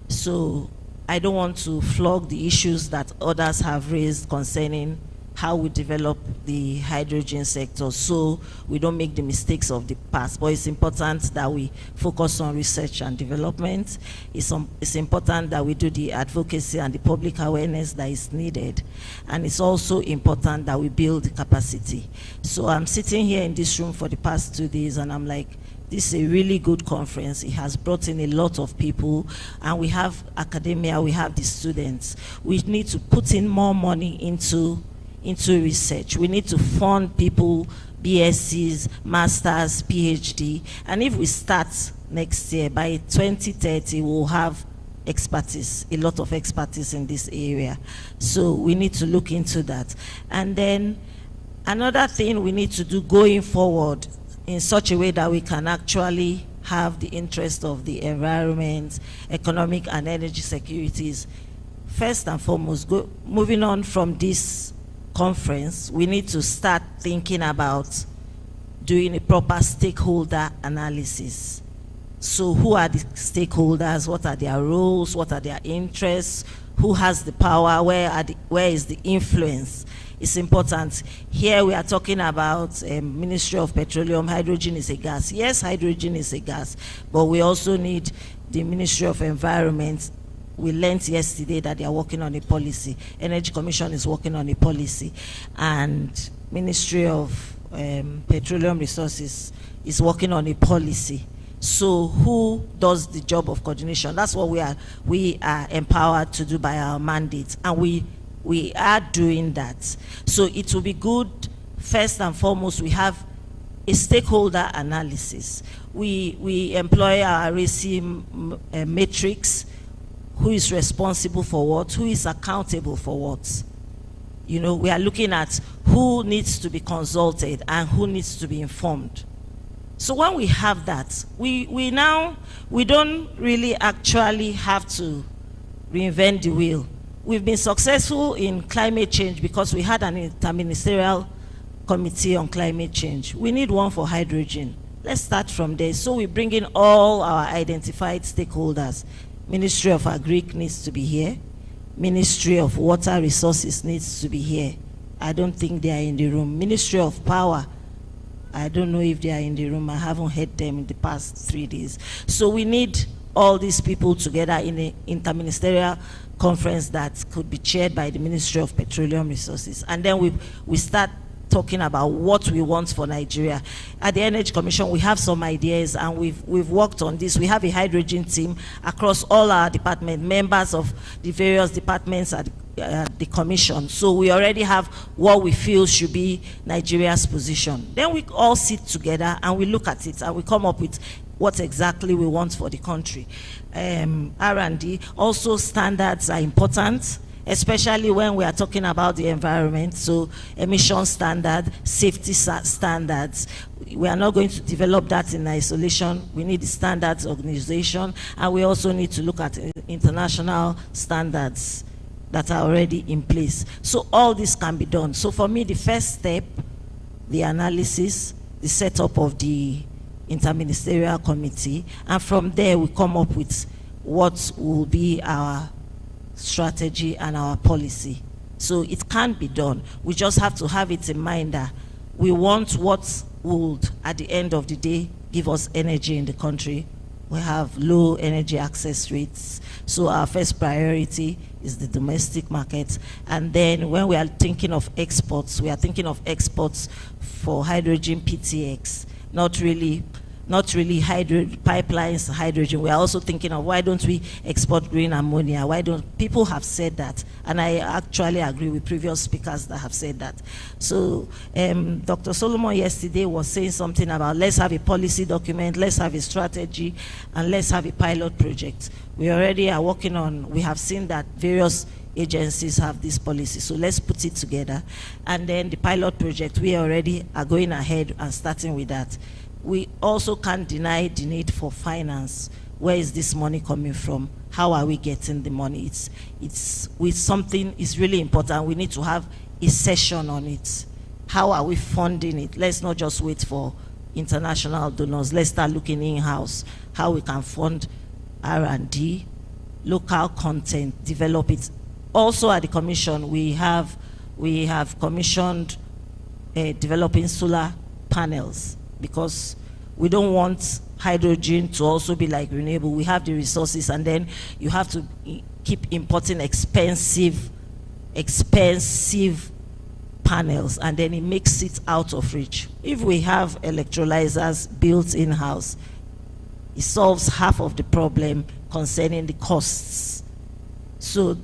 So I don't want to flog the issues that others have raised concerning how we develop the hydrogen sector so we don't make the mistakes of the past. But it's important that we focus on research and development. It's important that we do the advocacy and the public awareness that is needed. And it's also important that we build the capacity. So I'm sitting here in this room for the past 2 days and I'm like, this is a really good conference. It has brought in a lot of people, and we have academia, we have the students. We need to put in more money into research. We need to fund people, BScs, Masters, PhD, and if we start next year, by 2030, we'll have expertise, a lot of expertise in this area. So we need to look into that. And then another thing we need to do going forward in such a way that we can actually have the interest of the environment, economic and energy securities. First and foremost, moving on from this conference, we need to start thinking about doing a proper stakeholder analysis. So who are the stakeholders? What are their roles? What are their interests? Who has the power? Where is the influence? It's important. Here we are talking about Ministry of Petroleum. Hydrogen is a gas. Yes, hydrogen is a gas, but we also need the Ministry of Environment. We learned yesterday that they are working on a policy. Energy Commission is working on a policy, and Ministry of Petroleum Resources is working on a policy. So who does the job of coordination? That's what we are empowered to do by our mandate, and we are doing that. So it will be good, first and foremost, we have a stakeholder analysis. We employ our RACI matrix. Who is responsible for what? Who is accountable for what? You know, we are looking at who needs to be consulted and who needs to be informed. So when we have that, we don't really actually have to reinvent the wheel. We've been successful in climate change because we had an interministerial committee on climate change. We need one for hydrogen. Let's start from there. So we bring in all our identified stakeholders. Ministry of Agric needs to be here. Ministry of Water Resources needs to be here. I don't think they are in the room. Ministry of Power, I don't know if they are in the room. I haven't heard them in the past 3 days. So we need all these people together in an interministerial conference that could be chaired by the Ministry of Petroleum Resources. And then we start talking about what we want for Nigeria. At the Energy Commission, we have some ideas, and we've worked on this. We have a hydrogen team across all our departments, members of the various departments at the Commission. So we already have what we feel should be Nigeria's position. Then we all sit together and we look at it and we come up with what exactly we want for the country. R&D, also standards are important. especially when we are talking about the environment. So emission standard, safety standards. We are not going to develop that in isolation. We need the standards organization, and we also need to look at international standards that are already in place. So all this can be done. So for me, the first step, the analysis, the setup of the interministerial committee, and from there we come up with what will be our strategy and our policy. So it can be done. We just have to have it in mind that we want what would, at the end of the day, give us energy in the country. We have low energy access rates. So our first priority is the domestic market. And then when we are thinking of exports, we are thinking of exports for hydrogen PTX, not really pipelines, hydrogen. We are also thinking of why don't we export green ammonia? Why don't people have said that? And I actually agree with previous speakers that have said that. So Dr. Solomon yesterday was saying something about let's have a policy document, let's have a strategy, and let's have a pilot project. We already are working on, we have seen that various agencies have this policy, so let's put it together. And then the pilot project, we already are going ahead and starting with that. We also can't deny the need for finance. Where is this money coming from? How are we getting the money? It's with something, it's really important. We need to have a session on it. How are we funding it? Let's not just wait for international donors. Let's start looking in-house, how we can fund R&D, local content, develop it. Also at the commission, we have commissioned developing solar panels, because we don't want hydrogen to also be like renewable. We have the resources, and then you have to keep importing expensive panels, and then it makes it out of reach. If we have electrolyzers built in-house, it solves half of the problem concerning the costs. So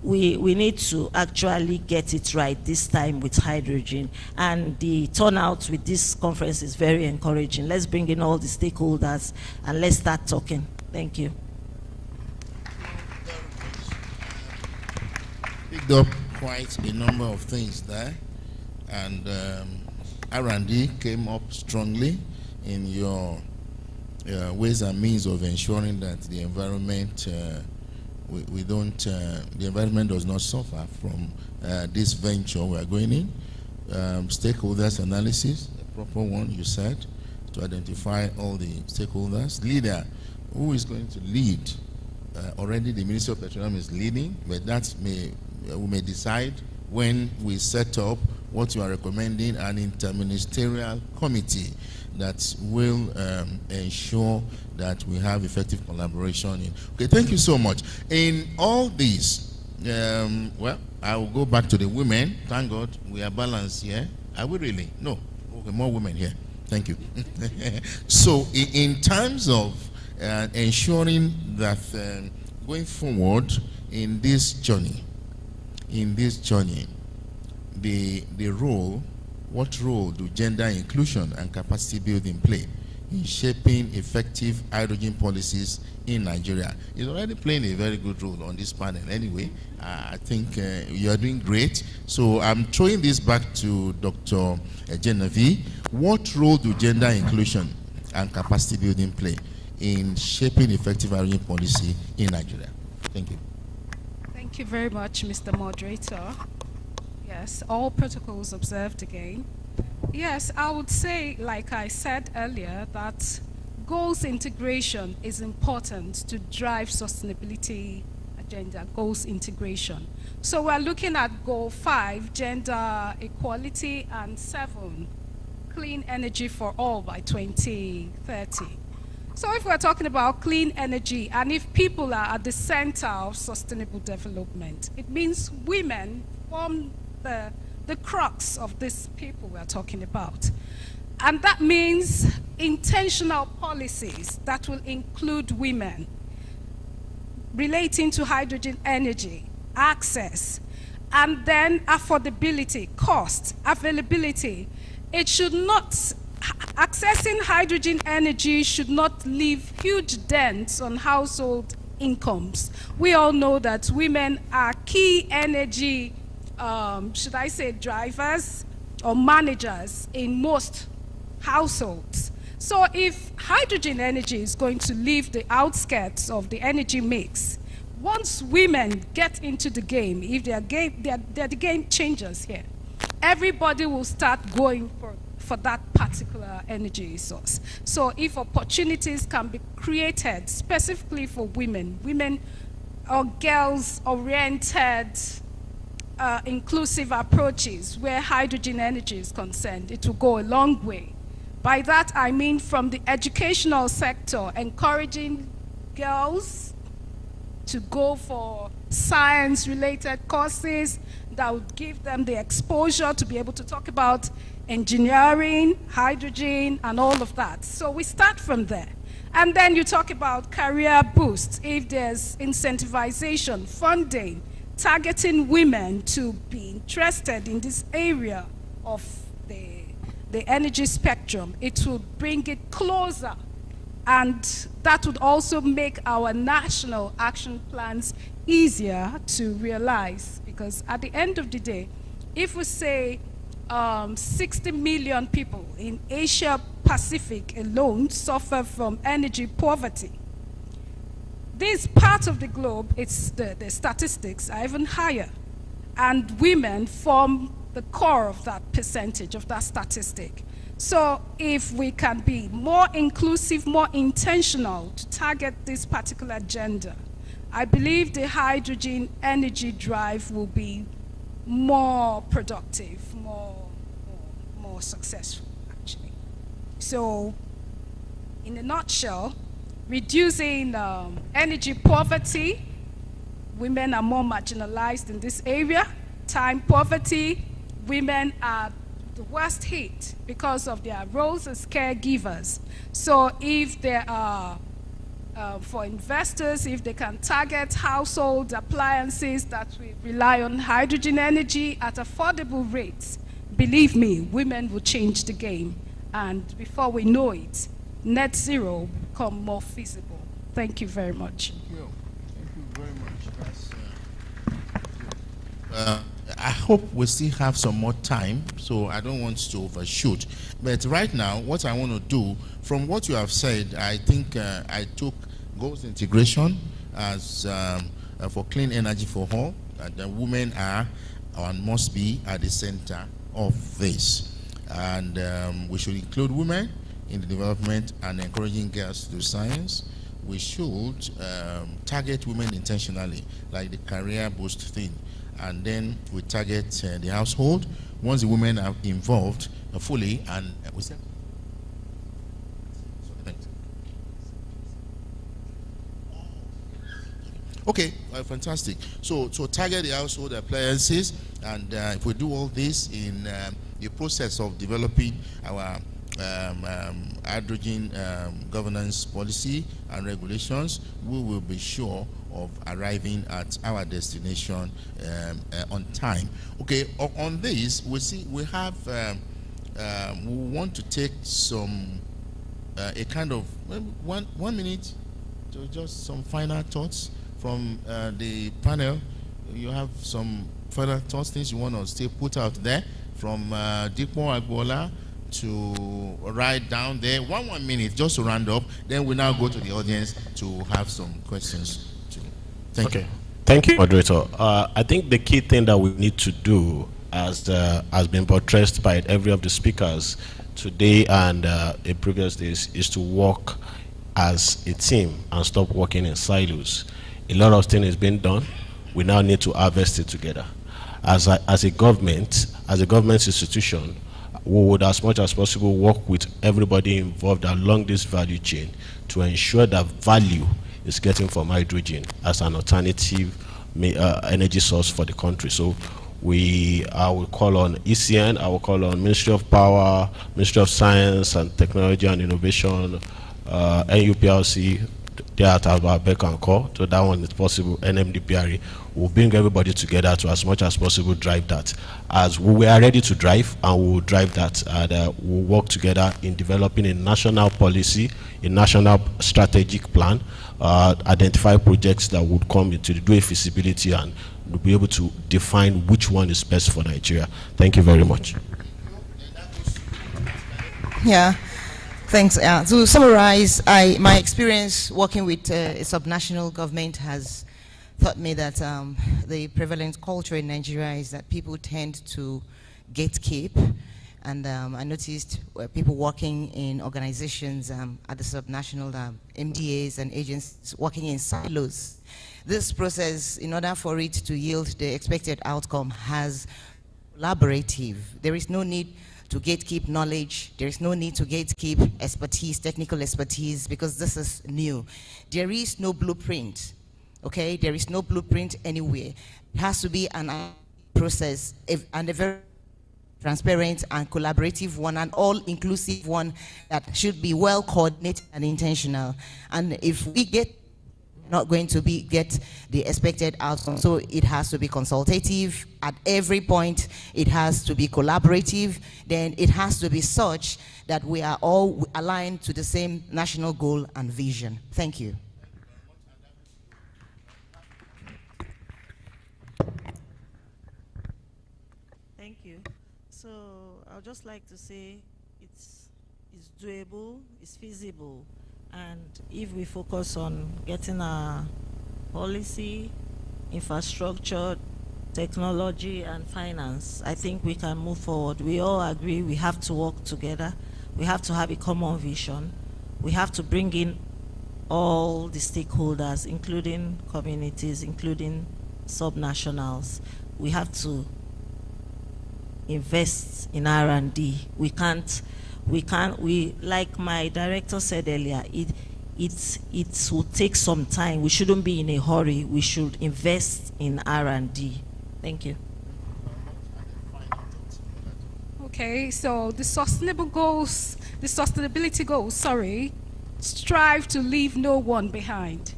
we need to actually get it right this time with hydrogen, and the turnout with this conference is very encouraging. Let's bring in all the stakeholders and let's start talking. Thank you. Picked up quite a number of things there, and R&D came up strongly in your ways and means of ensuring that the environment the environment does not suffer from this venture we are going in. Stakeholders analysis, the proper one you said, to identify all the stakeholders. Leader, who is going to lead? Already the Ministry of Petroleum is leading, but that we may decide when we set up what you are recommending, an interministerial committee that will ensure that we have effective collaboration. Okay, thank you so much. In all this, well, I will go back to the women. Thank God we are balanced here. Are we really? No. Okay, more women here. Thank you. So in terms of ensuring that going forward in this journey, the role, what role do gender inclusion and capacity building play in shaping effective hydrogen policies in Nigeria? It's already playing a very good role on this panel anyway. I think you are doing great. So I'm throwing this back to Dr. Genevieve. What role do gender inclusion and capacity building play in shaping effective hydrogen policy in Nigeria? Thank you. Thank you very much, Mr. Moderator. Yes, all protocols observed again. Yes, I would say, like I said earlier, that goals integration is important to drive sustainability agenda, goals integration. So we're looking at goal 5, gender equality, and 7, clean energy for all by 2030. So if we're talking about clean energy, and if people are at the center of sustainable development, it means women form the crux of these people we're talking about. And that means intentional policies that will include women relating to hydrogen energy, access, and then affordability, cost, availability. It should not, accessing hydrogen energy should not leave huge dents on household incomes. We all know that women are key energy, should I say, drivers or managers in most households. So if hydrogen energy is going to leave the outskirts of the energy mix, once women get into the game, if they're the game changers here, everybody will start going for that particular energy source. So if opportunities can be created specifically for women or girls-oriented inclusive approaches where hydrogen energy is concerned, it will go a long way. By that I mean from the educational sector, encouraging girls to go for science-related courses that would give them the exposure to be able to talk about engineering, hydrogen, and all of that. So we start from there. And then you talk about career boosts, if there's incentivization, funding, targeting women to be interested in this area of the energy spectrum, it will bring it closer. And that would also make our national action plans easier to realize. Because at the end of the day, if we say 60 million people in Asia Pacific alone suffer from energy poverty, this part of the globe, it's the statistics are even higher. And women form the core of that percentage, of that statistic. So if we can be more inclusive, more intentional to target this particular agenda, I believe the hydrogen energy drive will be more productive, more successful, actually. So in a nutshell, reducing energy poverty, women are more marginalized in this area. Time poverty, women are the worst hit because of their roles as caregivers. So if there are, for investors, if they can target household appliances that will rely on hydrogen energy at affordable rates, believe me, women will change the game. And before we know it, net zero will become more feasible. Thank you very much. Thank you. Thank you very much. I hope we still have some more time, so I don't want to overshoot. But right now, what I want to do, from what you have said, I think I took goals integration as for clean energy for all. The women are and must be at the center of this. And we should include women in the development and encouraging girls to do science. We should target women intentionally, like the career boost thing. And then we target the household. Once the women are involved fully, and we say, okay, fantastic. So target the household appliances, and if we do all this in the process of developing our hydrogen governance policy and regulations, we will be sure of arriving at our destination on time. Okay, on this, we have, we want to take some, a kind of, one minute to just some final thoughts from the panel. You have some further thoughts, things you want to still put out there from Dipo Agbola to right down there. One minute just to round up, then we now go to the audience to have some questions. Thank you. Thank you, Moderator. I think the key thing that we need to do, as has been buttressed by every of the speakers today and in previous days, is to work as a team and stop working in silos. A lot of things is being done. We now need to harvest it together. As a government institution, we would, as much as possible, work with everybody involved along this value chain to ensure that value is getting from hydrogen as an alternative energy source for the country. So I will call on ECN, I will call on Ministry of Power, Ministry of Science and Technology and Innovation, NUPLC, they are at our beck and call. So that one is possible. NMDPRE will bring everybody together to, as much as possible, drive that. As we are ready to drive, and we will drive that, and we'll work together in developing a national policy, a national strategic plan, identify projects that would come into do a feasibility, and we'll be able to define which one is best for Nigeria. Thank you very much. Yeah, thanks. To summarize, my experience working with a subnational government has taught me that the prevalent culture in Nigeria is that people tend to gatekeep. And I noticed people working in organizations at the subnational MDAs and agencies working in silos. This process, in order for it to yield the expected outcome, has collaborative. There is no need to gatekeep knowledge. There is no need to gatekeep expertise, technical expertise, because this is new. There is no blueprint, okay? There is no blueprint anywhere. It has to be an process, and a very transparent and collaborative one, and all-inclusive one that should be well coordinated and intentional. And if we get not going to get the expected outcome, so it has to be consultative at every point, it has to be collaborative, then it has to be such that we are all aligned to the same national goal and vision. Thank you. Thank you. So I'd just like to say it's doable, it's feasible. And if we focus on getting our policy, infrastructure, technology, and finance, I think we can move forward. We all agree we have to work together. We have to have a common vision. We have to bring in all the stakeholders, including communities, including subnationals. We have to invest in R&D. We like my director said earlier, it will take some time. We shouldn't be in a hurry. We should invest in R&D. Thank you. Okay, so the sustainability goals, strive to leave no one behind.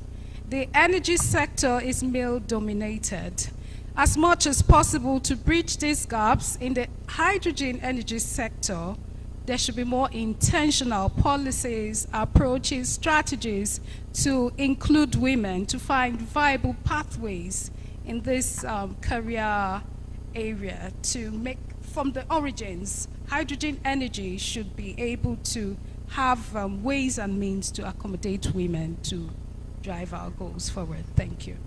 The energy sector is male-dominated. As much as possible to bridge these gaps in the hydrogen energy sector, there should be more intentional policies, approaches, strategies to include women, to find viable pathways in this career area, to make, from the origins, hydrogen energy should be able to have ways and means to accommodate women to drive our goals forward. Thank you.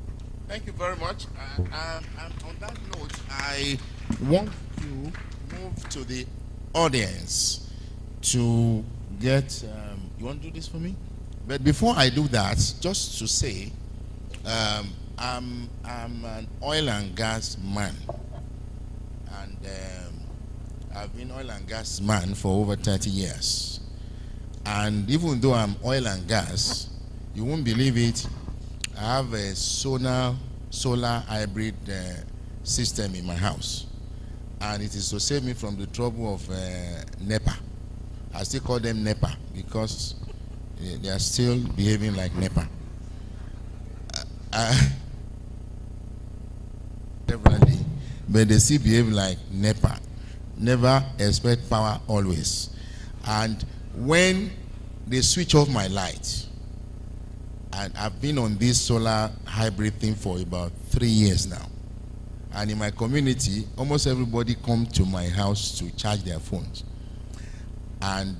Thank you very much. And on that note, I want to move to the audience to get, you want to do this for me? But before I do that, just to say, I'm an oil and gas man. And I've been oil and gas man for over 30 years. And even though I'm oil and gas, you won't believe it, I have a solar hybrid system in my house. And it is to save me from the trouble of NEPA. I still call them NEPA because they are still behaving like NEPA. Severally, but they still behave like NEPA. Never expect power always. And when they switch off my light, and I've been on this solar hybrid thing for about 3 years now. And in my community, almost everybody come to my house to charge their phones. And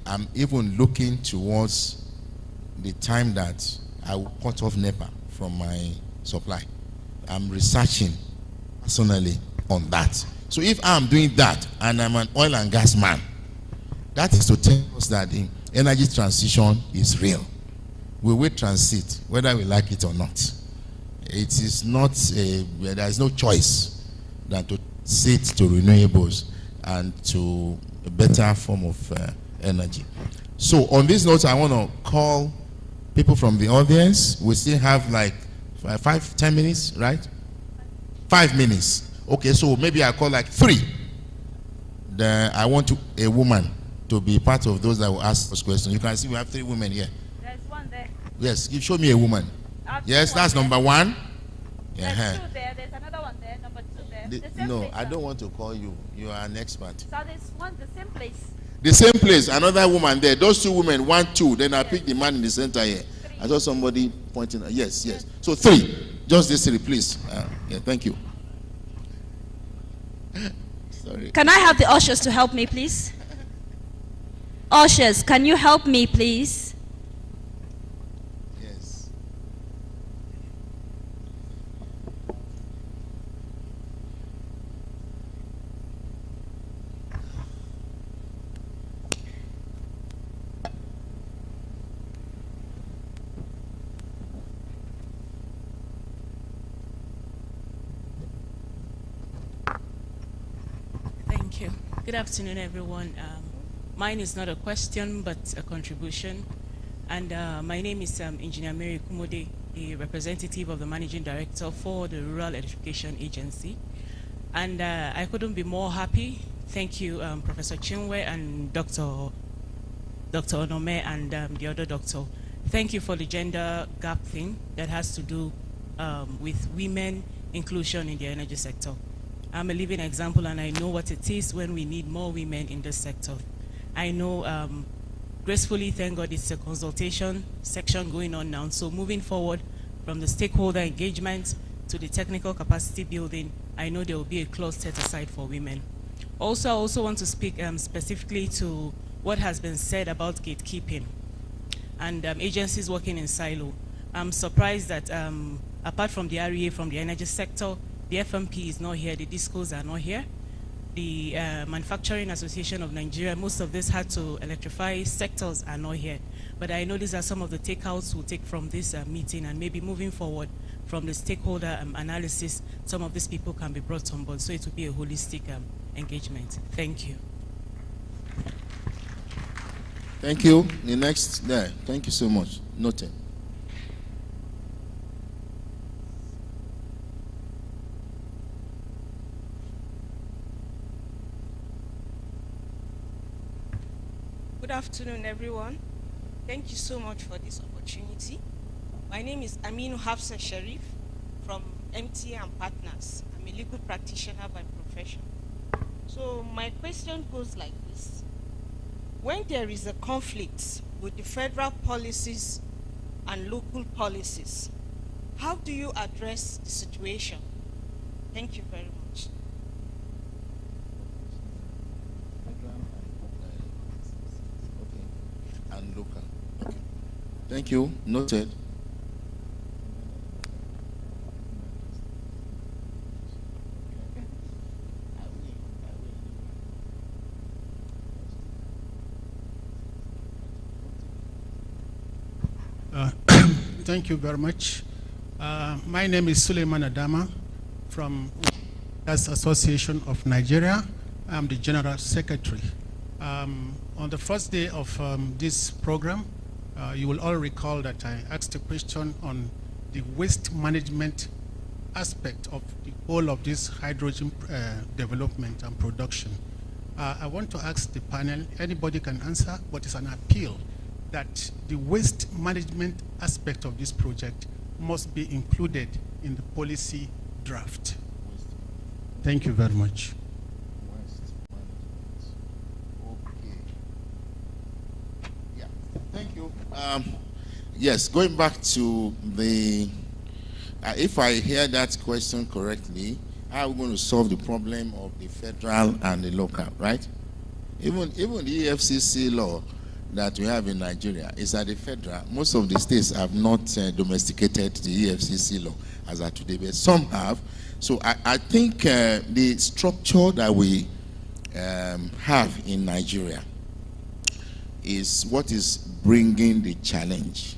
I'm even looking towards the time that I will cut off NEPA from my supply. I'm researching personally on that. So if I'm doing that and I'm an oil and gas man, that is to tell us that the energy transition is real. We will transit whether we like it or not. It is not, there is no choice than to sit to renewables and to a better form of energy. So on this note, I want to call people from the audience. We still have like 5-10 minutes, right? 5 minutes. Okay, so maybe I call like 3. I want a woman to be part of those that will ask us questions. You can see we have 3 women here. There's one there. Yes, you show me a woman. Yes, that's number one. There's two there. There's another one there. Number two there. The same No, place, I sir. don't want to call you. You are an expert. So there's one, the same place. The same place, another woman there. Those two women, 1, 2. Then I pick the man in the center here. I saw somebody pointing. Yes, yes. So 3. Just these 3, please. Yeah, thank you. Sorry. Can I have the ushers to help me, please? Ushers, can you help me, please? Yes. Thank you. Good afternoon, everyone. Mine is not a question, but a contribution. And my name is Engineer Mary Kumode, a representative of the Managing Director for the Rural Electrification Agency. And I couldn't be more happy. Thank you, Professor Chinwe and Dr. Onome and the other doctor. Thank you for the gender gap thing that has to do with women inclusion in the energy sector. I'm a living example, and I know what it is when we need more women in this sector. I know, gracefully, thank God, it's a consultation section going on now. So moving forward from the stakeholder engagement to the technical capacity building, I know there will be a clause set aside for women. Also, I also want to speak specifically to what has been said about gatekeeping and agencies working in silo. I'm surprised that apart from the REA from the energy sector, the FMP is not here, the DISCOs are not here. The Manufacturing Association of Nigeria, most of this had to electrify sectors are not here. But I know these are some of the takeouts we'll take from this meeting, and maybe moving forward from the stakeholder analysis, some of these people can be brought on board. So it will be a holistic engagement. Thank you. Thank you. The next there. Thank you so much. Noted. Good afternoon, everyone. Thank you so much for this opportunity. My name is Aminu Hafsa Sharif from MTA and Partners. I'm a legal practitioner by profession. So my question goes like this. When there is a conflict with the federal policies and local policies, how do you address the situation? Thank you very much. And local. Okay. Thank you. Noted. Thank you very much. My name is Suleiman Adama from the Association of Nigeria. I'm the General Secretary. On the first day of this program, you will all recall that I asked a question on the waste management aspect of the whole of this hydrogen development and production. I want to ask the panel, anybody can answer, but it's an appeal that the waste management aspect of this project must be included in the policy draft. Thank you very much. Thank you. Yes, going back to the, if I hear that question correctly, how are we going to solve the problem of the federal and the local, right? Even the EFCC law that we have in Nigeria is at the federal. Most of the states have not domesticated the EFCC law as at today, but some have. So I think the structure that we have in Nigeria is what is bringing the challenge.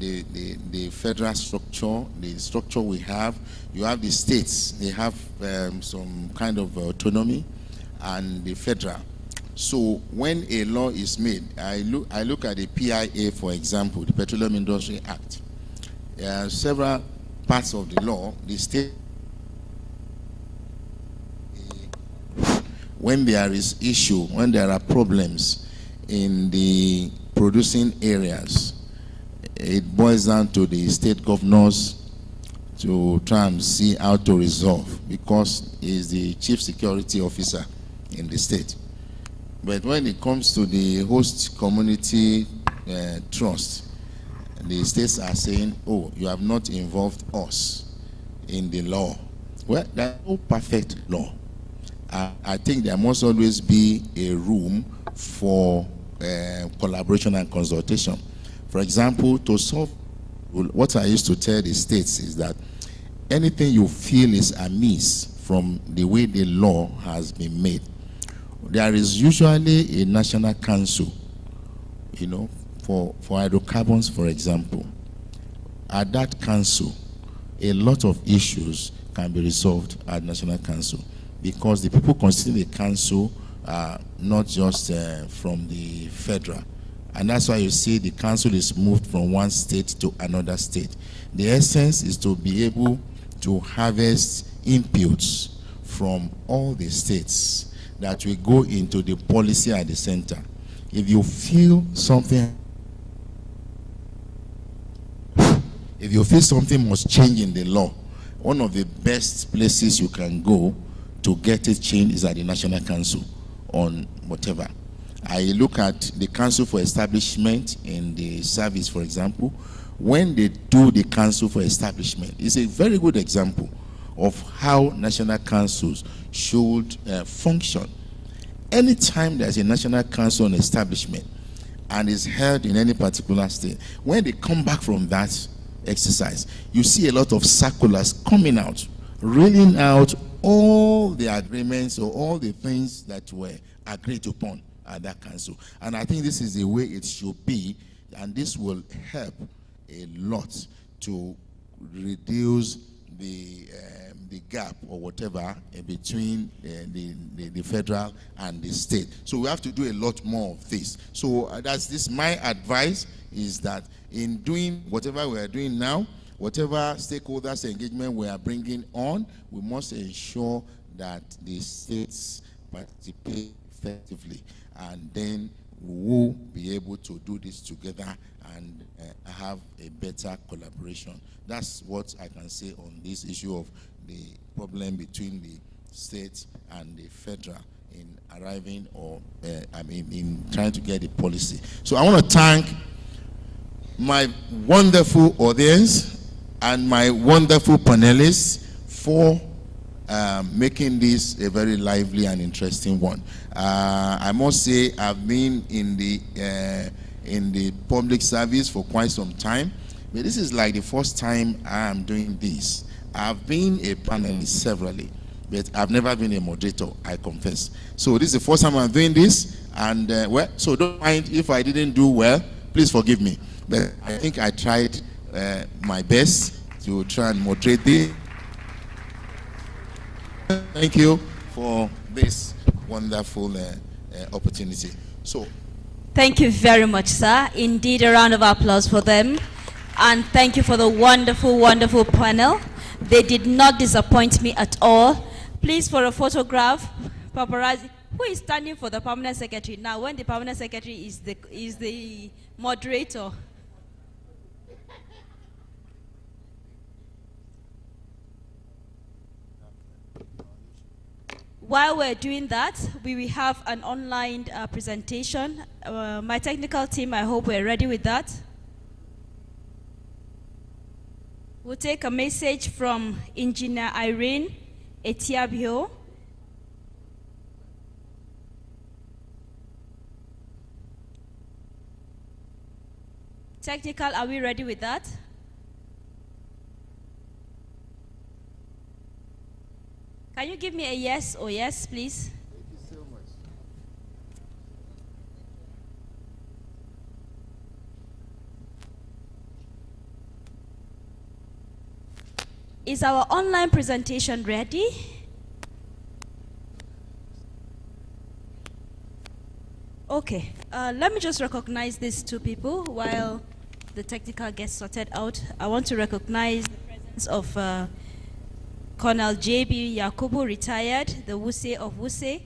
The federal structure, the structure we have, you have the states, they have some kind of autonomy, and the federal. So when a law is made, I look at the PIA, for example, the Petroleum Industry Act. Several parts of the law, the state, when there is issue, when there are problems in the producing areas, it boils down to the state governors to try and see how to resolve, because he's the chief security officer in the state. But when it comes to the host community trust, the states are saying, oh, you have not involved us in the law. Well, there's no perfect law. I think there must always be a room for collaboration and consultation. For example, to solve, what I used to tell the states is that anything you feel is amiss from the way the law has been made, there is usually a national council, you know, for hydrocarbons, for example. At that council, a lot of issues can be resolved at national council, because the people constituting the council are not just from the federal. And that's why you see the council is moved from one state to another state. The essence is to be able to harvest inputs from all the states that will go into the policy at the center. If you feel something must change in the law, one of the best places you can go to get it changed is at the National Council on whatever. I look at the Council for Establishment in the service, for example. When they do the Council for Establishment, it's a very good example of how national councils should function. Anytime there's a National Council on Establishment and is held in any particular state, when they come back from that exercise, you see a lot of circulars coming out, reeling out all the agreements or all the things that were agreed upon at that council. And I think this is the way it should be, and this will help a lot to reduce the gap or whatever between the federal and the state. So we have to do a lot more of this. So that's this. My advice is that in doing whatever we are doing now, whatever stakeholders engagement we are bringing on, we must ensure that the states participate effectively, and then we will be able to do this together and have a better collaboration. That's what I can say on this issue of the problem between the states and the federal in arriving or in trying to get a policy. So I want to thank my wonderful audience and my wonderful panelists for making this a very lively and interesting one. I must say I've been in the public service for quite some time, but this is like the first time I am doing this. I've been a panelist severally, but I've never been a moderator, I confess. So this is the first time I'm doing this, and well, so don't mind if I didn't do well, please forgive me. But I think I tried my best to try and moderate this. Thank you for this wonderful opportunity. So, thank you very much, sir. Indeed, a round of applause for them. And thank you for the wonderful, wonderful panel. They did not disappoint me at all. Please, for a photograph, paparazzi. Who is standing for the permanent secretary now? When the permanent secretary is the moderator. While we're doing that, we will have an online presentation. My technical team, I hope we're ready with that. We'll take a message from Engineer Irene Etiabio. Technical, are we ready with that? Can you give me a yes or yes, please? Thank you so much. Is our online presentation ready? Okay, let me just recognize these two people while the technical gets sorted out. I want to recognize the presence of Colonel J.B. Yakubu, retired, the Wuse of Wuse,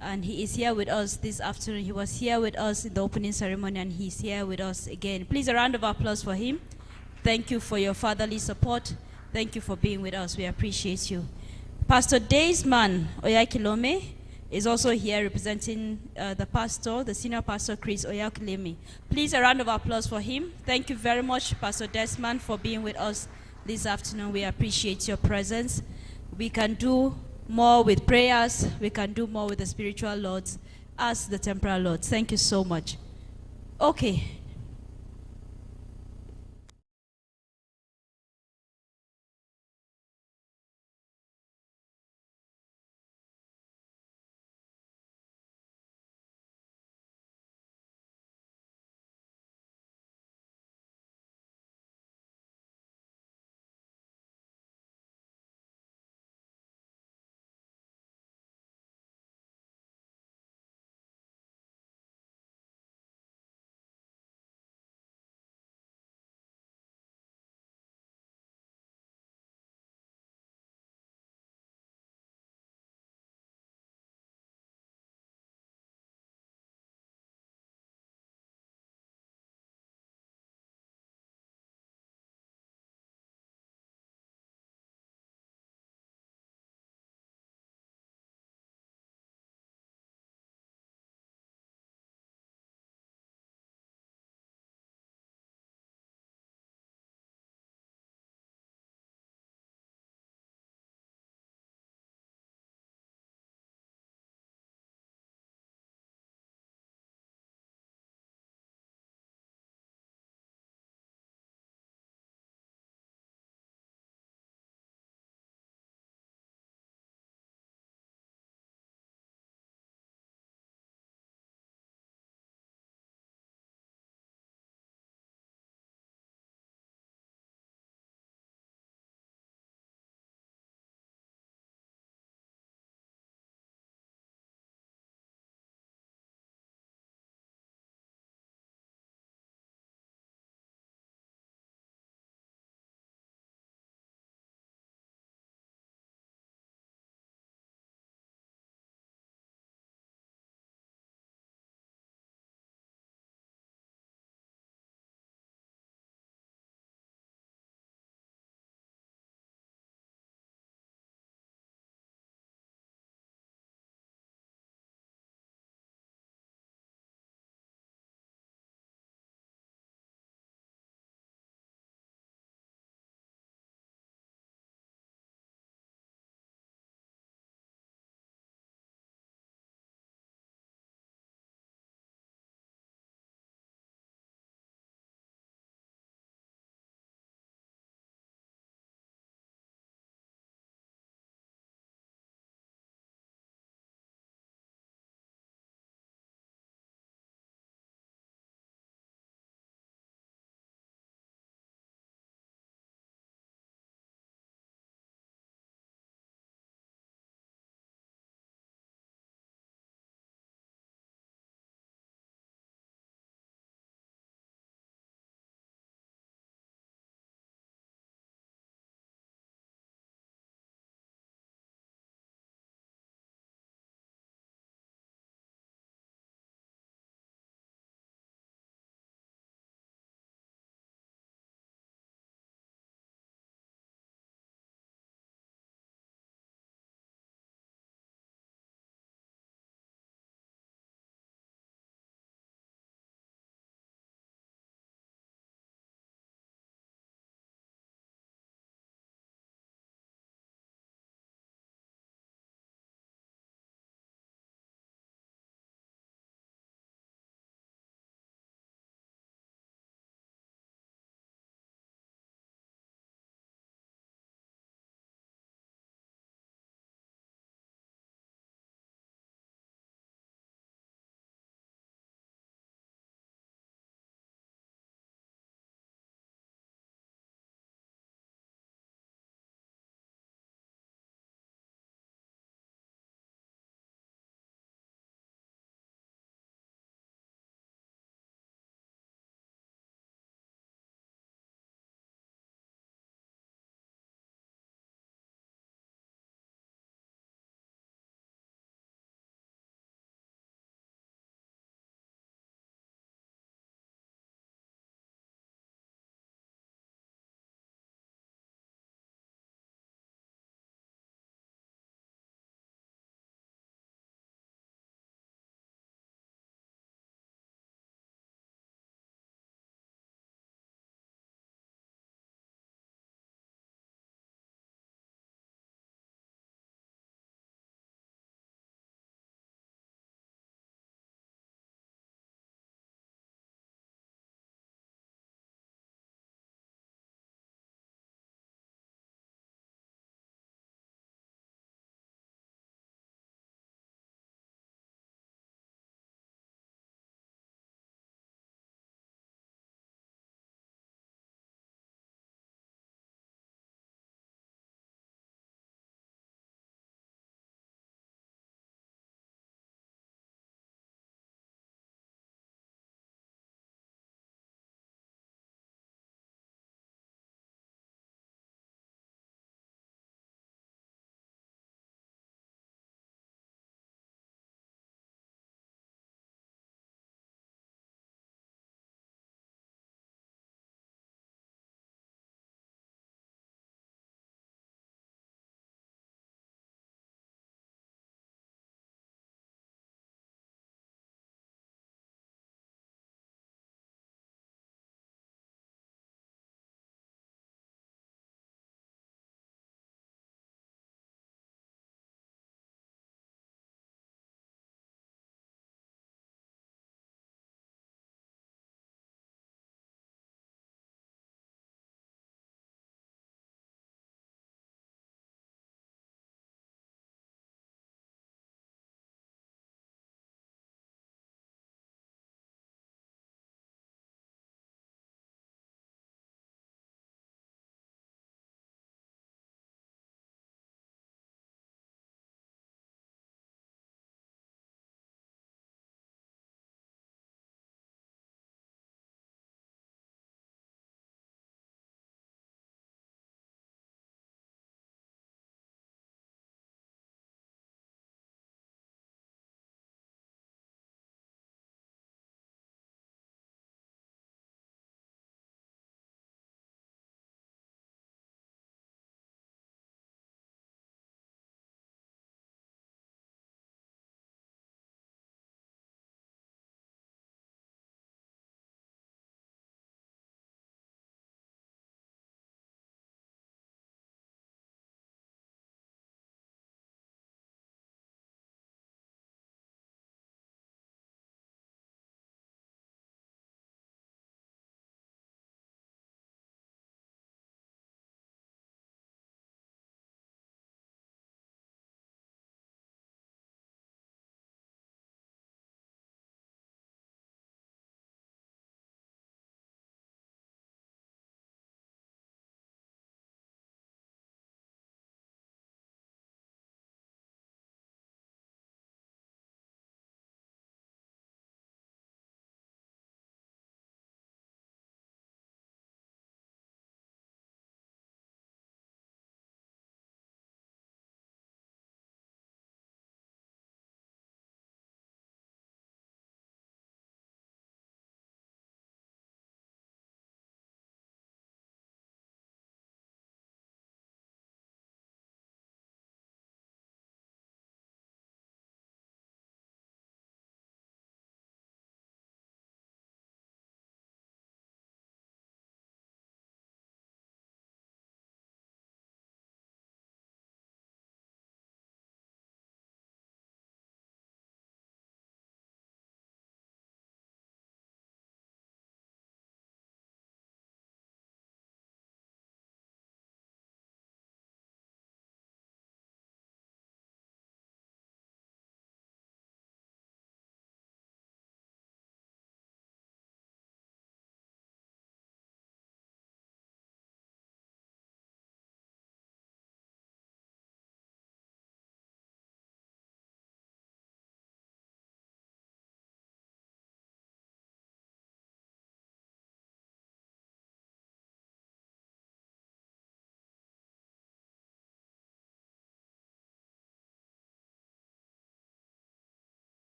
and he is here with us this afternoon. He was here with us in the opening ceremony, and he's here with us again. Please, a round of applause for him. Thank you for your fatherly support. Thank you for being with us. We appreciate you. Pastor Daysman Oyakilome is also here representing the pastor, the senior pastor, Chris Oyakileme. Please, a round of applause for him. Thank you very much, Pastor Desmond, for being with us this afternoon. We appreciate your presence. We can do more with prayers. We can do more with the spiritual lords as the temporal lords. Thank you so much. Okay.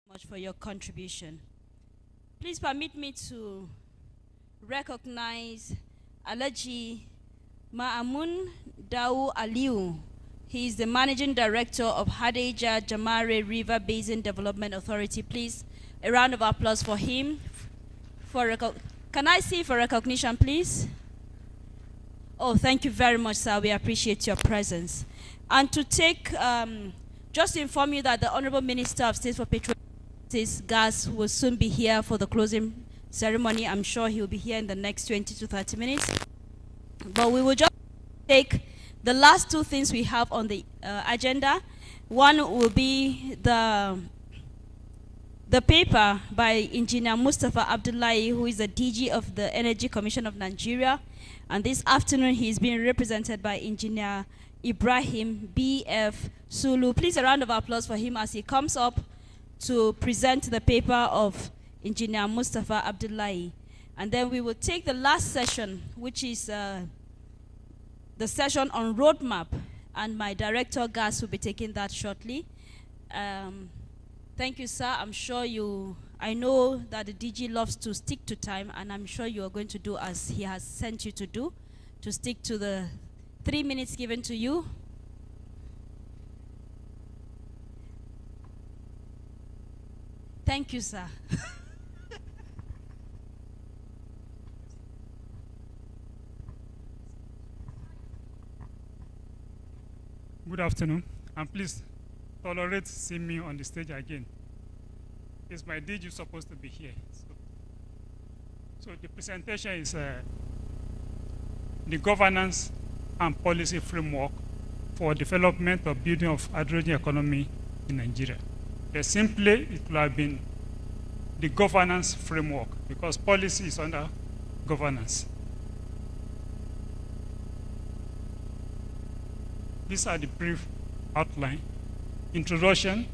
Much for your contribution. Please permit me to recognize Alaji Ma'amun Dau Aliu. He is the Managing Director of Hadeja Jamare River Basin Development Authority. Please, a round of applause for him. Can I see for recognition, please? Oh, thank you very much, sir. We appreciate your presence. And to take, just to inform you that the Honorable Minister of State for Petroleum Gas will soon be here for the closing ceremony. I'm sure he'll be here in the next 20 to 30 minutes. But we will just take the last two things we have on the agenda. One will be the paper by Engineer Mustafa Abdullahi, who is the DG of the Energy Commission of Nigeria. And this afternoon, he's being represented by Engineer Ibrahim B.F. Sulu. Please, a round of applause for him as he comes up to present the paper of Engineer Mustafa Abdullahi. And then we will take the last session, which is the session on roadmap. And my director, Gas, will be taking that shortly. Thank you, sir. I'm sure I know that the DG loves to stick to time, and I'm sure you are going to do as he has sent you to do, to stick to the 3 minutes given to you. Thank you, sir. Good afternoon, and please tolerate seeing me on the stage again. It's my DG supposed to be here. So the presentation is the governance and policy framework for development of building of hydrogen economy in Nigeria. Simply, it will have been the governance framework, because policy is under governance. These are the brief outline. Introduction,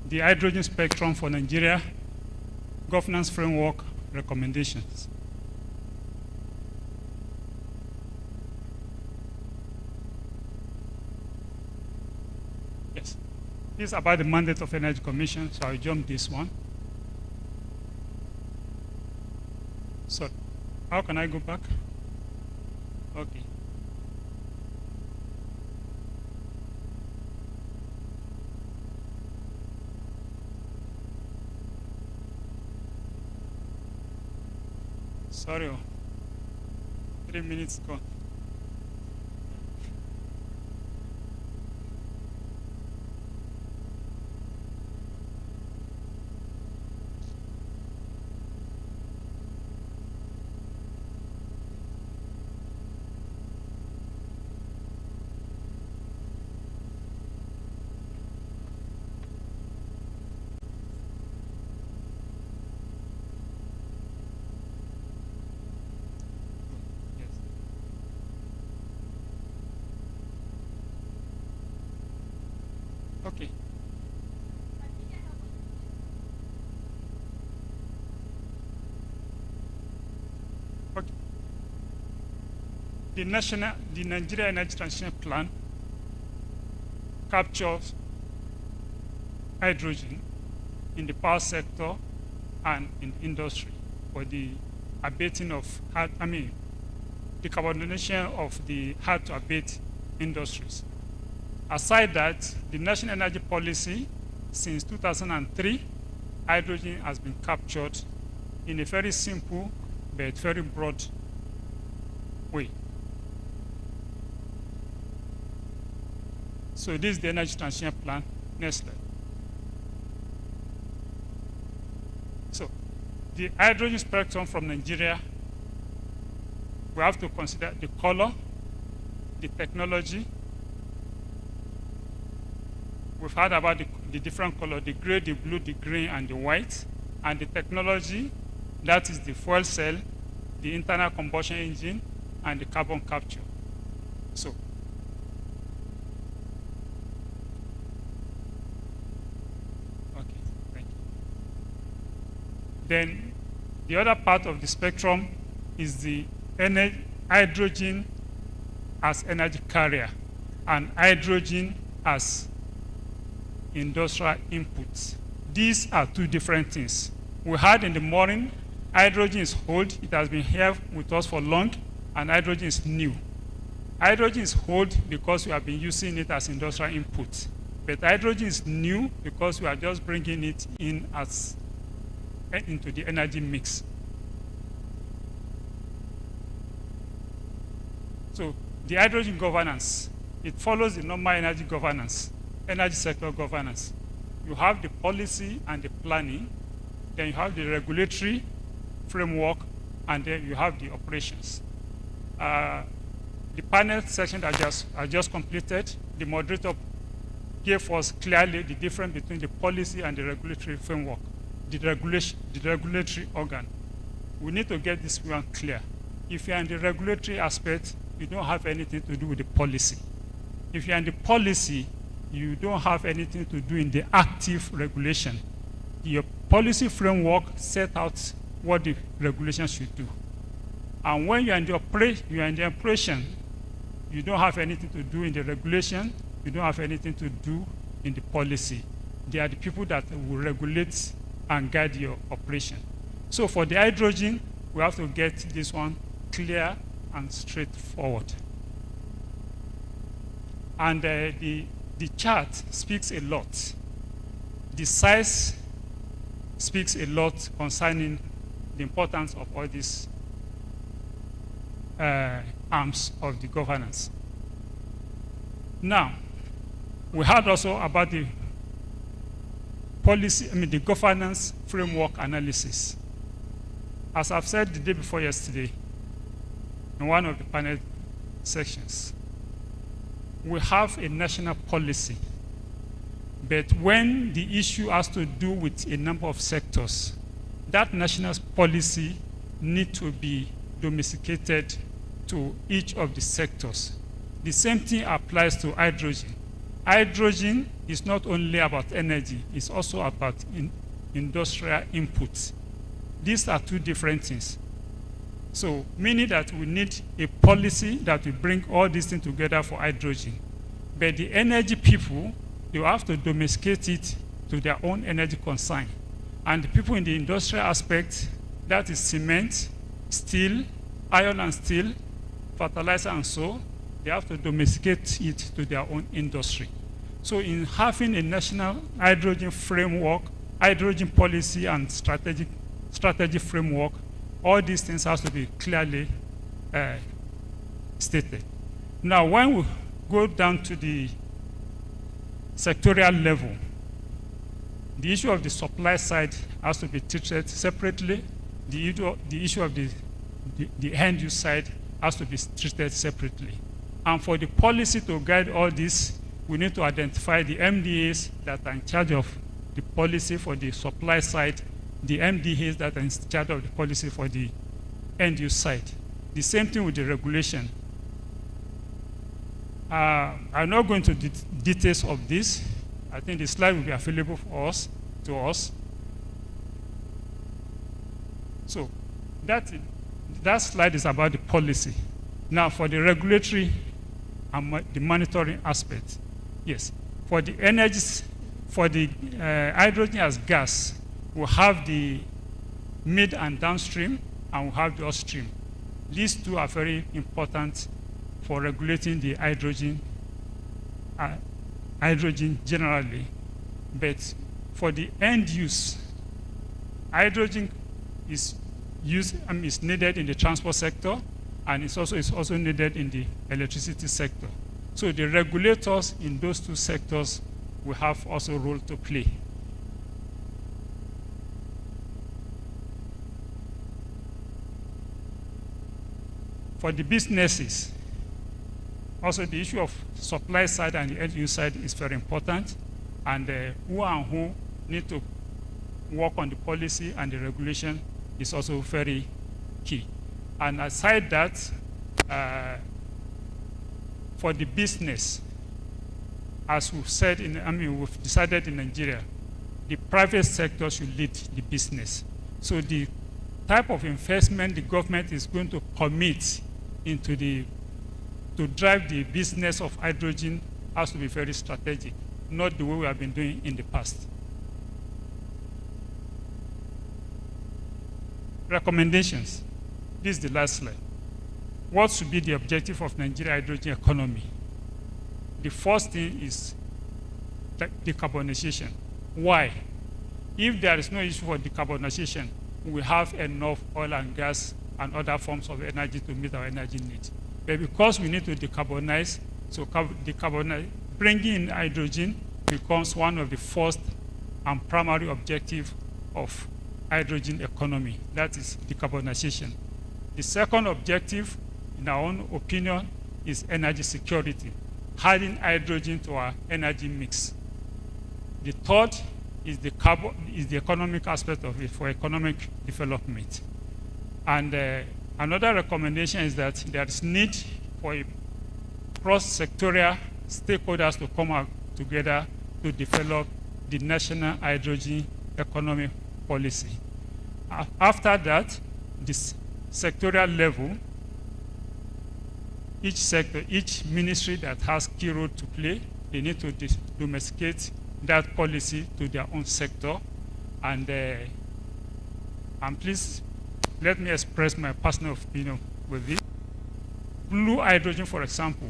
the hydrogen spectrum for Nigeria, governance framework, recommendations. Yes, this is about the mandate of Energy Commission, so I'll jump this one. So, how can I go back? Okay. Sorry, 3 minutes gone. Okay. Okay. The Nigeria Energy Transition Plan captures hydrogen in the power sector and in industry for the abating of decarbonization of the hard to abate industries. Aside that, the National Energy Policy, since 2003, hydrogen has been captured in a very simple but very broad way. So this is the Energy Transition Plan. Next slide. So the hydrogen spectrum from Nigeria, we have to consider the color, the technology. We've heard about the different color, the gray, the blue, the green, and the white. And the technology, that is the fuel cell, the internal combustion engine, and the carbon capture. So, okay, thank you. Then the other part of the spectrum is the hydrogen as energy carrier. and hydrogen as industrial inputs. These are two different things. We had in the morning, hydrogen is old, it has been here with us for long, and hydrogen is new. Hydrogen is old because we have been using it as industrial input, but hydrogen is new because we are just bringing it in as into the energy mix. So the hydrogen governance, it follows the normal energy governance, energy sector governance. You have the policy and the planning, then you have the regulatory framework, and then you have the operations. The panel section that I just completed, the moderator gave us clearly the difference between the policy and the regulatory framework, the regulatory organ. We need to get this one clear. If you're in the regulatory aspect, you don't have anything to do with the policy. If you're in the policy, you don't have anything to do in the active regulation. Your policy framework set out what the regulation should do. And when you're in the operation, you don't have anything to do in the regulation, you don't have anything to do in the policy. They are the people that will regulate and guide your operation. So for the hydrogen, we have to get this one clear and straightforward. And the chart speaks a lot. The size speaks a lot concerning the importance of all these arms of the governance. Now, we heard also about the policy, the governance framework analysis. As I've said the day before yesterday, in one of the panel sections, we have a national policy, but when the issue has to do with a number of sectors, that national policy needs to be domesticated to each of the sectors. The same thing applies to hydrogen. Hydrogen is not only about energy, it's also about industrial inputs. These are two different things. So, meaning that we need a policy that will bring all these things together for hydrogen. But the energy people, they will have to domesticate it to their own energy concern. And the people in the industrial aspect, that is cement, steel, iron and steel, fertilizer and so, they have to domesticate it to their own industry. So in having a national hydrogen framework, hydrogen policy and strategy framework, all these things have to be clearly stated. Now, when we go down to the sectorial level, the issue of the supply side has to be treated separately. The issue of the end use side has to be treated separately. And for the policy to guide all this, we need to identify the MDAs that are in charge of the policy for the supply side, the MDAs that are in charge of the policy for the end use side. The same thing with the regulation. I'm not going to the details of this. I think the slide will be available for us, to us. So that slide is about the policy. Now for the regulatory and the monitoring aspect. Yes, for the energies, for the hydrogen as gas, we have the mid and downstream, and we have the upstream. These two are very important for regulating the hydrogen generally. But for the end use, hydrogen is needed in the transport sector, and it's also needed in the electricity sector. So the regulators in those two sectors will have also a role to play. For the businesses, also the issue of supply side and the end use side is very important, and who need to work on the policy and the regulation is also very key. And aside that, for the business, as we've said, we've decided in Nigeria, the private sector should lead the business. So the type of investment the government is going to commit into the to drive the business of hydrogen has to be very strategic, not the way we have been doing in the past. Recommendations. This is the last slide. What should be the objective of Nigeria hydrogen economy? The first thing is decarbonization. Why? If there is no issue for decarbonization, we have enough oil and gas and other forms of energy to meet our energy needs. But because we need to decarbonize, so bringing in hydrogen becomes one of the first and primary objectives of hydrogen economy. That is decarbonization. The second objective, in our own opinion, is energy security, adding hydrogen to our energy mix. The third is the economic aspect of it for economic development. And another recommendation is that there is need for a cross-sectorial stakeholders to come out together to develop the national hydrogen economy policy. After that, this sectorial level, each sector, each ministry that has key role to play, they need to domesticate that policy to their own sector. And please let me express my personal opinion with this. Blue hydrogen, for example,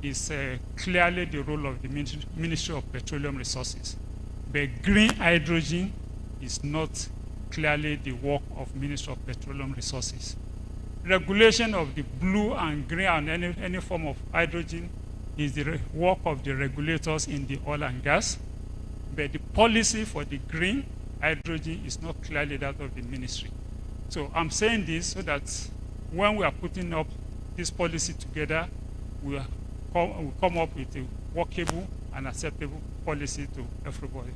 is clearly the role of the Ministry of Petroleum Resources. But green hydrogen is not clearly the work of Ministry of Petroleum Resources. Regulation of the blue and green and any form of hydrogen is the work of the regulators in the oil and gas. But the policy for the green hydrogen is not clearly that of the ministry. So I'm saying this so that when we are putting up this policy together, we come up with a workable and acceptable policy to everybody.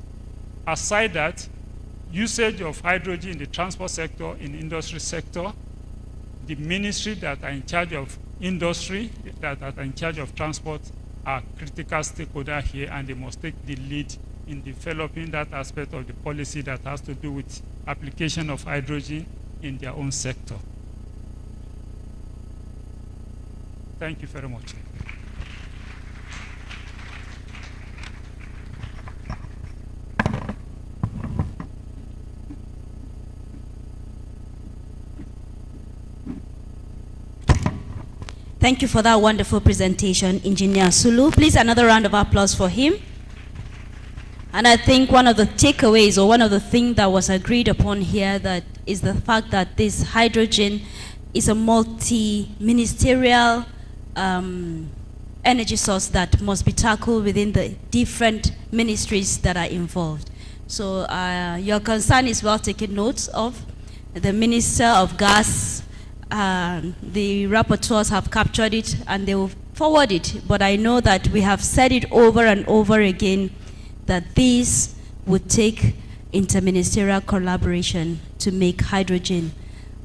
Aside that, usage of hydrogen in the transport sector, in the industry sector, the ministry that are in charge of industry, that are in charge of transport, are critical stakeholders here, and they must take the lead in developing that aspect of the policy that has to do with application of hydrogen in their own sector. Thank you very much. Thank you for that wonderful presentation, Engineer Sulu. Please, another round of applause for him. And I think one of the takeaways, or one of the things that was agreed upon here, that is the fact that this hydrogen is a multi-ministerial energy source that must be tackled within the different ministries that are involved. So your concern is well taken note of. The Minister of Gas, the rapporteurs have captured it and they will forward it. But I know that we have said it over and over again that this would take interministerial collaboration to make hydrogen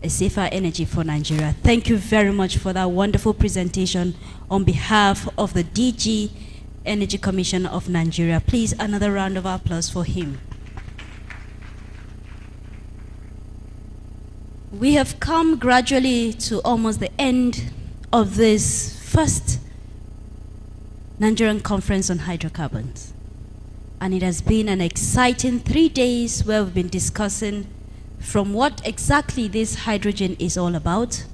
a safer energy for Nigeria. Thank you very much for that wonderful presentation on behalf of the DG Energy Commission of Nigeria. Please, another round of applause for him. We have come gradually to almost the end of this first Nigerian Conference on Hydrocarbons. And it has been an exciting 3 days where we've been discussing from what exactly this hydrogen is all about,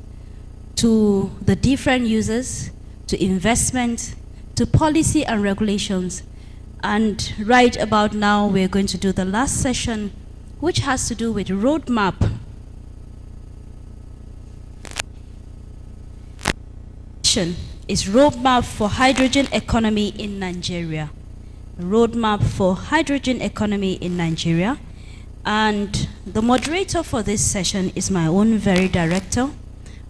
to the different users, to investment, to policy and regulations. And right about now, we're going to do the last session, which has to do with roadmap. Is roadmap for hydrogen economy in Nigeria. Roadmap for hydrogen economy in Nigeria. And the moderator for this session is my own very director,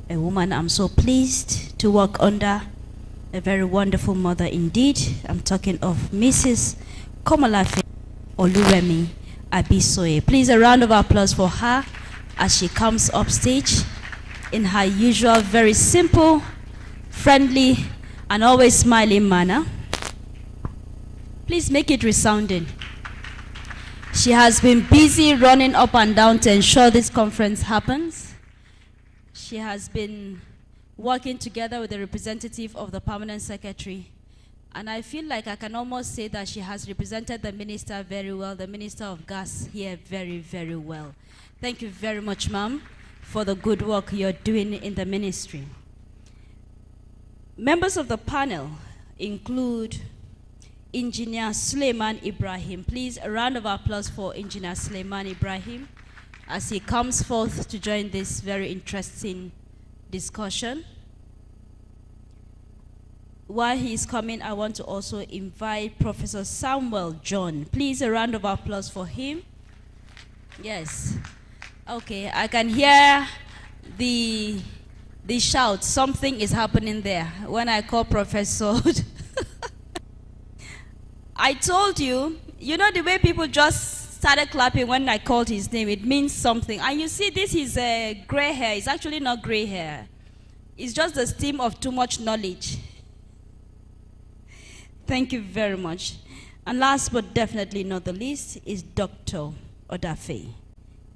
a woman I'm so pleased to work under, a very wonderful mother indeed. I'm talking of Mrs. Komolafe Oluremi Abisoye. Please, a round of applause for her as she comes up stage in her usual very simple, friendly, and always smiling manner. Please make it resounding. She has been busy running up and down to ensure this conference happens. She has been working together with the representative of the permanent secretary. And I feel like I can almost say that she has represented the minister very well, the Minister of Gas here very, very well. Thank you very much, ma'am, for the good work you're doing in the ministry. Members of the panel include Engineer Suleiman Ibrahim. Please, a round of applause for Engineer Suleiman Ibrahim as he comes forth to join this very interesting discussion. While he is coming, I want to also invite Professor Samuel John. Please, a round of applause for him. Yes. Okay, I can hear the shout. Something is happening there. When I call Professor, I told you, you know the way people just started clapping when I called his name, it means something. And you see, this is gray hair. It's actually not gray hair. It's just the steam of too much knowledge. Thank you very much. And last but definitely not the least is Dr. Odafe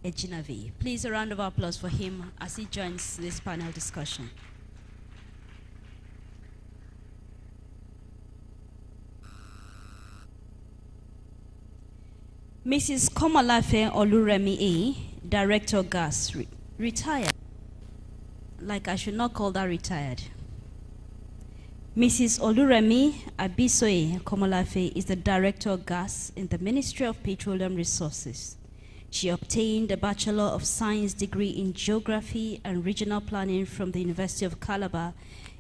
Ejinavi. Please, a round of applause for him as he joins this panel discussion. Mrs. Komalafe Oluremi A., Director Gas, retired. Like I should not call that retired. Mrs. Oluremi Abisoye Komalafe is the Director of Gas in the Ministry of Petroleum Resources. She obtained a Bachelor of Science degree in Geography and Regional Planning from the University of Calabar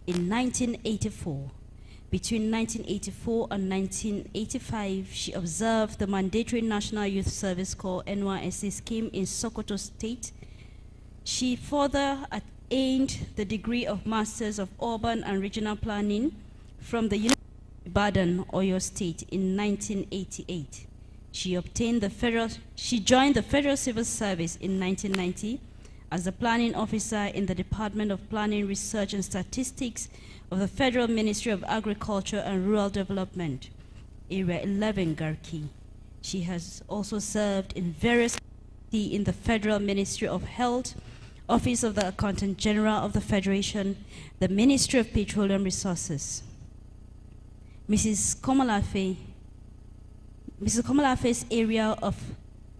in 1984. Between 1984 and 1985, she observed the mandatory National Youth Service Corps NYSC scheme in Sokoto State. She further attained the degree of Masters of Urban and Regional Planning from the University of Ibadan, Oyo State in 1988. She joined the Federal Civil Service in 1990 as the planning officer in the Department of Planning, Research and Statistics of the Federal Ministry of Agriculture and Rural Development, Area 11 Garki. She has also served in various capacities in the Federal Ministry of Health, Office of the Accountant General of the Federation, the Ministry of Petroleum Resources. Mrs. Komalafe's area of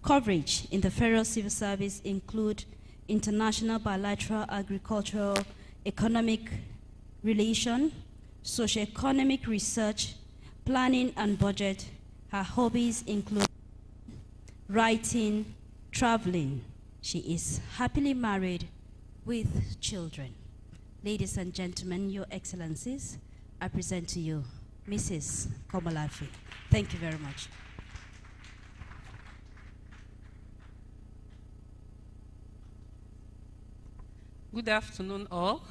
coverage in the Federal Civil Service include international bilateral agricultural economic relation, socioeconomic research, planning and budget. Her hobbies include writing, traveling. She is happily married with children. Ladies and gentlemen, Your Excellencies, I present to you Mrs. Komalafe. Thank you very much. Good afternoon, all.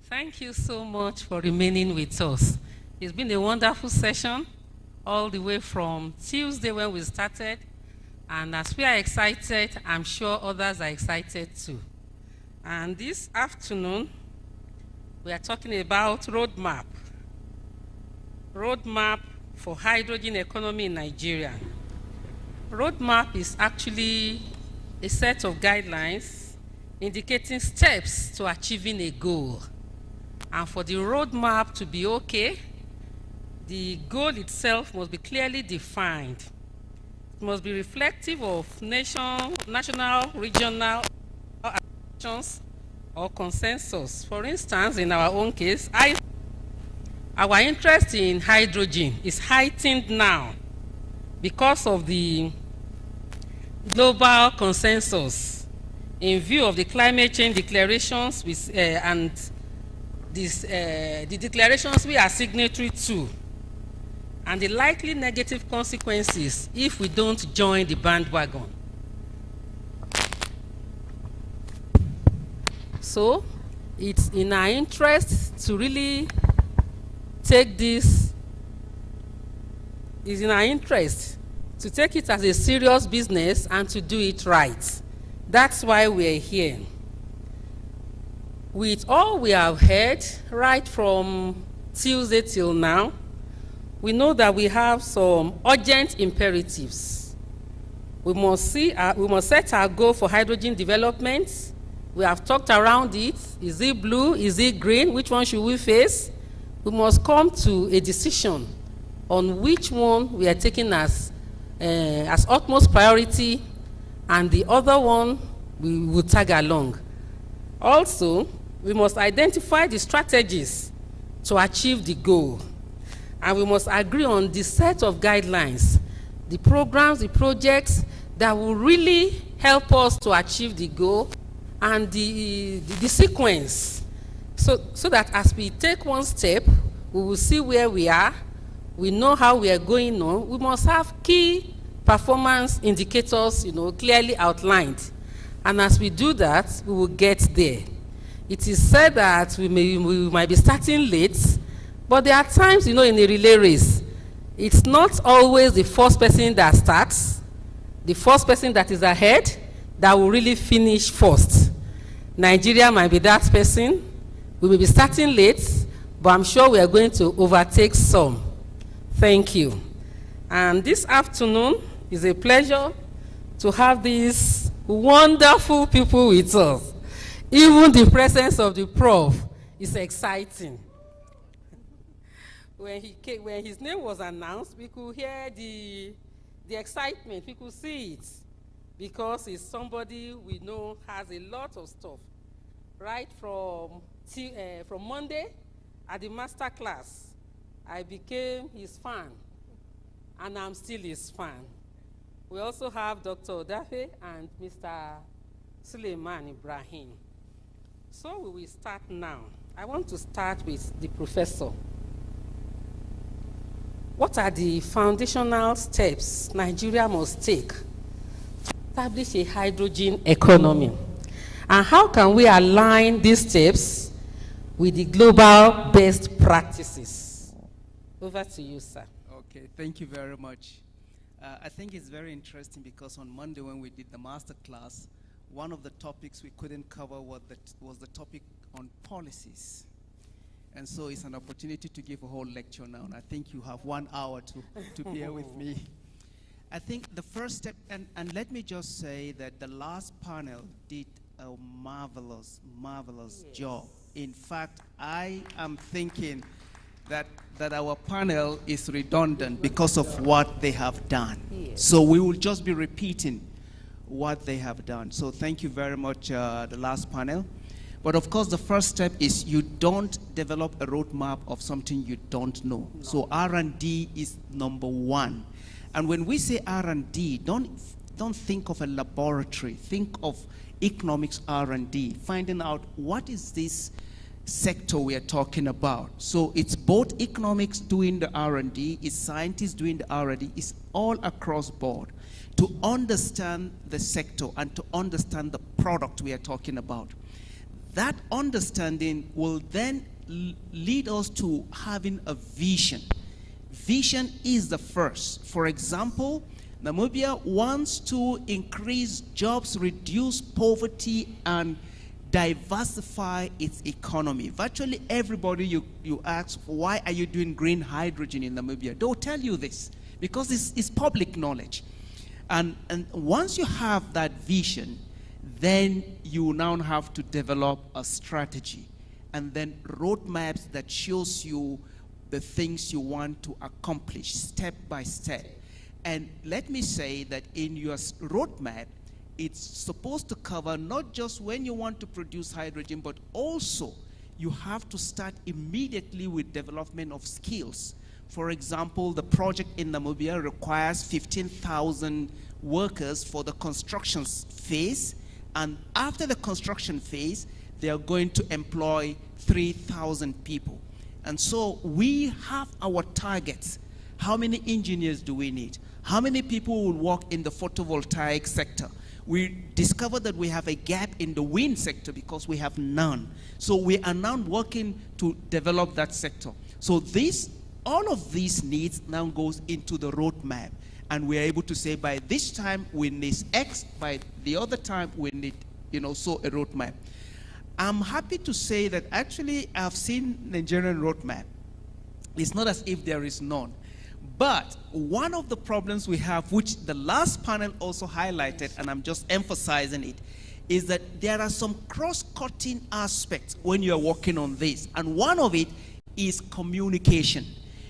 Thank you so much for remaining with us. It's been a wonderful session all the way from Tuesday when we started. And as we are excited, I'm sure others are excited too. And this afternoon, we are talking about roadmap. Roadmap for hydrogen economy in Nigeria. Roadmap is actually a set of guidelines indicating steps to achieving a goal. And for the roadmap to be okay, the goal itself must be clearly defined. It must be reflective of national, regional actions or consensus. For instance, in our own case, our interest in hydrogen is heightened now because of the global consensus in view of the climate change declarations and the declarations we are signatory to, and the likely negative consequences if we don't join the bandwagon. So it's in our interest to really take this, it's in our interest to take it as a serious business and to do it right. That's why we're here. With all we have heard, right from Tuesday till now, we know that we have some urgent imperatives. We must set our goal for hydrogen development We have talked around it. Is it blue? Is it green? Which one should we face? We must come to a decision on which one we are taking as utmost priority, and the other one we will tag along. Also, we must identify the strategies to achieve the goal, and we must agree on the set of guidelines, the programs, the projects that will really help us to achieve the goal, and the sequence, so that as we take one step, we will see where we are, we know how we are going on. We must have key performance indicators, clearly outlined. And as we do that, we will get there. It is said that we might be starting late, but there are times, in a relay race, it's not always the first person that starts, the first person that is ahead, that will really finish first. Nigeria might be that person. We will be starting late, but I'm sure we are going to overtake some. Thank you. And this afternoon is a pleasure to have these wonderful people with us. Even the presence of the prof is exciting. When his name was announced, we could hear the excitement, we could see it, because he's somebody we know has a lot of stuff. Right from Monday at the master class, I became his fan, and I'm still his fan. We also have Dr. Odafe and Mr. Suleiman Ibrahim. So we will start now. I want to start with the professor. What are the foundational steps Nigeria must take to establish a hydrogen economy? And how can we align these steps with the global best practices? Over to you, sir. Okay, thank you very much. I think it's very interesting because on Monday when we did the master class, one of the topics we couldn't cover was the topic on policies. And so it's an opportunity to give a whole lecture now, and I think you have 1 hour to bear with me. I think the first step, and let me just say that the last panel did a marvelous job. In fact, I am thinking that our panel is redundant because of what they have done. So we will just be repeating what they have done. So thank you very much, the last panel. But of course, the first step is you don't develop a roadmap of something you don't know. No. So R&D is number one. And when we say R&D, don't think of a laboratory. Think of economics R&D, finding out what is this sector we are talking about. So it's both economics doing the R&D, it's scientists doing the R&D, it's all across board to understand the sector and to understand the product we are talking about. That understanding will then lead us to having a vision. Vision is the first. For example, Namibia wants to increase jobs, reduce poverty, and diversify its economy. Virtually everybody you ask, why are you doing green hydrogen in Namibia? They'll tell you this, because it's public knowledge. And once you have that vision, then you now have to develop a strategy and then roadmaps that shows you the things you want to accomplish step by step. And let me say that in your roadmap, it's supposed to cover not just when you want to produce hydrogen, but also you have to start immediately with development of skills. For example, the project in Namibia requires 15,000 workers for the construction phase. And after the construction phase, they are going to employ 3,000 people. And so we have our targets. How many engineers do we need? How many people will work in the photovoltaic sector? We discovered that we have a gap in the wind sector because we have none. So we are now working to develop that sector. So all of these needs now goes into the roadmap. And we're able to say by this time we need X, by the other time we need, so a roadmap. I'm happy to say that actually I've seen Nigerian roadmap. It's not as if there is none. But one of the problems we have, which the last panel also highlighted, and I'm just emphasizing it, is that there are some cross-cutting aspects when you're working on this. And one of it is communication.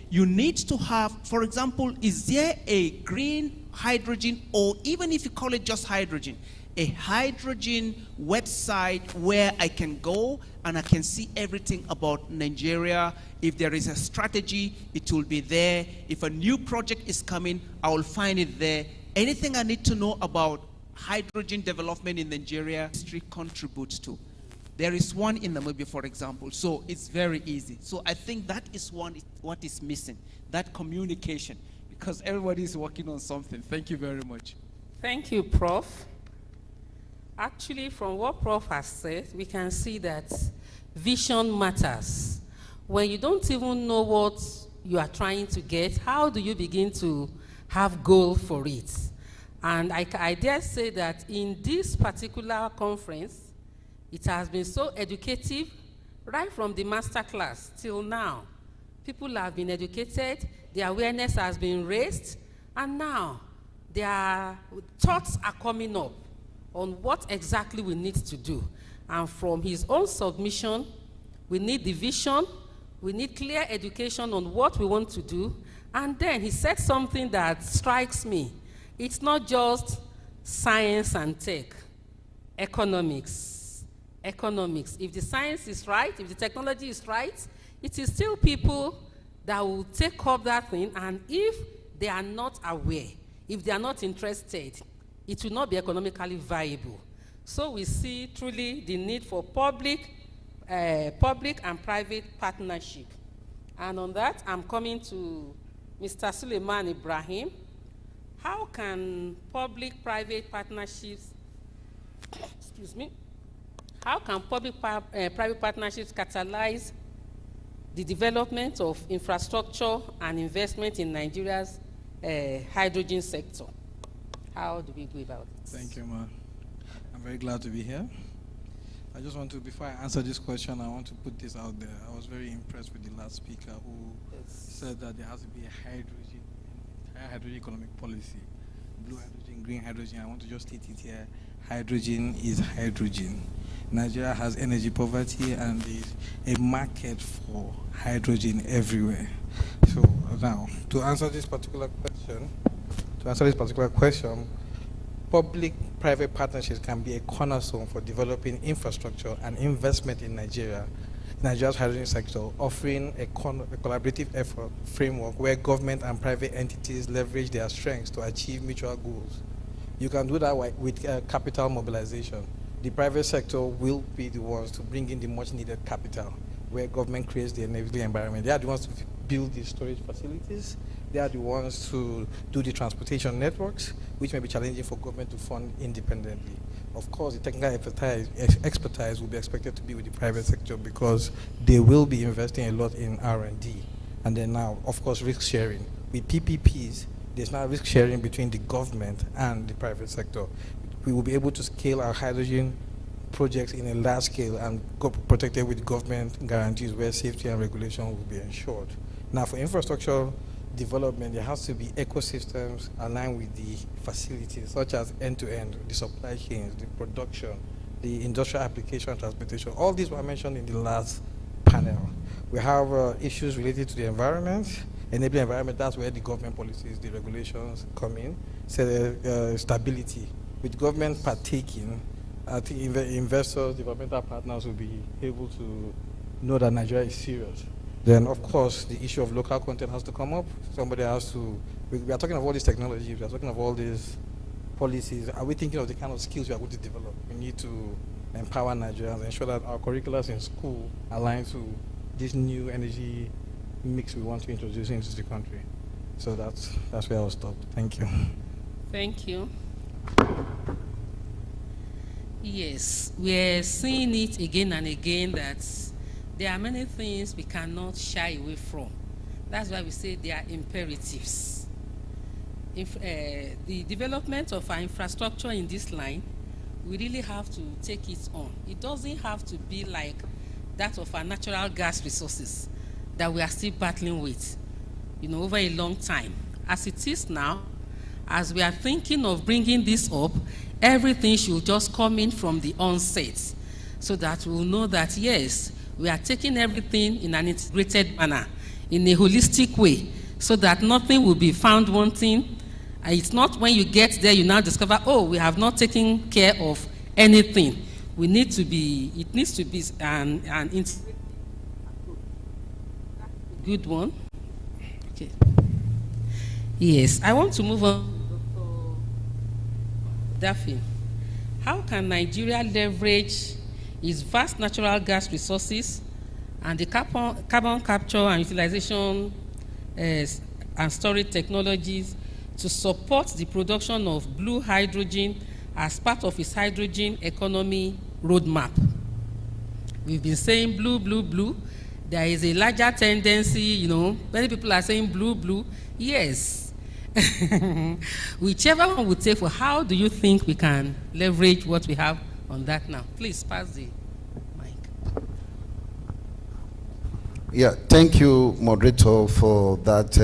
You need to have, for example, is there a green hydrogen, or even if you call it just hydrogen, a hydrogen website where I can go and I can see everything about Nigeria. If there is a strategy, it will be there. If a new project is coming, I will find it there. Anything I need to know about hydrogen development in Nigeria, history contributes to. There is one in Namibia, for example, so it's very easy. So I think that is what is missing, that communication, because everybody is working on something. Thank you very much. Thank you, Prof. Actually, from what Prof has said, we can see that vision matters. When you don't even know what you are trying to get, how do you begin to have goal for it? And I dare say that in this particular conference, it has been so educative, right from the master class till now. People have been educated, the awareness has been raised, and now their thoughts are coming up on what exactly we need to do. And from his own submission, we need the vision, we need clear education on what we want to do. And then he said something that strikes me. It's not just science and tech, economics. Economics. If the science is right, if the technology is right, it is still people that will take up that thing, and if they are not aware, if they are not interested, it will not be economically viable. So we see truly the need for public and private partnership. And on that, I'm coming to Mr. Suleiman Ibrahim. How can public-private partnerships, excuse me, how can public-private partnerships catalyze the development of infrastructure and investment in Nigeria's hydrogen sector? How do we go about it? Thank you, ma'am. I'm very glad to be here. I just want to, before I answer this question, I want to put this out there. I was very impressed with the last speaker who said that there has to be a hydrogen economic policy. Blue hydrogen, green hydrogen. I want to just state it here. Hydrogen is hydrogen. Nigeria has energy poverty and there's a market for hydrogen everywhere. So now, to answer this particular question, public-private partnerships can be a cornerstone for developing infrastructure and investment in Nigeria's hydrogen sector, offering a collaborative effort framework where government and private entities leverage their strengths to achieve mutual goals. You can do that with capital mobilization. The private sector will be the ones to bring in the much needed capital, where government creates the enabling environment. They are the ones to build the storage facilities. They are the ones to do the transportation networks, which may be challenging for government to fund independently. Of course, the technical expertise will be expected to be with the private sector because they will be investing a lot in R&D. And then now, of course, risk sharing. With PPPs, there's now risk sharing between the government and the private sector. We will be able to scale our hydrogen projects in a large scale and protected with government guarantees where safety and regulation will be ensured. Now, for infrastructure development, there has to be ecosystems aligned with the facilities, such as end-to-end, the supply chains, the production, the industrial application, transportation. All these were mentioned in the last panel. We have issues related to the environment, enabling environment. That's where the government policies, the regulations come in. So stability. With government partaking, I think investors, developmental partners will be able to know that Nigeria is serious. Then, of course, the issue of local content has to come up. Somebody has to, we are talking of all these technologies, we are talking of all these policies. Are we thinking of the kind of skills we are going to develop? We need to empower Nigerians, ensure that our curriculums in school align to this new energy mix we want to introduce into the country. So that's where I'll stop. Thank you. Thank you. Yes, we're seeing it again and again that there are many things we cannot shy away from. That's why we say they are imperatives. If the development of our infrastructure in this line, we really have to take it on. It doesn't have to be like that of our natural gas resources that we are still battling with, over a long time. As it is now, as we are thinking of bringing this up, Everything should just come in from the onset, so that we'll know that, yes, we are taking everything in an integrated manner, in a holistic way, so that nothing will be found wanting. And it's not when you get there, you now discover, oh, we have not taken care of anything. We need to be, it needs to be an good one. Okay. Yes, I want to move on. Daffy, how can Nigeria leverage its vast natural gas resources and the carbon capture and utilization and storage technologies to support the production of blue hydrogen as part of its hydrogen economy roadmap? We've been saying blue, blue, blue. There is a larger tendency, you know, many people are saying blue, blue. Yes. Whichever one we take, for how do you think we can leverage what we have on that now? Please pass the mic. Yeah, thank you, Moderator, for that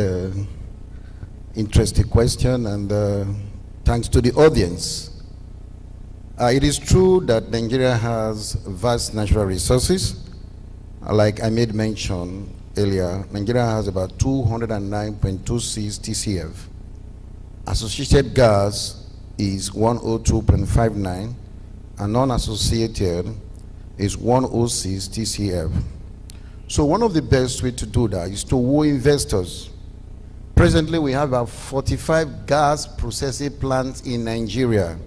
interesting question, and thanks to the audience. It is true that Nigeria has vast natural resources. Like I made mention earlier, Nigeria has about 209.26 TCF. Associated gas is 102.59, and non-associated is 106 TCF. So one of the best ways to do that is to woo investors. Presently, we have about 45 gas processing plants in Nigeria,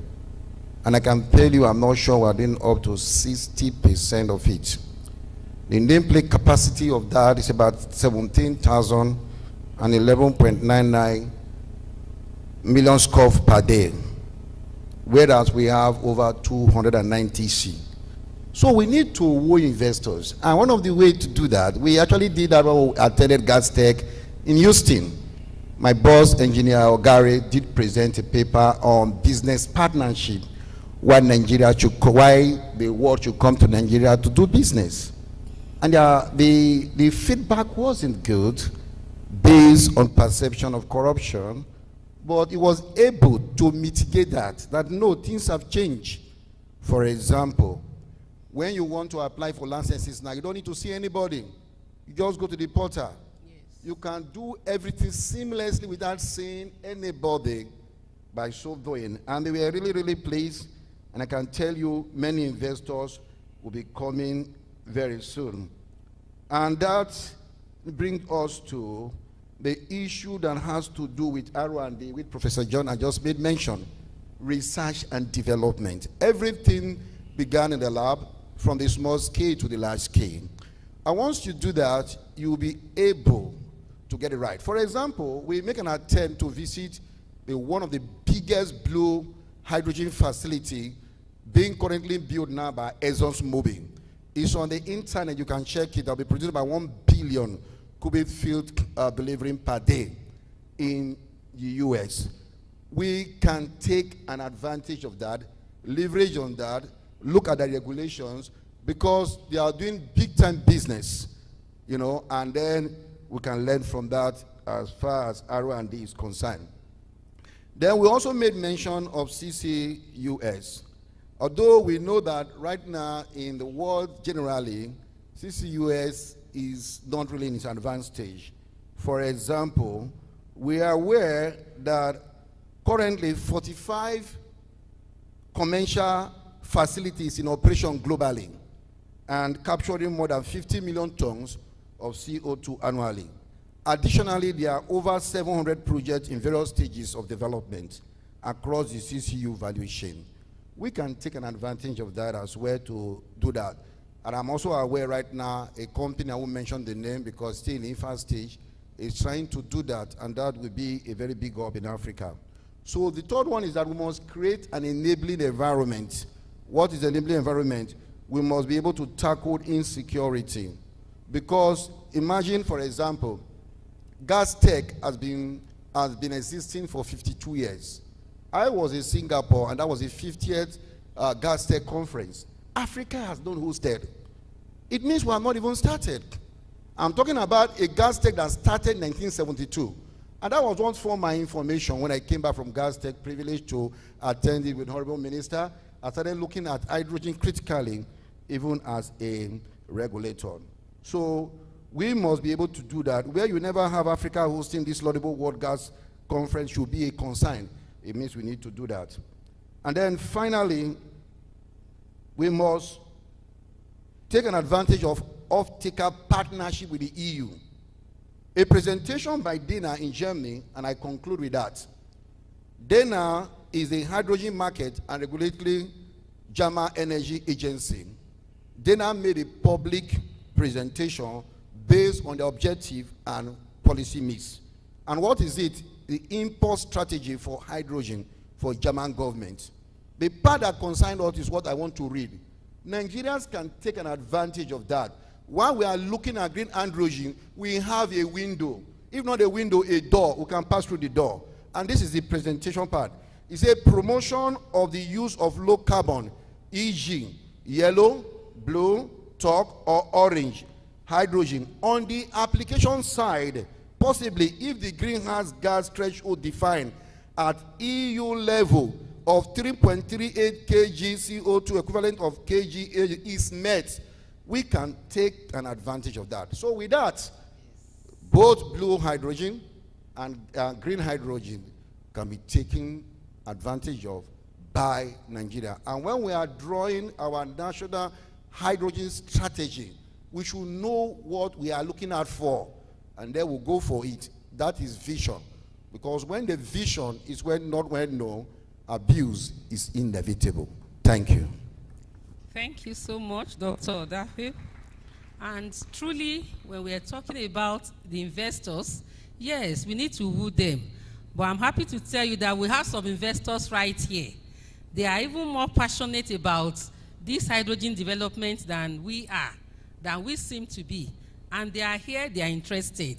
and I can tell you, I'm not sure we're doing up to 60% of it. The nameplate capacity of that is about 17,011.99 million scf per day, whereas we have over 290 C. So we need to woo investors, and one of the ways to do that, we actually did that when we attended Gas Tech in Houston. My boss, Engineer Ogare, did present a paper on business partnership, why the world should come to Nigeria to do business. And the feedback wasn't good based on perception of corruption, but it was able to mitigate that no, things have changed. For example, when you want to apply for licenses now, you don't need to see anybody. You just go to the portal. Yes. You can do everything seamlessly without seeing anybody by so doing. And they were really, really pleased. And I can tell you many investors will be coming very soon. And that brings us to the issue that has to do with R&D, which Professor John I just made mention, research and development. Everything began in the lab, from the small scale to the large scale. And once you do that, you'll be able to get it right. For example, we make an attempt to visit one of the biggest blue hydrogen facility being currently built now by ExxonMobil. It's on the internet, you can check it. They'll be produced by 1 billion cubic feet delivering per day in the US. We can take an advantage of that, leverage on that, look at the regulations, because they are doing big time business, you know, and then we can learn from that as far as R&D is concerned. Then we also made mention of CCUS. Although we know that right now in the world generally, CCUS is not really in its advanced stage. For example, we are aware that currently 45 commercial facilities in operation globally and capturing more than 50 million tons of CO2 annually. Additionally, there are over 700 projects in various stages of development across the CCU value chain. We can take an advantage of that as well to do that. And I'm also aware right now, a company, I won't mention the name because still in the infant stage, is trying to do that, and that will be a very big hub in Africa. So the third one is that we must create an enabling environment. What is an enabling environment? We must be able to tackle insecurity. Because imagine, for example, Gas Tech has been existing for 52 years. I was in Singapore, and that was the 50th Gas Tech conference. Africa has not hosted. It means we have not even started. I'm talking about a Gas Tech that started in 1972. And that was once for my information when I came back from Gas Tech, privileged to attend it with Honorable Minister. I started looking at hydrogen critically, even as a regulator. So we must be able to do that. Where you never have Africa hosting this laudable World Gas Conference should be a concern. It means we need to do that. And then finally, we must take an advantage of off-taker partnership with the EU. A presentation by Dana in Germany, and I conclude with that. Dana is a hydrogen market and regulatory German energy agency. Dana made a public presentation based on the objective and policy mix. And what is it? The import strategy for hydrogen for German government. The part that concerns us is what I want to read. Nigerians can take an advantage of that. While we are looking at green hydrogen, we have a window. If not a window, a door. We can pass through the door. And this is the presentation part. It's a promotion of the use of low carbon, e.g., yellow, blue, talc, or orange hydrogen. On the application side, possibly if the greenhouse gas threshold defined at EU level of 3.38 kg CO2 equivalent of kg is met, we can take an advantage of that. So with that, both blue hydrogen and green hydrogen can be taken advantage of by Nigeria. And when we are drawing our national hydrogen strategy, we should know what we are looking at for, and then we'll go for it. That is vision. Because when the vision is not well known, abuse is inevitable. Thank you. Thank you so much, Dr. Odafe. And truly, when we are talking about the investors, yes, we need to woo them. But I'm happy to tell you that we have some investors right here. They are even more passionate about this hydrogen development than we seem to be. And they are here, they are interested.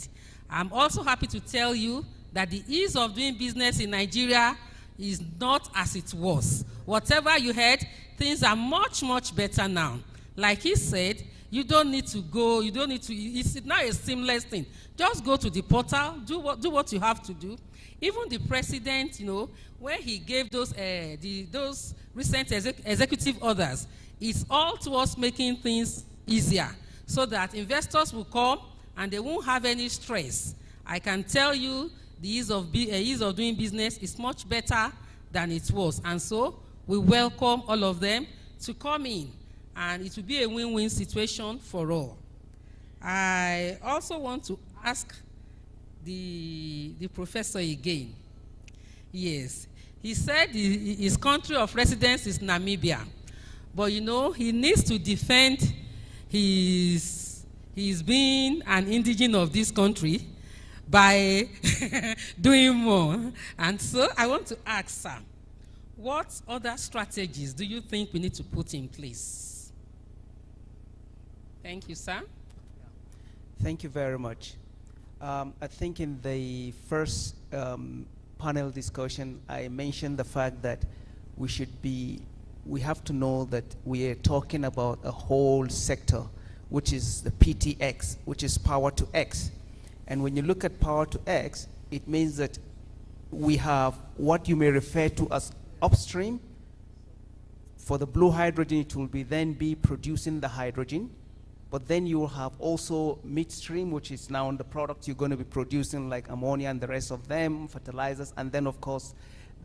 I'm also happy to tell you that the ease of doing business in Nigeria is not as it was. Whatever you heard, things are much, much better now. Like he said, you don't need to go, it's now a seamless thing. Just go to the portal, do what you have to do. Even the president, when he gave those recent executive orders, it's all towards making things easier so that investors will come and they won't have any stress. I can tell you the ease of doing business is much better than it was. And so we welcome all of them to come in, and it will be a win-win situation for all. I also want to ask the professor again. Yes, he said his country of residence is Namibia, but he needs to defend his being an indigene of this country by doing more. And so I want to ask, sir, what other strategies do you think we need to put in place? Thank you, sir. Thank you very much. I think in the first panel discussion, I mentioned the fact that we have to know that we are talking about a whole sector, which is the PTX, which is power to X. And when you look at power to X, it means that we have what you may refer to as upstream. For the blue hydrogen, it will then be producing the hydrogen. But then you will have also midstream, which is now the product you're going to be producing, like ammonia and the rest of them, fertilizers, and then, of course,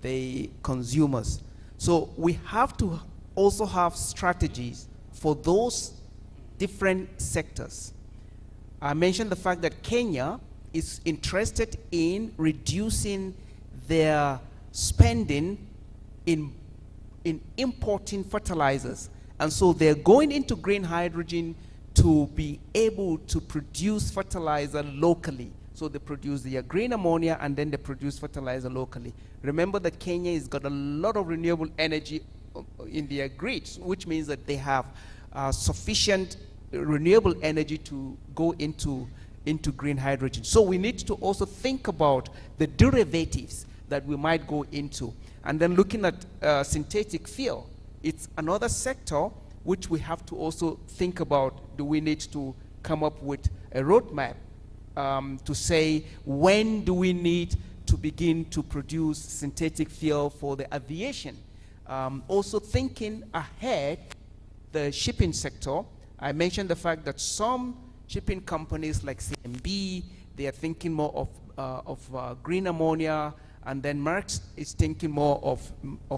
the consumers. So we have to also have strategies for those different sectors. I mentioned the fact that Kenya is interested in reducing their spending in importing fertilizers. And so they're going into green hydrogen to be able to produce fertilizer locally. So they produce their green ammonia and then they produce fertilizer locally. Remember that Kenya has got a lot of renewable energy in their grids, which means that they have sufficient renewable energy to go into green hydrogen. So we need to also think about the derivatives that we might go into. And then looking at synthetic fuel, it's another sector which we have to also think about. Do we need to come up with a roadmap to say, when do we need to begin to produce synthetic fuel for the aviation? Also thinking ahead, the shipping sector, I mentioned the fact that some shipping companies like CMB, they are thinking more of green ammonia, and then Maersk is thinking more of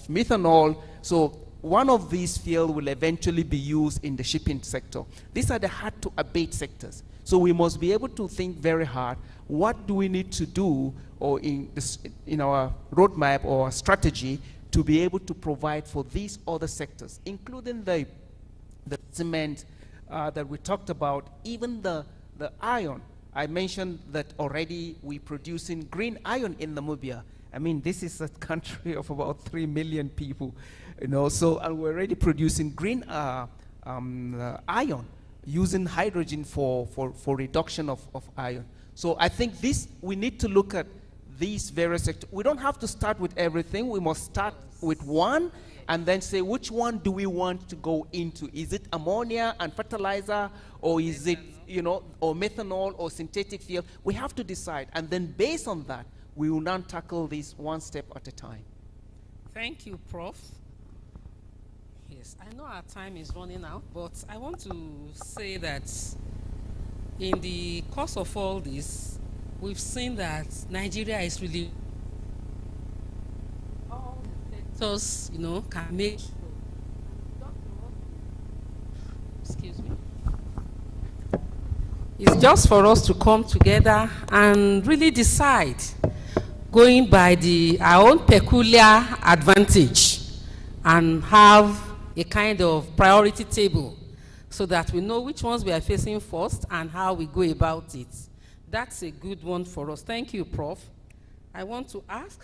methanol. So one of these fuels will eventually be used in the shipping sector. These are the hard to abate sectors. So we must be able to think very hard, what do we need to do, or in our roadmap or strategy, to be able to provide for these other sectors, including the cement that we talked about, even the iron. I mentioned that already we're producing green iron in Namibia. I mean, this is a country of about 3 million people, so, and we're already producing green iron, using hydrogen for reduction of iron. So I think we need to look at these various sectors. We don't have to start with everything. We must start with one and then say, which one do we want to go into? Is it ammonia and fertilizer, or is it, or methanol or synthetic fuel? We have to decide. And then based on that, we will now tackle this one step at a time. Thank you, Prof. Yes, I know our time is running out, but I want to say that in the course of all this, we've seen that Nigeria is really all the sectors, can make. Excuse me. It's just for us to come together and really decide, going by our own peculiar advantage, and have a kind of priority table so that we know which ones we are facing first and how we go about it. That's a good one for us. Thank you, Prof. I want to ask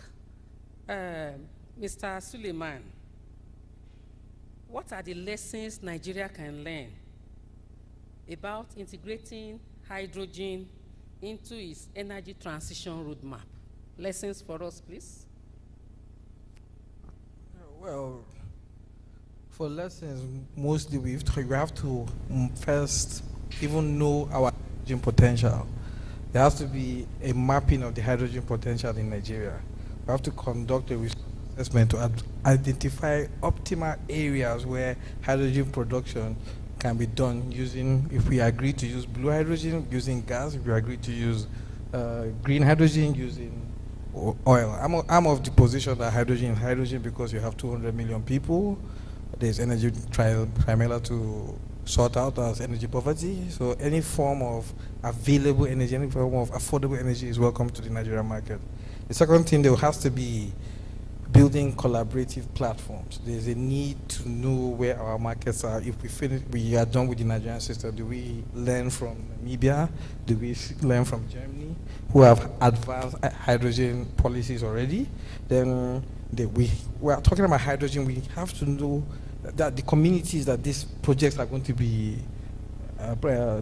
Mr. Suleiman, what are the lessons Nigeria can learn about integrating hydrogen into its energy transition roadmap? Lessons for us, please. Well, for lessons, mostly we have to first even know our hydrogen potential. There has to be a mapping of the hydrogen potential in Nigeria. We have to conduct a resource assessment to identify optimal areas where hydrogen production can be done using, if we agree to use blue hydrogen, using gas, if we agree to use green hydrogen, using oil. I'm of the position that hydrogen is hydrogen because you have 200 million people. There's energy primarily to sort out as energy poverty. So any form of available energy, any form of affordable energy is welcome to the Nigerian market. The second thing, there has to be building collaborative platforms. There's a need to know where our markets are. If we are done with the Nigerian system, do we learn from Namibia? Do we learn from Germany, who have advanced hydrogen policies already? Then we are talking about hydrogen. We have to know that the communities that these projects are going to be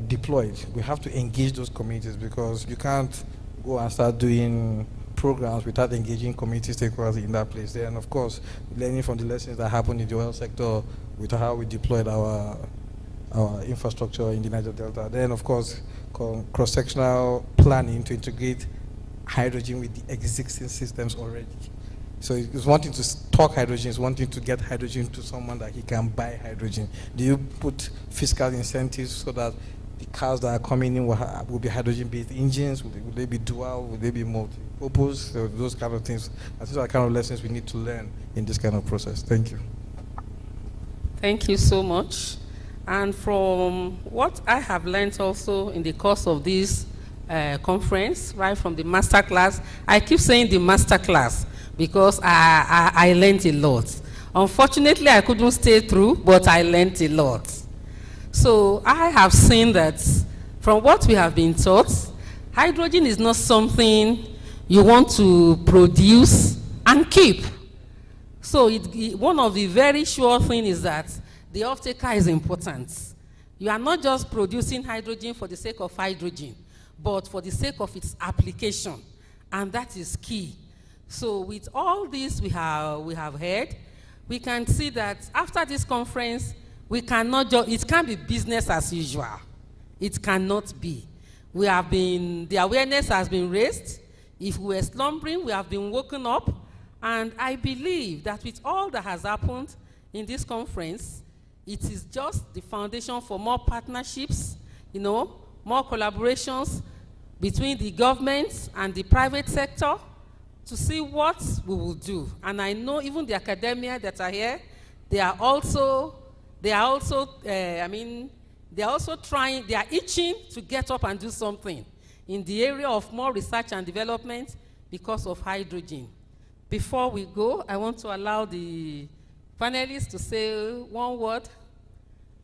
deployed, we have to engage those communities, because you can't go and start doing programs without engaging community stakeholders in that place. Then, of course, learning from the lessons that happened in the oil sector with how we deployed our infrastructure in the Niger Delta. Then, of course, cross-sectional planning to integrate hydrogen with the existing systems already. So it's wanting to talk hydrogen, it's wanting to get hydrogen to someone that he can buy hydrogen. Do you put fiscal incentives so that the cars that are coming in will be hydrogen-based engines? Will they be dual? Will they be multi-purpose? So those kind of things. These are the kind of lessons we need to learn in this kind of process. Thank you. Thank you so much. And from what I have learned also in the course of this conference, right from the master class, I keep saying the master class because I learned a lot. Unfortunately, I couldn't stay through, but I learned a lot. So I have seen that from what we have been taught, hydrogen is not something you want to produce and keep. So one of the very sure things is that the off-taker is important. You are not just producing hydrogen for the sake of hydrogen, but for the sake of its application, and that is key. So with all this we have heard, we can see that after this conference, we cannot it can't be business as usual. It cannot be. the awareness has been raised. If we were slumbering, we have been woken up. And I believe that with all that has happened in this conference, it is just the foundation for more partnerships, you know, more collaborations between the government and the private sector to see what we will do. And I know even the academia that are here, they are also trying, they are itching to get up and do something in the area of more research and development because of hydrogen. Before we go, I want to allow the panelists to say one word,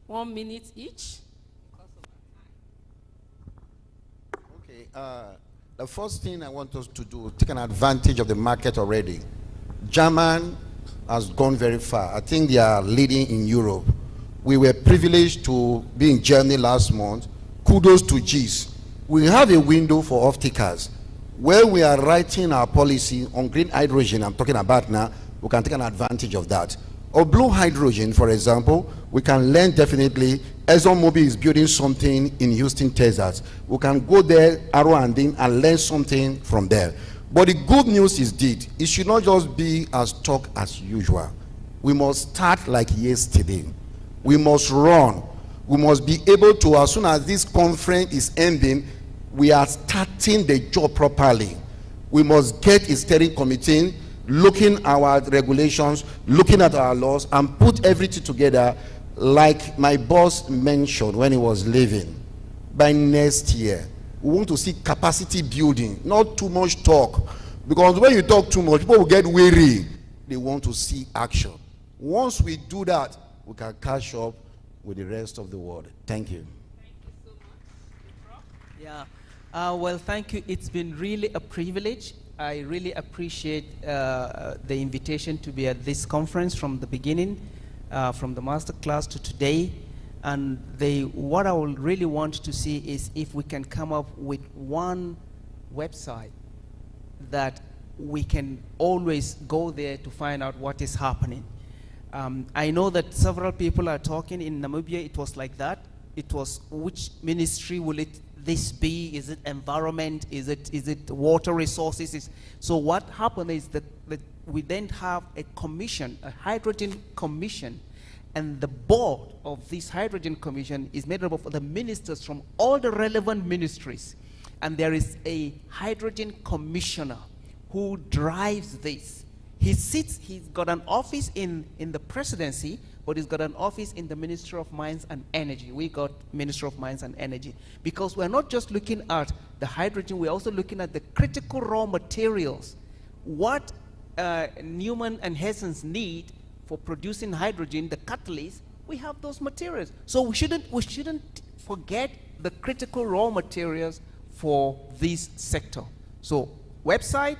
1 minute each. Okay, the first thing I want us to do, take an advantage of the market already. German has gone very far. I think they are leading in Europe. We were privileged to be in Germany last month. Kudos to GIS. We have a window for off-takers. Where we are writing our policy on green hydrogen, I'm talking about now, we can take an advantage of that. Or blue hydrogen, for example, we can learn definitely. ExxonMobil is building something in Houston, Texas. We can go there, arrow and in, and learn something from there. But the good news is that it should not just be as talk as usual. We must start like yesterday. We must run. We must be able to, as soon as this conference is ending, we are starting the job properly. We must get a steering committee, looking at our regulations, looking at our laws, and put everything together like my boss mentioned when he was leaving. By next year, we want to see capacity building, not too much talk. Because when you talk too much, people will get weary. They want to see action. Once we do that, we can catch up with the rest of the world. Thank you. Thank you so much. Yeah. Well, thank you. It's been really a privilege. I really appreciate the invitation to be at this conference from the beginning, from the master class to today. And what I would really want to see is if we can come up with one website that we can always go there to find out what is happening. I know that several people are talking. In Namibia, it was like that. It was, which ministry will this be? Is it environment? Is it water resources? So what happened is that we then have a commission, a hydrogen commission, and the board of this hydrogen commission is made up of the ministers from all the relevant ministries. And there is a hydrogen commissioner who drives this. He's got an office in the presidency, but he's got an office in the Ministry of Mines and Energy. We got Ministry of Mines and Energy. Because we're not just looking at the hydrogen, we're also looking at the critical raw materials. What Newman and Hessens need for producing hydrogen, the catalyst, we have those materials. So we shouldn't forget the critical raw materials for this sector. So website,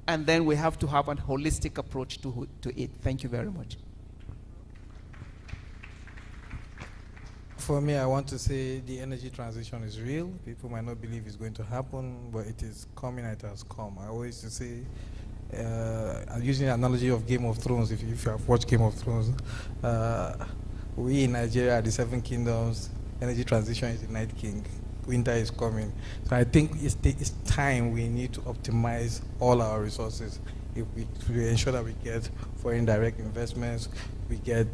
and then we have to have a holistic approach to it. Thank you very much. For me, I want to say the energy transition is real. People might not believe it's going to happen, but it is coming, it has come. I always used to say, I'm using the analogy of Game of Thrones, if you have watched Game of Thrones. We in Nigeria are the 7 kingdoms, energy transition is the Night King, winter is coming. So I think it's time we need to optimize all our resources if we ensure that we get foreign direct investments, we get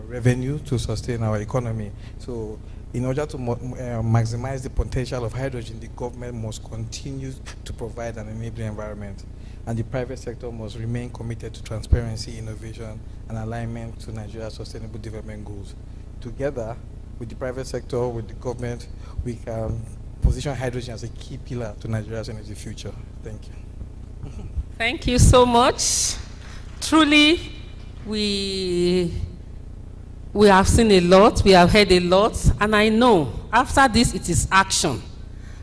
revenue to sustain our economy. So in order to maximize the potential of hydrogen, the government must continue to provide an enabling environment. And the private sector must remain committed to transparency, innovation, and alignment to Nigeria's sustainable development goals. Together, with the private sector, with the government, we can position hydrogen as a key pillar to Nigeria's energy future. Thank you. Thank you so much. Truly, we have seen a lot, we have heard a lot, and I know after this it is action.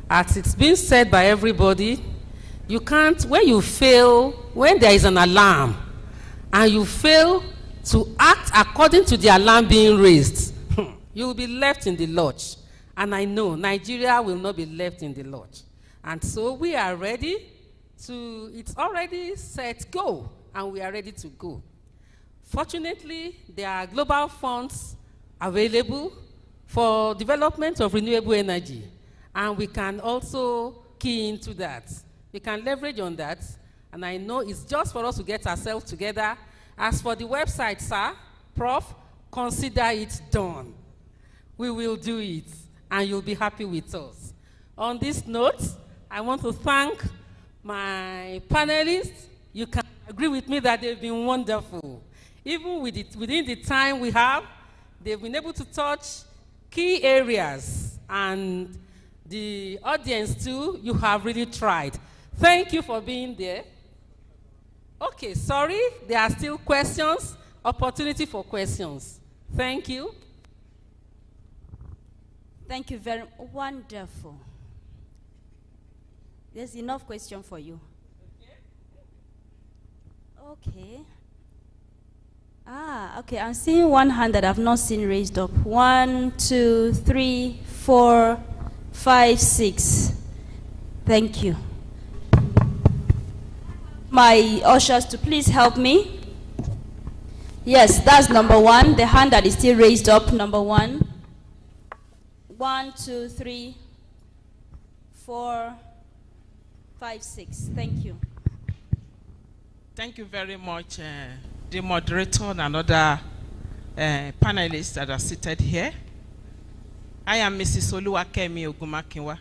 As it's been said by everybody, you can't, when you fail, when there is an alarm, and you fail to act according to the alarm being raised, you will be left in the lurch. And I know Nigeria will not be left in the lurch. And so we are ready to, it's already set, go, and we are ready to go. Fortunately, there are global funds available for development of renewable energy. And we can also key into that. We can leverage on that. And I know it's just for us to get ourselves together. As for the website, sir, Prof, consider it done. We will do it, and you'll be happy with us. On this note, I want to thank my panelists. You can agree with me that they've been wonderful. Even within the time we have, they've been able to touch key areas, and the audience too, you have really tried. Thank you for being there. Okay, sorry, there are still questions. Opportunity for questions. Thank you. Thank you very much. Wonderful. There's enough question for you. Okay. Okay, I'm seeing one hand that I've not seen raised up. 1, 2, 3, 4, 5, 6. Thank you. My ushers to please help me. Yes, that's number 1. The hand that is still raised up, number 1. 1, 2, 3, 4, 5, 6. Thank you. Thank you very much, the moderator and other panelists that are seated here. I am Mrs. Oluwakemi Ogumakinwa,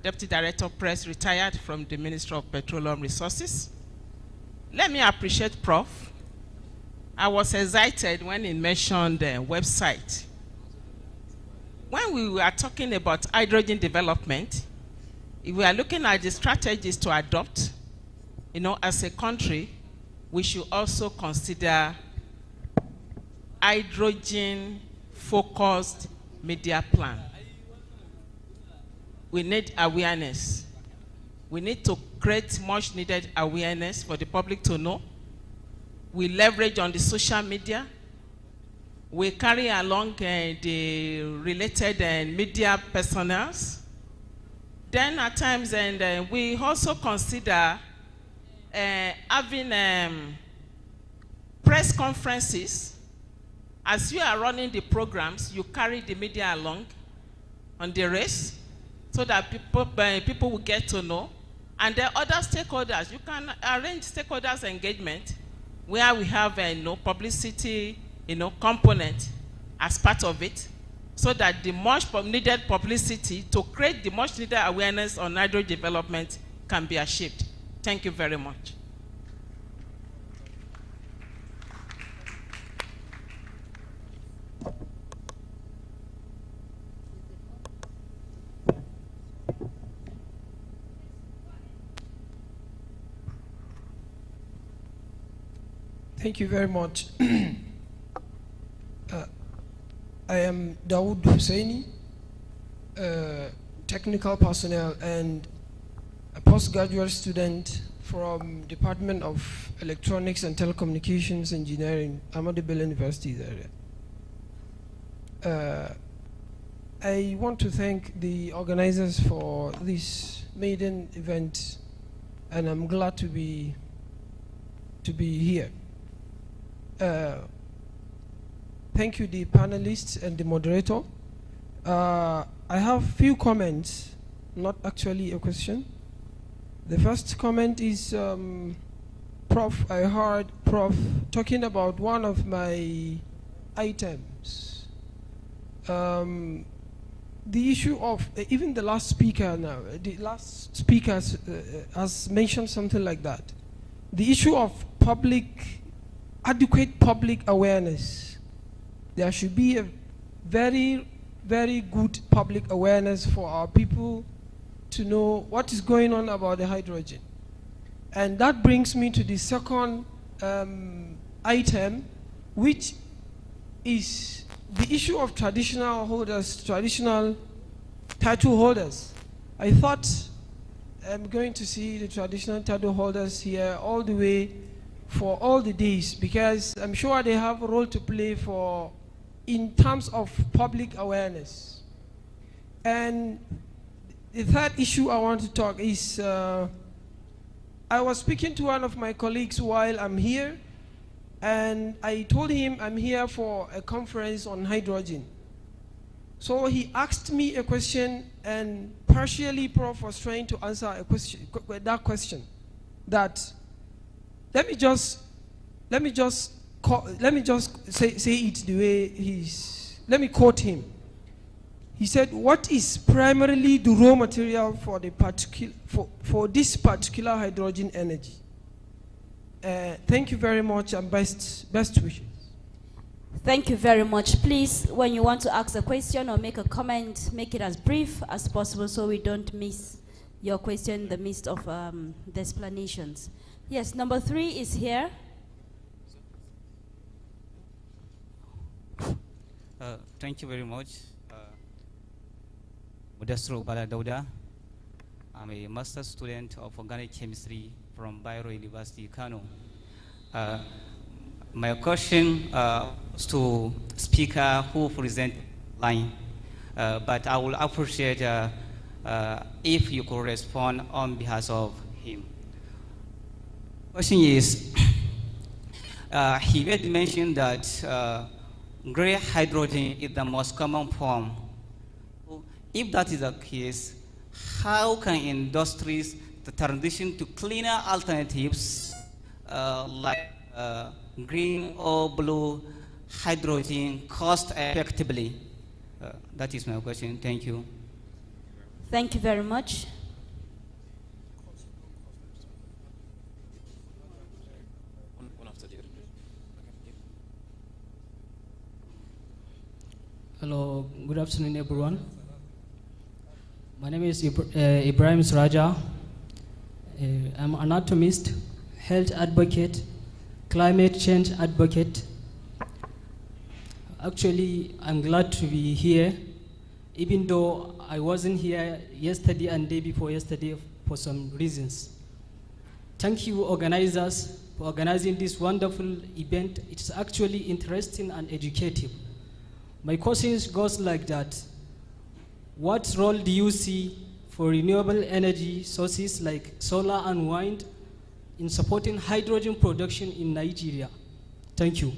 Deputy Director of Press, retired from the Ministry of Petroleum Resources. Let me appreciate Prof. I was excited when he mentioned the website. When we were talking about hydrogen development, if we are looking at the strategies to adopt, as a country, we should also consider hydrogen-focused media plan. We need awareness. We need to create much needed awareness for the public to know. We leverage on the social media. We carry along the related media personnel. Then at times, we also consider having press conferences. As you are running the programs, you carry the media along on the race so that people will get to know. And the other stakeholders, you can arrange stakeholders engagement where we have publicity component as part of it, so that the much needed publicity to create the much needed awareness on hydrogen development can be achieved. Thank you very much. Thank you very much. I am Dawood Husseini, technical personnel and a postgraduate student from Department of Electronics and Telecommunications Engineering, Ahmadu Bello University area. I want to thank the organizers for this maiden event, and I'm glad to be here. Thank you, the panelists and the moderator. I have few comments, not actually a question. The first comment is, Prof, I heard Prof talking about one of my items. The issue of, even the last speaker now, the last speaker has mentioned something like that. The issue of adequate public awareness. There should be a very, very good public awareness for our people to know what is going on about the hydrogen. And that brings me to the second item, which is the issue of traditional holders, traditional title holders. I thought I'm going to see the traditional title holders here all the way for all the days, because I'm sure they have a role to play in terms of public awareness. And the third issue I want to talk is, I was speaking to one of my colleagues while I'm here, and I told him I'm here for a conference on hydrogen. So he asked me a question, and partially Prof was trying to answer a question, that question. That let me just say it the way he's. Let me quote him. He said, "What is primarily the raw material for the for this particular hydrogen energy?" Thank you very much, and best wishes. Thank you very much. Please, when you want to ask a question or make a comment, make it as brief as possible so we don't miss your question in the midst of the explanations. Yes, number 3 is here. Thank you very much. Modestro Baladauda. I'm a master's student of organic chemistry from Bayero University, Kano. My question is to speaker who present line, but I will appreciate if you could respond on behalf of him. Question is, he made mention that gray hydrogen is the most common form. So if that is the case, how can industries transition to cleaner alternatives like green or blue hydrogen cost effectively? That is my question. Thank you. Thank you very much. Hello, good afternoon, everyone. My name is Ibrahim Sraja. I'm an anatomist, health advocate, climate change advocate. Actually, I'm glad to be here, even though I wasn't here yesterday and day before yesterday for some reasons. Thank you, organizers, for organizing this wonderful event. It's actually interesting and educative. My question goes like that. What role do you see for renewable energy sources like solar and wind in supporting hydrogen production in Nigeria? Thank you.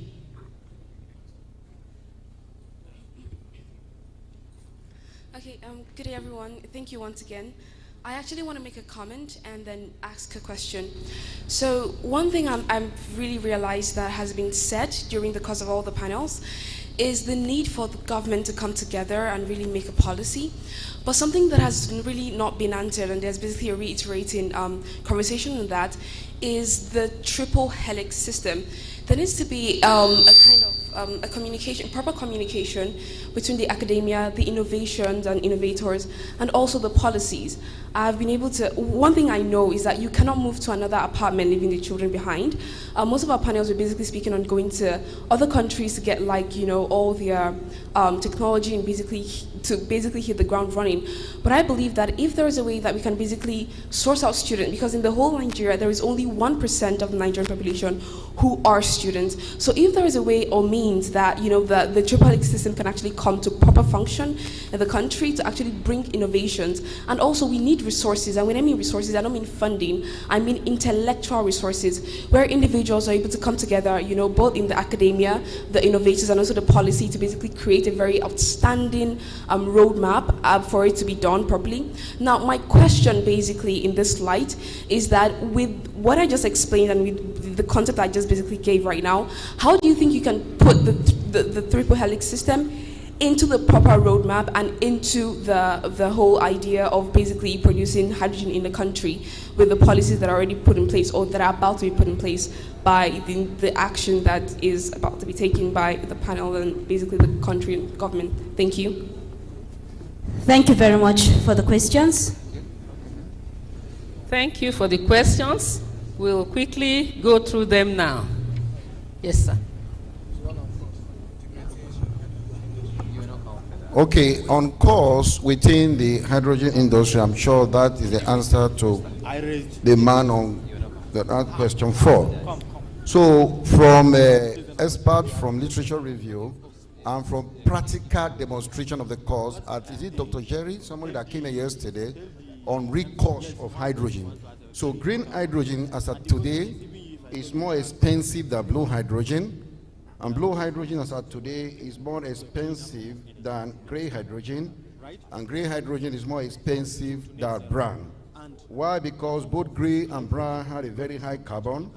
Okay, good day everyone. Thank you once again. I actually want to make a comment and then ask a question. So one thing I've really realized that has been said during the course of all the panels is the need for the government to come together and really make a policy. But something that has really not been answered, and there's basically a reiterating conversation on that, is the triple helix system. There needs to be a kind of a communication, proper communication between the academia, the innovations and innovators, and also the policies. I've been able to, one thing I know is that you cannot move to another apartment leaving the children behind. Most of our panels were basically speaking on going to other countries to get all their technology and basically hit the ground running. But I believe that if there is a way that we can basically source out students, because in the whole Nigeria there is only 1% of the Nigerian population who are students. So if there is a way or means that the triple helix system can actually come to proper function in the country to actually bring innovations, and also we need resources. And when I mean resources, I don't mean funding. I mean intellectual resources, where individuals are able to come together, both in the academia, the innovators, and also the policy to basically create a very outstanding roadmap for it to be done properly. Now, my question basically in this light is that with what I just explained and with the concept I just basically gave right now, how do you think you can put the triple helix system into the proper roadmap and into the whole idea of basically producing hydrogen in the country with the policies that are already put in place or that are about to be put in place by the action that is about to be taken by the panel and basically the country and government? Thank you. Thank you very much for the questions. Thank you for the questions. We'll quickly go through them now. Yes, sir. Okay, on course within the hydrogen industry, I'm sure that is the answer to the man on that question 4. So from experts from literature review and from practical demonstration of the course, is it Dr. Jerry, somebody that came here yesterday, on recourse of hydrogen. So green hydrogen as of today is more expensive than blue hydrogen, And blue hydrogen as of today is more expensive than gray hydrogen, and gray hydrogen is more expensive than brown. Why? Because both gray and brown have a very high carbon,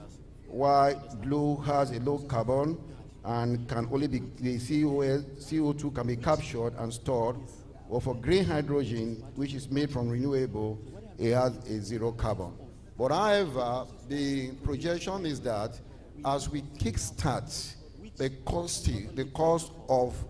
while blue has a low carbon and can only be, the CO2 can be captured and stored. Or for green hydrogen, which is made from renewable, it has a zero carbon. But however, the projection is that as we kickstart the cost of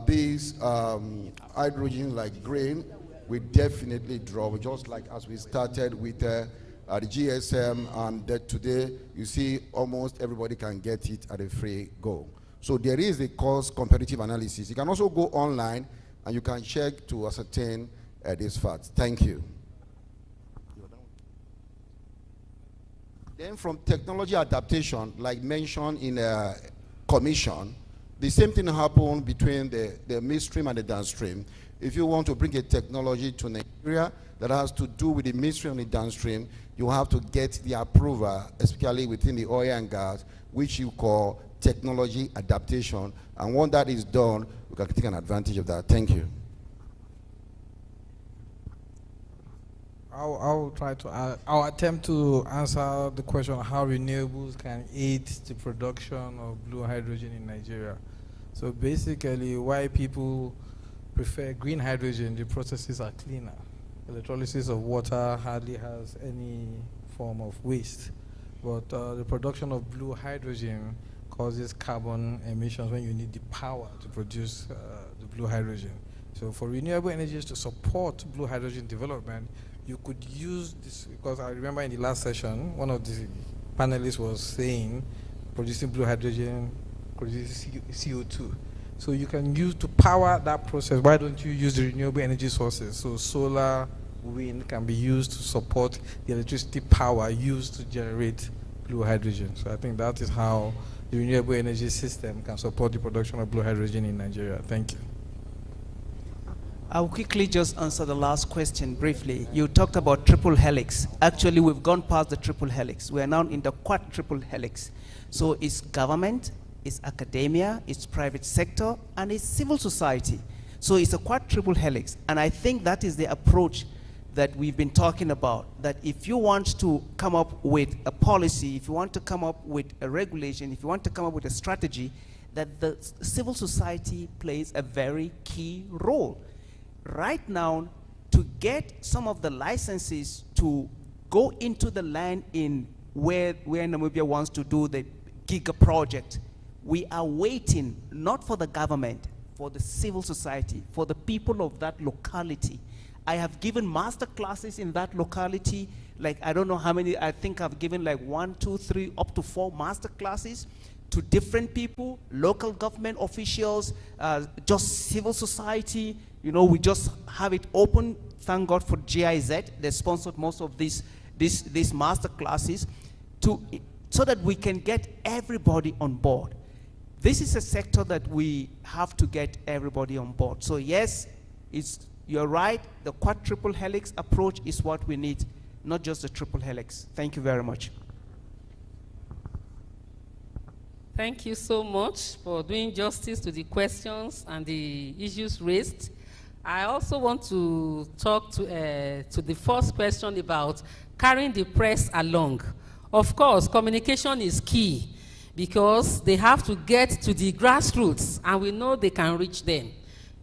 these hydrogen like grain will definitely drop, just like as we started with the GSM, and that today you see almost everybody can get it at a free go. So there is a cost competitive analysis. You can also go online and you can check to ascertain these facts. Thank you. Then from technology adaptation, like mentioned in a commission, the same thing happened between the midstream and the downstream. If you want to bring a technology to Nigeria that has to do with the midstream and the downstream, you have to get the approval, especially within the oil and gas, which you call technology adaptation. And once that is done, we can take an advantage of that. Thank you. I'll try to, I'll attempt to answer the question on how renewables can aid the production of blue hydrogen in Nigeria. So basically, why people prefer green hydrogen, the processes are cleaner. Electrolysis of water hardly has any form of waste. But the production of blue hydrogen causes carbon emissions when you need the power to produce the blue hydrogen. So for renewable energies to support blue hydrogen development, you could use this, because I remember in the last session, one of the panelists was saying producing blue hydrogen produces CO2. So you can use to power that process. Why don't you use the renewable energy sources? So solar, wind can be used to support the electricity power used to generate blue hydrogen. So I think that is how the renewable energy system can support the production of blue hydrogen in Nigeria. Thank you. I'll quickly just answer the last question briefly. You talked about triple helix. Actually, we've gone past the triple helix. We are now in the quadruple helix. So it's government, it's academia, it's private sector, and it's civil society. So it's a quadruple helix. And I think that is the approach that we've been talking about, that if you want to come up with a policy, if you want to come up with a regulation, if you want to come up with a strategy, that the civil society plays a very key role. Right now, to get some of the licenses to go into the land in where Namibia wants to do the giga project, we are waiting not for the government, for the civil society, for the people of that locality. I have given master classes in that locality, like I don't know how many, I think I've given like 1, 2, 3, up to 4 master classes to different people, local government officials, just civil society. You know, we just have it open. Thank God for GIZ. They sponsored most of these master classes so that we can get everybody on board. This is a sector that we have to get everybody on board. So yes, you're right. The quadruple helix approach is what we need, not just the triple helix. Thank you very much. Thank you so much for doing justice to the questions and the issues raised. I also want to talk to the first question about carrying the press along. Of course, communication is key because they have to get to the grassroots, and we know they can reach them.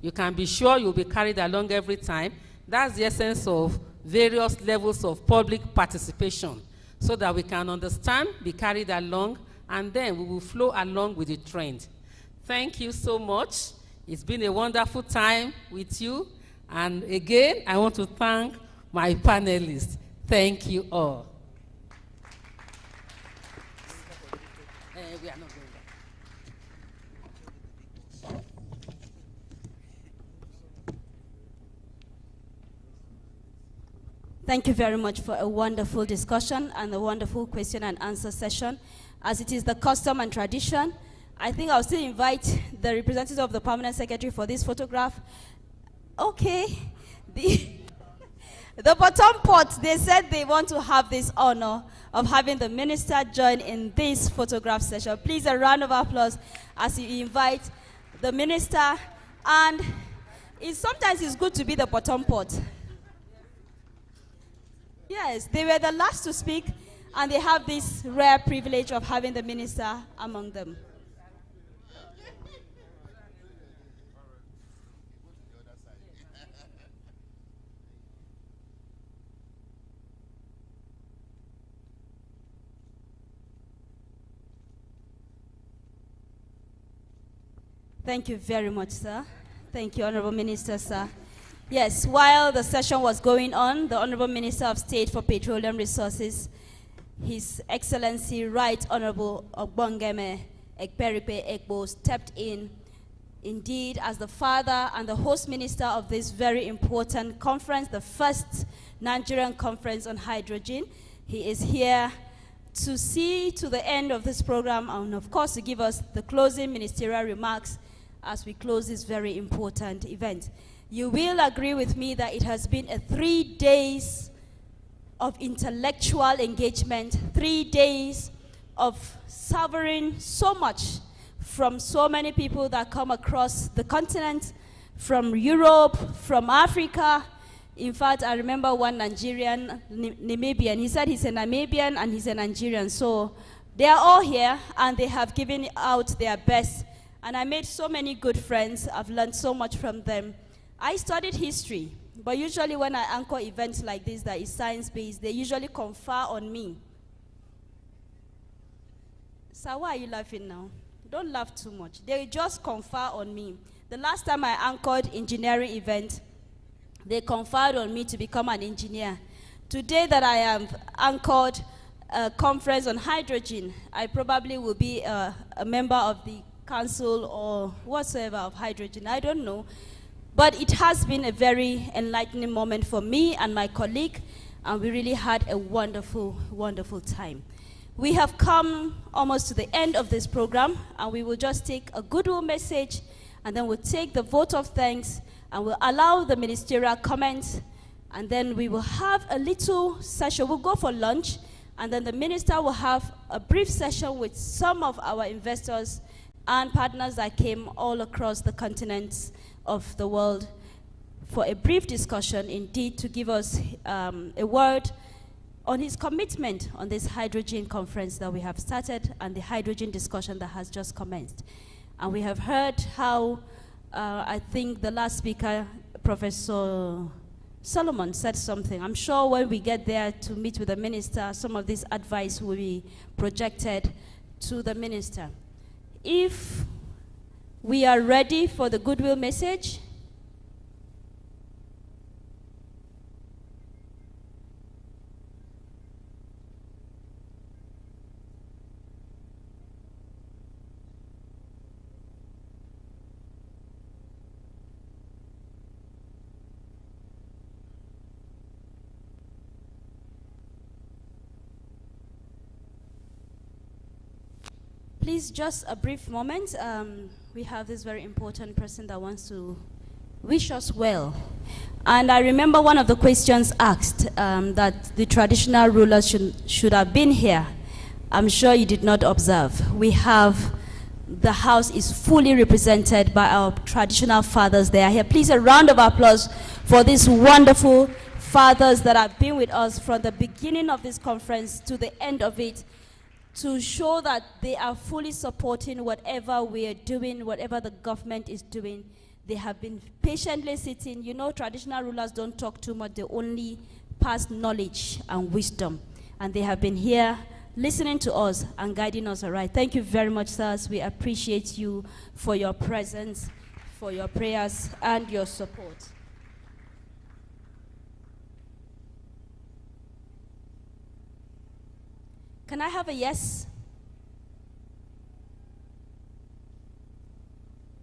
You can be sure you'll be carried along every time. That's the essence of various levels of public participation, so that we can understand, be carried along, and then we will flow along with the trend. Thank you so much. It's been a wonderful time with you. And again, I want to thank my panelists. Thank you all. We are not going back. Thank you very much for a wonderful discussion and a wonderful question and answer session. As it is the custom and tradition, I think I'll still invite the representative of the Permanent Secretary for this photograph. Okay. The bottom pot, they said they want to have this honor of having the minister join in this photograph session. Please, a round of applause as you invite the minister. And sometimes it's good to be the bottom pot. Yes, they were the last to speak, and they have this rare privilege of having the minister among them. Thank you very much, sir. Thank you, Honorable Minister, sir. Yes, while the session was going on, the Honorable Minister of State for Petroleum Resources, His Excellency Right Honorable Ogbongeme Ekperipe Ekbo, stepped in, indeed, as the father and the host minister of this very important conference, the first Nigerian conference on hydrogen. He is here to see to the end of this program and, of course, to give us the closing ministerial remarks as we close this very important event. You will agree with me that it has been a 3 days of intellectual engagement, 3 days of savoring so much from so many people that come across the continent, from Europe, from Africa. In fact, I remember one Nigerian, Namibian. He said he's a Namibian and he's a Nigerian. So they are all here and they have given out their best. And I made so many good friends. I've learned so much from them. I studied history, but usually when I anchor events like this that is science-based, they usually confer on me. So why are you laughing now? Don't laugh too much. They just confer on me. The last time I anchored engineering event, they conferred on me to become an engineer. Today that I have anchored a conference on hydrogen, I probably will be a member of the council or whatsoever of hydrogen. I don't know. But it has been a very enlightening moment for me and my colleague, and we really had a wonderful, wonderful time. We have come almost to the end of this program, and we will just take a goodwill message, and then we'll take the vote of thanks, and we'll allow the ministerial comments, and then we will have a little session. We'll go for lunch, and then the minister will have a brief session with some of our investors and partners that came all across the continents of the world for a brief discussion, indeed, to give us a word on his commitment on this hydrogen conference that we have started and the hydrogen discussion that has just commenced. And we have heard how, I think the last speaker, Professor Solomon, said something. I'm sure when we get there to meet with the minister, some of this advice will be projected to the minister. If we are ready for the goodwill message, please, just a brief moment. We have this very important person that wants to wish us well. And I remember one of the questions asked, that the traditional rulers should have been here. I'm sure you did not observe. We have, the house is fully represented by our traditional fathers. They are here. Please, a round of applause for these wonderful fathers that have been with us from the beginning of this conference to the end of it, to show that they are fully supporting whatever we are doing, whatever the government is doing. They have been patiently sitting. You know, traditional rulers don't talk too much. They only pass knowledge and wisdom. And they have been here listening to us and guiding us aright. Thank you very much, sirs. We appreciate you for your presence, for your prayers, and your support. Can I have a yes?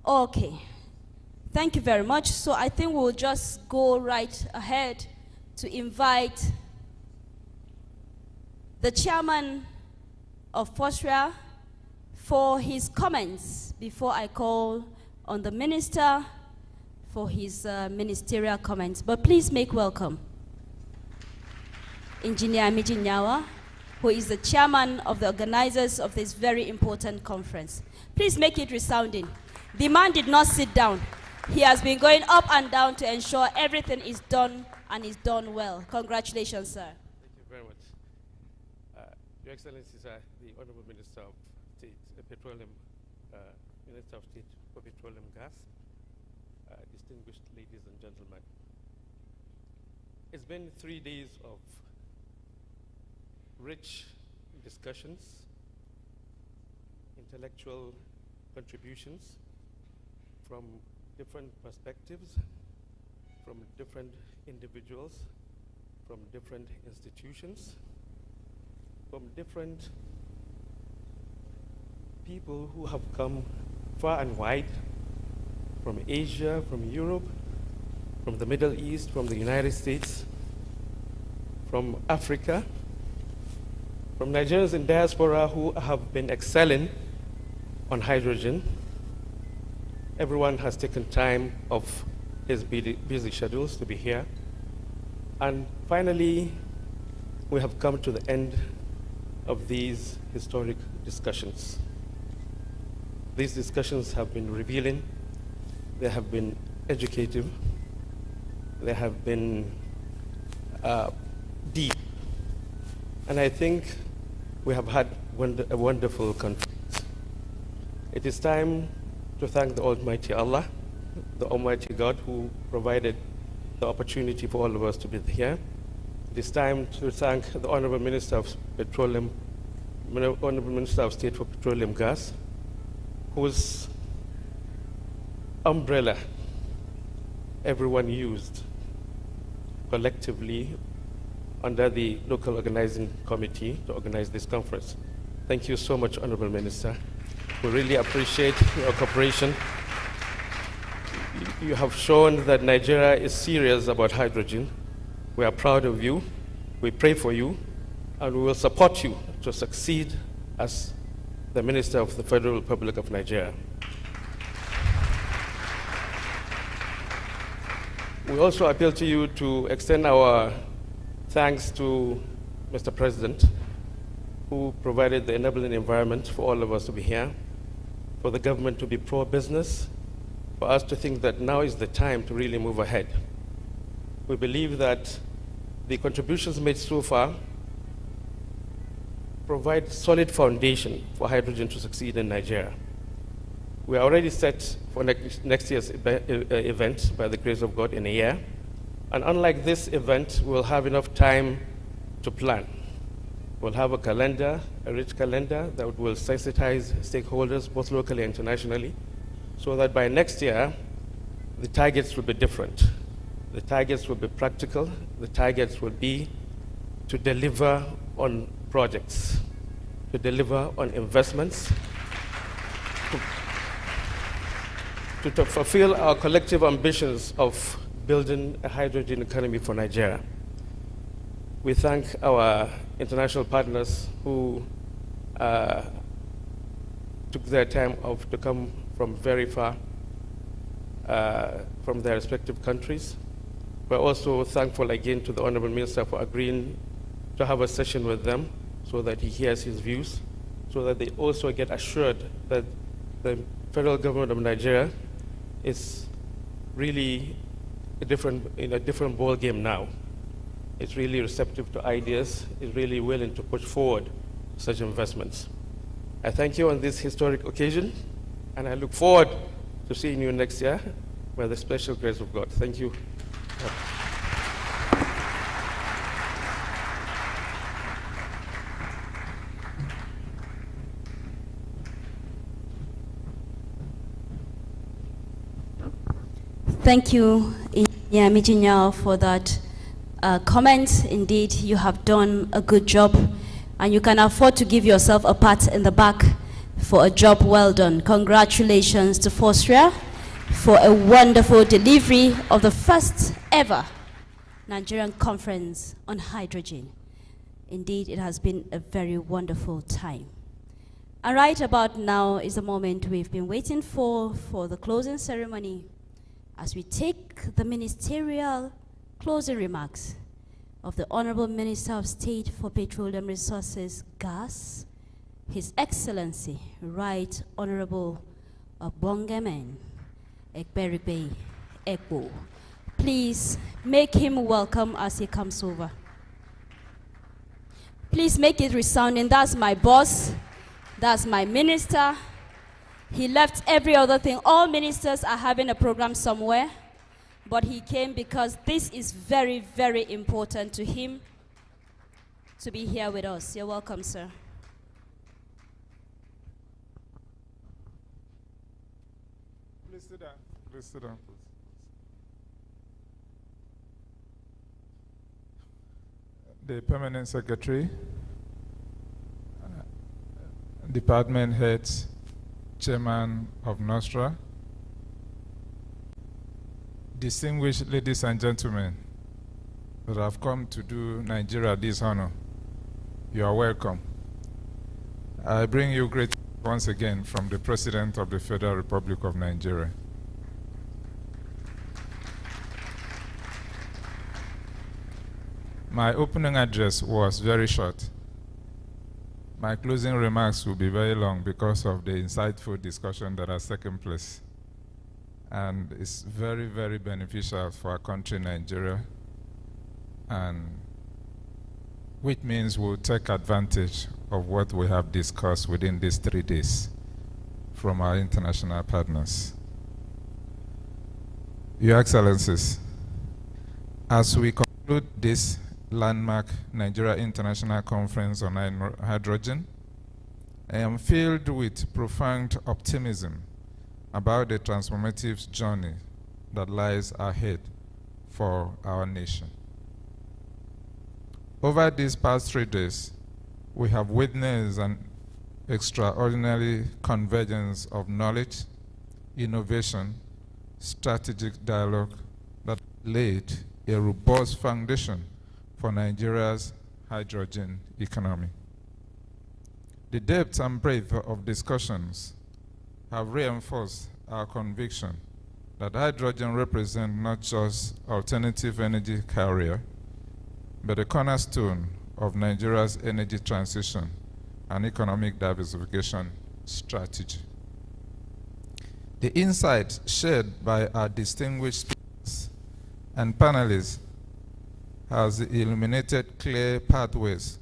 Okay. Thank you very much. So I think we'll just go right ahead to invite the chairman of FOSSREA for his comments before I call on the minister for his ministerial comments. But please make welcome. Engineer Amiji Nyawa, who is the chairman of the organizers of this very important conference. Please make it resounding. The man did not sit down. He has been going up and down to ensure everything is done and is done well. Congratulations, sir. Thank you very much. Your Excellencies, the Honorable Minister of State, Petroleum, Minister of State for Petroleum Gas, distinguished ladies and gentlemen. It's been 3 days of rich discussions, intellectual contributions from different perspectives, from different individuals, from different institutions, from different people who have come far and wide, from Asia, from Europe, from the Middle East, from the United States, from Africa, from Nigerians in diaspora who have been excelling on hydrogen. Everyone has taken time off his busy schedules to be here. And finally, we have come to the end of these historic discussions. These discussions have been revealing, they have been educative, they have been deep. And I think we have had a wonderful conference. It is time to thank the Almighty Allah, the Almighty God who provided the opportunity for all of us to be here. It is time to thank the Honorable Minister of Petroleum, Honorable Minister of State for Petroleum Gas, whose umbrella everyone used collectively under the local organizing committee to organize this conference. Thank you so much, Honorable Minister. We really appreciate your cooperation. You have shown that Nigeria is serious about hydrogen. We are proud of you. We pray for you, and we will support you to succeed as the Minister of the Federal Republic of Nigeria. We also appeal to you to extend our thanks to Mr. President, who provided the enabling environment for all of us to be here, for the government to be pro-business, for us to think that now is the time to really move ahead. We believe that the contributions made so far provide solid foundation for hydrogen to succeed in Nigeria. We are already set for next year's event, by the grace of God, in a year. And unlike this event, we'll have enough time to plan. We'll have a calendar, a rich calendar that will sensitize stakeholders, both locally and internationally, so that by next year, the targets will be different. The targets will be practical. The targets will be to deliver on projects, to deliver on investments, to fulfill our collective ambitions of building a hydrogen economy for Nigeria. We thank our international partners who took their time off to come from very far from their respective countries. We're also thankful again to the Honorable Minister for agreeing to have a session with them so that he hears his views, so that they also get assured that the federal government of Nigeria is really in a different ball game now. It's really receptive to ideas, is really willing to push forward such investments. I thank you on this historic occasion, and I look forward to seeing you next year by the special grace of God. Thank you. Thank you, Engineer Mijinyao, for that comment. Indeed, you have done a good job, and you can afford to give yourself a pat in the back for a job well done. Congratulations to FOSSREA for a wonderful delivery of the first ever Nigerian conference on hydrogen. Indeed, it has been a very wonderful time. And right about now is the moment we've been waiting for the closing ceremony. As we take the ministerial closing remarks of the Honorable Minister of State for Petroleum Resources, Gas, His Excellency, Right Honorable Bongaman Ekberibe Ekbo. Please make him welcome as he comes over. Please make it resounding. That's my boss. That's my minister. He left every other thing. All ministers are having a program somewhere, but he came because this is very, very important to him to be here with us. You're welcome, sir. Please sit down. Please sit down, please. The Permanent Secretary, Department Heads, Chairman of Nostra, distinguished ladies and gentlemen that have come to do Nigeria this honor, you are welcome. I bring you greetings once again from the President of the Federal Republic of Nigeria. My opening address was very short. My closing remarks will be very long because of the insightful discussion that has taken place. And it's very, very beneficial for our country, Nigeria, and which means we'll take advantage of what we have discussed within these 3 days from our international partners. Your Excellencies, as we conclude this landmark Nigeria International Conference on Hydrogen, I am filled with profound optimism about the transformative journey that lies ahead for our nation. Over these past 3 days, we have witnessed an extraordinary convergence of knowledge, innovation, strategic dialogue that laid a robust foundation for Nigeria's hydrogen economy. The depth and breadth of discussions have reinforced our conviction that hydrogen represents not just alternative energy carrier, but a cornerstone of Nigeria's energy transition and economic diversification strategy. The insights shared by our distinguished speakers and panelists has illuminated clear pathways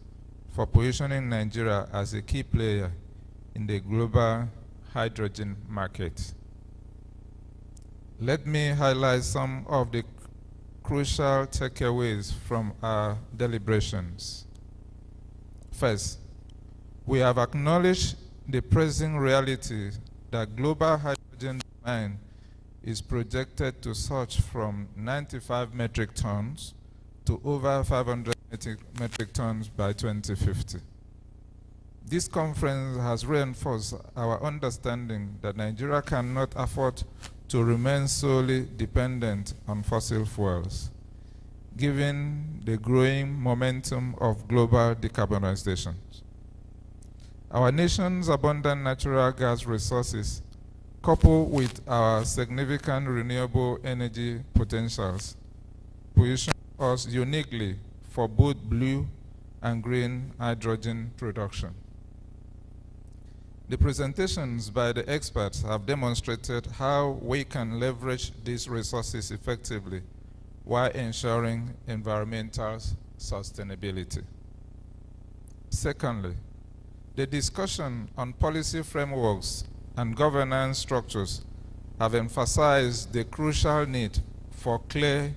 for positioning Nigeria as a key player in the global hydrogen market. Let me highlight some of the crucial takeaways from our deliberations. First, we have acknowledged the present reality that global hydrogen demand is projected to surge from 95 metric tons to over 500 metric tons by 2050. This conference has reinforced our understanding that Nigeria cannot afford to remain solely dependent on fossil fuels, given the growing momentum of global decarbonization. Our nation's abundant natural gas resources, coupled with our significant renewable energy potentials, position us uniquely for both blue and green hydrogen production. The presentations by the experts have demonstrated how we can leverage these resources effectively while ensuring environmental sustainability. Secondly, the discussion on policy frameworks and governance structures have emphasized the crucial need for clear,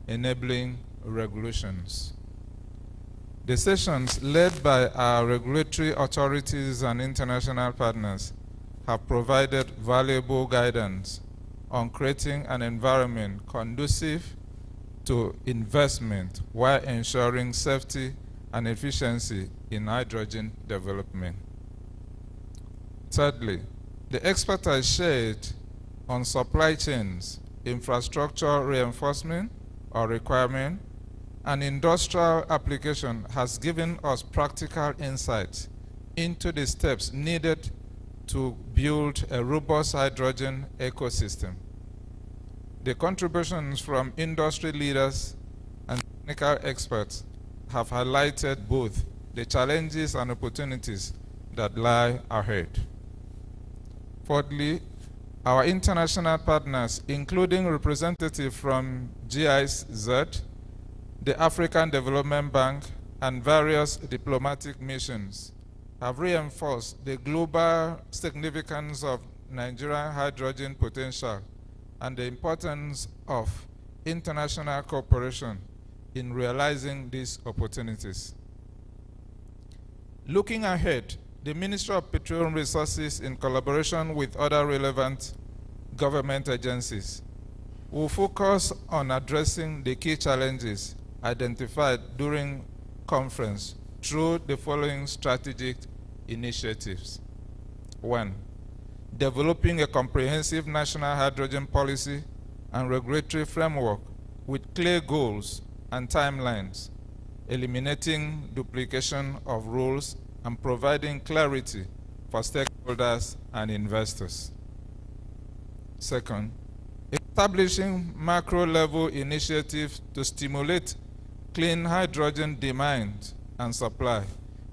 enabling regulations. The sessions led by our regulatory authorities and international partners have provided valuable guidance on creating an environment conducive to investment while ensuring safety and efficiency in hydrogen development. Thirdly, the expertise shared on supply chains, infrastructure reinforcement or requirement, and industrial application has given us practical insights into the steps needed to build a robust hydrogen ecosystem. The contributions from industry leaders and technical experts have highlighted both the challenges and opportunities that lie ahead. Fourthly, our international partners, including representatives from GIZ, the African Development Bank, and various diplomatic missions, have reinforced the global significance of Nigerian hydrogen potential and the importance of international cooperation in realizing these opportunities. Looking ahead, the Ministry of Petroleum Resources, in collaboration with other relevant government agencies, will focus on addressing the key challenges identified during conference through the following strategic initiatives. 1. Developing a comprehensive national hydrogen policy and regulatory framework with clear goals and timelines, eliminating duplication of rules and providing clarity for stakeholders and investors. Second, establishing macro-level initiatives to stimulate clean hydrogen demand and supply,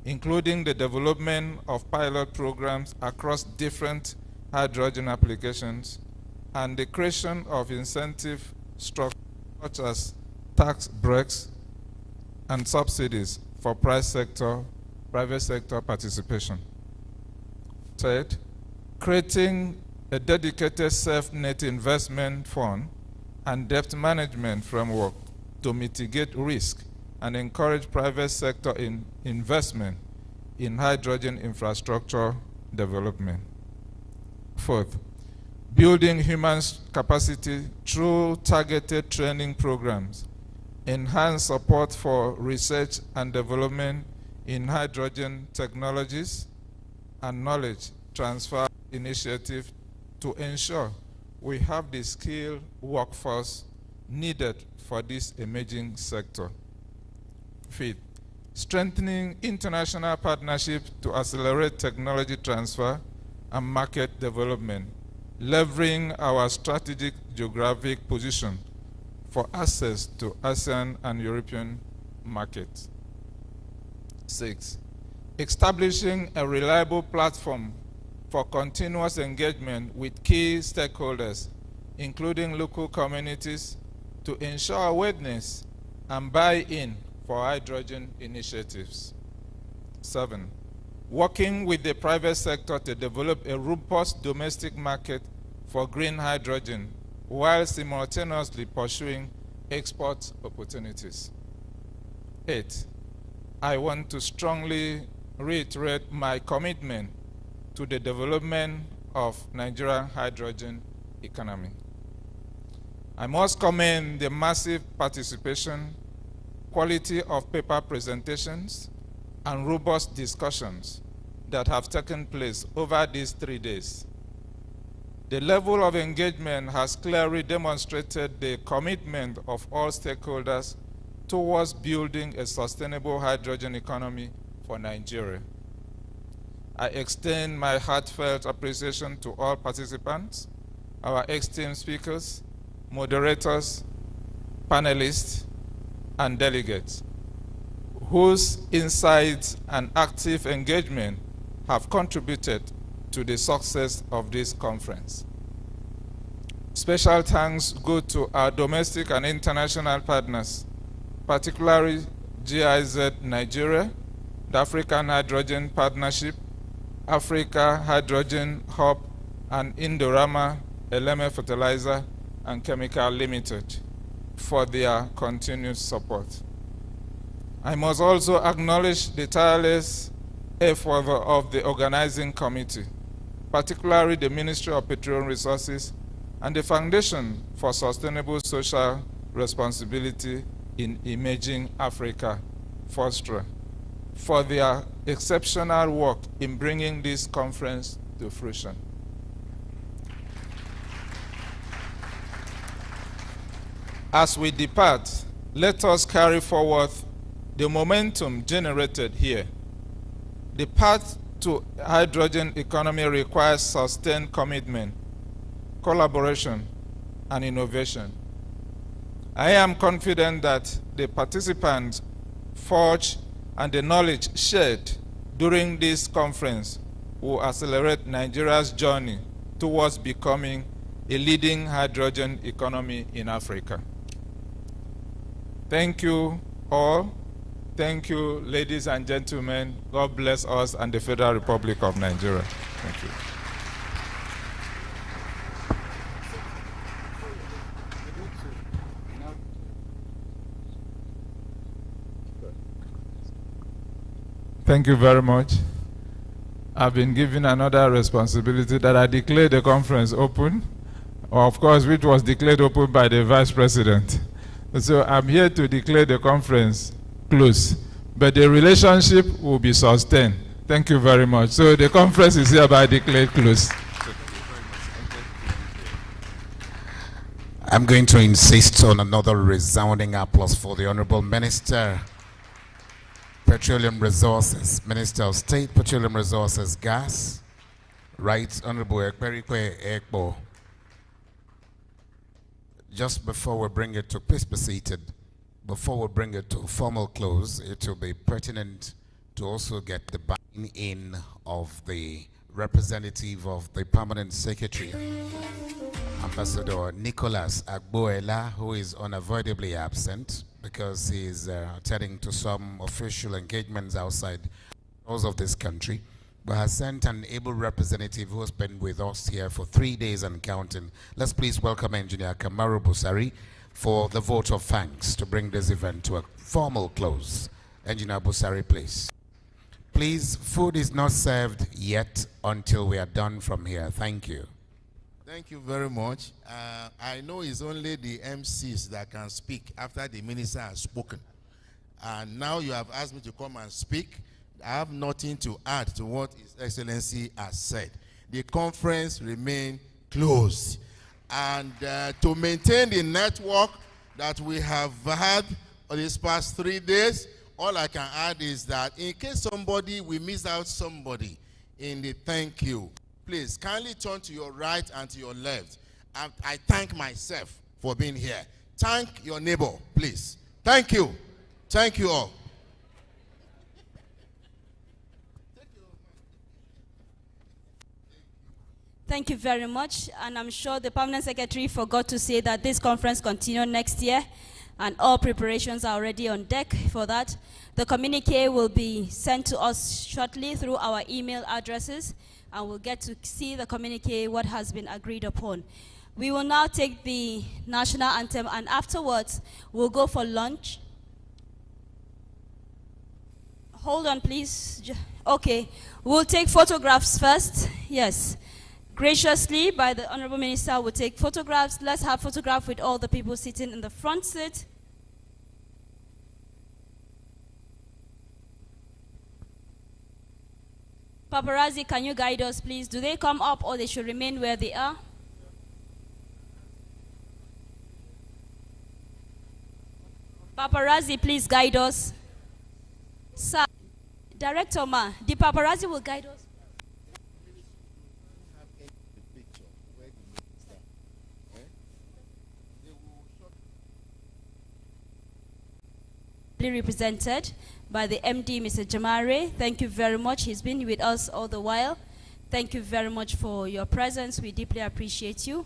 including the development of pilot programs across different hydrogen applications and the creation of incentive structures such as tax breaks and subsidies for private sector participation. Third, creating a dedicated self-net investment fund and debt management framework to mitigate risk and encourage private sector investment in hydrogen infrastructure development. Fourth, building human capacity through targeted training programs, enhance support for research and development in hydrogen technologies, and knowledge transfer initiative to ensure we have the skilled workforce needed for this emerging sector. Fifth, strengthening international partnerships to accelerate technology transfer and market development, leveraging our strategic geographic position for access to ASEAN and European markets. 6. Establishing a reliable platform for continuous engagement with key stakeholders, including local communities, to ensure awareness and buy-in for hydrogen initiatives. 7. Working with the private sector to develop a robust domestic market for green hydrogen while simultaneously pursuing export opportunities. 8. I want to strongly reiterate my commitment to the development of Nigerian hydrogen economy. I must commend the massive participation, quality of paper presentations, and robust discussions that have taken place over these 3 days. The level of engagement has clearly demonstrated the commitment of all stakeholders towards building a sustainable hydrogen economy for Nigeria. I extend my heartfelt appreciation to all participants, our esteemed speakers, moderators, panelists, and delegates, whose insights and active engagement have contributed to the success of this conference. Special thanks go to our domestic and international partners, particularly GIZ Nigeria, the African Hydrogen Partnership, Africa Hydrogen Hub, and Indorama Eleme Fertilizer and Chemical Limited for their continued support. I must also acknowledge the tireless effort of the organizing committee, particularly the Ministry of Petroleum Resources and the Foundation for Sustainable Social Responsibility in Emerging Africa, FOSSREA, for their exceptional work in bringing this conference to fruition. As we depart, let us carry forward the momentum generated here. The path to hydrogen economy requires sustained commitment, collaboration, and innovation. I am confident that the participants forged and the knowledge shared during this conference will accelerate Nigeria's journey towards becoming a leading hydrogen economy in Africa. Thank you all. Thank you, ladies and gentlemen. God bless us and the Federal Republic of Nigeria. Thank you. Thank you very much. I've been given another responsibility that I declare the conference open, of course, which was declared open by the Vice President. So I'm here to declare the conference closed, but the relationship will be sustained. Thank you very much. So the conference is hereby declared closed. I'm going to insist on another resounding applause for the Honorable Minister, Petroleum Resources, Minister of State, Petroleum Resources, Gas, Right Honorable Ekperikwe Ekbo. Just before we bring it to, please be seated. Before we bring it to formal close, it will be pertinent to also get the buy-in of the representative of the Permanent Secretary, Ambassador Nicholas Agboela, who is unavoidably absent because he is attending to some official engagements outside of this country, but has sent an able representative who has been with us here for 3 days and counting. Let's please welcome Engineer Kamaru Busari for the vote of thanks to bring this event to a formal close. Engineer Busari, please. Please, food is not served yet until we are done from here. Thank you. Thank you very much. I know it's only the MCs that can speak after the minister has spoken. And now you have asked me to come and speak. I have nothing to add to what His Excellency has said. The conference remains closed. And to maintain the network that we have had these past 3 days, all I can add is that in case we miss out somebody in the thank you, please kindly turn to your right and to your left. I thank myself for being here. Thank your neighbor, please. Thank you. Thank you all. Thank you very much. And I'm sure the Permanent Secretary forgot to say that this conference continues next year, and all preparations are already on deck for that. The communique will be sent to us shortly through our email addresses, and we'll get to see the communique, what has been agreed upon. We will now take the national anthem, and afterwards, we'll go for lunch. Hold on, please. Okay, we'll take photographs first. Yes. Graciously, by the Honorable Minister, we'll take photographs. Let's have photographs with all the people sitting in the front seat. Paparazzi, can you guide us, please? Do they come up or they should remain where they are? Paparazzi, please guide us. Sir, Director Ma, the paparazzi will guide us. Represented by the MD, Mr. Jamare. Thank you very much. He's been with us all the while. Thank you very much for your presence. We deeply appreciate you.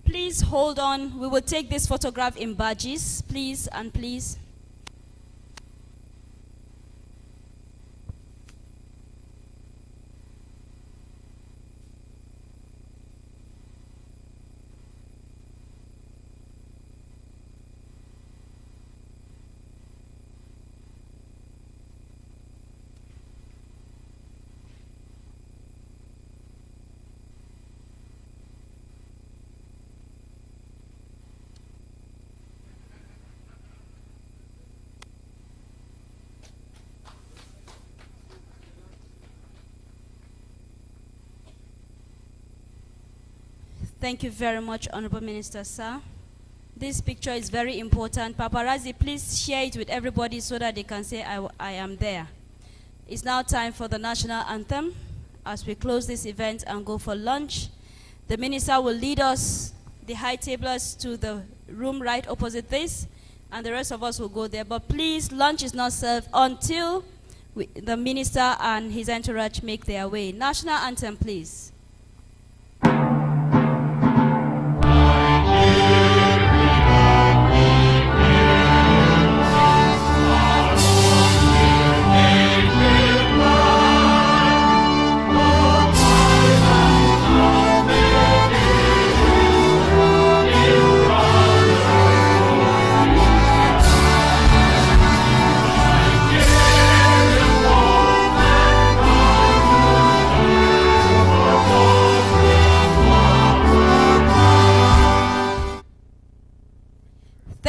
Please hold on. We will take this photograph in badges, please and please. Thank you very much, Honorable Minister, sir. This picture is very important. Paparazzi, please share it with everybody so that they can say, I am there. It's now time for the national anthem as we close this event and go for lunch. The minister will lead us, the high tablers, to the room right opposite this, and the rest of us will go there. But please, lunch is not served until the minister and his entourage make their way. National anthem, please.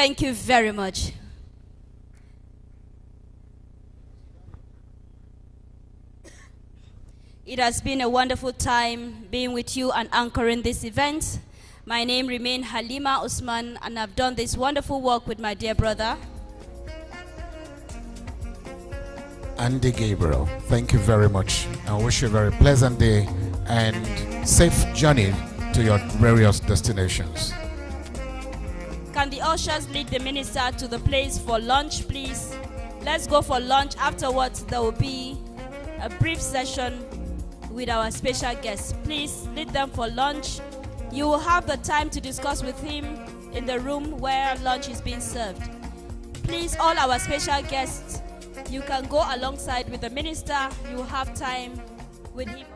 Thank you very much. It has been a wonderful time being with you and anchoring this event. My name remains Halima Usman, and I've done this wonderful work with my dear brother Andy Gabriel. Thank you very much. I wish you a very pleasant day and safe journey to your various destinations. Can the ushers lead the minister to the place for lunch, please? Let's go for lunch. Afterwards, there will be a brief session with our special guests. Please lead them for lunch. You will have the time to discuss with him in the room where lunch is being served. Please, all our special guests, you can go alongside with the minister. You will have time with him.